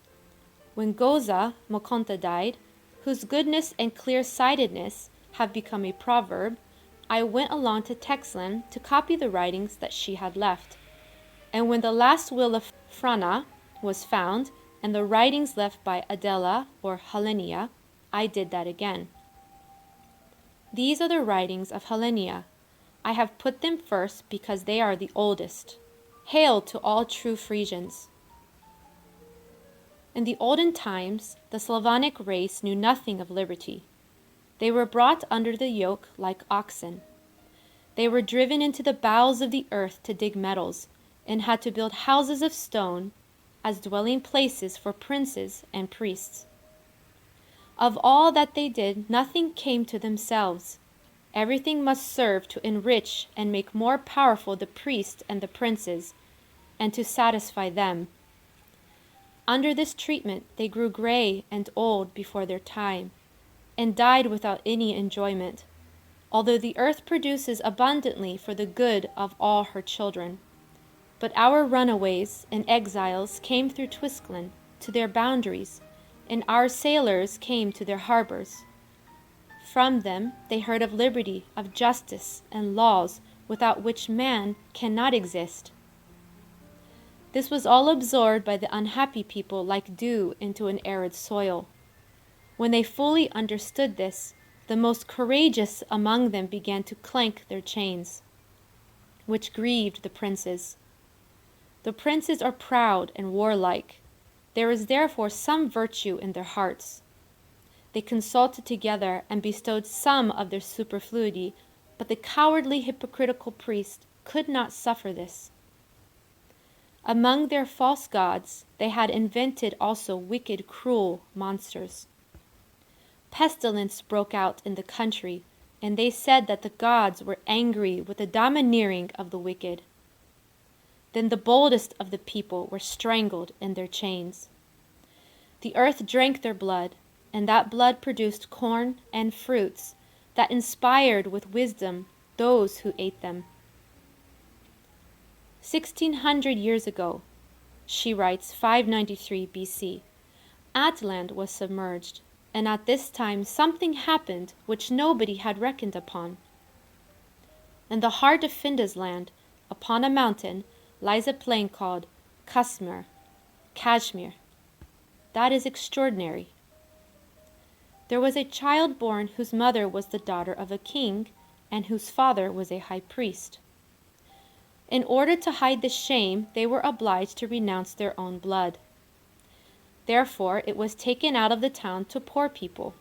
When Goza Mokonta died, whose goodness and clear-sightedness have become a proverb, I went along to Texland to copy the writings that she had left. And when the last will of Frana was found, and the writings left by Adela or Hallenia, I did that again. These are the writings of Hallenia. I have put them first because they are the oldest. Hail to all true Frisians! In the olden times, the Slavonic race knew nothing of liberty. They were brought under the yoke like oxen. They were driven into the bowels of the earth to dig metals, and had to build houses of stone as dwelling places for princes and priests. Of all that they did, nothing came to themselves. Everything must serve to enrich and make more powerful the priests and the princes, and to satisfy them. Under this treatment, they grew gray and old before their time, and died without any enjoyment, although the earth produces abundantly for the good of all her children. But our runaways and exiles came through Twiskland to their boundaries, and our sailors came to their harbors. From them they heard of liberty, of justice, and laws without which man cannot exist. This was all absorbed by the unhappy people like dew into an arid soil. When they fully understood this, the most courageous among them began to clank their chains, which grieved the princes. The princes are proud and warlike. There is therefore some virtue in their hearts. They consulted together and bestowed some of their superfluity, but the cowardly hypocritical priest could not suffer this. Among their false gods, they had invented also wicked, cruel monsters. Pestilence broke out in the country, and they said that the gods were angry with the domineering of the wicked. Then the boldest of the people were strangled in their chains. The earth drank their blood, and that blood produced corn and fruits that inspired with wisdom those who ate them. 1600 years ago, she writes 593 BC, Atland was submerged, and at this time something happened which nobody had reckoned upon. In the heart of Finda's land, upon a mountain, lies a plain called Kashmir. That is extraordinary. There was a child born whose mother was the daughter of a king, and whose father was a high priest. In order to hide the shame, they were obliged to renounce their own blood. Therefore, it was taken out of the town to poor people.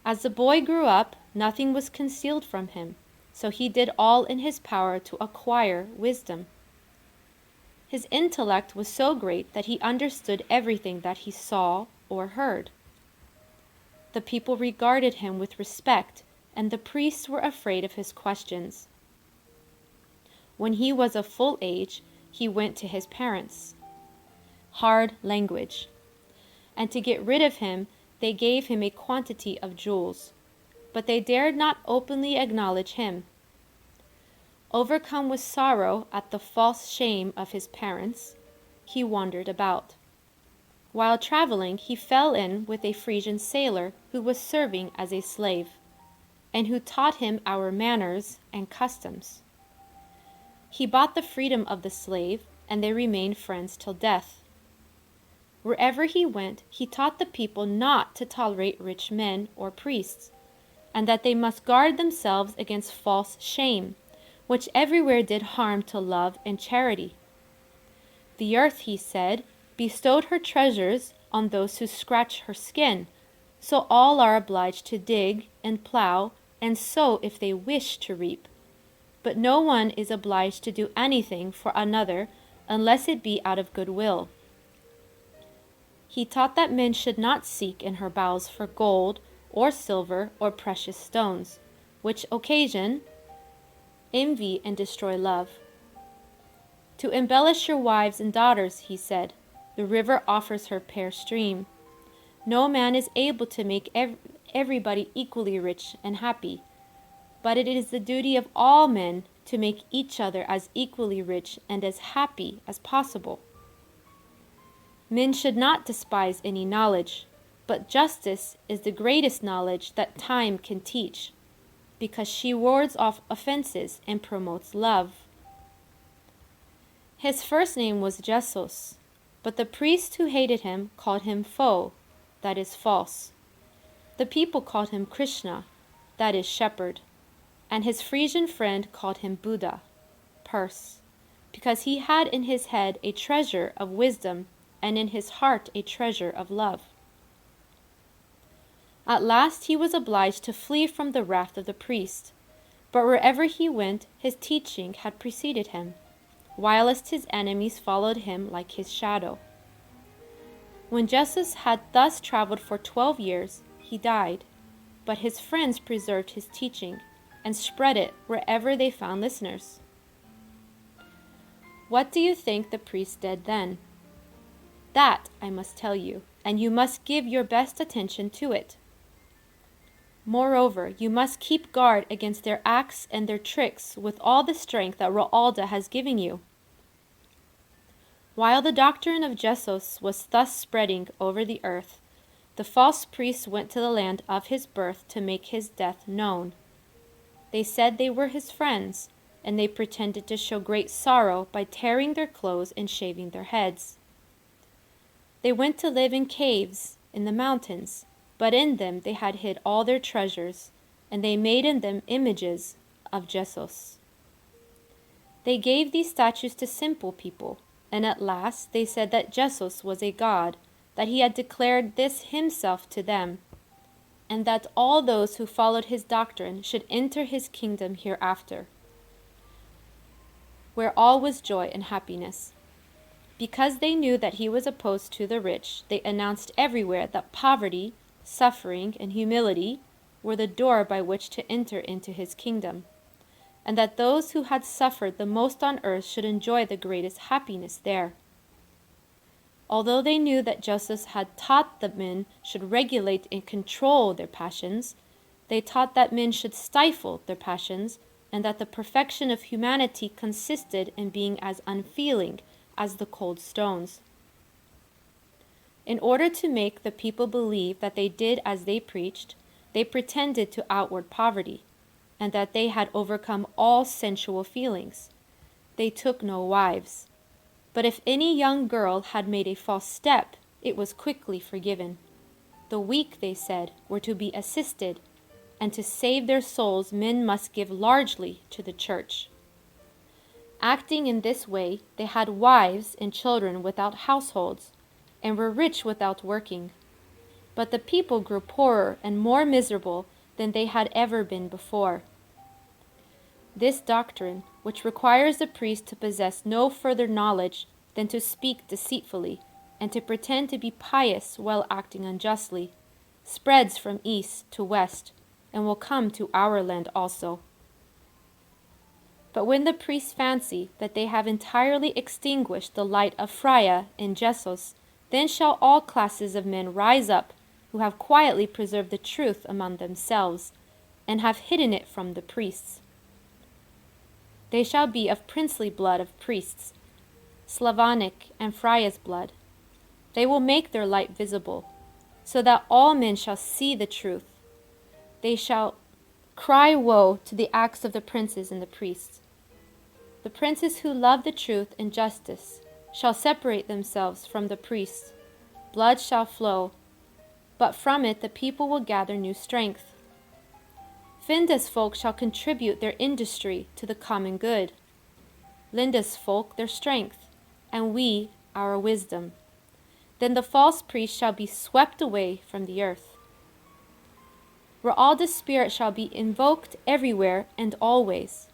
As the boy grew up, nothing was concealed from him, so he did all in his power to acquire wisdom. His intellect was so great that he understood everything that he saw or heard. The people regarded him with respect, and the priests were afraid of his questions. When he was of full age, he went to his parents. Hard language. And to get rid of him, they gave him a quantity of jewels, but they dared not openly acknowledge him. Overcome with sorrow at the false shame of his parents, he wandered about. While traveling, he fell in with a Frisian sailor who was serving as a slave, and who taught him our manners and customs. He bought the freedom of the slave, and they remained friends till death. Wherever he went, he taught the people not to tolerate rich men or priests, and that they must guard themselves against false shame, which everywhere did harm to love and charity. The earth, he said, bestowed her treasures on those who scratch her skin, so all are obliged to dig and plow and sow if they wish to reap. But no one is obliged to do anything for another unless it be out of good will. He taught that men should not seek in her bowels for gold or silver or precious stones, which occasion envy and destroy love. To embellish your wives and daughters, he said, the river offers her pure stream. No man is able to make everybody equally rich and happy, but it is the duty of all men to make each other as equally rich and as happy as possible. Men should not despise any knowledge, but justice is the greatest knowledge that time can teach, because she wards off offenses and promotes love. His first name was Jesus, but the priests who hated him called him foe, that is false. The people called him Krishna, that is shepherd, and his Frisian friend called him Buddha, purse, because he had in his head a treasure of wisdom and in his heart a treasure of love. At last he was obliged to flee from the wrath of the priest, but wherever he went, his teaching had preceded him, whilst his enemies followed him like his shadow. When Jesus had thus traveled for 12 years, he died, but his friends preserved his teaching and spread it wherever they found listeners. What do you think the priest did then? That I must tell you, and you must give your best attention to it. Moreover, you must keep guard against their acts and their tricks with all the strength that Wralda has given you. While the doctrine of Jesus was thus spreading over the earth, the false priests went to the land of his birth to make his death known. They said they were his friends, and they pretended to show great sorrow by tearing their clothes and shaving their heads. They went to live in caves in the mountains, but in them they had hid all their treasures, and they made in them images of Jesus. They gave these statues to simple people, and at last they said that Jesus was a god, that he had declared this himself to them, and that all those who followed his doctrine should enter his kingdom hereafter, where all was joy and happiness. Because they knew that he was opposed to the rich, they announced everywhere that poverty, suffering, and humility were the door by which to enter into his kingdom, and that those who had suffered the most on earth should enjoy the greatest happiness there. Although they knew that Jesus had taught that men should regulate and control their passions, they taught that men should stifle their passions, and that the perfection of humanity consisted in being as unfeeling as the cold stones. In order to make the people believe that they did as they preached, they pretended to outward poverty, and that they had overcome all sensual feelings. They took no wives. But if any young girl had made a false step, it was quickly forgiven. The weak, they said, were to be assisted, and to save their souls men must give largely to the church. Acting in this way, they had wives and children without households, and were rich without working. but the people grew poorer and more miserable than they had ever been before. This doctrine, which requires the priest to possess no further knowledge than to speak deceitfully and to pretend to be pious while acting unjustly, spreads from east to west and will come to our land also. But when the priests fancy that they have entirely extinguished the light of Frya in Jessos, then shall all classes of men rise up who have quietly preserved the truth among themselves and have hidden it from the priests. They shall be of princely blood of priests, Slavonic and Frya's blood. They will make their light visible, so that all men shall see the truth. They shall cry woe to the acts of the princes and the priests. The princes who love the truth and justice shall separate themselves from the priests. Blood shall flow, but from it the people will gather new strength. Finda's folk shall contribute their industry to the common good, Linda's folk their strength, and we our wisdom. Then the false priest shall be swept away from the earth. Wralda's spirit shall be invoked everywhere and always.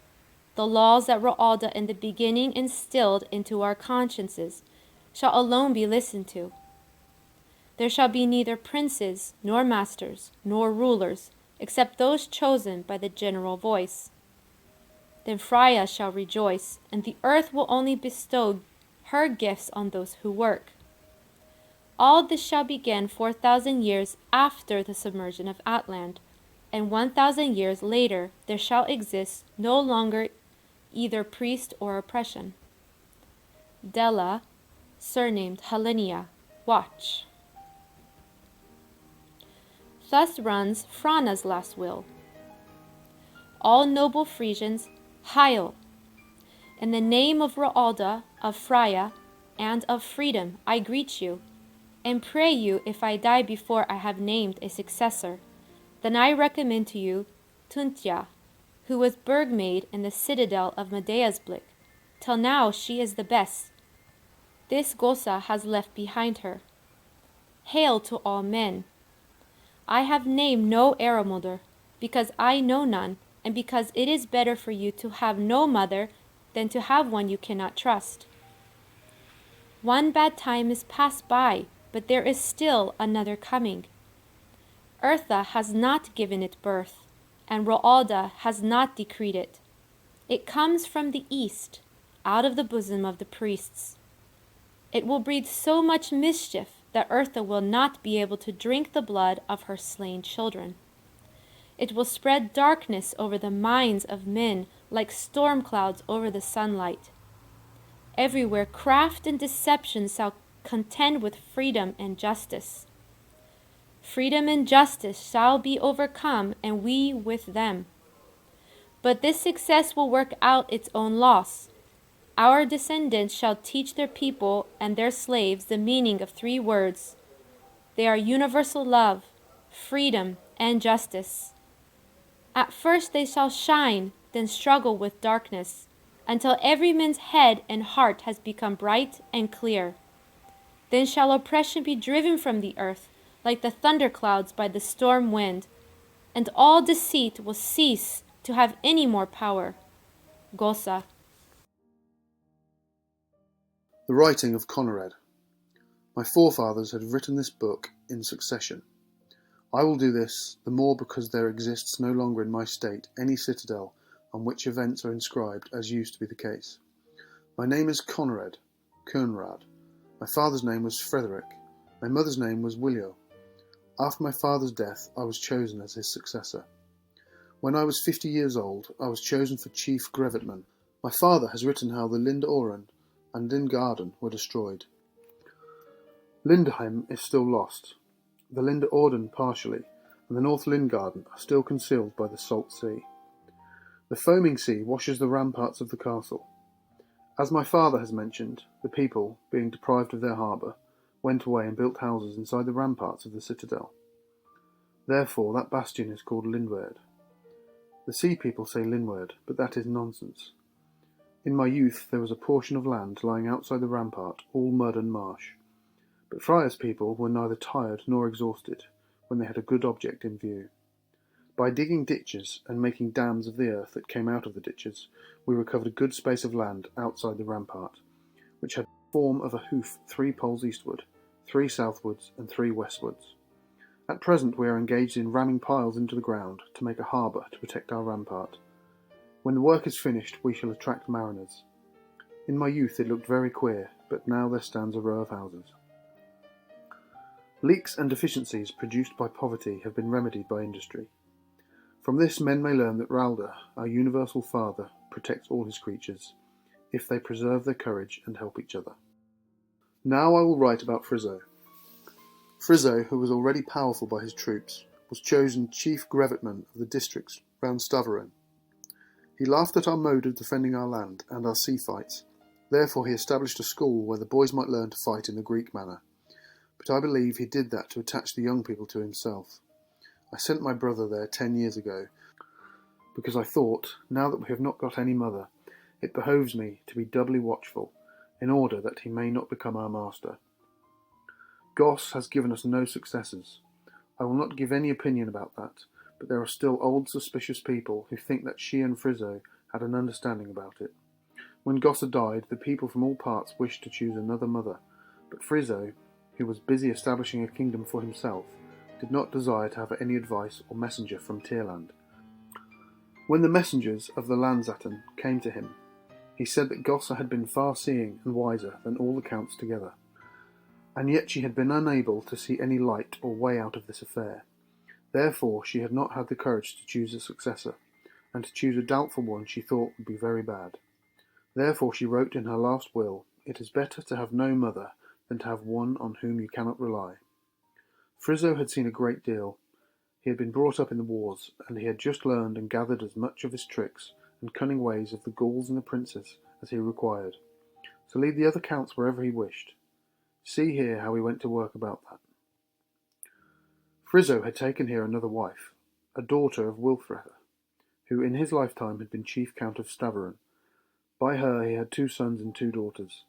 The laws that Wralda in the beginning instilled into our consciences shall alone be listened to. There shall be neither princes, nor masters, nor rulers, except those chosen by the general voice. Then Frya shall rejoice, and the earth will only bestow her gifts on those who work. All this shall begin 4,000 years after the submersion of Atland, and 1,000 years later there shall exist no longer either priest or oppression. Adela, surnamed Hellenia, watch. Thus runs Frana's last will. All noble Frisians, hail! In the name of Wralda, of Frya, and of freedom, I greet you, and pray you if I die before I have named a successor, then I recommend to you Tuntja, who was burgmaid in the Citadel of Medeiasblick. Till now she is the best. This Gosa has left behind her. Hail to all men! I have named no oera, because I know none, and because it is better for you to have no mother than to have one you cannot trust. One bad time is passed by, but there is still another coming. Eartha has not given it birth, and Wralda has not decreed it. It comes from the east, out of the bosom of the priests. It will breed so much mischief that Eartha will not be able to drink the blood of her slain children. It will spread darkness over the minds of men like storm clouds over the sunlight. Everywhere craft and deception shall contend with freedom and justice. Freedom and justice shall be overcome, and we with them. But this success will work out its own loss. Our descendants shall teach their people and their slaves the meaning of 3 words. They are universal love, freedom, and justice. At first they shall shine, then struggle with darkness, until every man's head and heart has become bright and clear. Then shall oppression be driven from the earth, like the thunderclouds by the storm wind, and all deceit will cease to have any more power. Gosa. The writing of Conrad. My forefathers had written this book in succession. I will do this the more because there exists no longer in my state any citadel on which events are inscribed as used to be the case. My name is Conrad. My father's name was Frederick. My mother's name was Willio. After my father's death, I was chosen as his successor. When I was 50 years old, I was chosen for chief grevetman. My father has written how the Linde Oren and Lindgarden were destroyed. Lindheim is still lost, the Linde Orden partially, and the North Lindgarden are still concealed by the salt sea. The foaming sea washes the ramparts of the castle. As my father has mentioned, the people, being deprived of their harbour, went away and built houses inside the ramparts of the citadel. Therefore that bastion is called Lindwerd. The sea people say Lindwerd, but that is nonsense. In my youth there was a portion of land lying outside the rampart, all mud and marsh. But Frya's people were neither tired nor exhausted, when they had a good object in view. By digging ditches and making dams of the earth that came out of the ditches, we recovered a good space of land outside the rampart, which had the form of a hoof 3 poles eastward, 3 southwards, and 3 westwards. At present we are engaged in ramming piles into the ground to make a harbour to protect our rampart. When the work is finished we shall attract mariners. In my youth it looked very queer, but now there stands a row of houses. Leaks and deficiencies produced by poverty have been remedied by industry. From this men may learn that Wralda, our universal Father, protects all his creatures, if they preserve their courage and help each other. Now I will write about Frya. Frya, who was already powerful by his troops, was chosen chief brevetman of the districts round Stavia. He laughed at our mode of defending our land and our sea fights. Therefore he established a school where the boys might learn to fight in the Greek manner. But I believe he did that to attach the young people to himself. I sent my brother there 10 years ago, because I thought, now that we have not got any mother, it behoves me to be doubly watchful, in order that he may not become our master. Goss has given us no successors. I will not give any opinion about that, but there are still old suspicious people who think that she and Frya had an understanding about it. When Gossa died, the people from all parts wished to choose another mother, but Frya, who was busy establishing a kingdom for himself, did not desire to have any advice or messenger from Tierland. When the messengers of the Landsaten came to him, he said that Gossa had been far-seeing and wiser than all the counts together, and yet she had been unable to see any light or way out of this affair. Therefore she had not had the courage to choose a successor, and to choose a doubtful one she thought would be very bad. Therefore she wrote in her last will, "It is better to have no mother than to have one on whom you cannot rely." Frya had seen a great deal. He had been brought up in the wars, and he had just learned and gathered as much of his tricks and cunning ways of the Gauls and the princes as he required, to lead the other counts wherever he wished. See here how he went to work about that. Frya had taken here another wife, a daughter of Wilfreda, who in his lifetime had been chief count of Stavia. By her he had 2 sons and 2 daughters.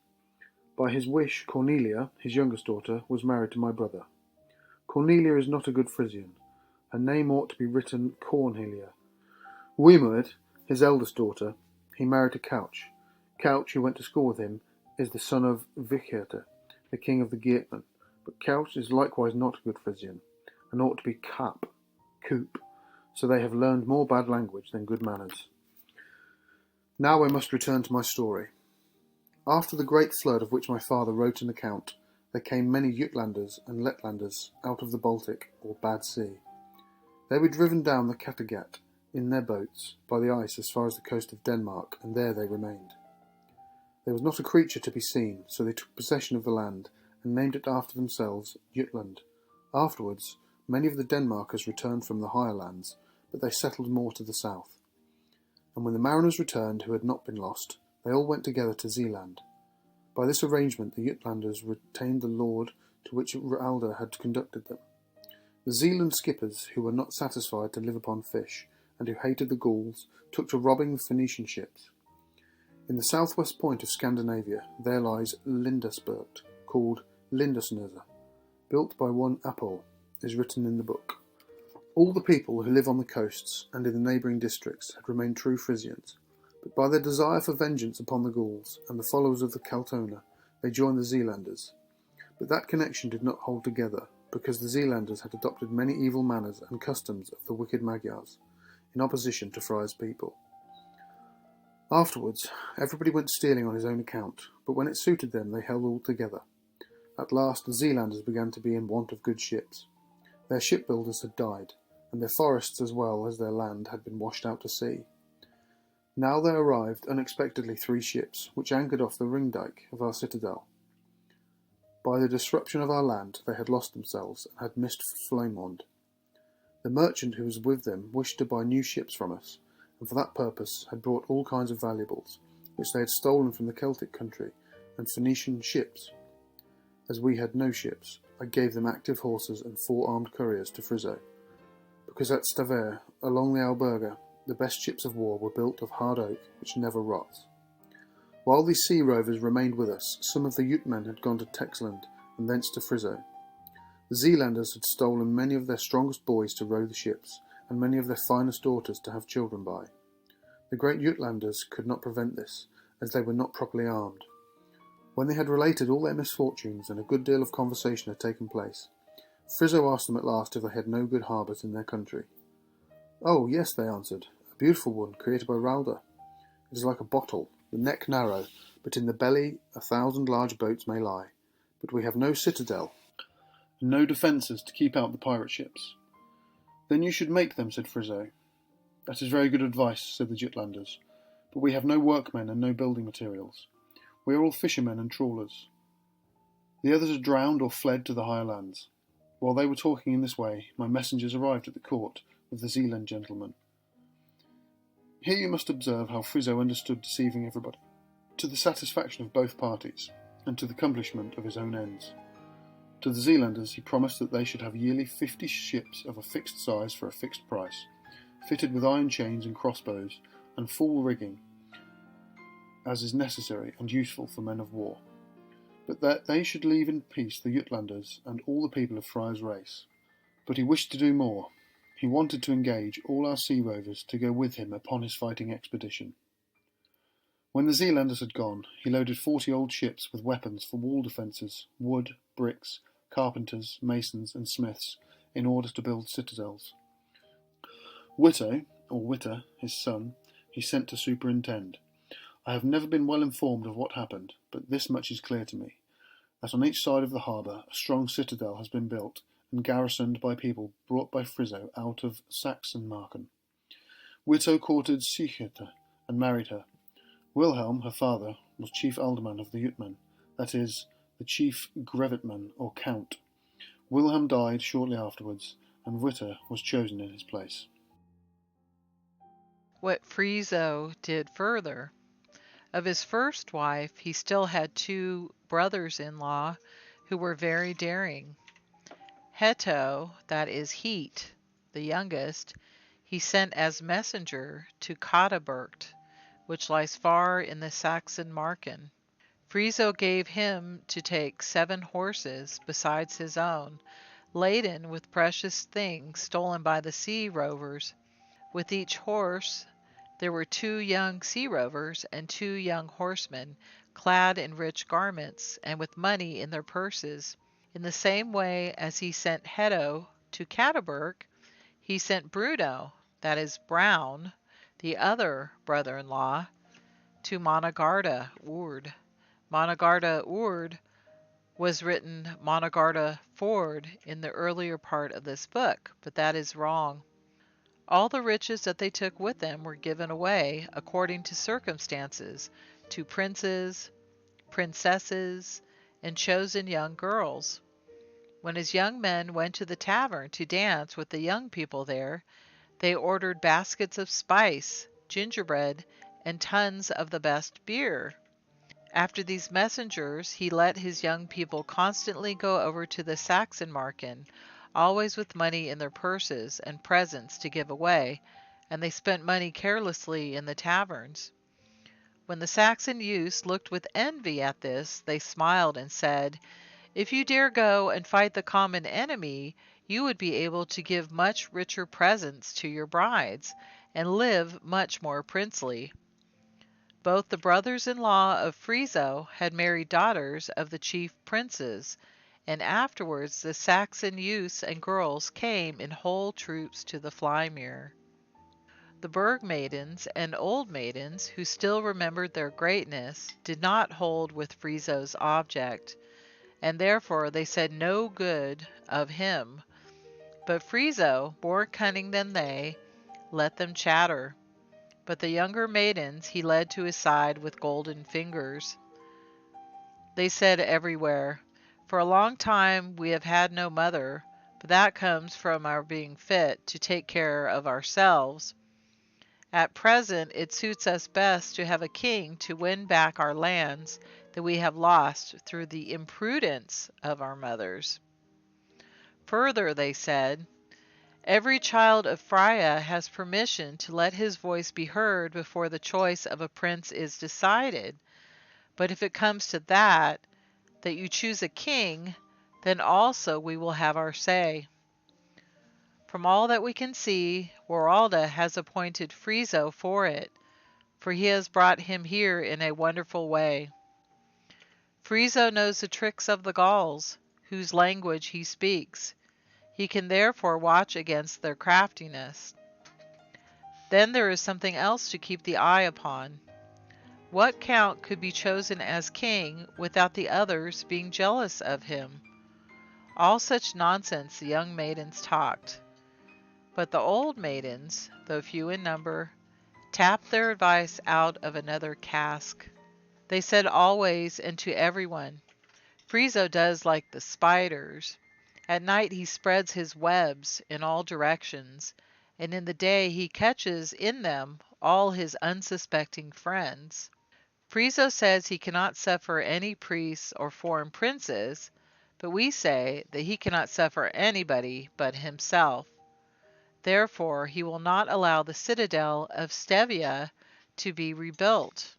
By his wish, Cornelia, his youngest daughter, was married to my brother. Cornelia is not a good Frisian. Her name ought to be written Cornelia. Wimerd, his eldest daughter, he married to Couch. Couch, who went to school with him, is the son of Vicherte, the king of the Geatmen, but Couch is likewise not a good Frisian, and ought to be Cap, Coop, so they have learned more bad language than good manners. Now I must return to my story. After the great flood of which my father wrote an account, there came many Jutlanders and Letlanders out of the Baltic, or Bad Sea. They were driven down the Kattegat in their boats by the ice as far as the coast of Denmark, and there they remained. There was not a creature to be seen, so they took possession of the land, and named it after themselves Jutland. Afterwards, many of the Denmarkers returned from the higher lands, but they settled more to the south. And when the mariners returned who had not been lost, they all went together to Zealand. By this arrangement the Jutlanders retained the lord to which Wralda had conducted them. The Zealand skippers, who were not satisfied to live upon fish, and who hated the Gauls, took to robbing the Phoenician ships. In the southwest point of Scandinavia there lies Lindesburgt, called Lindesnese, built by one Apol, is written in the book. All the people who live on the coasts and in the neighbouring districts had remained true Frisians, but by their desire for vengeance upon the Gauls and the followers of the Caltona, they joined the Zealanders. But that connection did not hold together, because the Zealanders had adopted many evil manners and customs of the wicked Magyars, in opposition to Frya's people. Afterwards, everybody went stealing on his own account, but when it suited them they held all together. At last the Zealanders began to be in want of good ships. Their shipbuilders had died, and their forests as well as their land had been washed out to sea. Now there arrived unexpectedly 3 ships, which anchored off the ring-dyke of our citadel. By the disruption of our land they had lost themselves and had missed Flamond. The merchant who was with them wished to buy new ships from us, and for that purpose had brought all kinds of valuables, which they had stolen from the Celtic country, and Phoenician ships. As we had no ships, I gave them active horses and 4 armed couriers to Frya, because at Stavia, along the Aldegamude, the best ships of war were built of hard oak, which never rots. While these sea rovers remained with us, some of the Jutmen had gone to Texland, and thence to Frya. The Zealanders had stolen many of their strongest boys to row the ships, and many of their finest daughters to have children by. The great Jutlanders could not prevent this, as they were not properly armed. When they had related all their misfortunes, and a good deal of conversation had taken place, Frisian asked them at last if they had no good harbours in their country. "Oh, yes," they answered, "a beautiful one, created by Wralda. It is like a bottle, the neck narrow, but in the belly 1,000 large boats may lie. But we have no citadel, and no defences to keep out the pirate ships." "Then you should make them," said Frisian. "That is very good advice," said the Jutlanders, "but we have no workmen and no building materials. We are all fishermen and trawlers." The others had drowned or fled to the higher lands. While they were talking in this way, my messengers arrived at the court with the Zealand gentlemen. Here you must observe how Frisian understood deceiving everybody, to the satisfaction of both parties, and to the accomplishment of his own ends. To the Zealanders he promised that they should have yearly 50 ships of a fixed size for a fixed price, fitted with iron chains and crossbows, and full rigging, as is necessary and useful for men of war, but that they should leave in peace the Jutlanders and all the people of Frya's race. But he wished to do more. He wanted to engage all our sea rovers to go with him upon his fighting expedition. When the Zealanders had gone, he loaded 40 old ships with weapons for wall defences, wood, bricks, carpenters, masons, and smiths, in order to build citadels. Witter, his son, he sent to superintend. I have never been well informed of what happened, but this much is clear to me, that on each side of the harbour a strong citadel has been built, and garrisoned by people brought by Frisian out of Saxon-Marken. Witter courted Sieghette and married her. Wilhelm, her father, was chief alderman of the Jutmen, that is, the chief grevetman or count. Wilhelm died shortly afterwards, and Witter was chosen in his place. What Frisian did further. Of his first wife, he still had 2 brothers-in-law who were very daring. Heto, that is Heat, the youngest, he sent as messenger to Wodin, which lies far in the Saxon Marken. Frisian gave him to take 7 horses besides his own, laden with precious things stolen by the sea rovers. With each horse there were 2 young sea rovers and 2 young horsemen, clad in rich garments, and with money in their purses. In the same way as he sent Heto to Wodin, he sent Bruno, that is Brown, the other brother-in-law, to Monogarda Urde. Monogarda Urde was written Monogarda Ford in the earlier part of this book, but that is wrong. All the riches that they took with them were given away, according to circumstances, to princes, princesses, and chosen young girls. When his young men went to the tavern to dance with the young people there, they ordered baskets of spice, gingerbread, and tons of the best beer. After these messengers, he let his young people constantly go over to the Saxon Marken, always with money in their purses and presents to give away, and they spent money carelessly in the taverns. When the Saxon youths looked with envy at this, they smiled and said, "If you dare go and fight the common enemy, you would be able to give much richer presents to your brides, and live much more princely." Both the brothers-in-law of Frisian had married daughters of the chief princes, and afterwards the Saxon youths and girls came in whole troops to the Flymere. The Burg maidens and old maidens, who still remembered their greatness, did not hold with Frisian's object, and therefore they said no good of him. But Frisian, more cunning than they, let them chatter. But the younger maidens he led to his side with golden fingers. They said everywhere, "For a long time we have had no mother, but that comes from our being fit to take care of ourselves. At present it suits us best to have a king to win back our lands that we have lost through the imprudence of our mothers." Further they said, "Every child of Frya has permission to let his voice be heard before the choice of a prince is decided. But if it comes to that you choose a king, then also we will have our say. From all that we can see, Wralda has appointed Frya for it, for he has brought him here in a wonderful way. Frya knows the tricks of the Gauls, whose language he speaks. He can therefore watch against their craftiness. Then there is something else to keep the eye upon. What count could be chosen as king without the others being jealous of him? All such nonsense the young maidens talked. But the old maidens, though few in number, tapped their advice out of another cask. They said always and to everyone, Frya does like the spiders. At night he spreads his webs in all directions, and in the day he catches in them all his unsuspecting friends. Frya says he cannot suffer any priests or foreign princes, but we say that he cannot suffer anybody but himself. Therefore he will not allow the citadel of Stavia to be rebuilt.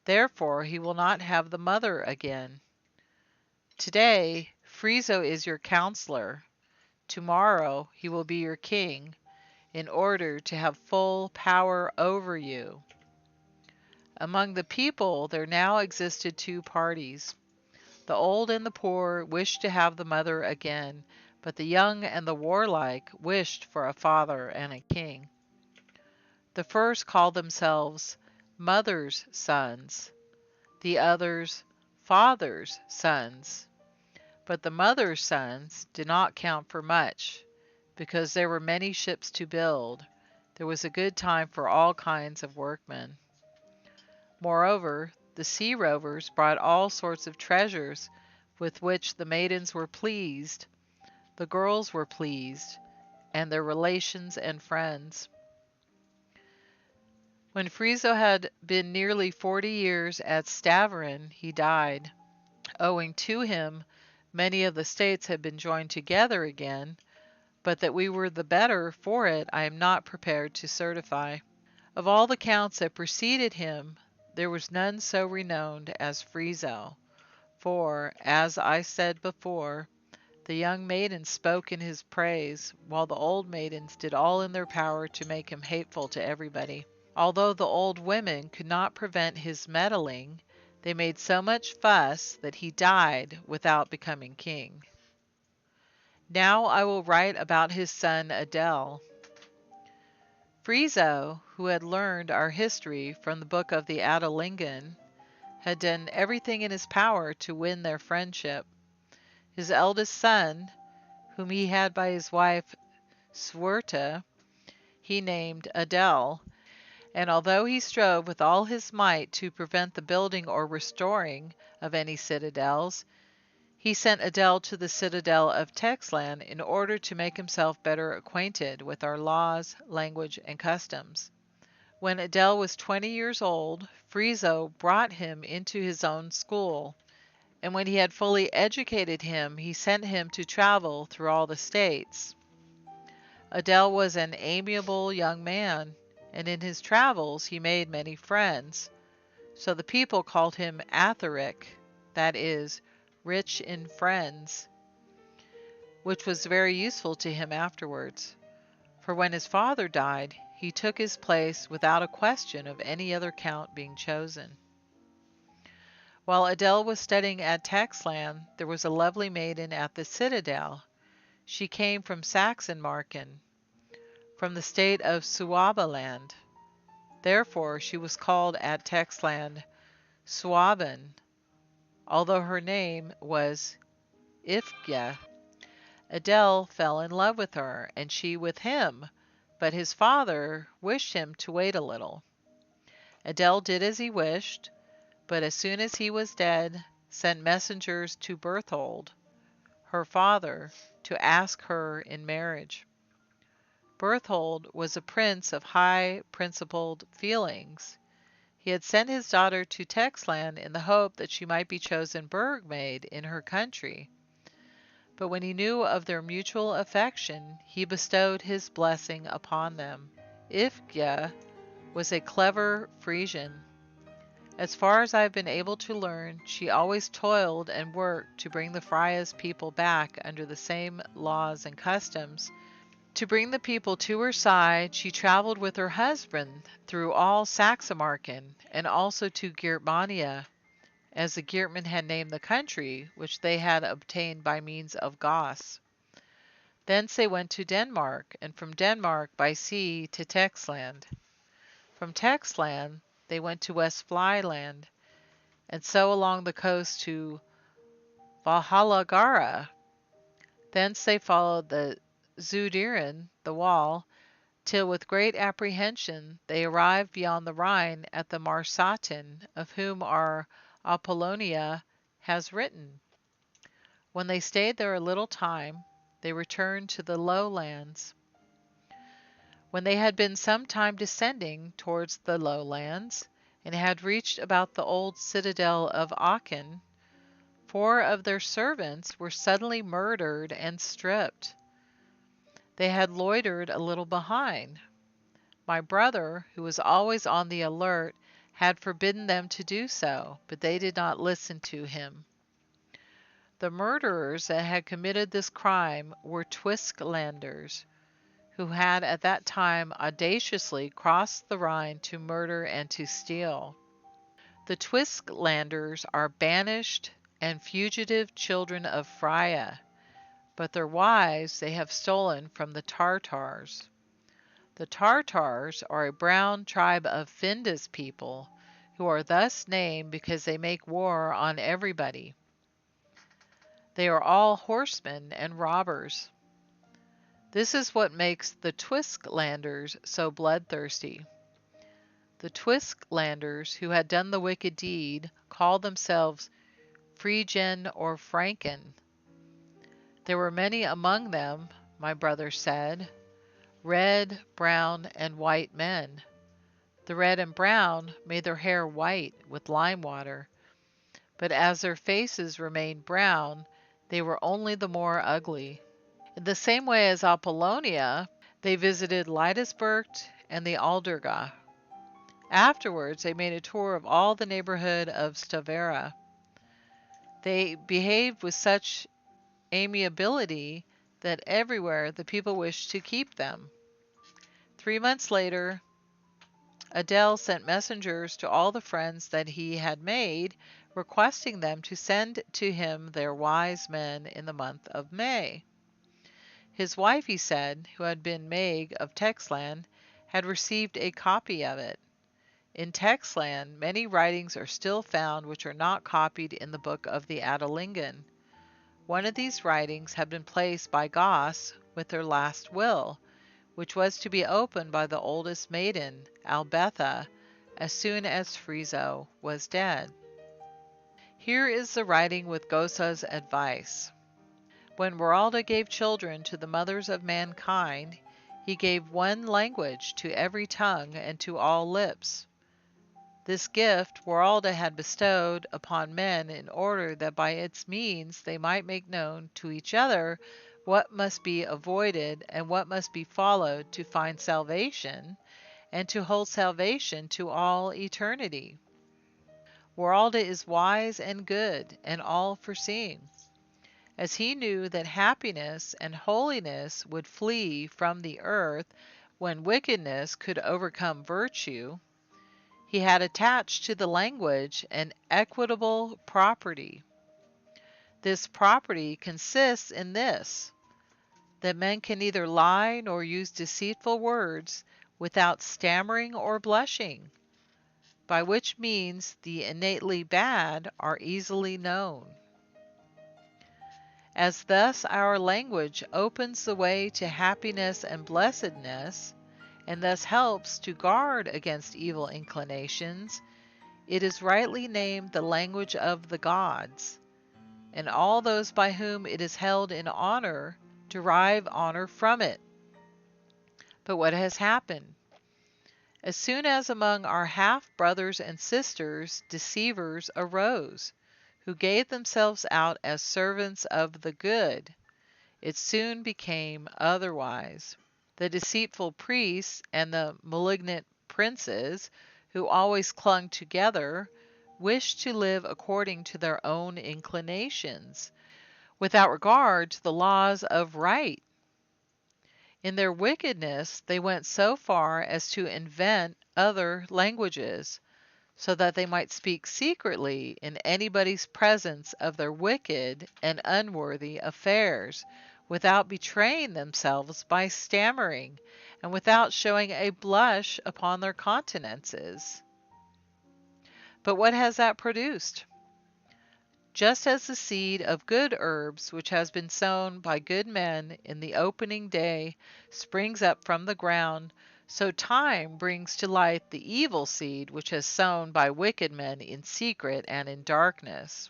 Therefore he will not have the mother again. Today Frya is your counselor. Tomorrow he will be your king, in order to have full power over you. Among the people there now existed two parties. The old and the poor wished to have the mother again, but the young and the warlike wished for a father and a king. The first called themselves mother's sons, the others father's sons. But the mother's sons did not count for much, because there were many ships to build. There was a good time for all kinds of workmen. Moreover, the sea rovers brought all sorts of treasures with which the maidens were pleased, the girls were pleased, and their relations and friends. When Frya had been nearly 40 years at Stavern, he died. Owing to him, many of the states had been joined together again, but that we were the better for it I am not prepared to certify. Of all the counts that preceded him, there was none so renowned as Frya, for, as I said before, the young maidens spoke in his praise, while the old maidens did all in their power to make him hateful to everybody. Although the old women could not prevent his meddling, they made so much fuss that he died without becoming king. Now I will write about his son Adela. Frya, who had learned our history from the book of the Adelingan, had done everything in his power to win their friendship. His eldest son, whom he had by his wife Swerta, he named Adela, and although he strove with all his might to prevent the building or restoring of any citadels, he sent Adela to the citadel of Texland in order to make himself better acquainted with our laws, language, and customs. When Adela was 20 years old, Frya brought him into his own school, and when he had fully educated him, he sent him to travel through all the states. Adela was an amiable young man, and in his travels he made many friends. So the people called him Atheric, that is, rich in friends, which was very useful to him afterwards. For when his father died, he took his place without a question of any other count being chosen. While Adela was studying at Texland, there was a lovely maiden at the Citadel. She came from Saxon-Marken, from the state of Swabaland. Therefore she was called at Texland Swaben, although her name was Ifgja. Adela fell in love with her, and she with him, but his father wished him to wait a little. Adela did as he wished, but as soon as he was dead, sent messengers to Berthold, her father, to ask her in marriage. Berthold was a prince of high-principled feelings. He had sent his daughter to Texland in the hope that she might be chosen burgmaid in her country. But when he knew of their mutual affection, he bestowed his blessing upon them. Ifgja was a clever Frisian. As far as I have been able to learn, she always toiled and worked to bring the Frya's people back under the same laws and customs. To bring the people to her side, she traveled with her husband through all Saxamarken, and also to Geermania, as the Geertmen had named the country, which they had obtained by means of Goss. Thence they went to Denmark, and from Denmark by sea to Texland. From Texland they went to Westflyland, and so along the coast to Valhallagara. Thence they followed the Zuidiren, the wall, till with great apprehension they arrived beyond the Rhine at the Marsaten, of whom our Apollonia has written. When they stayed there a little time, they returned to the lowlands. When they had been some time descending towards the lowlands, and had reached about the old citadel of Aachen, 4 of their servants were suddenly murdered and stripped. They had loitered a little behind. My brother, who was always on the alert, had forbidden them to do so, but they did not listen to him. The murderers that had committed this crime were Twisklanders, who had at that time audaciously crossed the Rhine to murder and to steal. The Twisklanders are banished and fugitive children of Frya, but their wives they have stolen from the Tartars. The Tartars are a brown tribe of Finda's people, who are thus named because they make war on everybody. They are all horsemen and robbers. This is what makes the Twisklanders so bloodthirsty. The Twisklanders who had done the wicked deed called themselves Frisian or Franken. There were many among them, my brother said, red, brown, and white men. The red and brown made their hair white with lime water, but as their faces remained brown, they were only the more ugly. In the same way as Apollonia, they visited Burgt and the Aldegamude. Afterwards, they made a tour of all the neighborhood of Stavia. They behaved with such amiability that everywhere the people wished to keep them. 3 months later, Adela sent messengers to all the friends that he had made, requesting them to send to him their wise men in the month of May. His wife, he said, who had been Magy of Texland, had received a copy of it. In Texland, many writings are still found which are not copied in the book of the Adelingen. One of these writings had been placed by Goss with their last will, which was to be opened by the oldest maiden, Albetha, as soon as Frisa was dead. Here is the writing with Gossa's advice. When Wralda gave children to the mothers of mankind, he gave one language to every tongue and to all lips. This gift Wralda had bestowed upon men in order that by its means they might make known to each other what must be avoided and what must be followed to find salvation, and to hold salvation to all eternity. Wralda is wise and good and all foreseeing. As he knew that happiness and holiness would flee from the earth when wickedness could overcome virtue, he had attached to the language an equitable property. This property consists in this, that men can neither lie nor use deceitful words without stammering or blushing, by which means the innately bad are easily known. As thus our language opens the way to happiness and blessedness, and thus helps to guard against evil inclinations, it is rightly named the language of the gods, and all those by whom it is held in honor derive honor from it. But what has happened? As soon as among our half-brothers and sisters deceivers arose, who gave themselves out as servants of the good, it soon became otherwise. The deceitful priests and the malignant princes, who always clung together, wished to live according to their own inclinations, without regard to the laws of right. In their wickedness, they went so far as to invent other languages, so that they might speak secretly in anybody's presence of their wicked and unworthy affairs, without betraying themselves by stammering, and without showing a blush upon their countenances. But what has that produced? Just as the seed of good herbs which has been sown by good men in the opening day springs up from the ground, so time brings to light the evil seed which is sown by wicked men in secret and in darkness.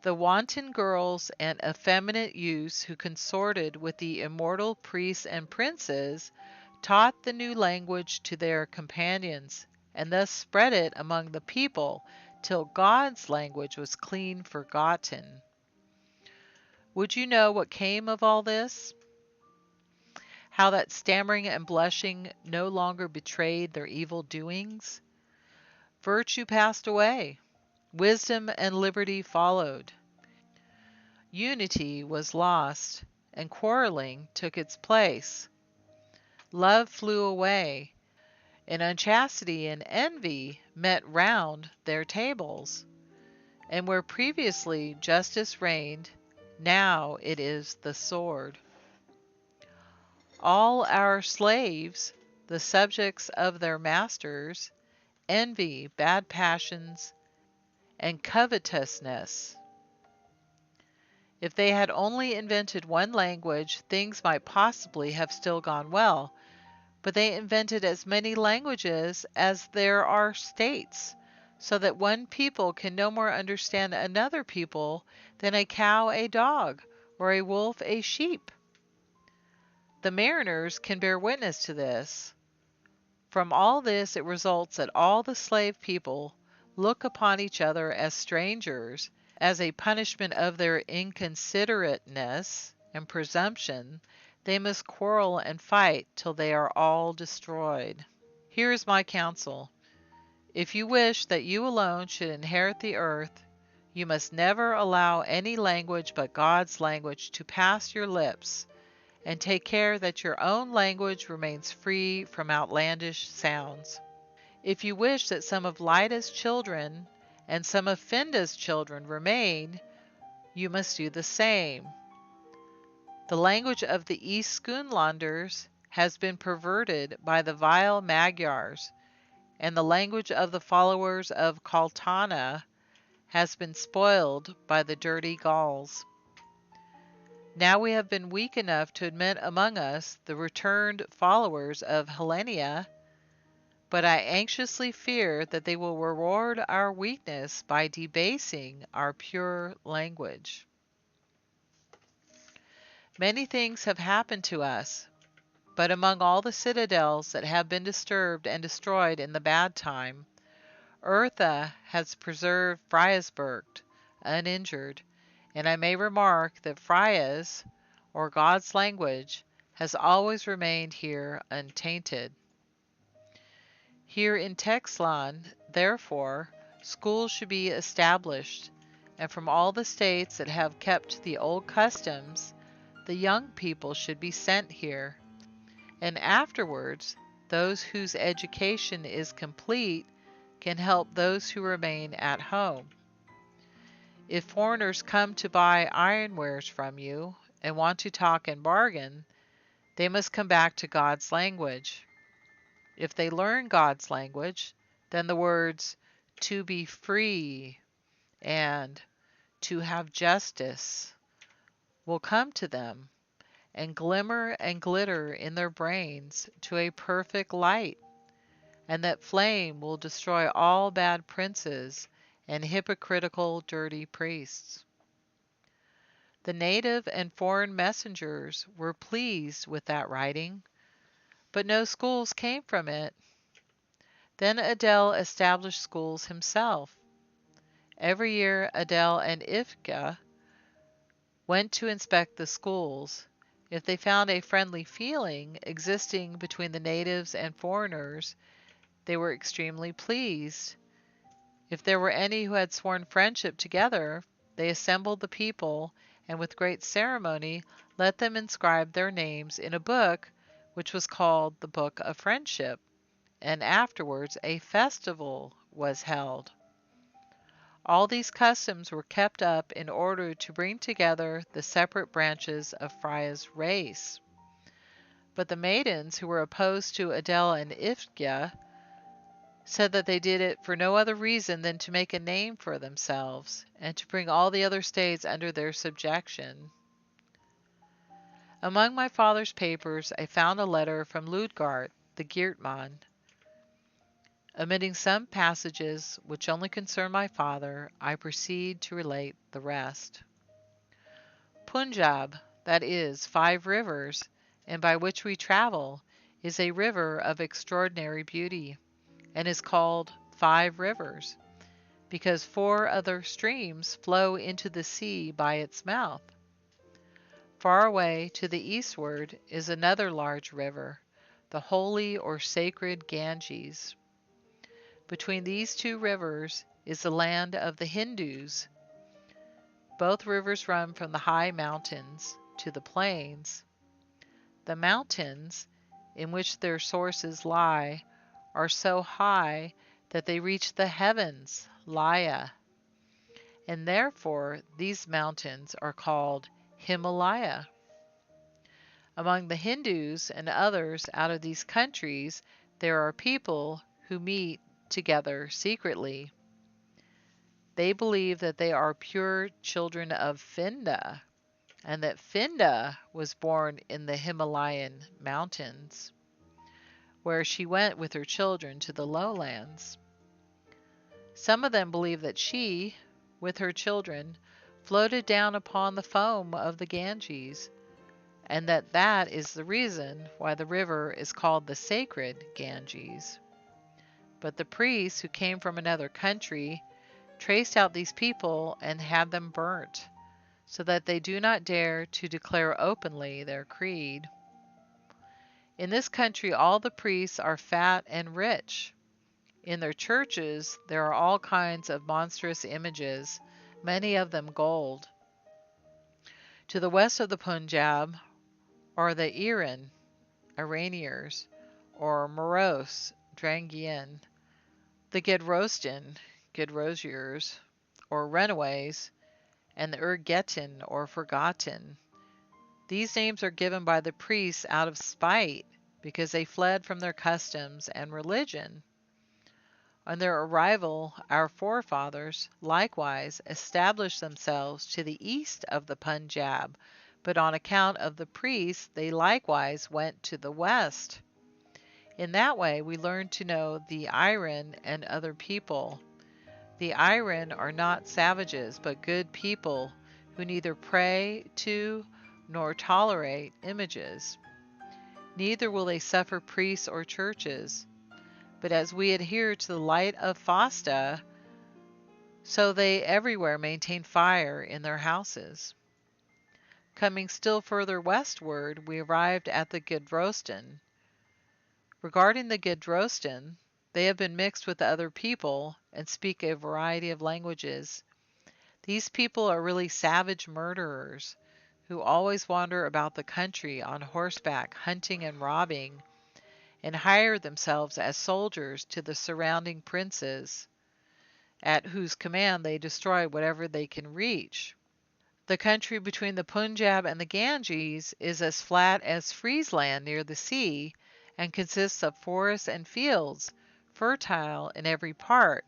The wanton girls and effeminate youths who consorted with the immortal priests and princes taught the new language to their companions, and thus spread it among the people till God's language was clean forgotten. Would you know what came of all this? How that stammering and blushing no longer betrayed their evil doings? Virtue passed away. Wisdom and liberty followed. Unity was lost, and quarreling took its place. Love flew away, and unchastity and envy met round their tables. And where previously justice reigned, now it is the sword. All our slaves, the subjects of their masters, envy, bad passions, and covetousness. If they had only invented one language, things might possibly have still gone well, but they invented as many languages as there are states, so that one people can no more understand another people than a cow a dog, or a wolf a sheep. The mariners can bear witness to this. From all this it results that all the slave people look upon each other as strangers, as a punishment of their inconsiderateness and presumption. They must quarrel and fight till they are all destroyed. Here is my counsel. If you wish that you alone should inherit the earth, you must never allow any language but God's language to pass your lips, and take care that your own language remains free from outlandish sounds. If you wish that some of Lida's children and some of Finda's children remain, you must do the same. The language of the East Schoonlanders has been perverted by the vile Magyars, and the language of the followers of Kaltana has been spoiled by the dirty Gauls. Now we have been weak enough to admit among us the returned followers of Hellenia, but I anxiously fear that they will reward our weakness by debasing our pure language. Many things have happened to us, but among all the citadels that have been disturbed and destroyed in the bad time, Eartha has preserved Fryaburgt uninjured, and I may remark that Frya's, or God's language, has always remained here untainted. Here in Texland, therefore, schools should be established, and from all the states that have kept the old customs, the young people should be sent here, and afterwards those whose education is complete can help those who remain at home. If foreigners come to buy ironwares from you and want to talk and bargain, they must come back to God's language. If they learn God's language, then the words to be free and to have justice will come to them, and glimmer and glitter in their brains to a perfect light, and that flame will destroy all bad princes and hypocritical dirty priests. The native and foreign messengers were pleased with that writing, but no schools came from it. Then Adel established schools himself. Every year Adel and Ifka went to inspect the schools. If they found a friendly feeling existing between the natives and foreigners, they were extremely pleased, If there were any who had sworn friendship together, they assembled the people, and with great ceremony let them inscribe their names in a book which was called the Book of Friendship, and afterwards a festival was held. All these customs were kept up in order to bring together the separate branches of Frya's race. But the maidens who were opposed to Adela and Ifya said that they did it for no other reason than to make a name for themselves, and to bring all the other states under their subjection. Among my father's papers I found a letter from Ludgard, the Geertman. Omitting some passages which only concern my father, I proceed to relate the rest. Punjab, that is, 5 rivers, and by which we travel, is a river of extraordinary beauty, and is called 5 rivers, because 4 other streams flow into the sea by its mouth. Far away to the eastward is another large river, the holy or sacred Ganges. Between these 2 rivers is the land of the Hindus. Both rivers run from the high mountains to the plains. The mountains, in which their sources lie, are so high that they reach the heavens, Laya, and therefore these mountains are called Himalaya. Among the Hindus and others out of these countries there are people who meet together secretly. They believe that they are pure children of Finda, and that Finda was born in the Himalayan mountains, where she went with her children to the lowlands. Some of them believe that she, with her children, floated down upon the foam of the Ganges, and that that is the reason why the river is called the sacred Ganges. But the priests who came from another country traced out these people and had them burnt, so that they do not dare to declare openly their creed. In this country all the priests are fat and rich. In their churches there are all kinds of monstrous images, many of them gold. To the west of the Punjab are the Iraniers, or Moros, Drangian, the Gedrosiers, or runaways, and the Urgetin, or forgotten. These names are given by the priests out of spite, because they fled from their customs and religion. On their arrival, our forefathers likewise established themselves to the east of the Punjab, but on account of the priests they likewise went to the west. In that way we learn to know the Aryan and other people. The Aryan are not savages, but good people, who neither pray to nor tolerate images. Neither will they suffer priests or churches. But as we adhere to the light of Fasta, so they everywhere maintain fire in their houses. Coming still further westward, we arrived at the Gedrostan. Regarding the Gedrostan, they have been mixed with other people and speak a variety of languages. These people are really savage murderers, who always wander about the country on horseback, hunting and robbing, and hire themselves as soldiers to the surrounding princes, at whose command they destroy whatever they can reach. The country between the Punjab and the Ganges is as flat as Friesland near the sea, and consists of forests and fields, fertile in every part,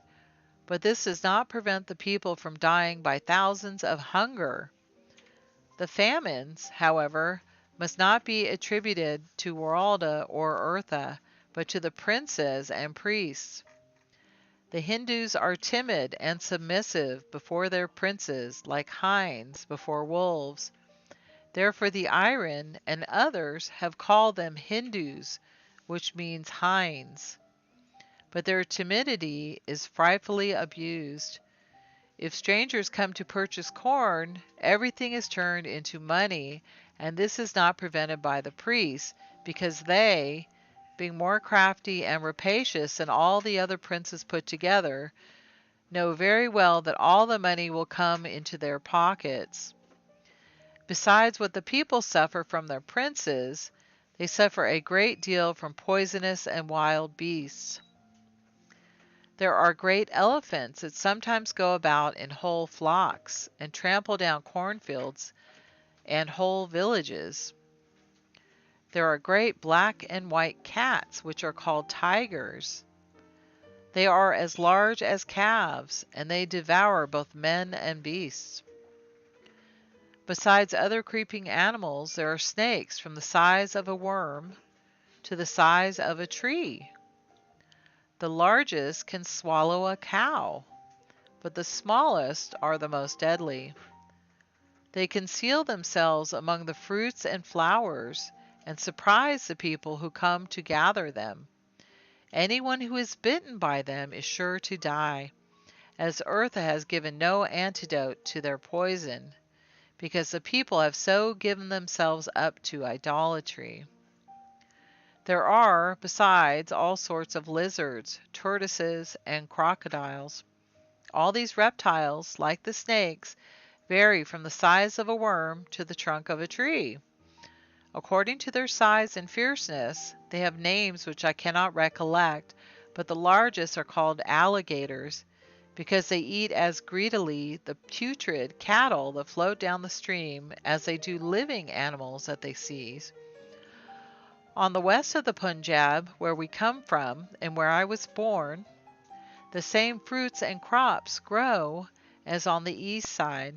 but this does not prevent the people from dying by thousands of hunger. The famines, however, must not be attributed to Wralda or Eartha, but to the princes and priests. The Hindus are timid and submissive before their princes, like hinds before wolves. Therefore the Aryan and others have called them Hindus, which means hinds. But their timidity is frightfully abused. If strangers come to purchase corn, everything is turned into money, and this is not prevented by the priests, because they, being more crafty and rapacious than all the other princes put together, know very well that all the money will come into their pockets. Besides what the people suffer from their princes, they suffer a great deal from poisonous and wild beasts. There are great elephants that sometimes go about in whole flocks and trample down cornfields and whole villages. There are great black and white cats which are called tigers. They are as large as calves, and they devour both men and beasts. Besides other creeping animals, there are snakes from the size of a worm to the size of a tree. The largest can swallow a cow, but the smallest are the most deadly. They conceal themselves among the fruits and flowers and surprise the people who come to gather them. Anyone who is bitten by them is sure to die, as Eartha has given no antidote to their poison, because the people have so given themselves up to idolatry. There are, besides, all sorts of lizards, tortoises, and crocodiles. All these reptiles, like the snakes, vary from the size of a worm to the trunk of a tree. According to their size and fierceness, they have names which I cannot recollect, but the largest are called alligators, because they eat as greedily the putrid cattle that float down the stream as they do living animals that they seize. On the west of the Punjab, where we come from and where I was born, the same fruits and crops grow as on the east side.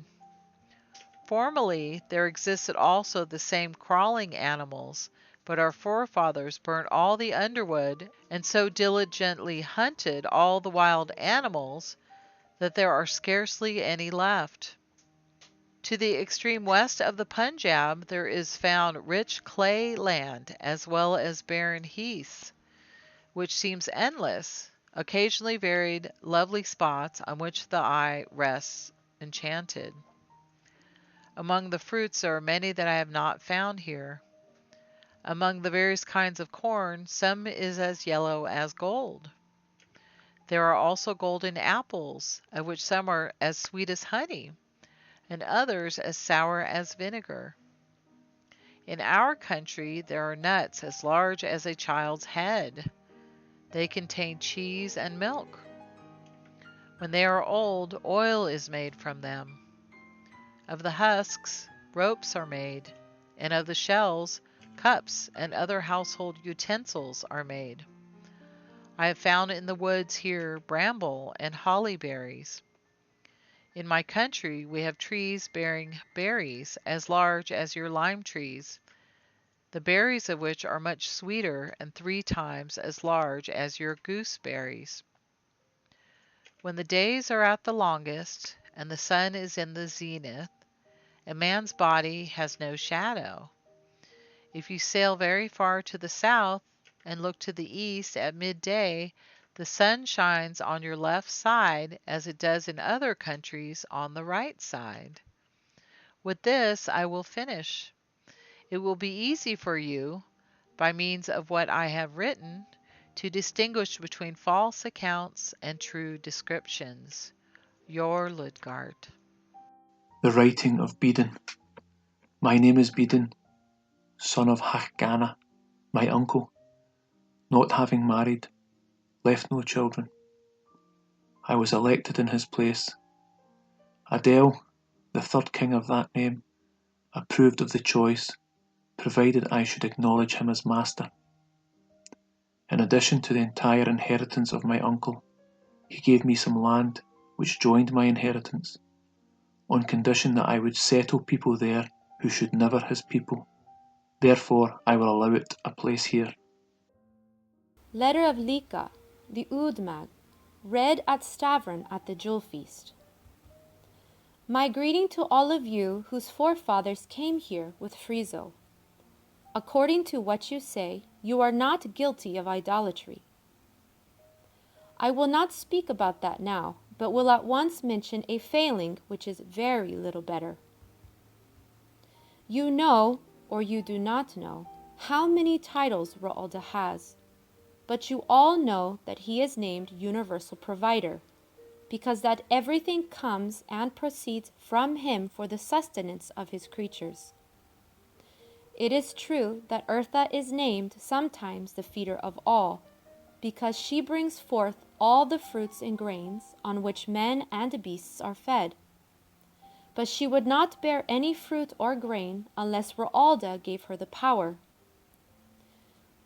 Formerly there existed also the same crawling animals, but our forefathers burnt all the underwood and so diligently hunted all the wild animals that there are scarcely any left. To the extreme west of the Punjab there is found rich clay land as well as barren heaths, which seems endless, occasionally varied lovely spots on which the eye rests enchanted. Among the fruits there are many that I have not found here. Among the various kinds of corn, some is as yellow as gold. There are also golden apples, of which some are as sweet as honey, and others as sour as vinegar. In our country there are nuts as large as a child's head. They contain cheese and milk. When they are old, oil is made from them. Of the husks, ropes are made, and of the shells, cups and other household utensils are made. I have found in the woods here bramble and holly berries. In my country we have trees bearing berries as large as your lime trees, the berries of which are much sweeter and 3 times as large as your gooseberries. When the days are at the longest, and the sun is in the zenith, a man's body has no shadow. If you sail very far to the south and look to the east at midday, the sun shines on your left side as it does in other countries on the right side. With this I will finish. It will be easy for you, by means of what I have written, to distinguish between false accounts and true descriptions. Your Ludgard. The writing of Beadon. My name is Beadon, son of Hachgana, my uncle, not having married, left no children. I was elected in his place. Adele, the third king of that name, approved of the choice, provided I should acknowledge him as master. In addition to the entire inheritance of my uncle, he gave me some land which joined my inheritance, on condition that I would settle people there who should never his people. Therefore I will allow it a place here. Letter of Lika, the Udmag, read at Stavron at the Jewel Feast. My greeting to all of you whose forefathers came here with Frizo. According to what you say, you are not guilty of idolatry. I will not speak about that now, but will at once mention a failing which is very little better. You know, or you do not know, how many titles Wralda has, but you all know that he is named Universal Provider, because that everything comes and proceeds from him for the sustenance of his creatures. It is true that Eartha is named sometimes the feeder of all, because she brings forth all the fruits and grains on which men and beasts are fed. But she would not bear any fruit or grain unless Wralda gave her the power.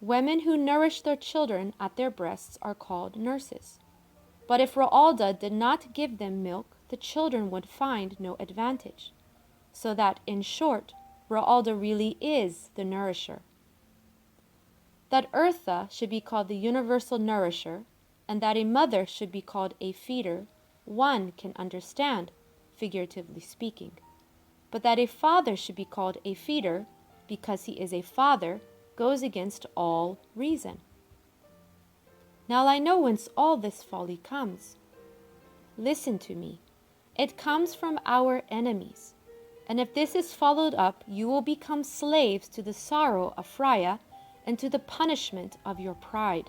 Women who nourish their children at their breasts are called nurses. But if Wralda did not give them milk, the children would find no advantage. So that, in short, Wralda really is the nourisher. That Eartha should be called the universal nourisher, and that a mother should be called a feeder, one can understand, figuratively speaking. But that a father should be called a feeder, because he is a father, goes against all reason. Now I know whence all this folly comes. Listen to me. It comes from our enemies. And if this is followed up, you will become slaves to the sorrow of Frya and to the punishment of your pride.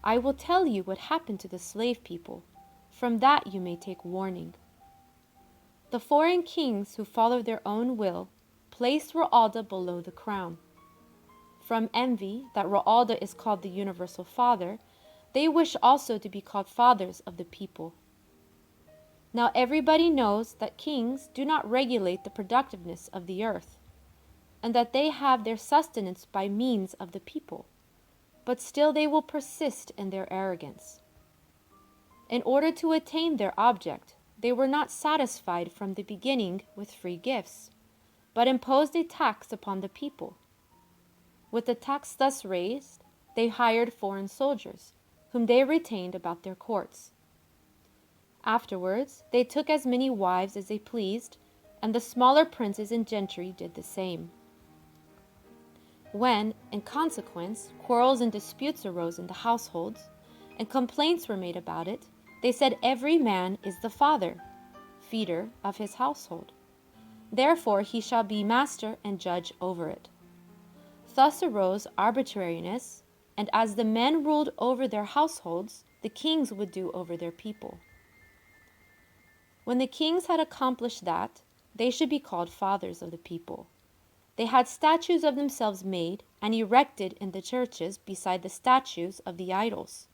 I will tell you what happened to the slave people. From that you may take warning. The foreign kings who followed their own will placed Wralda below the crown. From envy that Wralda is called the universal father, they wish also to be called fathers of the people. Now everybody knows that kings do not regulate the productiveness of the earth, and that they have their sustenance by means of the people, but still they will persist in their arrogance. In order to attain their object, they were not satisfied from the beginning with free gifts, but imposed a tax upon the people. With the tax thus raised, they hired foreign soldiers, whom they retained about their courts. Afterwards, they took as many wives as they pleased, and the smaller princes and gentry did the same. When, in consequence, quarrels and disputes arose in the households, and complaints were made about it, they said every man is the father, feeder of his household. Therefore he shall be master and judge over it. Thus arose arbitrariness, and as the men ruled over their households, the kings would do over their people. When the kings had accomplished that, they should be called fathers of the people. They had statues of themselves made and erected in the churches beside the statues of the idols.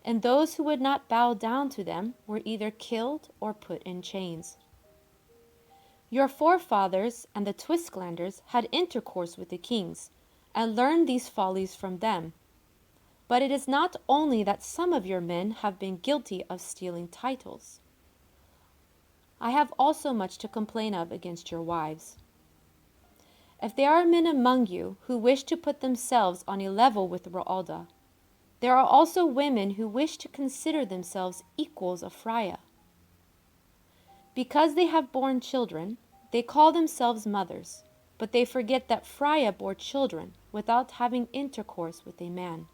And those who would not bow down to them were either killed or put in chains. Your forefathers and the Twistlanders had intercourse with the kings, and learned these follies from them. But it is not only that some of your men have been guilty of stealing titles. I have also much to complain of against your wives. If there are men among you who wish to put themselves on a level with Wralda, there are also women who wish to consider themselves equals of Frya. Because they have borne children, they call themselves mothers, but they forget that Frya bore children without having intercourse with a man.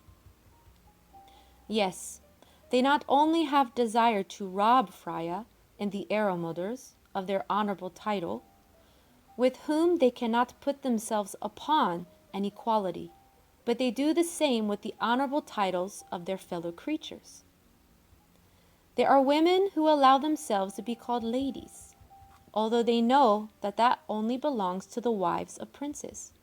Yes, they not only have desire to rob Frya and the Aeromoders of their honorable title, with whom they cannot put themselves upon an equality, but they do the same with the honorable titles of their fellow creatures. There are women who allow themselves to be called ladies, although they know that that only belongs to the wives of princes.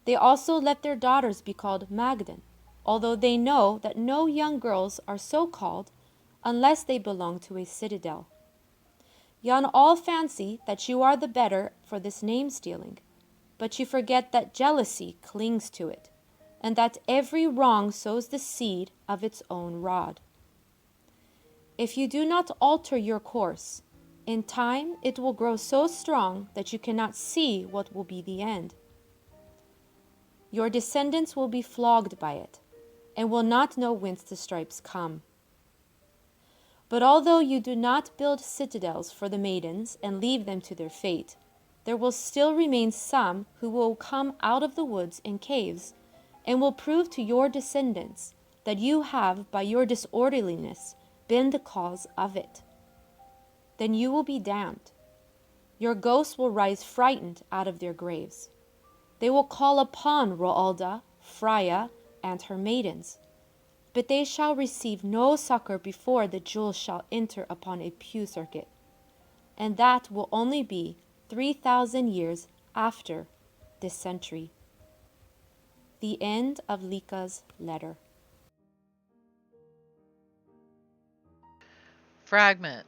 They also let their daughters be called Magden, although they know that no young girls are so called unless they belong to a citadel. Yon all fancy that you are the better for this name-stealing, but you forget that jealousy clings to it, and that every wrong sows the seed of its own rod. If you do not alter your course, in time it will grow so strong that you cannot see what will be the end. Your descendants will be flogged by it, and will not know whence the stripes come. But although you do not build citadels for the maidens and leave them to their fate, there will still remain some who will come out of the woods and caves, and will prove to your descendants that you have, by your disorderliness, been the cause of it. Then you will be damned. Your ghosts will rise frightened out of their graves. They will call upon Wralda, Frya, and her maidens, But they shall receive no succor before the jewels shall enter upon a pew circuit, and that will only be 3,000 years after this century. The end of Lika's letter. Fragment.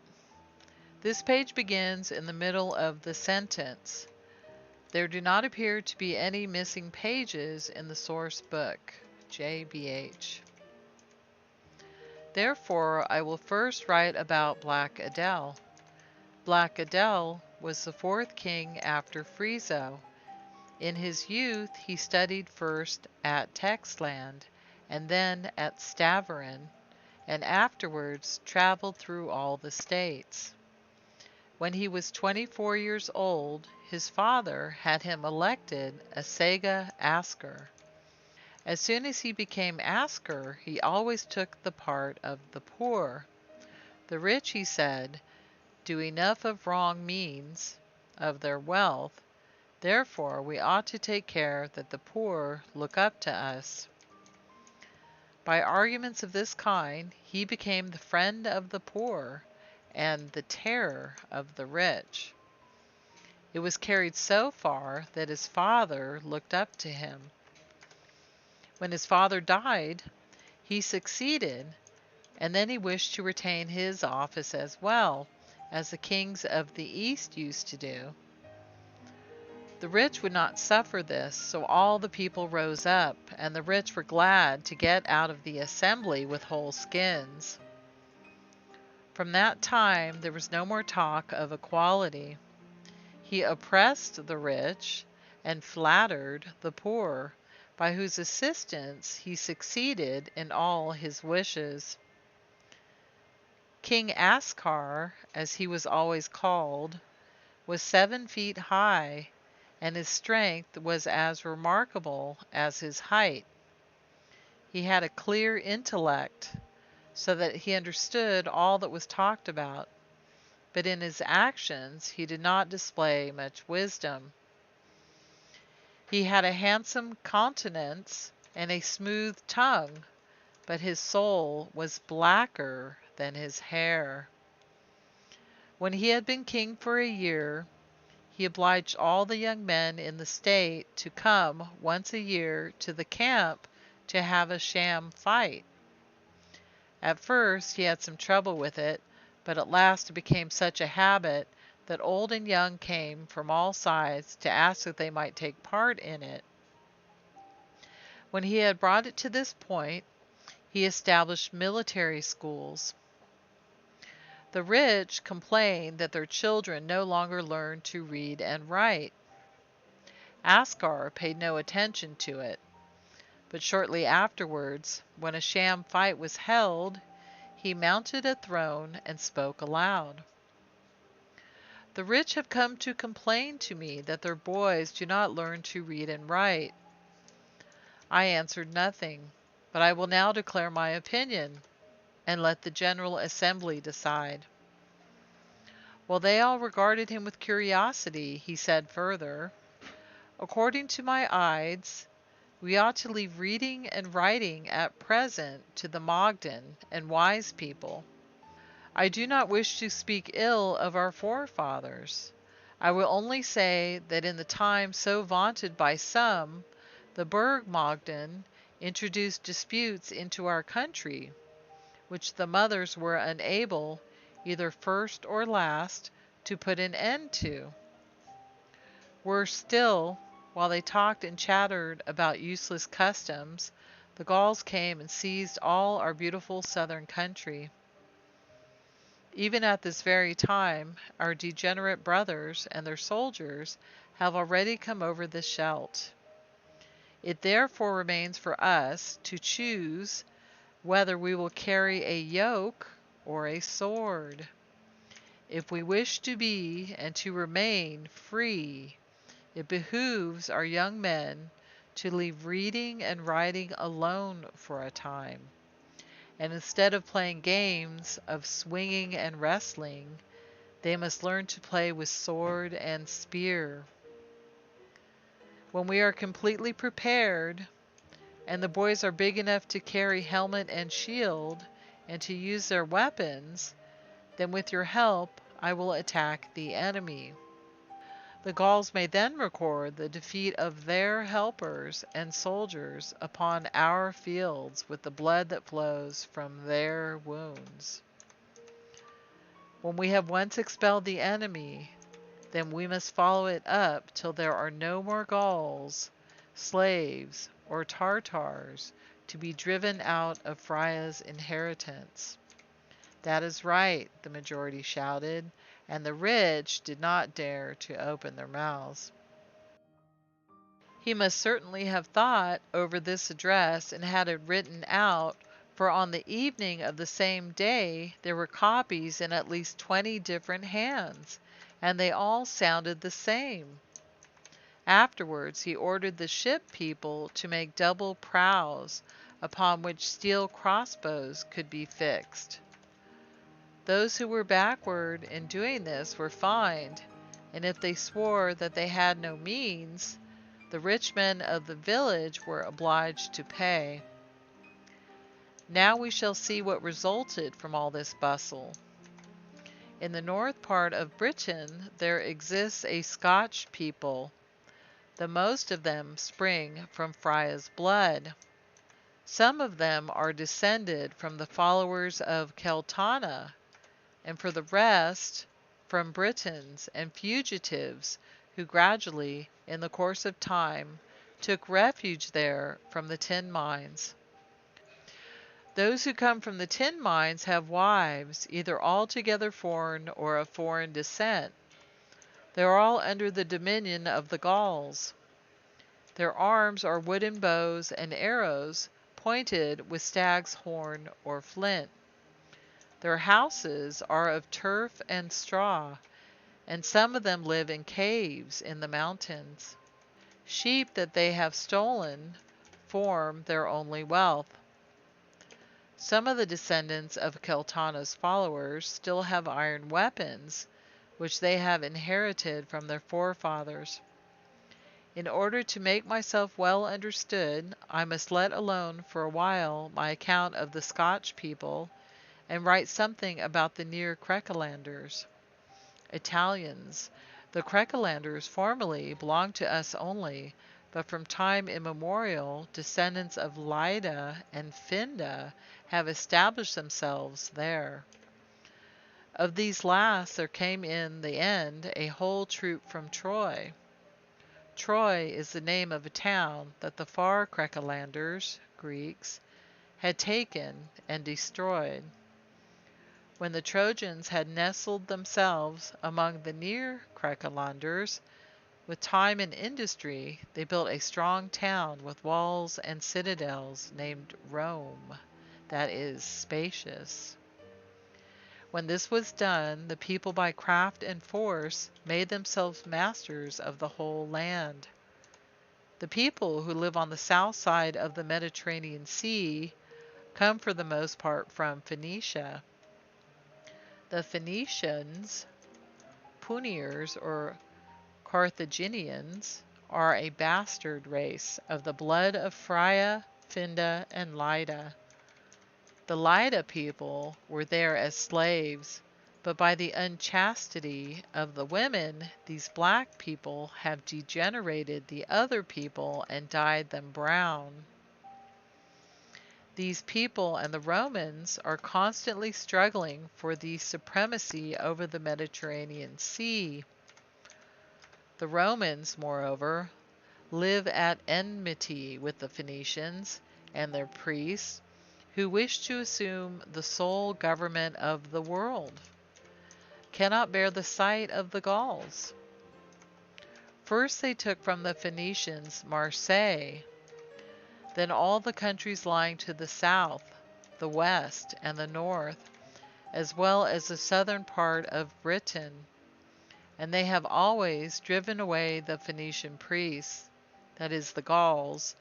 This page begins in the middle of the sentence. There do not appear to be any missing pages in the source book. JBH. Therefore, I will first write about Black Adel. Black Adel was the fourth king after Frya. In his youth, he studied first at Textland and then at Stavia, and afterwards traveled through all the states. When he was 24 years old, his father had him elected a Sega Asker. As soon as he became Asker, he always took the part of the poor. The rich, he said, do enough of wrong means of their wealth, therefore we ought to take care that the poor look up to us. By arguments of this kind, he became the friend of the poor and the terror of the rich. It was carried so far that his father looked up to him. When his father died, he succeeded, and then he wished to retain his office as well, as the kings of the East used to do. The rich would not suffer this, so all the people rose up, and the rich were glad to get out of the assembly with whole skins. From that time there was no more talk of equality. He oppressed the rich and flattered the poor, by whose assistance he succeeded in all his wishes. King Askar, as he was always called, was 7 feet high, and his strength was as remarkable as his height. He had a clear intellect, so that he understood all that was talked about, but in his actions he did not display much wisdom. He had a handsome countenance and a smooth tongue, but his soul was blacker than his hair. When he had been king for a year, he obliged all the young men in the state to come once a year to the camp to have a sham fight. At first he had some trouble with it, but at last it became such a habit that old and young came from all sides to ask if they might take part in it. When he had brought it to this point, he established military schools. The rich complained that their children no longer learned to read and write. Askar paid no attention to it, but shortly afterwards, when a sham fight was held, he mounted a throne and spoke aloud. The rich have come to complain to me that their boys do not learn to read and write. I answered nothing, but I will now declare my opinion, and let the General Assembly decide. While they all regarded him with curiosity, he said further, according to my Ides, we ought to leave reading and writing at present to the Mogden and wise people. I do not wish to speak ill of our forefathers. I will only say that in the time so vaunted by some, the Burgt Mogden introduced disputes into our country, which the mothers were unable, either first or last, to put an end to. Worse still, while they talked and chattered about useless customs, the Gauls came and seized all our beautiful southern country. Even at this very time, our degenerate brothers and their soldiers have already come over the Scheldt. It therefore remains for us to choose whether we will carry a yoke or a sword. If we wish to be and to remain free, it behooves our young men to leave reading and writing alone for a time, and instead of playing games of swinging and wrestling, they must learn to play with sword and spear. When we are completely prepared, and the boys are big enough to carry helmet and shield and to use their weapons, then with your help I will attack the enemy. The Gauls may then record the defeat of their helpers and soldiers upon our fields with the blood that flows from their wounds. When we have once expelled the enemy, then we must follow it up till there are no more Gauls, slaves, or Tartars to be driven out of Frya's inheritance. That is right, the majority shouted, and the rich did not dare to open their mouths. He must certainly have thought over this address and had it written out, for on the evening of the same day there were copies in at least 20 different hands, and they all sounded the same. Afterwards he ordered the ship people to make double prows, upon which steel crossbows could be fixed. Those who were backward in doing this were fined, and if they swore that they had no means, the rich men of the village were obliged to pay. Now we shall see what resulted from all this bustle. In the north part of Britain there exists a Scotch people. The most of them spring from Frya's blood. Some of them are descended from the followers of Celtana, and for the rest from Britons and fugitives who gradually, in the course of time, took refuge there from the tin mines. Those who come from the tin mines have wives, either altogether foreign or of foreign descent. They are all under the dominion of the Gauls. Their arms are wooden bows and arrows pointed with stag's horn or flint. Their houses are of turf and straw, and some of them live in caves in the mountains. Sheep that they have stolen form their only wealth. Some of the descendants of Celtana's followers still have iron weapons, which they have inherited from their forefathers. In order to make myself well understood, I must let alone for a while my account of the Scotch people, and write something about the near Highlalanders. Italians. The Highlalanders formerly belonged to us only, but from time immemorial descendants of Lyda and Finda have established themselves there. Of these last there came in the end a whole troop from Troy. Troy is the name of a town that the far Highlalanders, Greeks, had taken and destroyed. When the Trojans had nestled themselves among the near Highlalanders, with time and industry they built a strong town with walls and citadels named Rome, that is, spacious. When this was done, the people by craft and force made themselves masters of the whole land. The people who live on the south side of the Mediterranean Sea come for the most part from Phoenicia. The Phoenicians, Puniers or Carthaginians, are a bastard race of the blood of Frya, Finda, and Lyda. The Lyda people were there as slaves, but by the unchastity of the women, these black people have degenerated the other people and dyed them brown. These people and the Romans are constantly struggling for the supremacy over the Mediterranean Sea. The Romans, moreover, live at enmity with the Phoenicians and their priests, who wish to assume the sole government of the world, cannot bear the sight of the Gauls. First they took from the Phoenicians Marseille, then all the countries lying to the south, the west, and the north, as well as the southern part of Britain, and they have always driven away the Phoenician priests, that is, the Gauls,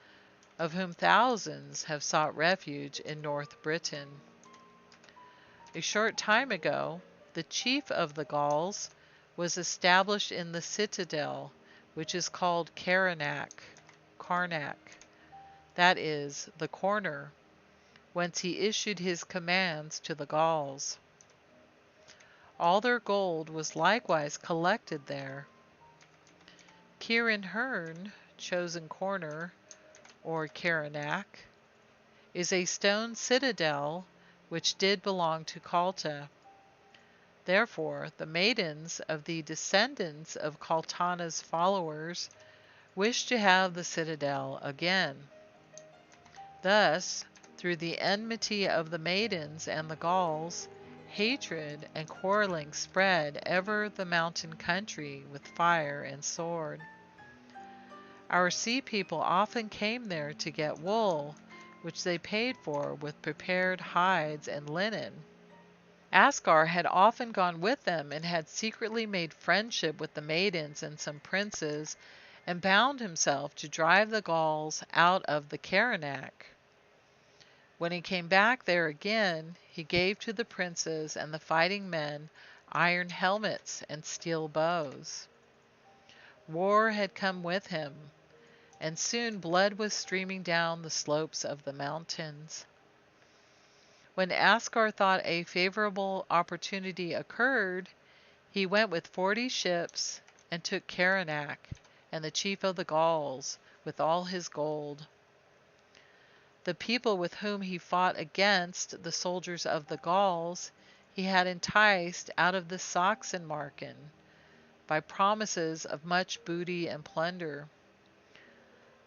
of whom thousands have sought refuge in North Britain. A short time ago, the chief of the Gauls was established in the Citadel, which is called Karnak. that is, the corner, whence he issued his commands to the Gauls. All their gold was likewise collected there. Cirenherne, chosen corner, or Caranac, is a stone citadel which did belong to Calta. Therefore the maidens of the descendants of Caltana's followers wished to have the citadel again. Thus, through the enmity of the maidens and the Gauls, hatred and quarreling spread ever the mountain country with fire and sword. Our sea people often came there to get wool, which they paid for with prepared hides and linen. Ascar had often gone with them and had secretly made friendship with the maidens and some princes, and bound himself to drive the Gauls out of the Caranac. When he came back there again, he gave to the princes and the fighting men iron helmets and steel bows. War had come with him, and soon blood was streaming down the slopes of the mountains. When Ascar thought a favorable opportunity occurred, he went with 40 ships and took Caranac and the chief of the Gauls with all his gold. The people with whom he fought against the soldiers of the Gauls he had enticed out of the Sachsenmarken by promises of much booty and plunder.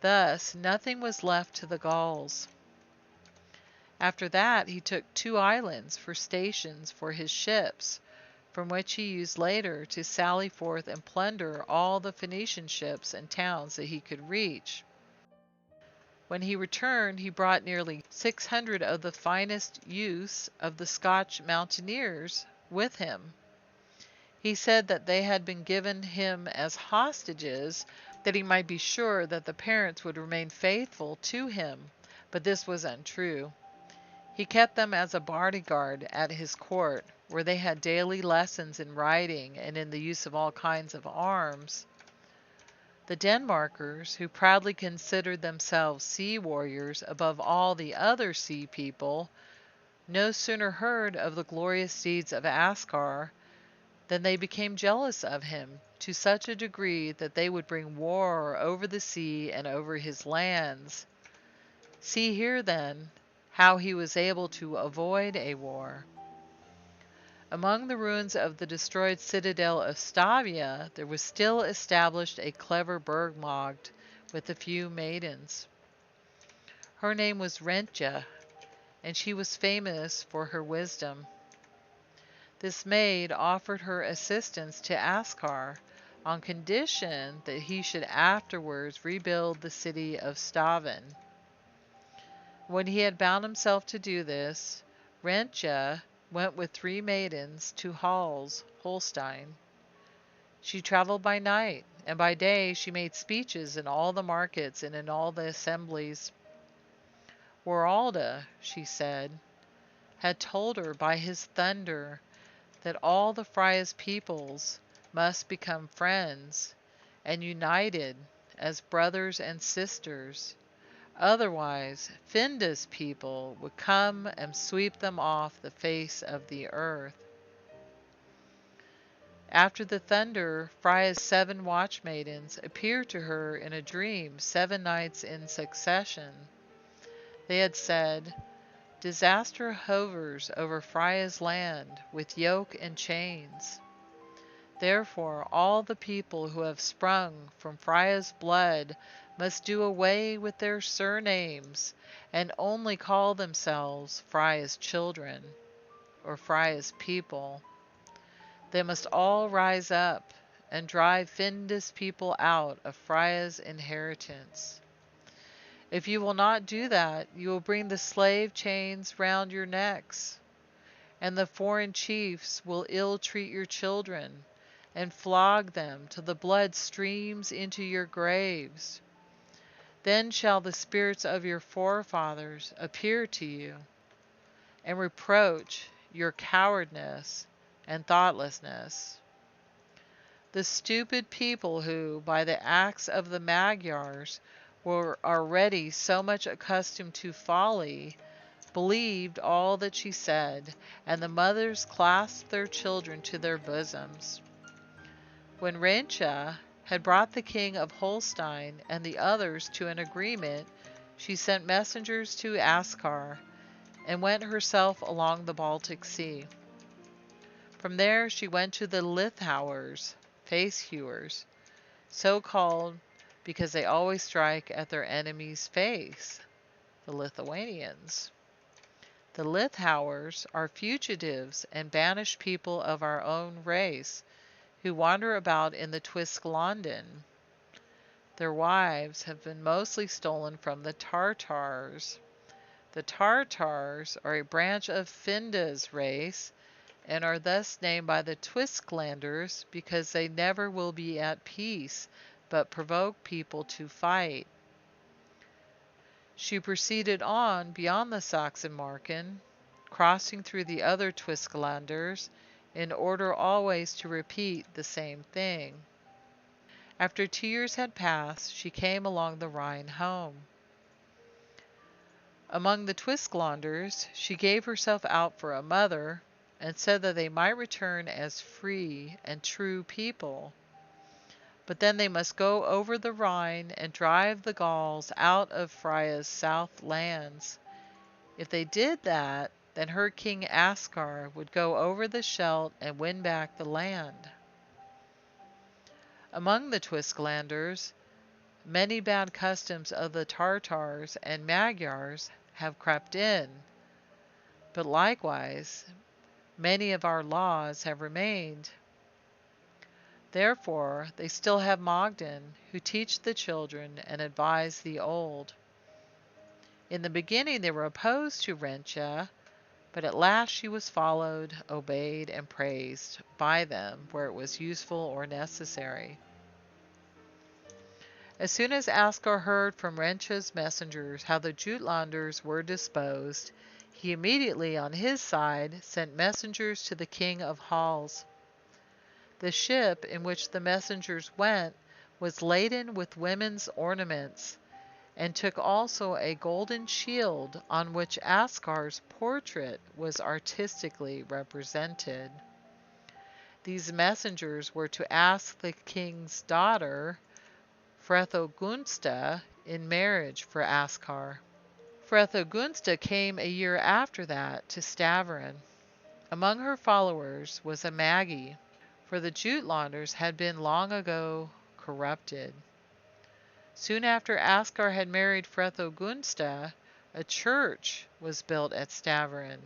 Thus nothing was left to the Gauls. After that he took 2 islands for stations for his ships, from which he used later to sally forth and plunder all the Phoenician ships and towns that he could reach. When he returned, he brought nearly 600 of the finest youths of the Scotch mountaineers with him. He said that they had been given him as hostages, that he might be sure that the parents would remain faithful to him, but this was untrue. He kept them as a bodyguard at his court, where they had daily lessons in riding and in the use of all kinds of arms. The Denmarkers, who proudly considered themselves sea warriors above all the other sea people, no sooner heard of the glorious deeds of Ascar than they became jealous of him to such a degree that they would bring war over the sea and over his lands. See here, then, how he was able to avoid a war. Among the ruins of the destroyed citadel of Stavia there was still established a clever burgmagd with a few maidens. Her name was Rentje, and she was famous for her wisdom. This maid offered her assistance to Ascar on condition that he should afterwards rebuild the city of Stavin. When he had bound himself to do this, Rentje went with 3 maidens to Hals, Holstein. She traveled by night, and by day she made speeches in all the markets and in all the assemblies. Wralda, she said, had told her by his thunder that all the Frya's peoples must become friends and united as brothers and sisters. Otherwise, Finda's people would come and sweep them off the face of the earth. After the thunder, Frya's 7 watchmaidens appeared to her in a dream 7 nights in succession. They had said, "Disaster hovers over Frya's land with yoke and chains. Therefore all the people who have sprung from Frya's blood must do away with their surnames and only call themselves Frya's children, or Frya's people. They must all rise up and drive Finda's people out of Frya's inheritance. If you will not do that, you will bring the slave chains round your necks, and the foreign chiefs will ill-treat your children and flog them till the blood streams into your graves. Then shall the spirits of your forefathers appear to you, and reproach your cowardice and thoughtlessness. The stupid people who, by the axe of the Magyars, were already so much accustomed to folly, believed all that she said, and the mothers clasped their children to their bosoms. When Rensha had brought the king of Holstein and the others to an agreement, she sent messengers to Askar, and went herself along the Baltic Sea. From there she went to the Lithauers, face-hewers, so called because they always strike at their enemy's face, the Lithuanians. The Lithauers are fugitives and banished people of our own race, who wander about in the Twisklanden. Their wives have been mostly stolen from the Tartars. The Tartars are a branch of Finda's race, and are thus named by the Twisklanders because they never will be at peace, but provoke people to fight. She proceeded on beyond the Sachsenmarken, crossing through the other Twisklanders, in order always to repeat the same thing. After 2 years had passed, she came along the Rhine home. Among the Twisklanders, she gave herself out for a mother, and said that they might return as free and true people. But then they must go over the Rhine and drive the Gauls out of Frya's south lands. If they did that, then her king Askar would go over the Scheldt and win back the land. Among the Twisklanders, many bad customs of the Tartars and Magyars have crept in, but likewise many of our laws have remained. Therefore they still have Mogden, who teach the children and advise the old. In the beginning they were opposed to Rensha, but at last she was followed, obeyed, and praised by them where it was useful or necessary. As soon as Askar heard from Rensha's messengers how the Jutlanders were disposed, he immediately on his side sent messengers to the king of Hals. The ship in which the messengers went was laden with women's ornaments, and took also a golden shield on which Askar's portrait was artistically represented. These messengers were to ask the king's daughter, Frethogundsta, in marriage for Askar. Frethogundsta came a year after that to Stavern. Among her followers was a Magy, for the Jutlanders had been long ago corrupted. Soon after Askar had married Frethogundsta, a church was built at Stavern.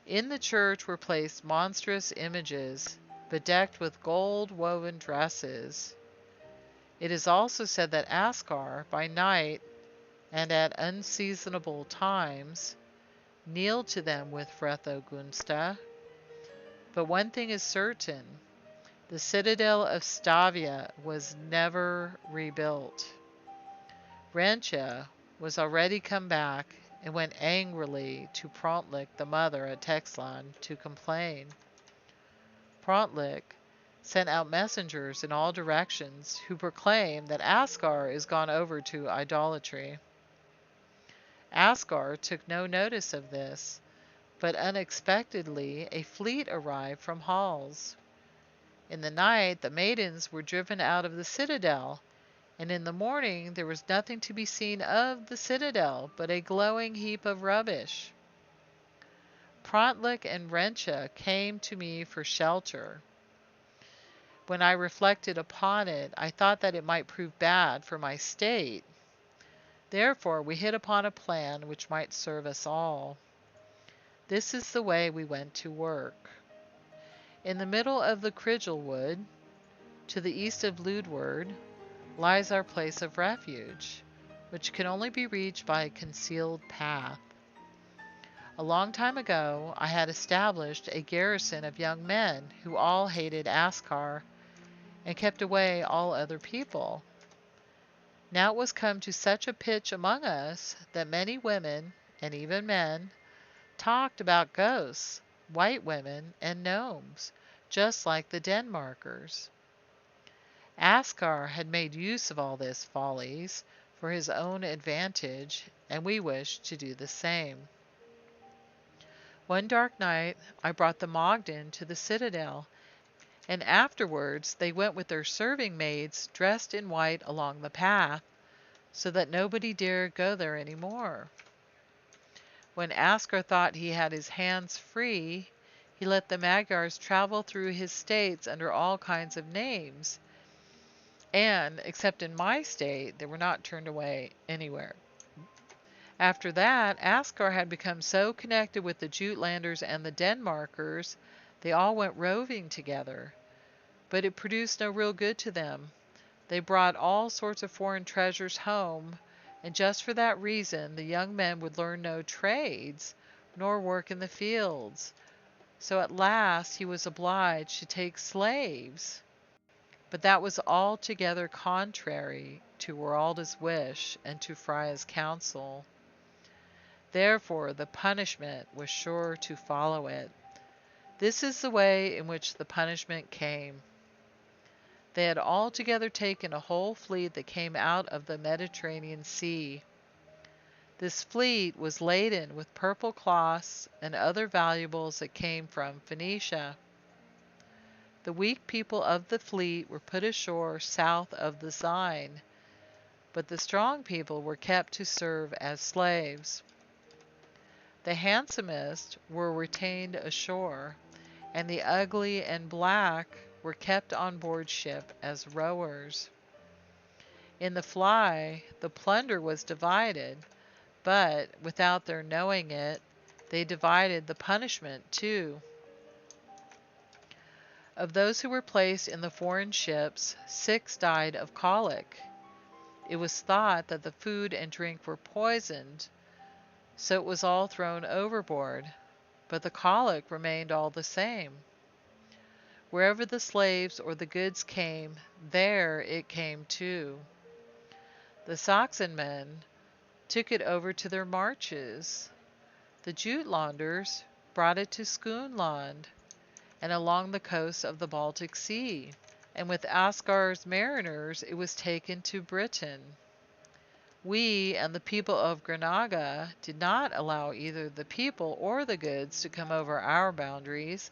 In the church were placed monstrous images, bedecked with gold-woven dresses. It is also said that Askar, by night and at unseasonable times, kneeled to them with Frethogundsta. But one thing is certain: the citadel of Stavia was never rebuilt. Rensha was already come back and went angrily to Prontlic the mother at Texland to complain. Prontlic sent out messengers in all directions who proclaim that Askar is gone over to idolatry. Askar took no notice of this, but unexpectedly a fleet arrived from Hals. In the night the maidens were driven out of the citadel, and in the morning there was nothing to be seen of the citadel but a glowing heap of rubbish. Prontlic and Rensha came to me for shelter. When I reflected upon it, I thought that it might prove bad for my state. Therefore we hit upon a plan which might serve us all. This is the way we went to work. In the middle of the Krigel wood, to the east of Ludward, lies our place of refuge, which can only be reached by a concealed path. A long time ago I had established a garrison of young men who all hated Askar and kept away all other people. Now it was come to such a pitch among us that many women, and even men, talked about ghosts, white women, and gnomes, just like the Denmarkers. Askar had made use of all these follies, for his own advantage, and we wished to do the same. One dark night I brought the Mogden to the Citadel, and afterwards they went with their serving maids dressed in white along the path, so that nobody dared go there any more. When Askar thought he had his hands free, he let the Magyars travel through his states under all kinds of names, and, except in my state, they were not turned away anywhere. After that, Askar had become so connected with the Jutlanders and the Denmarkers, they all went roving together. But it produced no real good to them. They brought all sorts of foreign treasures home, and just for that reason the young men would learn no trades, nor work in the fields. So at last he was obliged to take slaves. But that was altogether contrary to Wralda's wish and to Frya's counsel. Therefore the punishment was sure to follow it. This is the way in which the punishment came. They had altogether taken a whole fleet that came out of the Mediterranean Sea. This fleet was laden with purple cloths and other valuables that came from Phoenicia. The weak people of the fleet were put ashore south of the Seine, but the strong people were kept to serve as slaves. The handsomest were retained ashore, and the ugly and black were kept on board ship as rowers. In the Fly, the plunder was divided, but, without their knowing it, they divided the punishment too. Of those who were placed in the foreign ships, 6 died of colic. It was thought that the food and drink were poisoned, so it was all thrown overboard, but the colic remained all the same. Wherever the slaves or the goods came, there it came too. The Saxon men took it over to their marches. The Jutlanders brought it to Skoonland and along the coast of the Baltic Sea, and with Askar's mariners it was taken to Britain. We and the people of Granaga did not allow either the people or the goods to come over our boundaries,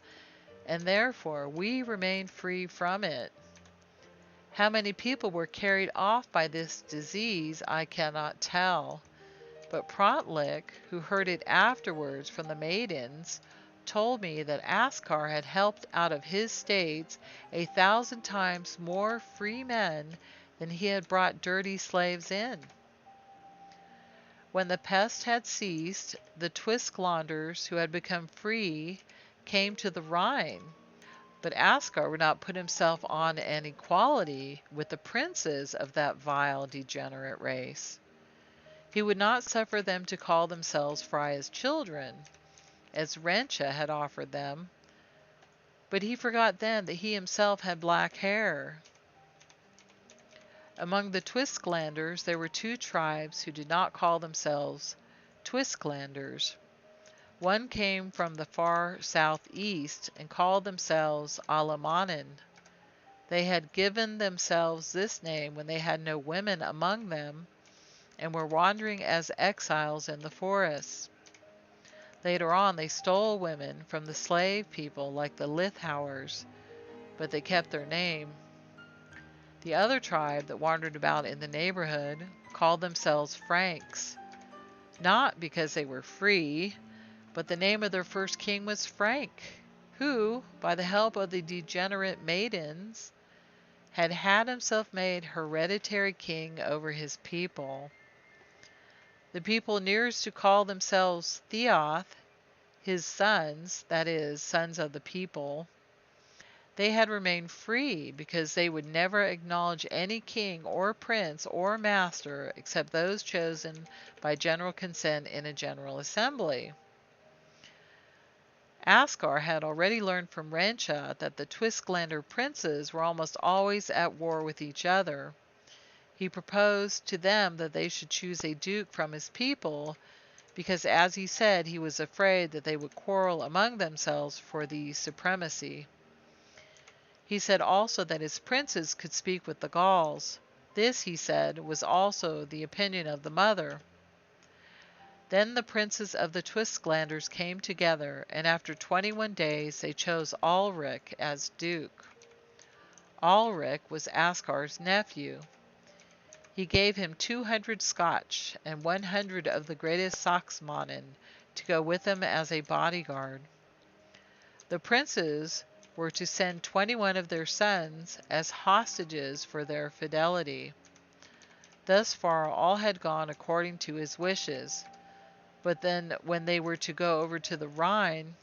and therefore we remained free from it. How many people were carried off by this disease I cannot tell, but Prontlick, who heard it afterwards from the maidens, told me that Askar had helped out of his states 1,000 times more free men than he had brought dirty slaves in. When the pest had ceased, the Twisklanders, who had become free, came to the Rhine, but Askar would not put himself on an equality with the princes of that vile, degenerate race. He would not suffer them to call themselves Frya's children, as Rensha had offered them, but he forgot then that he himself had black hair. Among the Twisklanders there were 2 tribes who did not call themselves Twisklanders. One came from the far southeast and called themselves Alamanen. They had given themselves this name when they had no women among them and were wandering as exiles in the forests. Later on they stole women from the slave people like the Lithauers, but they kept their name. The other tribe that wandered about in the neighborhood called themselves Franks, not because they were free, but the name of their first king was Frank, who, by the help of the degenerate maidens, had himself made hereditary king over his people. The people nearest to call themselves Theoth, his sons, that is, sons of the people, they had remained free because they would never acknowledge any king or prince or master except those chosen by general consent in a general assembly. Askar had already learned from Rensha that the Twisklander princes were almost always at war with each other. He proposed to them that they should choose a duke from his people, because, as he said, he was afraid that they would quarrel among themselves for the supremacy. He said also that his princes could speak with the Gauls. This, he said, was also the opinion of the mother. Then the princes of the Twistglanders came together, and after 21 days they chose Ulrich as duke. Ulrich was Askar's nephew. He gave him 200 Scotch and 100 of the greatest Saxmannen to go with him as a bodyguard. The princes were to send 21 of their sons as hostages for their fidelity. Thus far all had gone according to his wishes. But then when they were to go over to the Rhine,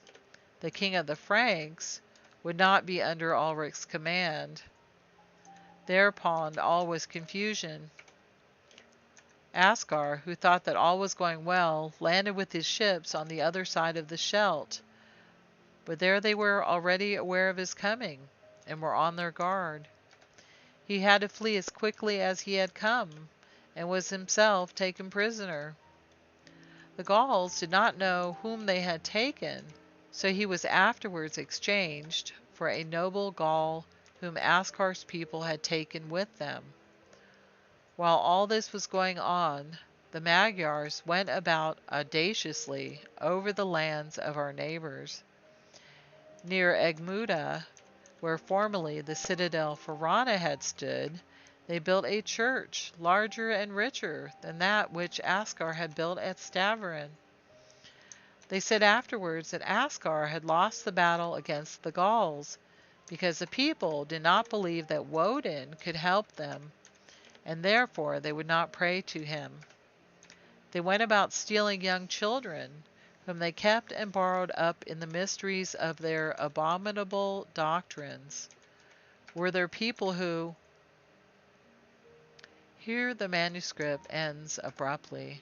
the king of the Franks would not be under Ulrich's command. Thereupon all was confusion. Askar, who thought that all was going well, landed with his ships on the other side of the Scheldt. But there they were already aware of his coming, and were on their guard. He had to flee as quickly as he had come, and was himself taken prisoner. The Gauls did not know whom they had taken, so he was afterwards exchanged for a noble Gaul whom Askar's people had taken with them. While all this was going on, the Magyars went about audaciously over the lands of our neighbors. Near Egmuda, where formerly the citadel Frya had stood, they built a church larger and richer than that which Askar had built at Stavrin. They said afterwards that Askar had lost the battle against the Gauls, because the people did not believe that Wodin could help them, and therefore they would not pray to him. They went about stealing young children, whom they kept and borrowed up in the mysteries of their abominable doctrines. Were there people who... Here the manuscript ends abruptly.